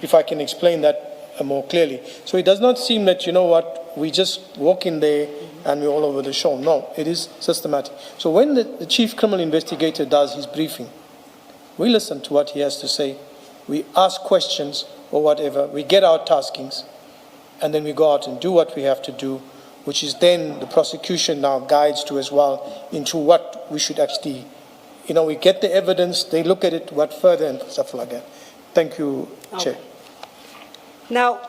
[SPEAKER 1] if I can explain that more clearly. So it does not seem that, you know what, we just walk in there and we're all over the show. No, it is systematic. So when the chief criminal investigator does his briefing, we listen to what he has to say, we ask questions or whatever, we get our taskings, and then we go out and do what we have to do, which is then the prosecution now guides to as well into what we should actually, we get the evidence, they look at it, what further and stuff like that. Thank you, Chair.
[SPEAKER 2] Now,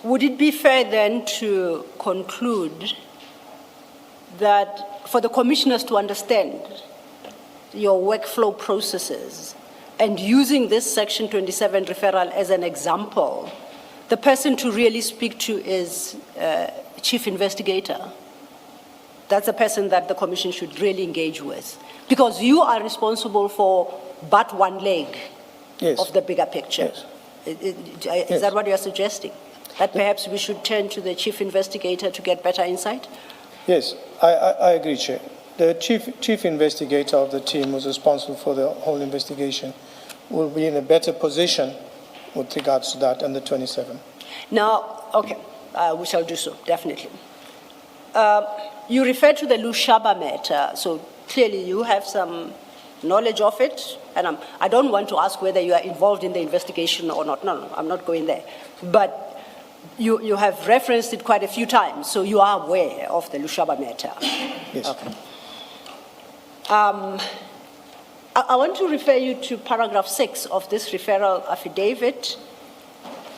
[SPEAKER 2] would it be fair then to conclude that for the commissioners to understand your workflow processes and using this Section 27 referral as an example, the person to really speak to is chief investigator? That's the person that the commission should really engage with, because you are responsible for but one leg of the bigger picture.
[SPEAKER 1] Yes.
[SPEAKER 2] Is that what you are suggesting? That perhaps we should turn to the chief investigator to get better insight?
[SPEAKER 1] Yes, I agree, Chair. The chief investigator of the team who's responsible for the whole investigation will be in a better position with regards to that and the 27.
[SPEAKER 2] Now, okay, we shall do so, definitely. You refer to the Lushaba matter, so clearly you have some knowledge of it, and I don't want to ask whether you are involved in the investigation or not. No, I'm not going there. But you have referenced it quite a few times, so you are aware of the Lushaba matter.
[SPEAKER 1] Yes.
[SPEAKER 2] Okay. I want to refer you to paragraph 6 of this referral affidavit,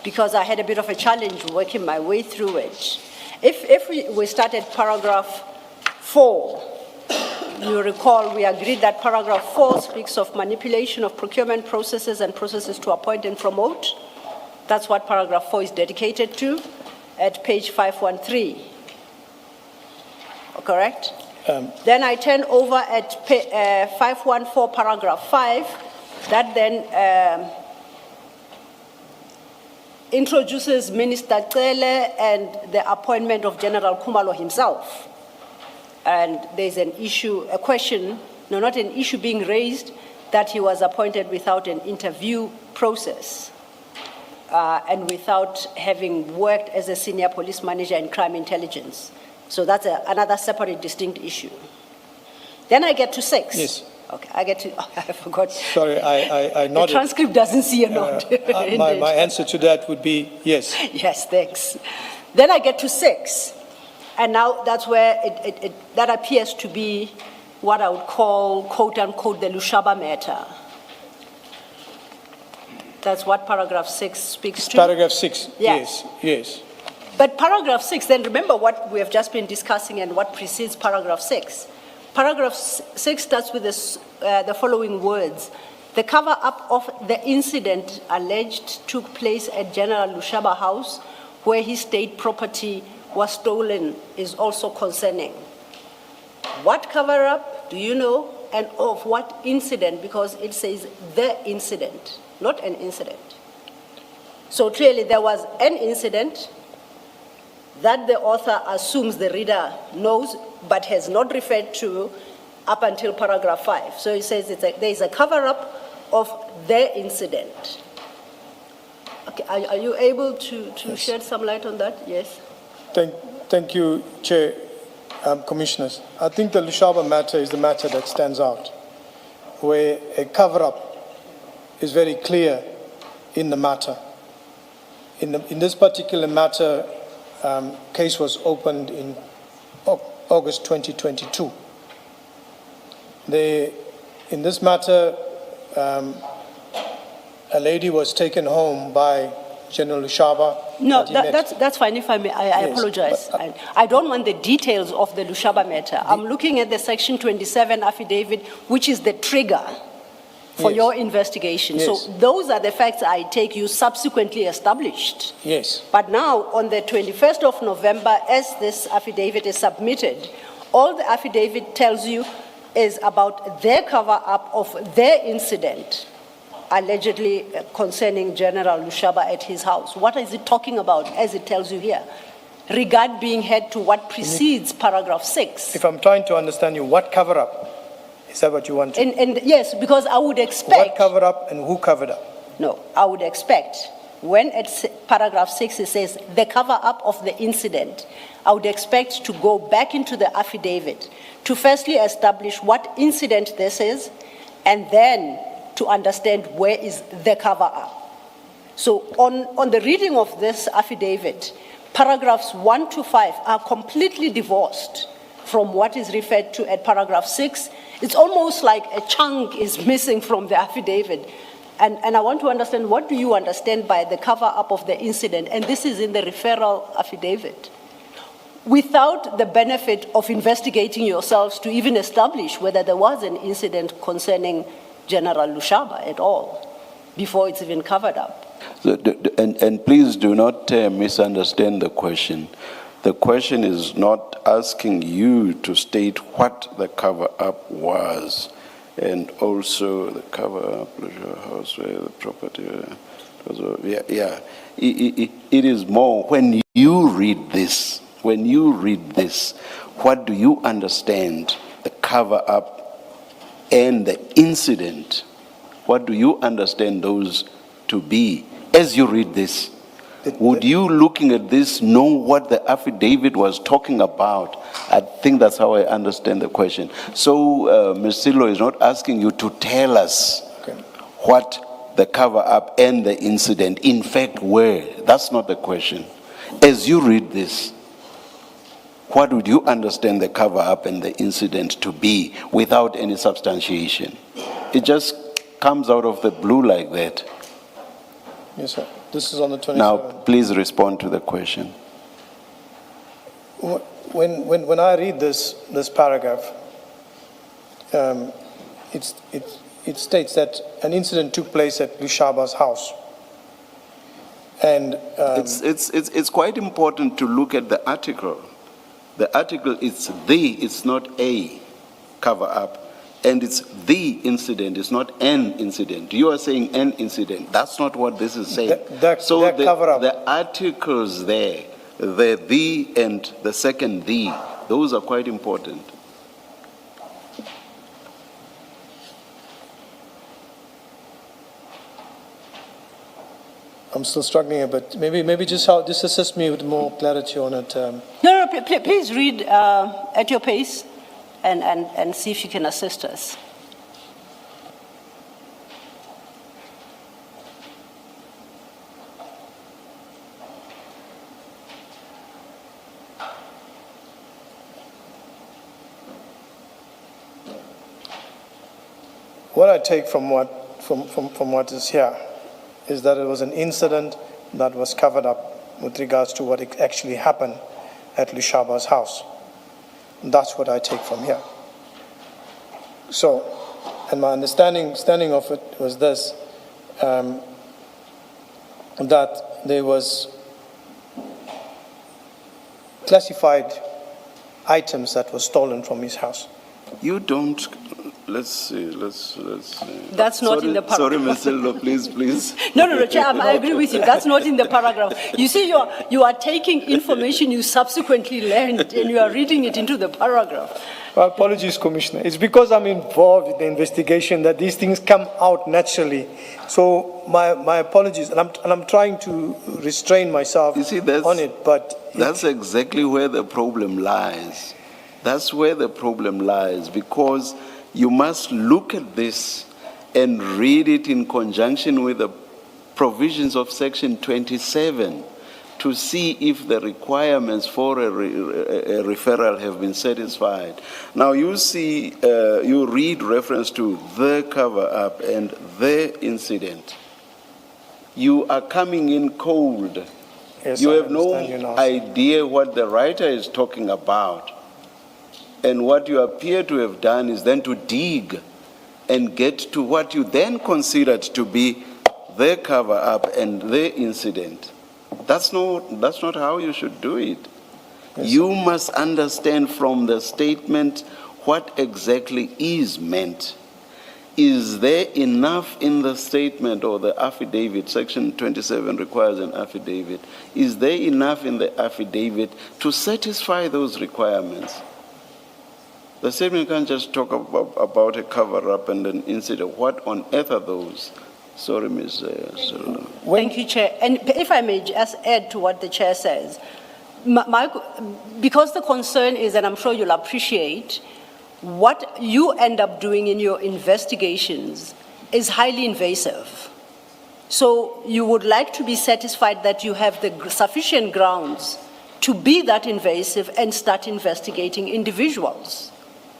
[SPEAKER 2] because I had a bit of a challenge working my way through it. If we start at paragraph 4, you recall we agreed that paragraph 4 speaks of manipulation of procurement processes and processes to appoint and promote. That's what paragraph 4 is dedicated to at page 513. Correct? Then I turn over at 514, paragraph 5. That then introduces Minister Cele and the appointment of General Khumalo himself. And there's an issue, a question, no, not an issue being raised, that he was appointed without an interview process and without having worked as a senior police manager in crime intelligence. So that's another separate, distinct issue. Then I get to 6.
[SPEAKER 1] Yes.
[SPEAKER 2] Okay, I get to, I forgot.
[SPEAKER 1] Sorry, I
[SPEAKER 2] The
[SPEAKER 1] nodded.
[SPEAKER 2] transcript doesn't see a nod.
[SPEAKER 1] My answer to that would be yes.
[SPEAKER 2] Yes, thanks. Then I get to 6. And now that's where that appears to be what I would call, quote unquote, the Lushaba matter. That's what paragraph 6 speaks to.
[SPEAKER 1] Paragraph 6,
[SPEAKER 2] Yeah.
[SPEAKER 1] yes, yes.
[SPEAKER 2] But paragraph 6, then remember what we have just been discussing and what precedes paragraph 6. Paragraph 6 starts with this, the following words. The cover-up of the incident alleged took place at General Lushaba House, where his state property was stolen, is also concerning. What cover-up, do you know, and of what incident? Because it says the incident, not an incident. So clearly there was an incident that the author assumes the reader knows, but has not referred to up until paragraph 5. So he says there is a cover-up of the incident. Okay, are you able to
[SPEAKER 1] Yes.
[SPEAKER 2] shed some light on that? Yes.
[SPEAKER 1] Thank you, Chair, Commissioners. I think the Lushaba matter is the matter that stands out, where a cover-up is very clear in the matter. In this particular matter, case was opened in August 2022. In this matter, a lady was taken home by General Lushaba.
[SPEAKER 2] No,
[SPEAKER 1] that he met.
[SPEAKER 2] that's fine if I may. I
[SPEAKER 1] Yes,
[SPEAKER 2] apologize.
[SPEAKER 1] but,
[SPEAKER 2] I don't want the details of the Lushaba matter. I'm looking at the Section 27 affidavit, which is the trigger for
[SPEAKER 1] Yes.
[SPEAKER 2] your investigation.
[SPEAKER 1] Yes.
[SPEAKER 2] So those are the facts I take you subsequently established.
[SPEAKER 1] Yes.
[SPEAKER 2] But now, on the 21st of November, as this affidavit is submitted, all the affidavit tells you is about their cover-up of their incident, allegedly concerning General Lushaba at his house. What is it talking about, as it tells you here? Regard being had to what precedes paragraph 6.
[SPEAKER 1] If I'm trying to understand you, what cover-up? Is that what you want to?
[SPEAKER 2] And yes, because I would expect...
[SPEAKER 1] What cover-up and who covered up?
[SPEAKER 2] No, I would expect, when at paragraph 6 it says the cover-up of the incident, I would expect to go back into the affidavit to firstly establish what incident this is, and then to understand where is the cover-up. So on the reading of this affidavit, paragraphs 1 to 5 are completely divorced from what is referred to at paragraph 6. It's almost like a chunk is missing from the affidavit. And I want to understand, what do you understand by the cover-up of the incident? And this is in the referral affidavit. Without the benefit of investigating yourselves to even establish whether there was an incident concerning General Lushaba at all, before it's even covered up.
[SPEAKER 3] So, and please do not misunderstand the question. The question is not asking you to state what the cover-up was, and also the cover-up, house, the property. It is more when you read this. When you read this, what do you understand the cover-up and the incident? What do you understand those to be as you read this? Would you, looking at this, know what the affidavit was talking about? I think that's how I understand the question. So, Ms. Silo is not asking you to tell us what the cover-up and the incident in fact were. That's not the question. As you read this, what would you understand the cover-up and the incident to be without any substantiation? It just comes out of the blue like that.
[SPEAKER 1] Yes, sir. This is on the 27th.
[SPEAKER 3] Now, please respond to the question.
[SPEAKER 1] When I read this paragraph, it states that an incident took place at Lushaba's house. And
[SPEAKER 3] it's quite important to look at the article. The article is it's not a cover-up. and it's the incident, it's not an incident. You are saying an incident. That's not what this is saying. So
[SPEAKER 1] that cover up.
[SPEAKER 3] the articles there, the and the second the, those are quite important.
[SPEAKER 1] I'm still struggling a bit. Maybe just assist me with more clarity on it.
[SPEAKER 2] No, please read at your pace and see if you can assist us.
[SPEAKER 1] What I take from what is here is that it was an incident that was covered up with regards to what actually happened at Lushaba's house. That's what I take from here. So, and my understanding of it was this, that there was classified items that were stolen from his house.
[SPEAKER 3] You don't, let's see.
[SPEAKER 2] That's not in the paragraph.
[SPEAKER 3] Sorry, Mr. Lo, please.
[SPEAKER 2] No, Chair, I agree with you. That's not in the paragraph. You see, you are taking information you subsequently learned and you are reading it into the paragraph.
[SPEAKER 1] Well, apologies, Commissioner. It's because I'm involved in the investigation that these things come out naturally. So my apologies, and I'm trying to restrain myself on it. But
[SPEAKER 3] that's exactly where the problem lies. That's where the problem lies, because you must look at this and read it in conjunction with the provisions of Section 27 to see if the requirements for a referral have been satisfied. Now you see, you read reference to the cover-up and the incident. You are coming in cold.
[SPEAKER 1] yes,
[SPEAKER 3] You
[SPEAKER 1] I
[SPEAKER 3] have no
[SPEAKER 1] understand you now.
[SPEAKER 3] idea what the writer is talking about. And what you appear to have done is then to dig and get to what you then considered to be the cover-up and the incident. That's not how you should do it.
[SPEAKER 1] Yes,
[SPEAKER 3] you must understand from the statement what exactly is meant. Is there enough in the statement or the affidavit? Section 27 requires an affidavit. Is there enough in the affidavit to satisfy those requirements? The statement can't just talk about a cover-up and an incident. What on earth are those? Sorry, Ms. Sirla.
[SPEAKER 2] Thank you, Chair. And if I may just add to what the Chair says, because the concern is, and I'm sure you'll appreciate, what you end up doing in your investigations is highly invasive. So you would like to be satisfied that you have the sufficient grounds to be that invasive and start investigating individuals.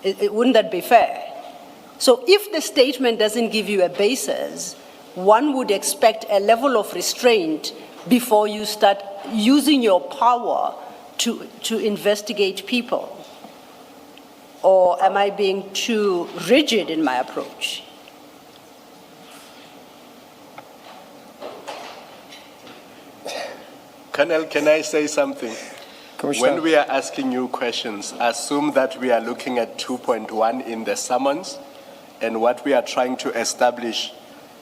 [SPEAKER 2] Wouldn't that be fair? So if the statement doesn't give you a basis, one would expect a level of restraint before you start using your power to investigate people. Or am I being too rigid in my approach?
[SPEAKER 4] Colonel, can I say something? When we are asking you questions, assume that we are looking at 2.1 in the summons, and what we are trying to establish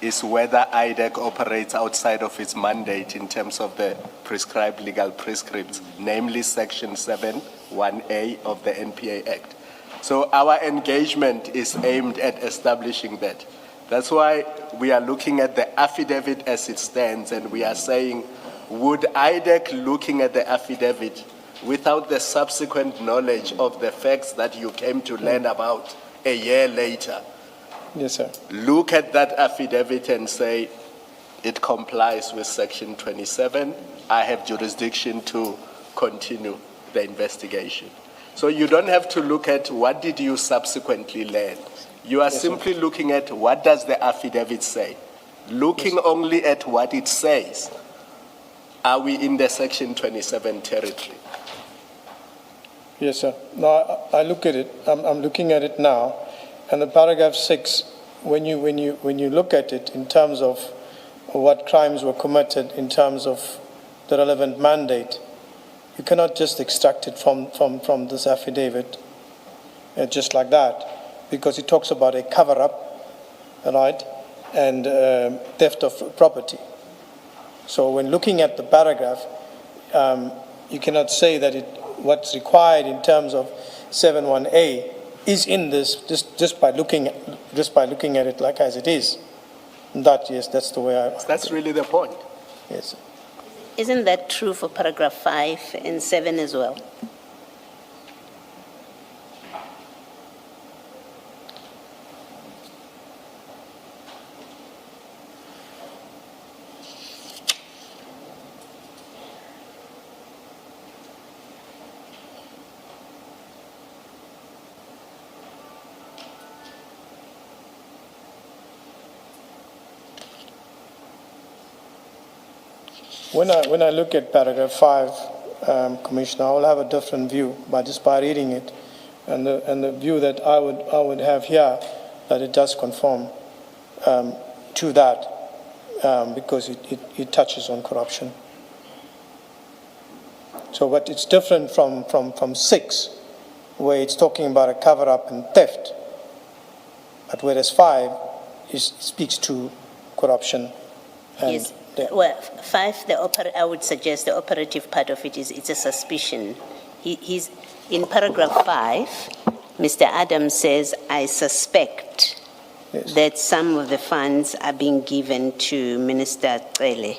[SPEAKER 4] is whether IDAC operates outside of its mandate in terms of the prescribed legal prescripts, namely Section 7(1)(a) of the NPA Act. So our engagement is aimed at establishing that. That's why we are looking at the affidavit as it stands, and we are saying, would IDAC, looking at the affidavit, without the subsequent knowledge of the facts that you came to learn about a year later,
[SPEAKER 1] yes, sir,
[SPEAKER 4] look at that affidavit and say, it complies with Section 27, I have jurisdiction to continue the investigation. So you don't have to look at what did you subsequently learn. You are simply looking at what does the affidavit say. Looking only at what it says, are we in the Section 27 territory?
[SPEAKER 1] Yes, sir. Now, I look at it, I'm looking at it now, and the paragraph 6, when you look at it in terms of what crimes were committed in terms of the relevant mandate, you cannot just extract it from this affidavit just like that. because it talks about a cover-up, right, and theft of property. So when looking at the paragraph, you cannot say that what's required in terms of 71A is in this just by looking at it like as it is. That, yes, that's the way I.
[SPEAKER 4] That's really the point.
[SPEAKER 1] Yes.
[SPEAKER 5] Isn't that true for paragraph 5 and 7 as well?
[SPEAKER 1] When I look at paragraph 5, Commissioner, I will have a different view by reading it, and the view that I would have here, that it does conform to that, because it touches on corruption. So, but it's different from 6, where it's talking about a cover-up and theft, but whereas 5 speaks to corruption. And
[SPEAKER 5] Yes. Well, 5, I would suggest the operative part of it is it's a suspicion. He's in paragraph 5, Mr. Adams says, I suspect that some of the funds are being given to Minister Cele.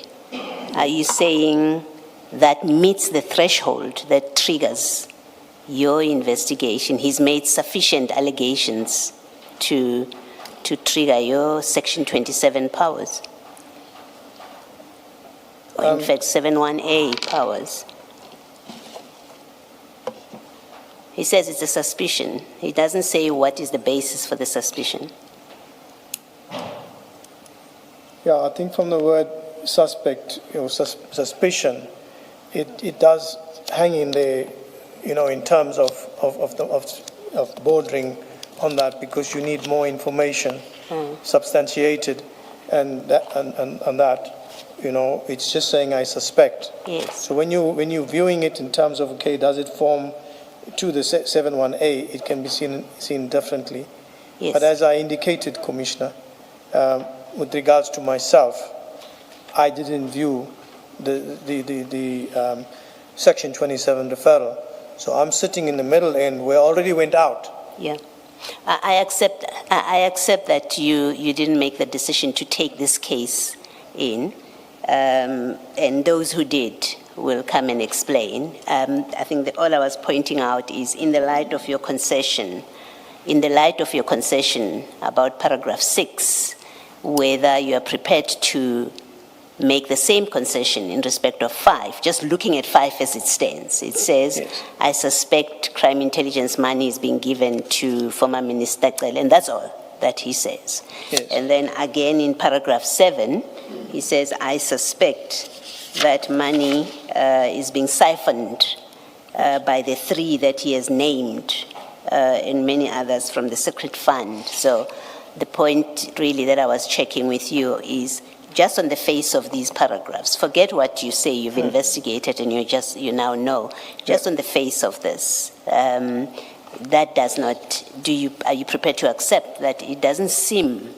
[SPEAKER 5] Are you saying that meets the threshold that triggers your investigation? He's made sufficient allegations to trigger your Section 27 powers? Or in fact, 71A powers. He says it's a suspicion. He doesn't say what is the basis for the suspicion.
[SPEAKER 1] Yeah, I think from the word suspect, suspicion, it does hang in there, in terms of bordering on that, because you need more information substantiated, and that. It's just saying I suspect.
[SPEAKER 5] Yes.
[SPEAKER 1] So when you're viewing it in terms of, okay, does it form to the 71A, it can be seen differently.
[SPEAKER 5] Yes.
[SPEAKER 1] But as I indicated, Commissioner, with regards to myself, I didn't view the Section 27 referral. So I'm sitting in the middle end where I already went out.
[SPEAKER 5] Yeah. I accept that you didn't make the decision to take this case in. And those who did will come and explain. I think that all I was pointing out is in the light of your concession about paragraph 6, whether you are prepared to make the same concession in respect of 5, just looking at 5 as it stands. It says, yes. I suspect crime intelligence money is being given to former Minister Cele, and that's all that he says.
[SPEAKER 1] Yes.
[SPEAKER 5] And then again in paragraph 7, he says, I suspect that money is being siphoned by the 3 that he has named and many others from the secret fund. So the point really that I was checking with you is just on the face of these paragraphs, forget what you say you've investigated and you now know, just on the face of this, that does not, are you prepared to accept that it doesn't seem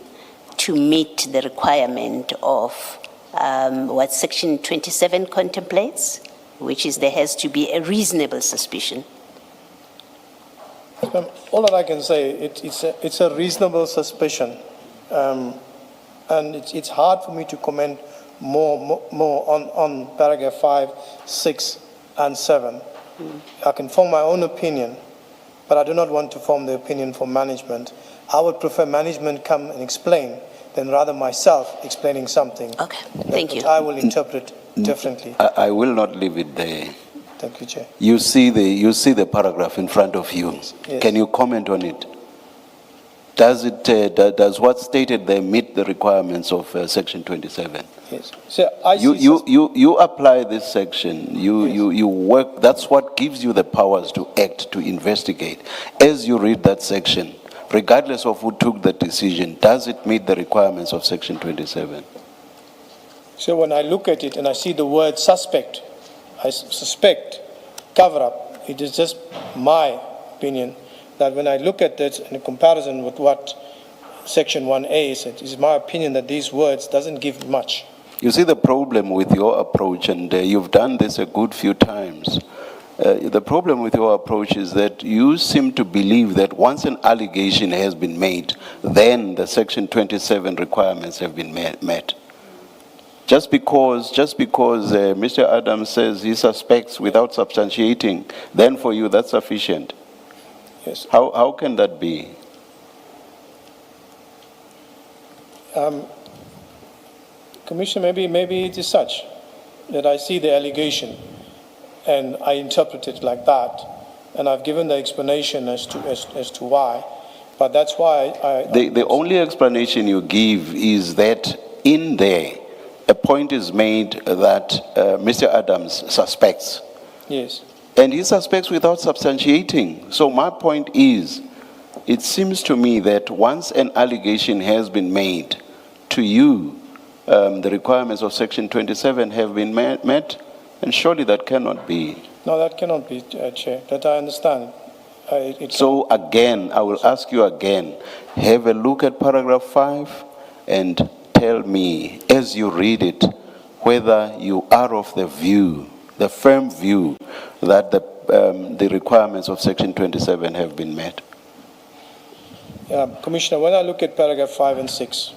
[SPEAKER 5] to meet the requirement of what Section 27 contemplates, which is there has to be a reasonable suspicion?
[SPEAKER 1] All that I can say, it's a reasonable suspicion, and it's hard for me to comment more on paragraph 5, 6, and 7. I can form my own opinion, but I do not want to form the opinion for management. I would prefer management come and explain than rather myself explaining something.
[SPEAKER 5] Okay, thank you.
[SPEAKER 1] I will interpret differently.
[SPEAKER 3] I will not leave it there.
[SPEAKER 1] Thank you, Chair.
[SPEAKER 3] You see the paragraph in front of you.
[SPEAKER 1] Yes.
[SPEAKER 3] Can you comment on it? Does what's stated there meet the requirements of Section 27?
[SPEAKER 1] Yes. So
[SPEAKER 3] you apply this section. You work. That's what gives you the powers to act, to investigate. As you read that section, regardless of who took the decision, does it meet the requirements of Section 27?
[SPEAKER 1] So when I look at it and I see the word suspect, I suspect cover-up. It is just my opinion that when I look at it in comparison with what Section 1A is, it is my opinion that these words doesn't give much.
[SPEAKER 3] You see the problem with your approach, and you've done this a good few times. The problem with your approach is that you seem to believe that once an allegation has been made, then the Section 27 requirements have been met. Just because Mr. Adams says he suspects without substantiating, then for you that's sufficient.
[SPEAKER 1] Yes.
[SPEAKER 3] How can that be?
[SPEAKER 1] Commissioner, maybe it is such that I see the allegation and I interpret it like that, and I've given the explanation as to why, but that's why
[SPEAKER 3] The only explanation you give is that in there, a point is made that Mr. Adams suspects.
[SPEAKER 1] Yes.
[SPEAKER 3] And he suspects without substantiating. So my point is, it seems to me that once an allegation has been made to you, the requirements of Section 27 have been met, and surely that cannot be.
[SPEAKER 1] No, that cannot be, Chair. That I understand.
[SPEAKER 3] So again, I will ask you again, have a look at paragraph 5 and tell me, as you read it, whether you are of the view, the firm view, that the requirements of Section 27 have been met.
[SPEAKER 1] Commissioner, when I look at paragraph 5 and 6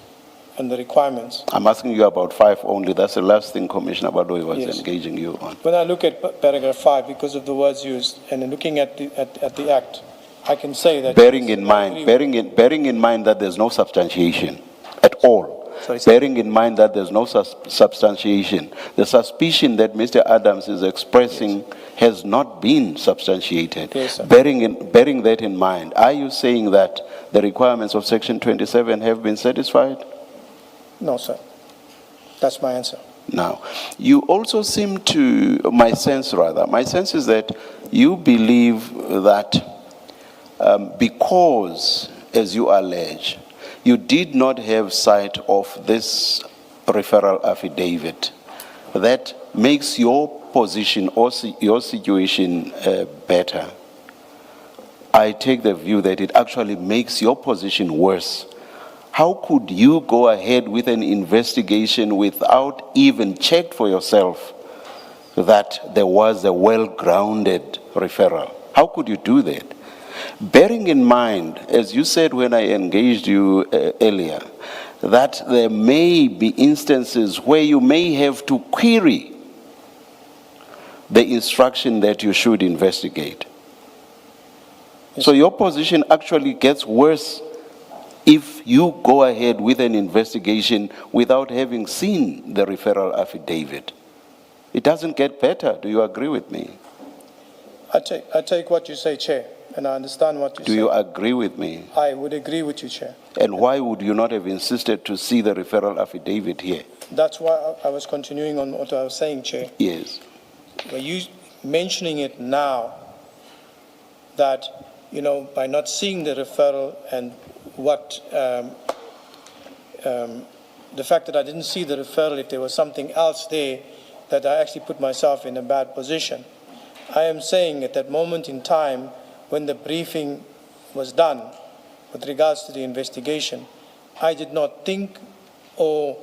[SPEAKER 1] and the requirements,
[SPEAKER 3] I'm asking you about 5 only. That's the last thing Commissioner Baloyi was
[SPEAKER 1] Yes.
[SPEAKER 3] engaging you on.
[SPEAKER 1] when I look at paragraph 5, because of the words used, and looking at the Act, I can say that...
[SPEAKER 3] Bearing in mind that there's no substantiation at all.
[SPEAKER 1] Sorry, sir.
[SPEAKER 3] Bearing in mind that there's no substantiation, the suspicion that Mr. Adams is expressing has not been substantiated.
[SPEAKER 1] Yes, sir.
[SPEAKER 3] Bearing that in mind, are you saying that the requirements of Section 27 have been satisfied?
[SPEAKER 1] No, sir. That's my answer.
[SPEAKER 3] Now, you also seem to, my sense is that you believe that because, as you allege, you did not have sight of this referral affidavit, that makes your position or your situation better. I take the view that it actually makes your position worse. How could you go ahead with an investigation without even check for yourself that there was a well-grounded referral? How could you do that? Bearing in mind, as you said when I engaged you earlier, that there may be instances where you may have to query the instruction that you should investigate.
[SPEAKER 1] Yes.
[SPEAKER 3] So your position actually gets worse if you go ahead with an investigation without having seen the referral affidavit. It doesn't get better. Do you agree with me?
[SPEAKER 1] I take what you say, Chair, and I understand what you say.
[SPEAKER 3] Do you agree with me?
[SPEAKER 1] I would agree with you, Chair.
[SPEAKER 3] And why would you not have insisted to see the referral affidavit here?
[SPEAKER 1] That's why I was continuing on what I was saying, Chair.
[SPEAKER 3] Yes.
[SPEAKER 1] Were you mentioning it now that, by not seeing the referral and what, the fact that I didn't see the referral, if there was something else there, that I actually put myself in a bad position. I am saying at that moment in time when the briefing was done with regards to the investigation, I did not think or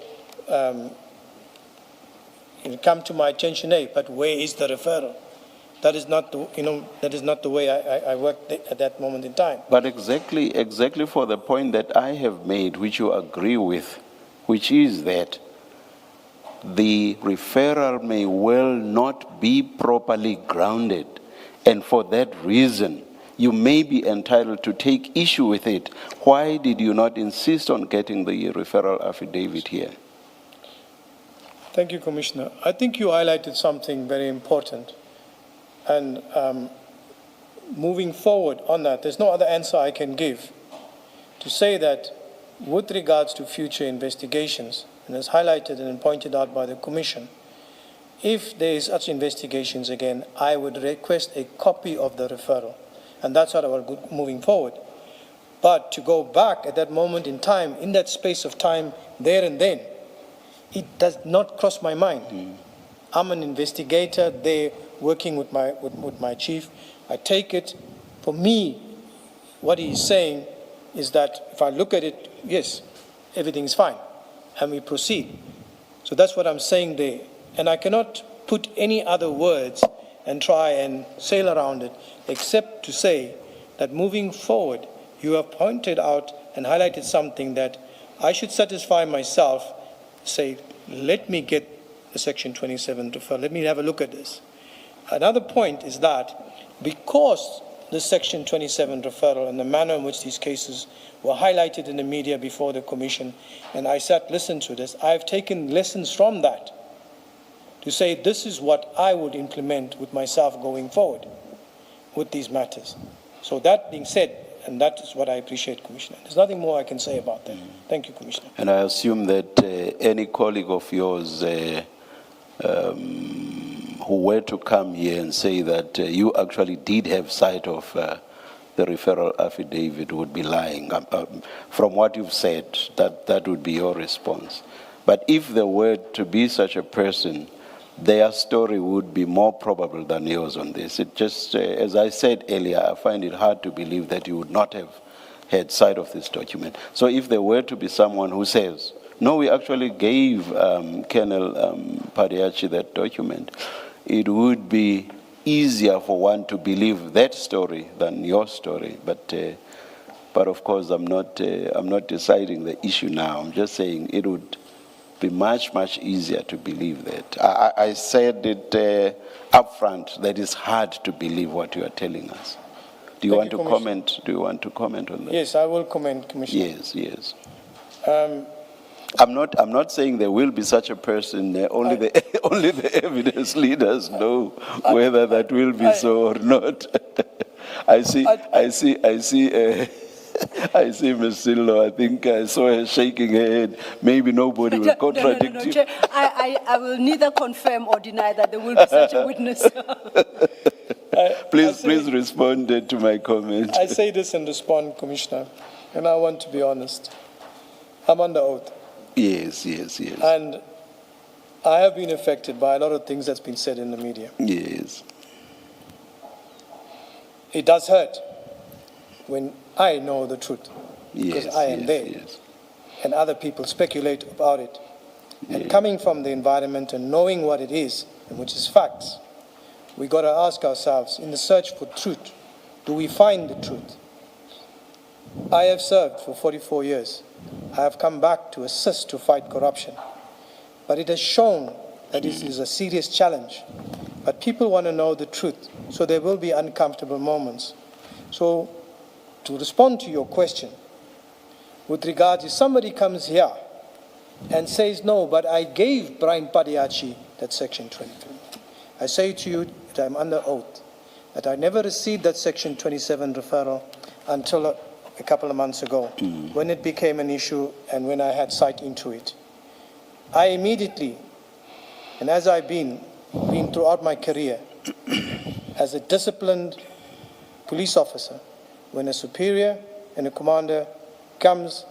[SPEAKER 1] it come to my attention, hey, but where is the referral? That is not the way I worked at that moment in time.
[SPEAKER 3] But exactly for the point that I have made, which you agree with, which is that the referral may well not be properly grounded, and for that reason, you may be entitled to take issue with it. Why did you not insist on getting the referral affidavit here?
[SPEAKER 1] Thank you, Commissioner. I think you highlighted something very important. And moving forward on that, there's no other answer I can give to say that with regards to future investigations, and as highlighted and pointed out by the Commission, if there is such investigations again, I would request a copy of the referral. And that's what I will do moving forward. But to go back at that moment in time, in that space of time, there and then, it does not cross my mind. I'm an investigator there working with my chief. I take it, for me, what he is saying is that if I look at it, yes, everything is fine, and we proceed. So that's what I'm saying there. And I cannot put any other words and try and sail around it, except to say that moving forward, you have pointed out and highlighted something that I should satisfy myself, say, let me get the Section 27 referral, let me have a look at this. Another point is that because the Section 27 referral and the manner in which these cases were highlighted in the media before the Commission, and I listened to this, I've taken lessons from that to say this is what I would implement with myself going forward with these matters. So that being said, and that is what I appreciate, Commissioner. There's nothing more I can say about that. Thank you, Commissioner.
[SPEAKER 3] And I assume that any colleague of yours who were to come here and say that you actually did have sight of the referral affidavit would be lying. From what you've said, that would be your response. But if there were to be such a person, their story would be more probable than yours on this. It just, as I said earlier, I find it hard to believe that you would not have had sight of this document. So if there were to be someone who says, no, we actually gave Colonel Padiachi that document, it would be easier for one to believe that story than your story. But of course, I'm not deciding the issue now. I'm just saying it would be much, much easier to believe that. I said it up front that it's hard to believe what you are telling us. Do you want to comment? Do you want to comment on that?
[SPEAKER 1] Yes, I will comment, Commissioner.
[SPEAKER 3] Yes. I'm not saying there will be such a person. Only the evidence leaders know whether that will be so or not. I see. I see Ms. Sillo. I think I saw her shaking her head. Maybe nobody will contradict you.
[SPEAKER 2] Chair, I will neither confirm or deny that there will be such a witness.
[SPEAKER 3] Please respond to my comment.
[SPEAKER 1] I say this and respond, Commissioner, and I want to be honest. I'm under oath.
[SPEAKER 3] Yes.
[SPEAKER 1] And I have been affected by a lot of things that's been said in the media.
[SPEAKER 3] Yes.
[SPEAKER 1] It does hurt when I know the truth, because I am there, and other people speculate about it. And coming from the environment and knowing what it is, and which is facts, we got to ask ourselves, in the search for truth, do we find the truth? I have served for 44 years. I have come back to assist to fight corruption. But it has shown that this is a serious challenge. But people want to know the truth, so there will be uncomfortable moments. So, to respond to your question, with regards if somebody comes here and says, no, but I gave Brian Padiachi that Section 23. I say to you that I'm under oath that I never received that Section 27 referral until a couple of months ago, when it became an issue and when I had sight into it. I immediately, and as I've been throughout my career, as a disciplined police officer, when a superior and a commander comes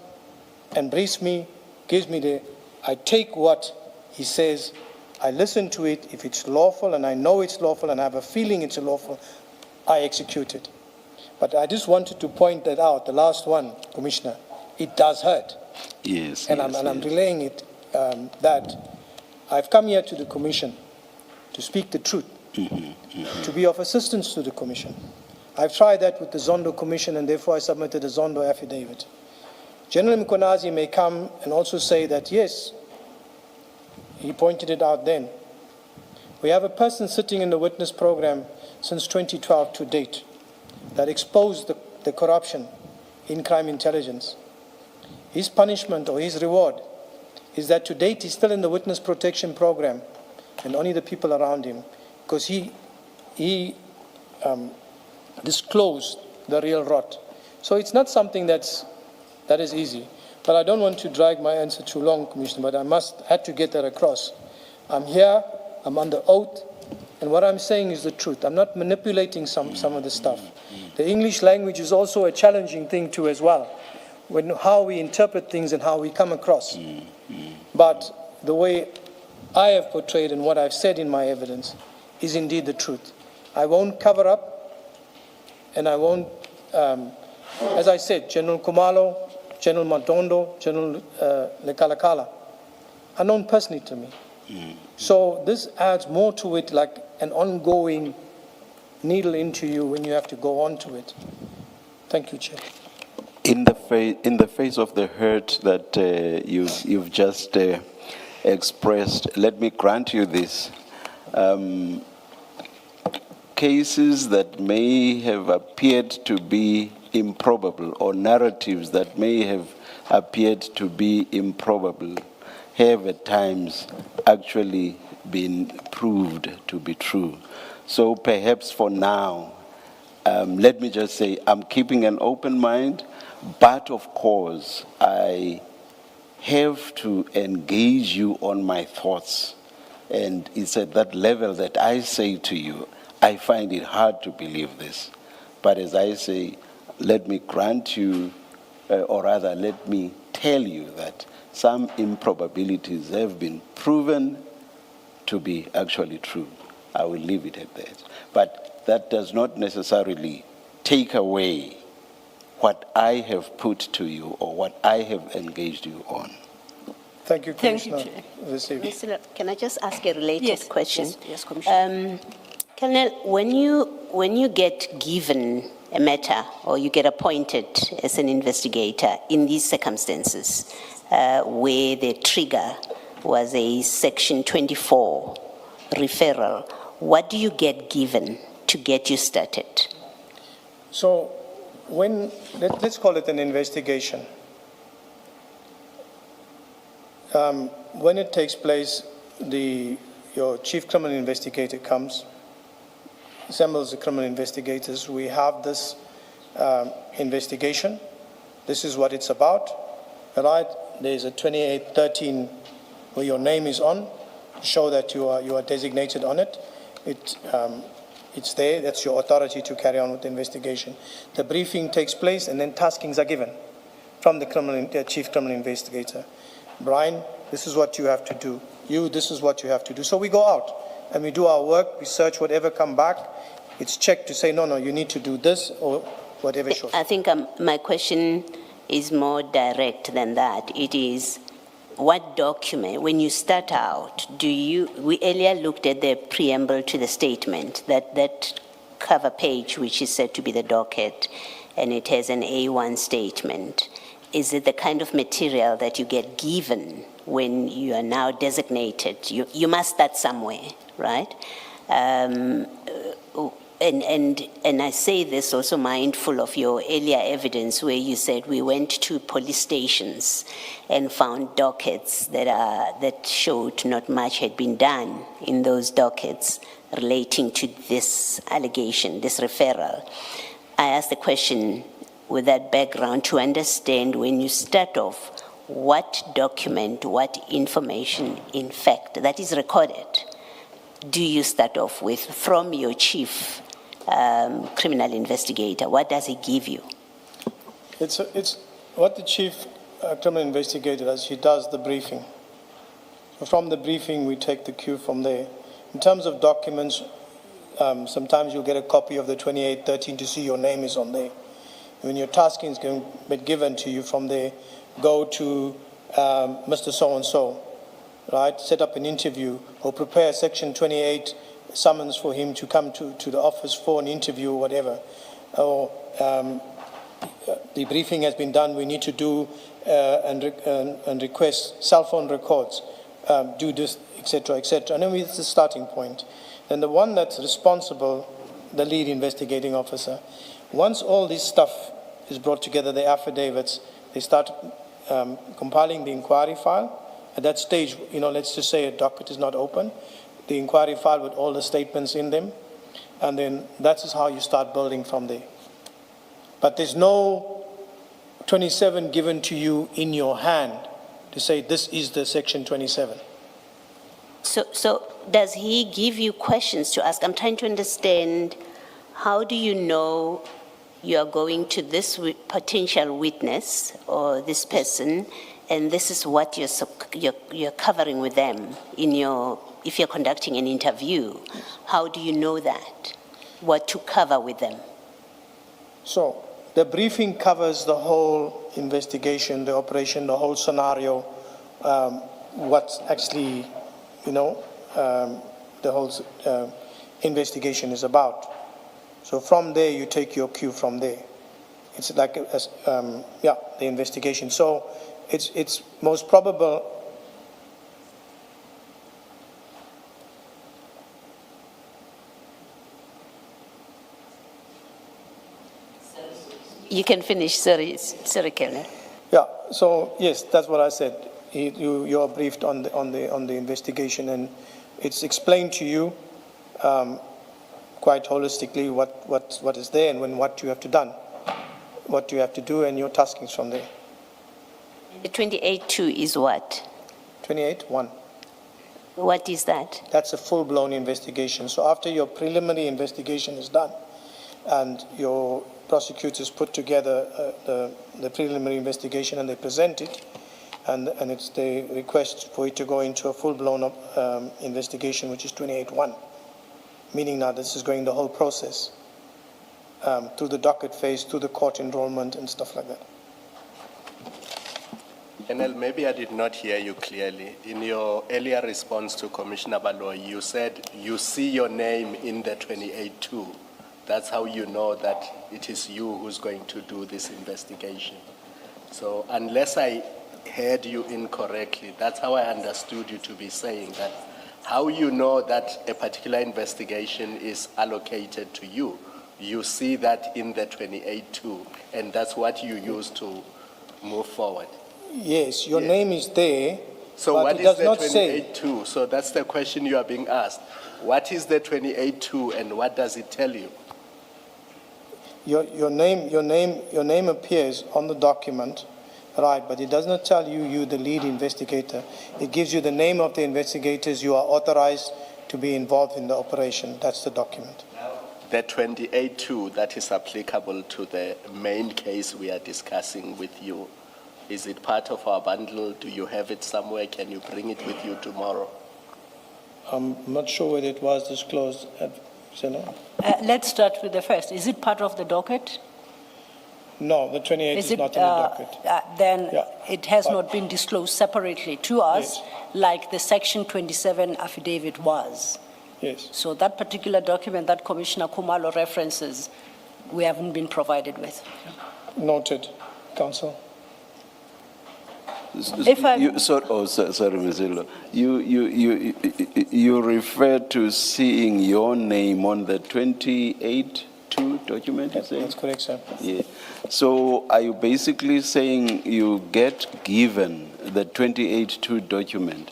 [SPEAKER 1] and briefs me, gives me I take what he says, I listen to it. If it's lawful and I know it's lawful and I have a feeling it's lawful, I execute it. But I just wanted to point that out, the last one, Commissioner, it does hurt.
[SPEAKER 3] Yes.
[SPEAKER 1] And I'm relaying it, that I've come here to the Commission to speak the truth, to be of assistance to the Commission. I've tried that with the Zondo Commission, and therefore I submitted a Zondo affidavit. General Mkonazi may come and also say that, yes, he pointed it out then. We have a person sitting in the witness program since 2012 to date that exposed the corruption in crime intelligence. His punishment or his reward is that to date he's still in the witness protection program and only the people around him, because he disclosed the real rot. So it's not something that is easy. But I don't want to drag my answer too long, Commissioner, but I had to get that across. I'm here, I'm under oath, and what I'm saying is the truth. I'm not manipulating some of the stuff. The English language is also a challenging thing too as well, how we interpret things and how we come across. But the way I have portrayed and what I've said in my evidence is indeed the truth. I won't cover up, and I won't As I said, General Khumalo, General Madondo, General Lekalakala are known personally to me. So this adds more to it, like an ongoing needle into you when you have to go on to it. Thank you, Chair.
[SPEAKER 3] In the face of the hurt that you've just expressed, let me grant you this. Cases that may have appeared to be improbable, or narratives that may have appeared to be improbable, have at times actually been proved to be true. So perhaps for now, let me just say I'm keeping an open mind, but of course I have to engage you on my thoughts. And it's at that level that I say to you, I find it hard to believe this. But as I say, let me grant you, or rather let me tell you that some improbabilities have been proven to be actually true. I will leave it at that. But that does not necessarily take away what I have put to you or what I have engaged you on.
[SPEAKER 1] Thank you,
[SPEAKER 2] Thank you,
[SPEAKER 1] Commissioner.
[SPEAKER 2] Chair.
[SPEAKER 5] Mr. Can I just ask a related question?
[SPEAKER 2] Yes, Commissioner.
[SPEAKER 5] Colonel, when you get given a matter or you get appointed as an investigator in these circumstances, where the trigger was a Section 24 referral, what do you get given to get you started?
[SPEAKER 1] So let's call it an investigation. When it takes place, your chief criminal investigator comes, assembles the criminal investigators. We have this investigation. This is what it's about, right? There's a 2813 where your name is on, show that you are designated on it. It's there. That's your authority to carry on with the investigation. The briefing takes place, and then taskings are given from the chief criminal investigator. Brian, this is what you have to do. You, this is what you have to do. So we go out and we do our work. We search whatever come back. It's checked to say, no, you need to do this or whatever shows.
[SPEAKER 5] I think my question is more direct than that. It is, what document, when you start out, we earlier looked at the preamble to the statement, that cover page, which is said to be the docket, and it has an A1 statement. Is it the kind of material that you get given when you are now designated? You must start somewhere, right? And I say this also mindful of your earlier evidence where you said we went to police stations and found dockets that showed not much had been done in those dockets relating to this allegation, this referral. I asked the question with that background to understand, when you start off, what document, what information, in fact, that is recorded, do you start off with from your chief criminal investigator? What does he give you?
[SPEAKER 1] It's what the chief criminal investigator does. He does the briefing. So from the briefing, we take the cue from there. In terms of documents, sometimes you'll get a copy of the 2813 to see your name is on there. When your tasking is going to be given to you from there, go to Mr. So-and-so, right? Set up an interview or prepare Section 28 summons for him to come to the office for an interview or whatever. Or the briefing has been done, we need to do and request cell phone records, do this, etc., etc. And then it's the starting point. Then the one that's responsible, the lead investigating officer, once all this stuff is brought together, the affidavits, they start compiling the inquiry file. At that stage, let's just say a docket is not open, the inquiry file with all the statements in them, and then that is how you start building from there. But there's no 27 given to you in your hand to say this is the Section 27.
[SPEAKER 5] So does he give you questions to ask? I'm trying to understand, how do you know you are going to this potential witness or this person, and this is what you're covering with them if you're conducting an interview? How do you know that? What to cover with them?
[SPEAKER 1] So The briefing covers the whole investigation, the operation, the whole scenario, what's actually, the whole investigation is about. So from there, you take your cue from there. It's like, the investigation. So it's most probable.
[SPEAKER 5] You can finish, sorry, Colonel.
[SPEAKER 1] Yeah, so yes, that's what I said. You are briefed on the investigation, and it's explained to you quite holistically what is there and what you have to done, what you have to do, and your taskings from there.
[SPEAKER 5] The 28.2 is what?
[SPEAKER 1] 28.1.
[SPEAKER 5] What is that?
[SPEAKER 1] That's a full-blown investigation. So after your preliminary investigation is done, and your prosecutors put together the preliminary investigation and they present it, and it's the request for it to go into a full-blown investigation, which is 28.1, meaning now this is going the whole process through the docket phase, through the court enrollment and stuff like that.
[SPEAKER 4] Colonel, maybe I did not hear you clearly. In your earlier response to Commissioner Baloyi, you said you see your name in the 28.2. That's how you know that it is you who's going to do this investigation. So unless I heard you incorrectly, that's how I understood you to be saying that. How you know that a particular investigation is allocated to you, you see that in the 28.2, and that's what you use to move forward.
[SPEAKER 1] Yes, your name is there,
[SPEAKER 4] So
[SPEAKER 1] but
[SPEAKER 4] what
[SPEAKER 1] it
[SPEAKER 4] is
[SPEAKER 1] does
[SPEAKER 4] the
[SPEAKER 1] not say.
[SPEAKER 4] 28.2? So that's the question you are being asked. What is the 28.2 and what does it tell you?
[SPEAKER 1] Your name appears on the document, right? But it does not tell you the lead investigator. It gives you the name of the investigators you are authorized to be involved in the operation. That's the document.
[SPEAKER 4] The 28.2 that is applicable to the main case we are discussing with you. Is it part of our bundle? Do you have it somewhere? Can you bring it with you tomorrow?
[SPEAKER 1] I'm not sure whether it was disclosed at Senate.
[SPEAKER 2] Let's start with the first. Is it part of the docket?
[SPEAKER 1] No, the 28 is not in the docket.
[SPEAKER 2] Then
[SPEAKER 1] Yeah.
[SPEAKER 2] it has not been disclosed separately to us,
[SPEAKER 1] Yes.
[SPEAKER 2] like the Section 27 affidavit was.
[SPEAKER 1] Yes.
[SPEAKER 2] So that particular document that Commissioner Khumalo references, we haven't been provided with.
[SPEAKER 1] Noted, Council.
[SPEAKER 2] If I-
[SPEAKER 3] Sorry, Ms. Zilo. You refer to seeing your name on the 28.2 document, you say?
[SPEAKER 1] That's correct, sir.
[SPEAKER 3] Yeah. So are you basically saying you get given the 28.2 document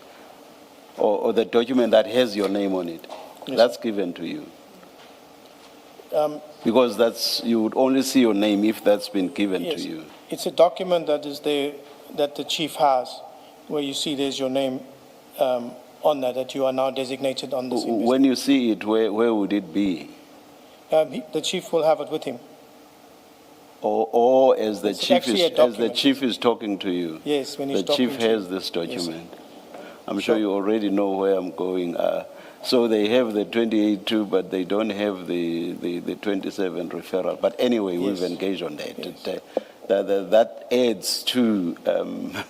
[SPEAKER 3] or the document that has your name on it?
[SPEAKER 1] Yes.
[SPEAKER 3] That's given to you? Because you would only see your name if that's been given
[SPEAKER 1] Yes.
[SPEAKER 3] to you.
[SPEAKER 1] It's a document that is there, that the chief has, where you see there's your name on that you are now designated on this investigation.
[SPEAKER 3] When you see it, where would it be?
[SPEAKER 1] The chief will have it with him.
[SPEAKER 3] Or as the
[SPEAKER 1] It's
[SPEAKER 3] chief
[SPEAKER 1] actually a
[SPEAKER 3] as the
[SPEAKER 1] document.
[SPEAKER 3] chief is talking to you?
[SPEAKER 1] Yes, when he's
[SPEAKER 3] The
[SPEAKER 1] talking
[SPEAKER 3] chief
[SPEAKER 1] to you.
[SPEAKER 3] has this document. I'm sure you already know where I'm going. So they have the 28.2, but they don't have the 27 referral. But anyway,
[SPEAKER 1] Yes.
[SPEAKER 3] we've engaged on that.
[SPEAKER 1] Yes.
[SPEAKER 3] That adds to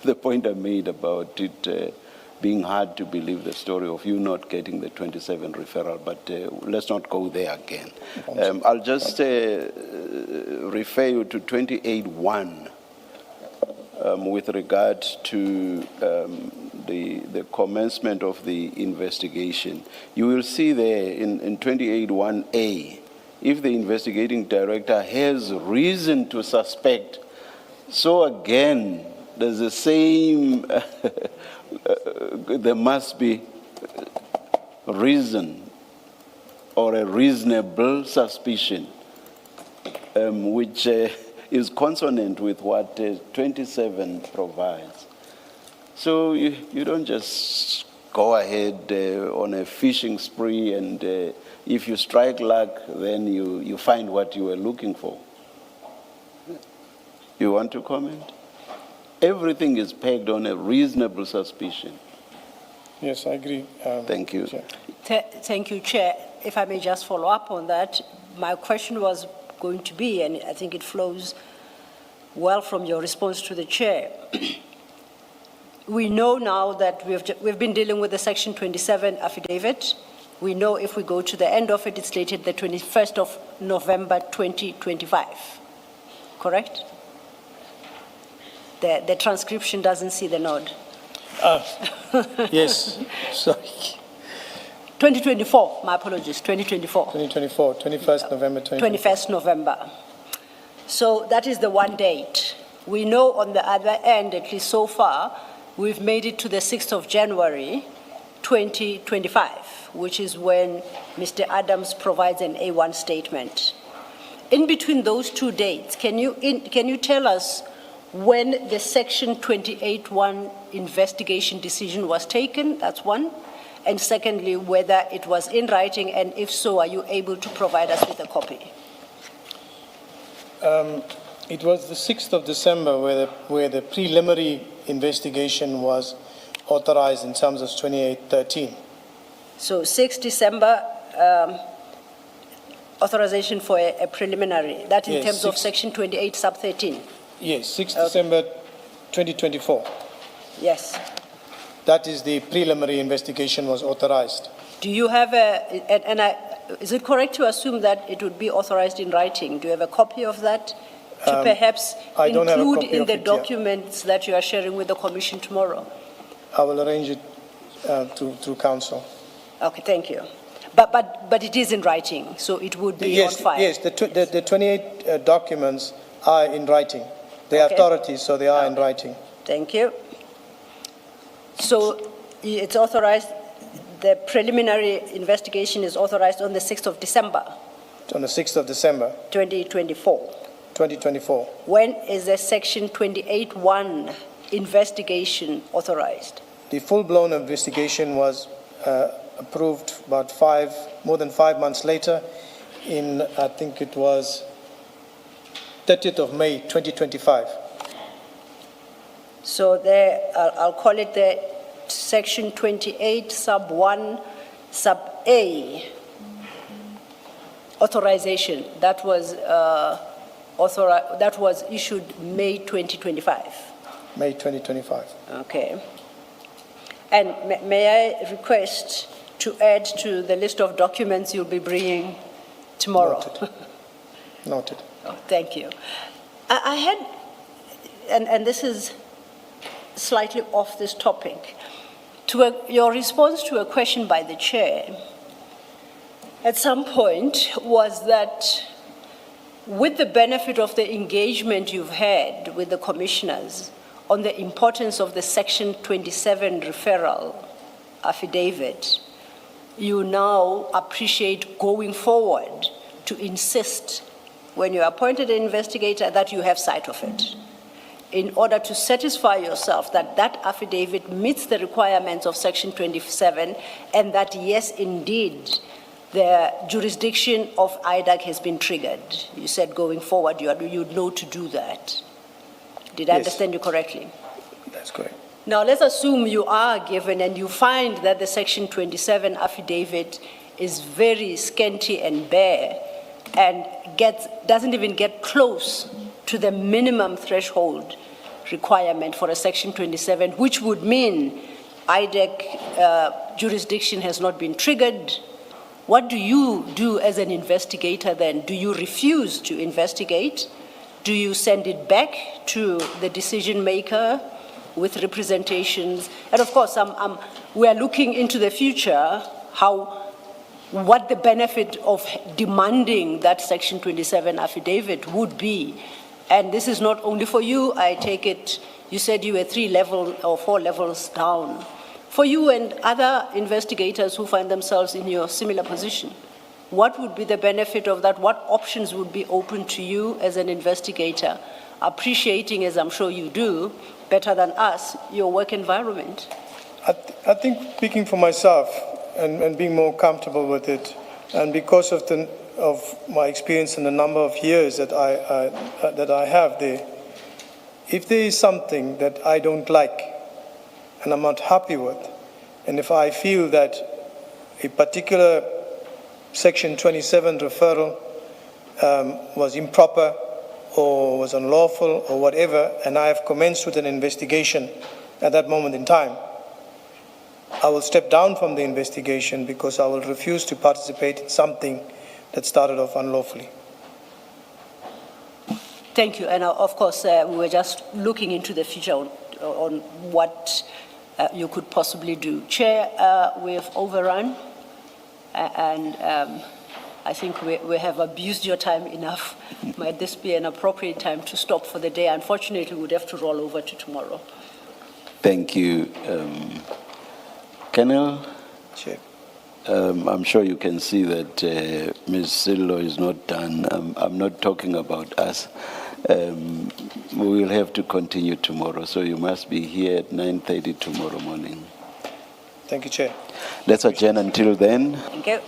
[SPEAKER 3] the point I made about it being hard to believe the story of you not getting the 27 referral, but let's not go there again. I'll just refer you to 28.1 with regard to the commencement of the investigation. You will see there in 28.1a, if the investigating director has reason to suspect. So again, there's the same, there must be reason or a reasonable suspicion, which is consonant with what 27 provides. So you don't just go ahead on a fishing spree and if you strike luck, then you find what you were looking for. You want to comment? Everything is pegged on a reasonable suspicion.
[SPEAKER 1] Yes, I agree.
[SPEAKER 3] Thank you.
[SPEAKER 1] Chair.
[SPEAKER 2] Thank you, Chair. If I may just follow up on that, my question was going to be, and I think it flows well from your response to the chair. We know now that we've been dealing with the Section 27 affidavit. We know if we go to the end of it, it's dated the 21st of November 2025, correct? The transcription doesn't see the nod.
[SPEAKER 1] Yes, sorry.
[SPEAKER 2] 2024, my apologies, 2024.
[SPEAKER 1] 2024, 21st November 2024.
[SPEAKER 2] 21st November. So that is the one date. We know on the other end, at least so far, we've made it to the 6th of January 2025, which is when Mr. Adams provides an A1 statement. In between those two dates, can you tell us when the Section 28(1) investigation decision was taken? That's one. And secondly, whether it was in writing, and if so, are you able to provide us with a copy?
[SPEAKER 1] It was the 6th of December where the preliminary investigation was authorized in terms of 2813.
[SPEAKER 2] So 6 December, authorization for a preliminary, that in
[SPEAKER 1] Yes,
[SPEAKER 2] terms of
[SPEAKER 1] 6
[SPEAKER 2] Section 28 sub 13?
[SPEAKER 1] Yes, 6 December 2024.
[SPEAKER 2] Yes.
[SPEAKER 1] That is the preliminary investigation was authorized.
[SPEAKER 2] Do you have is it correct to assume that it would be authorized in writing? Do you have a copy of that to perhaps
[SPEAKER 1] I don't have a
[SPEAKER 2] include
[SPEAKER 1] copy
[SPEAKER 2] in
[SPEAKER 1] of
[SPEAKER 2] the
[SPEAKER 1] it, yeah.
[SPEAKER 2] documents that you are sharing with the Commission tomorrow?
[SPEAKER 1] I will arrange it through council.
[SPEAKER 2] Okay, thank you. But it is in writing, so it would be on file.
[SPEAKER 1] Yes, the 28 documents are in writing. They are
[SPEAKER 2] Okay.
[SPEAKER 1] authorities, so they are in writing.
[SPEAKER 2] Thank you. So it's authorized, the preliminary investigation is authorized on the 6th of December,
[SPEAKER 1] On the 6th of December
[SPEAKER 2] 2024.
[SPEAKER 1] 2024.
[SPEAKER 2] When is the Section 28(1) investigation authorized?
[SPEAKER 1] The full-blown investigation was approved more than 5 months later in, I think it was 30th of May 2025.
[SPEAKER 2] So there, I'll call it the Section 28 sub 1 sub A authorization. That was that was issued May 2025.
[SPEAKER 1] May 2025.
[SPEAKER 2] Okay. And may I request to add to the list of documents you'll be bringing tomorrow?
[SPEAKER 1] Noted. Noted.
[SPEAKER 2] Oh, thank you. I had, and this is slightly off this topic, your response to a question by the chair at some point was that with the benefit of the engagement you've had with the commissioners on the importance of the Section 27 referral affidavit, you now appreciate going forward to insist when you're appointed an investigator that you have sight of it, in order to satisfy yourself that that affidavit meets the requirements of Section 27 and that, yes, indeed, the jurisdiction of IDAC has been triggered. You said going forward you'd know to do that. Did I
[SPEAKER 1] Yes.
[SPEAKER 2] understand you correctly?
[SPEAKER 1] That's correct.
[SPEAKER 2] Now, let's assume you are given and you find that the Section 27 affidavit is very scanty and bare and doesn't even get close to the minimum threshold requirement for a Section 27, which would mean IDAC jurisdiction has not been triggered. What do you do as an investigator then? Do you refuse to investigate? Do you send it back to the decision maker with representations? And of course, we are looking into the future, what the benefit of demanding that Section 27 affidavit would be. And this is not only for you, I take it, you said you were 3 levels or 4 levels down. For you and other investigators who find themselves in your similar position, what would be the benefit of that? What options would be open to you as an investigator, appreciating, as I'm sure you do, better than us, your work environment?
[SPEAKER 1] I think speaking for myself and being more comfortable with it, and because of my experience and the number of years that I have there, if there is something that I don't like and I'm not happy with, and if I feel that a particular Section 27 referral was improper or was unlawful or whatever, and I have commenced with an investigation at that moment in time, I will step down from the investigation because I will refuse to participate in something that started off unlawfully.
[SPEAKER 2] Thank you. And of course, we were just looking into the future on what you could possibly do. Chair, we have overrun, and I think we have abused your time enough. Might this be an appropriate time to stop for the day? Unfortunately, we would have to roll over to tomorrow.
[SPEAKER 3] Thank you. Colonel,
[SPEAKER 1] Chair.
[SPEAKER 3] I'm sure you can see that Ms. Sillo is not done. I'm not talking about us. We will have to continue tomorrow, so you must be here at 9:30 tomorrow morning.
[SPEAKER 1] Thank you, Chair.
[SPEAKER 3] Let's adjourn until then.
[SPEAKER 2] Thank you.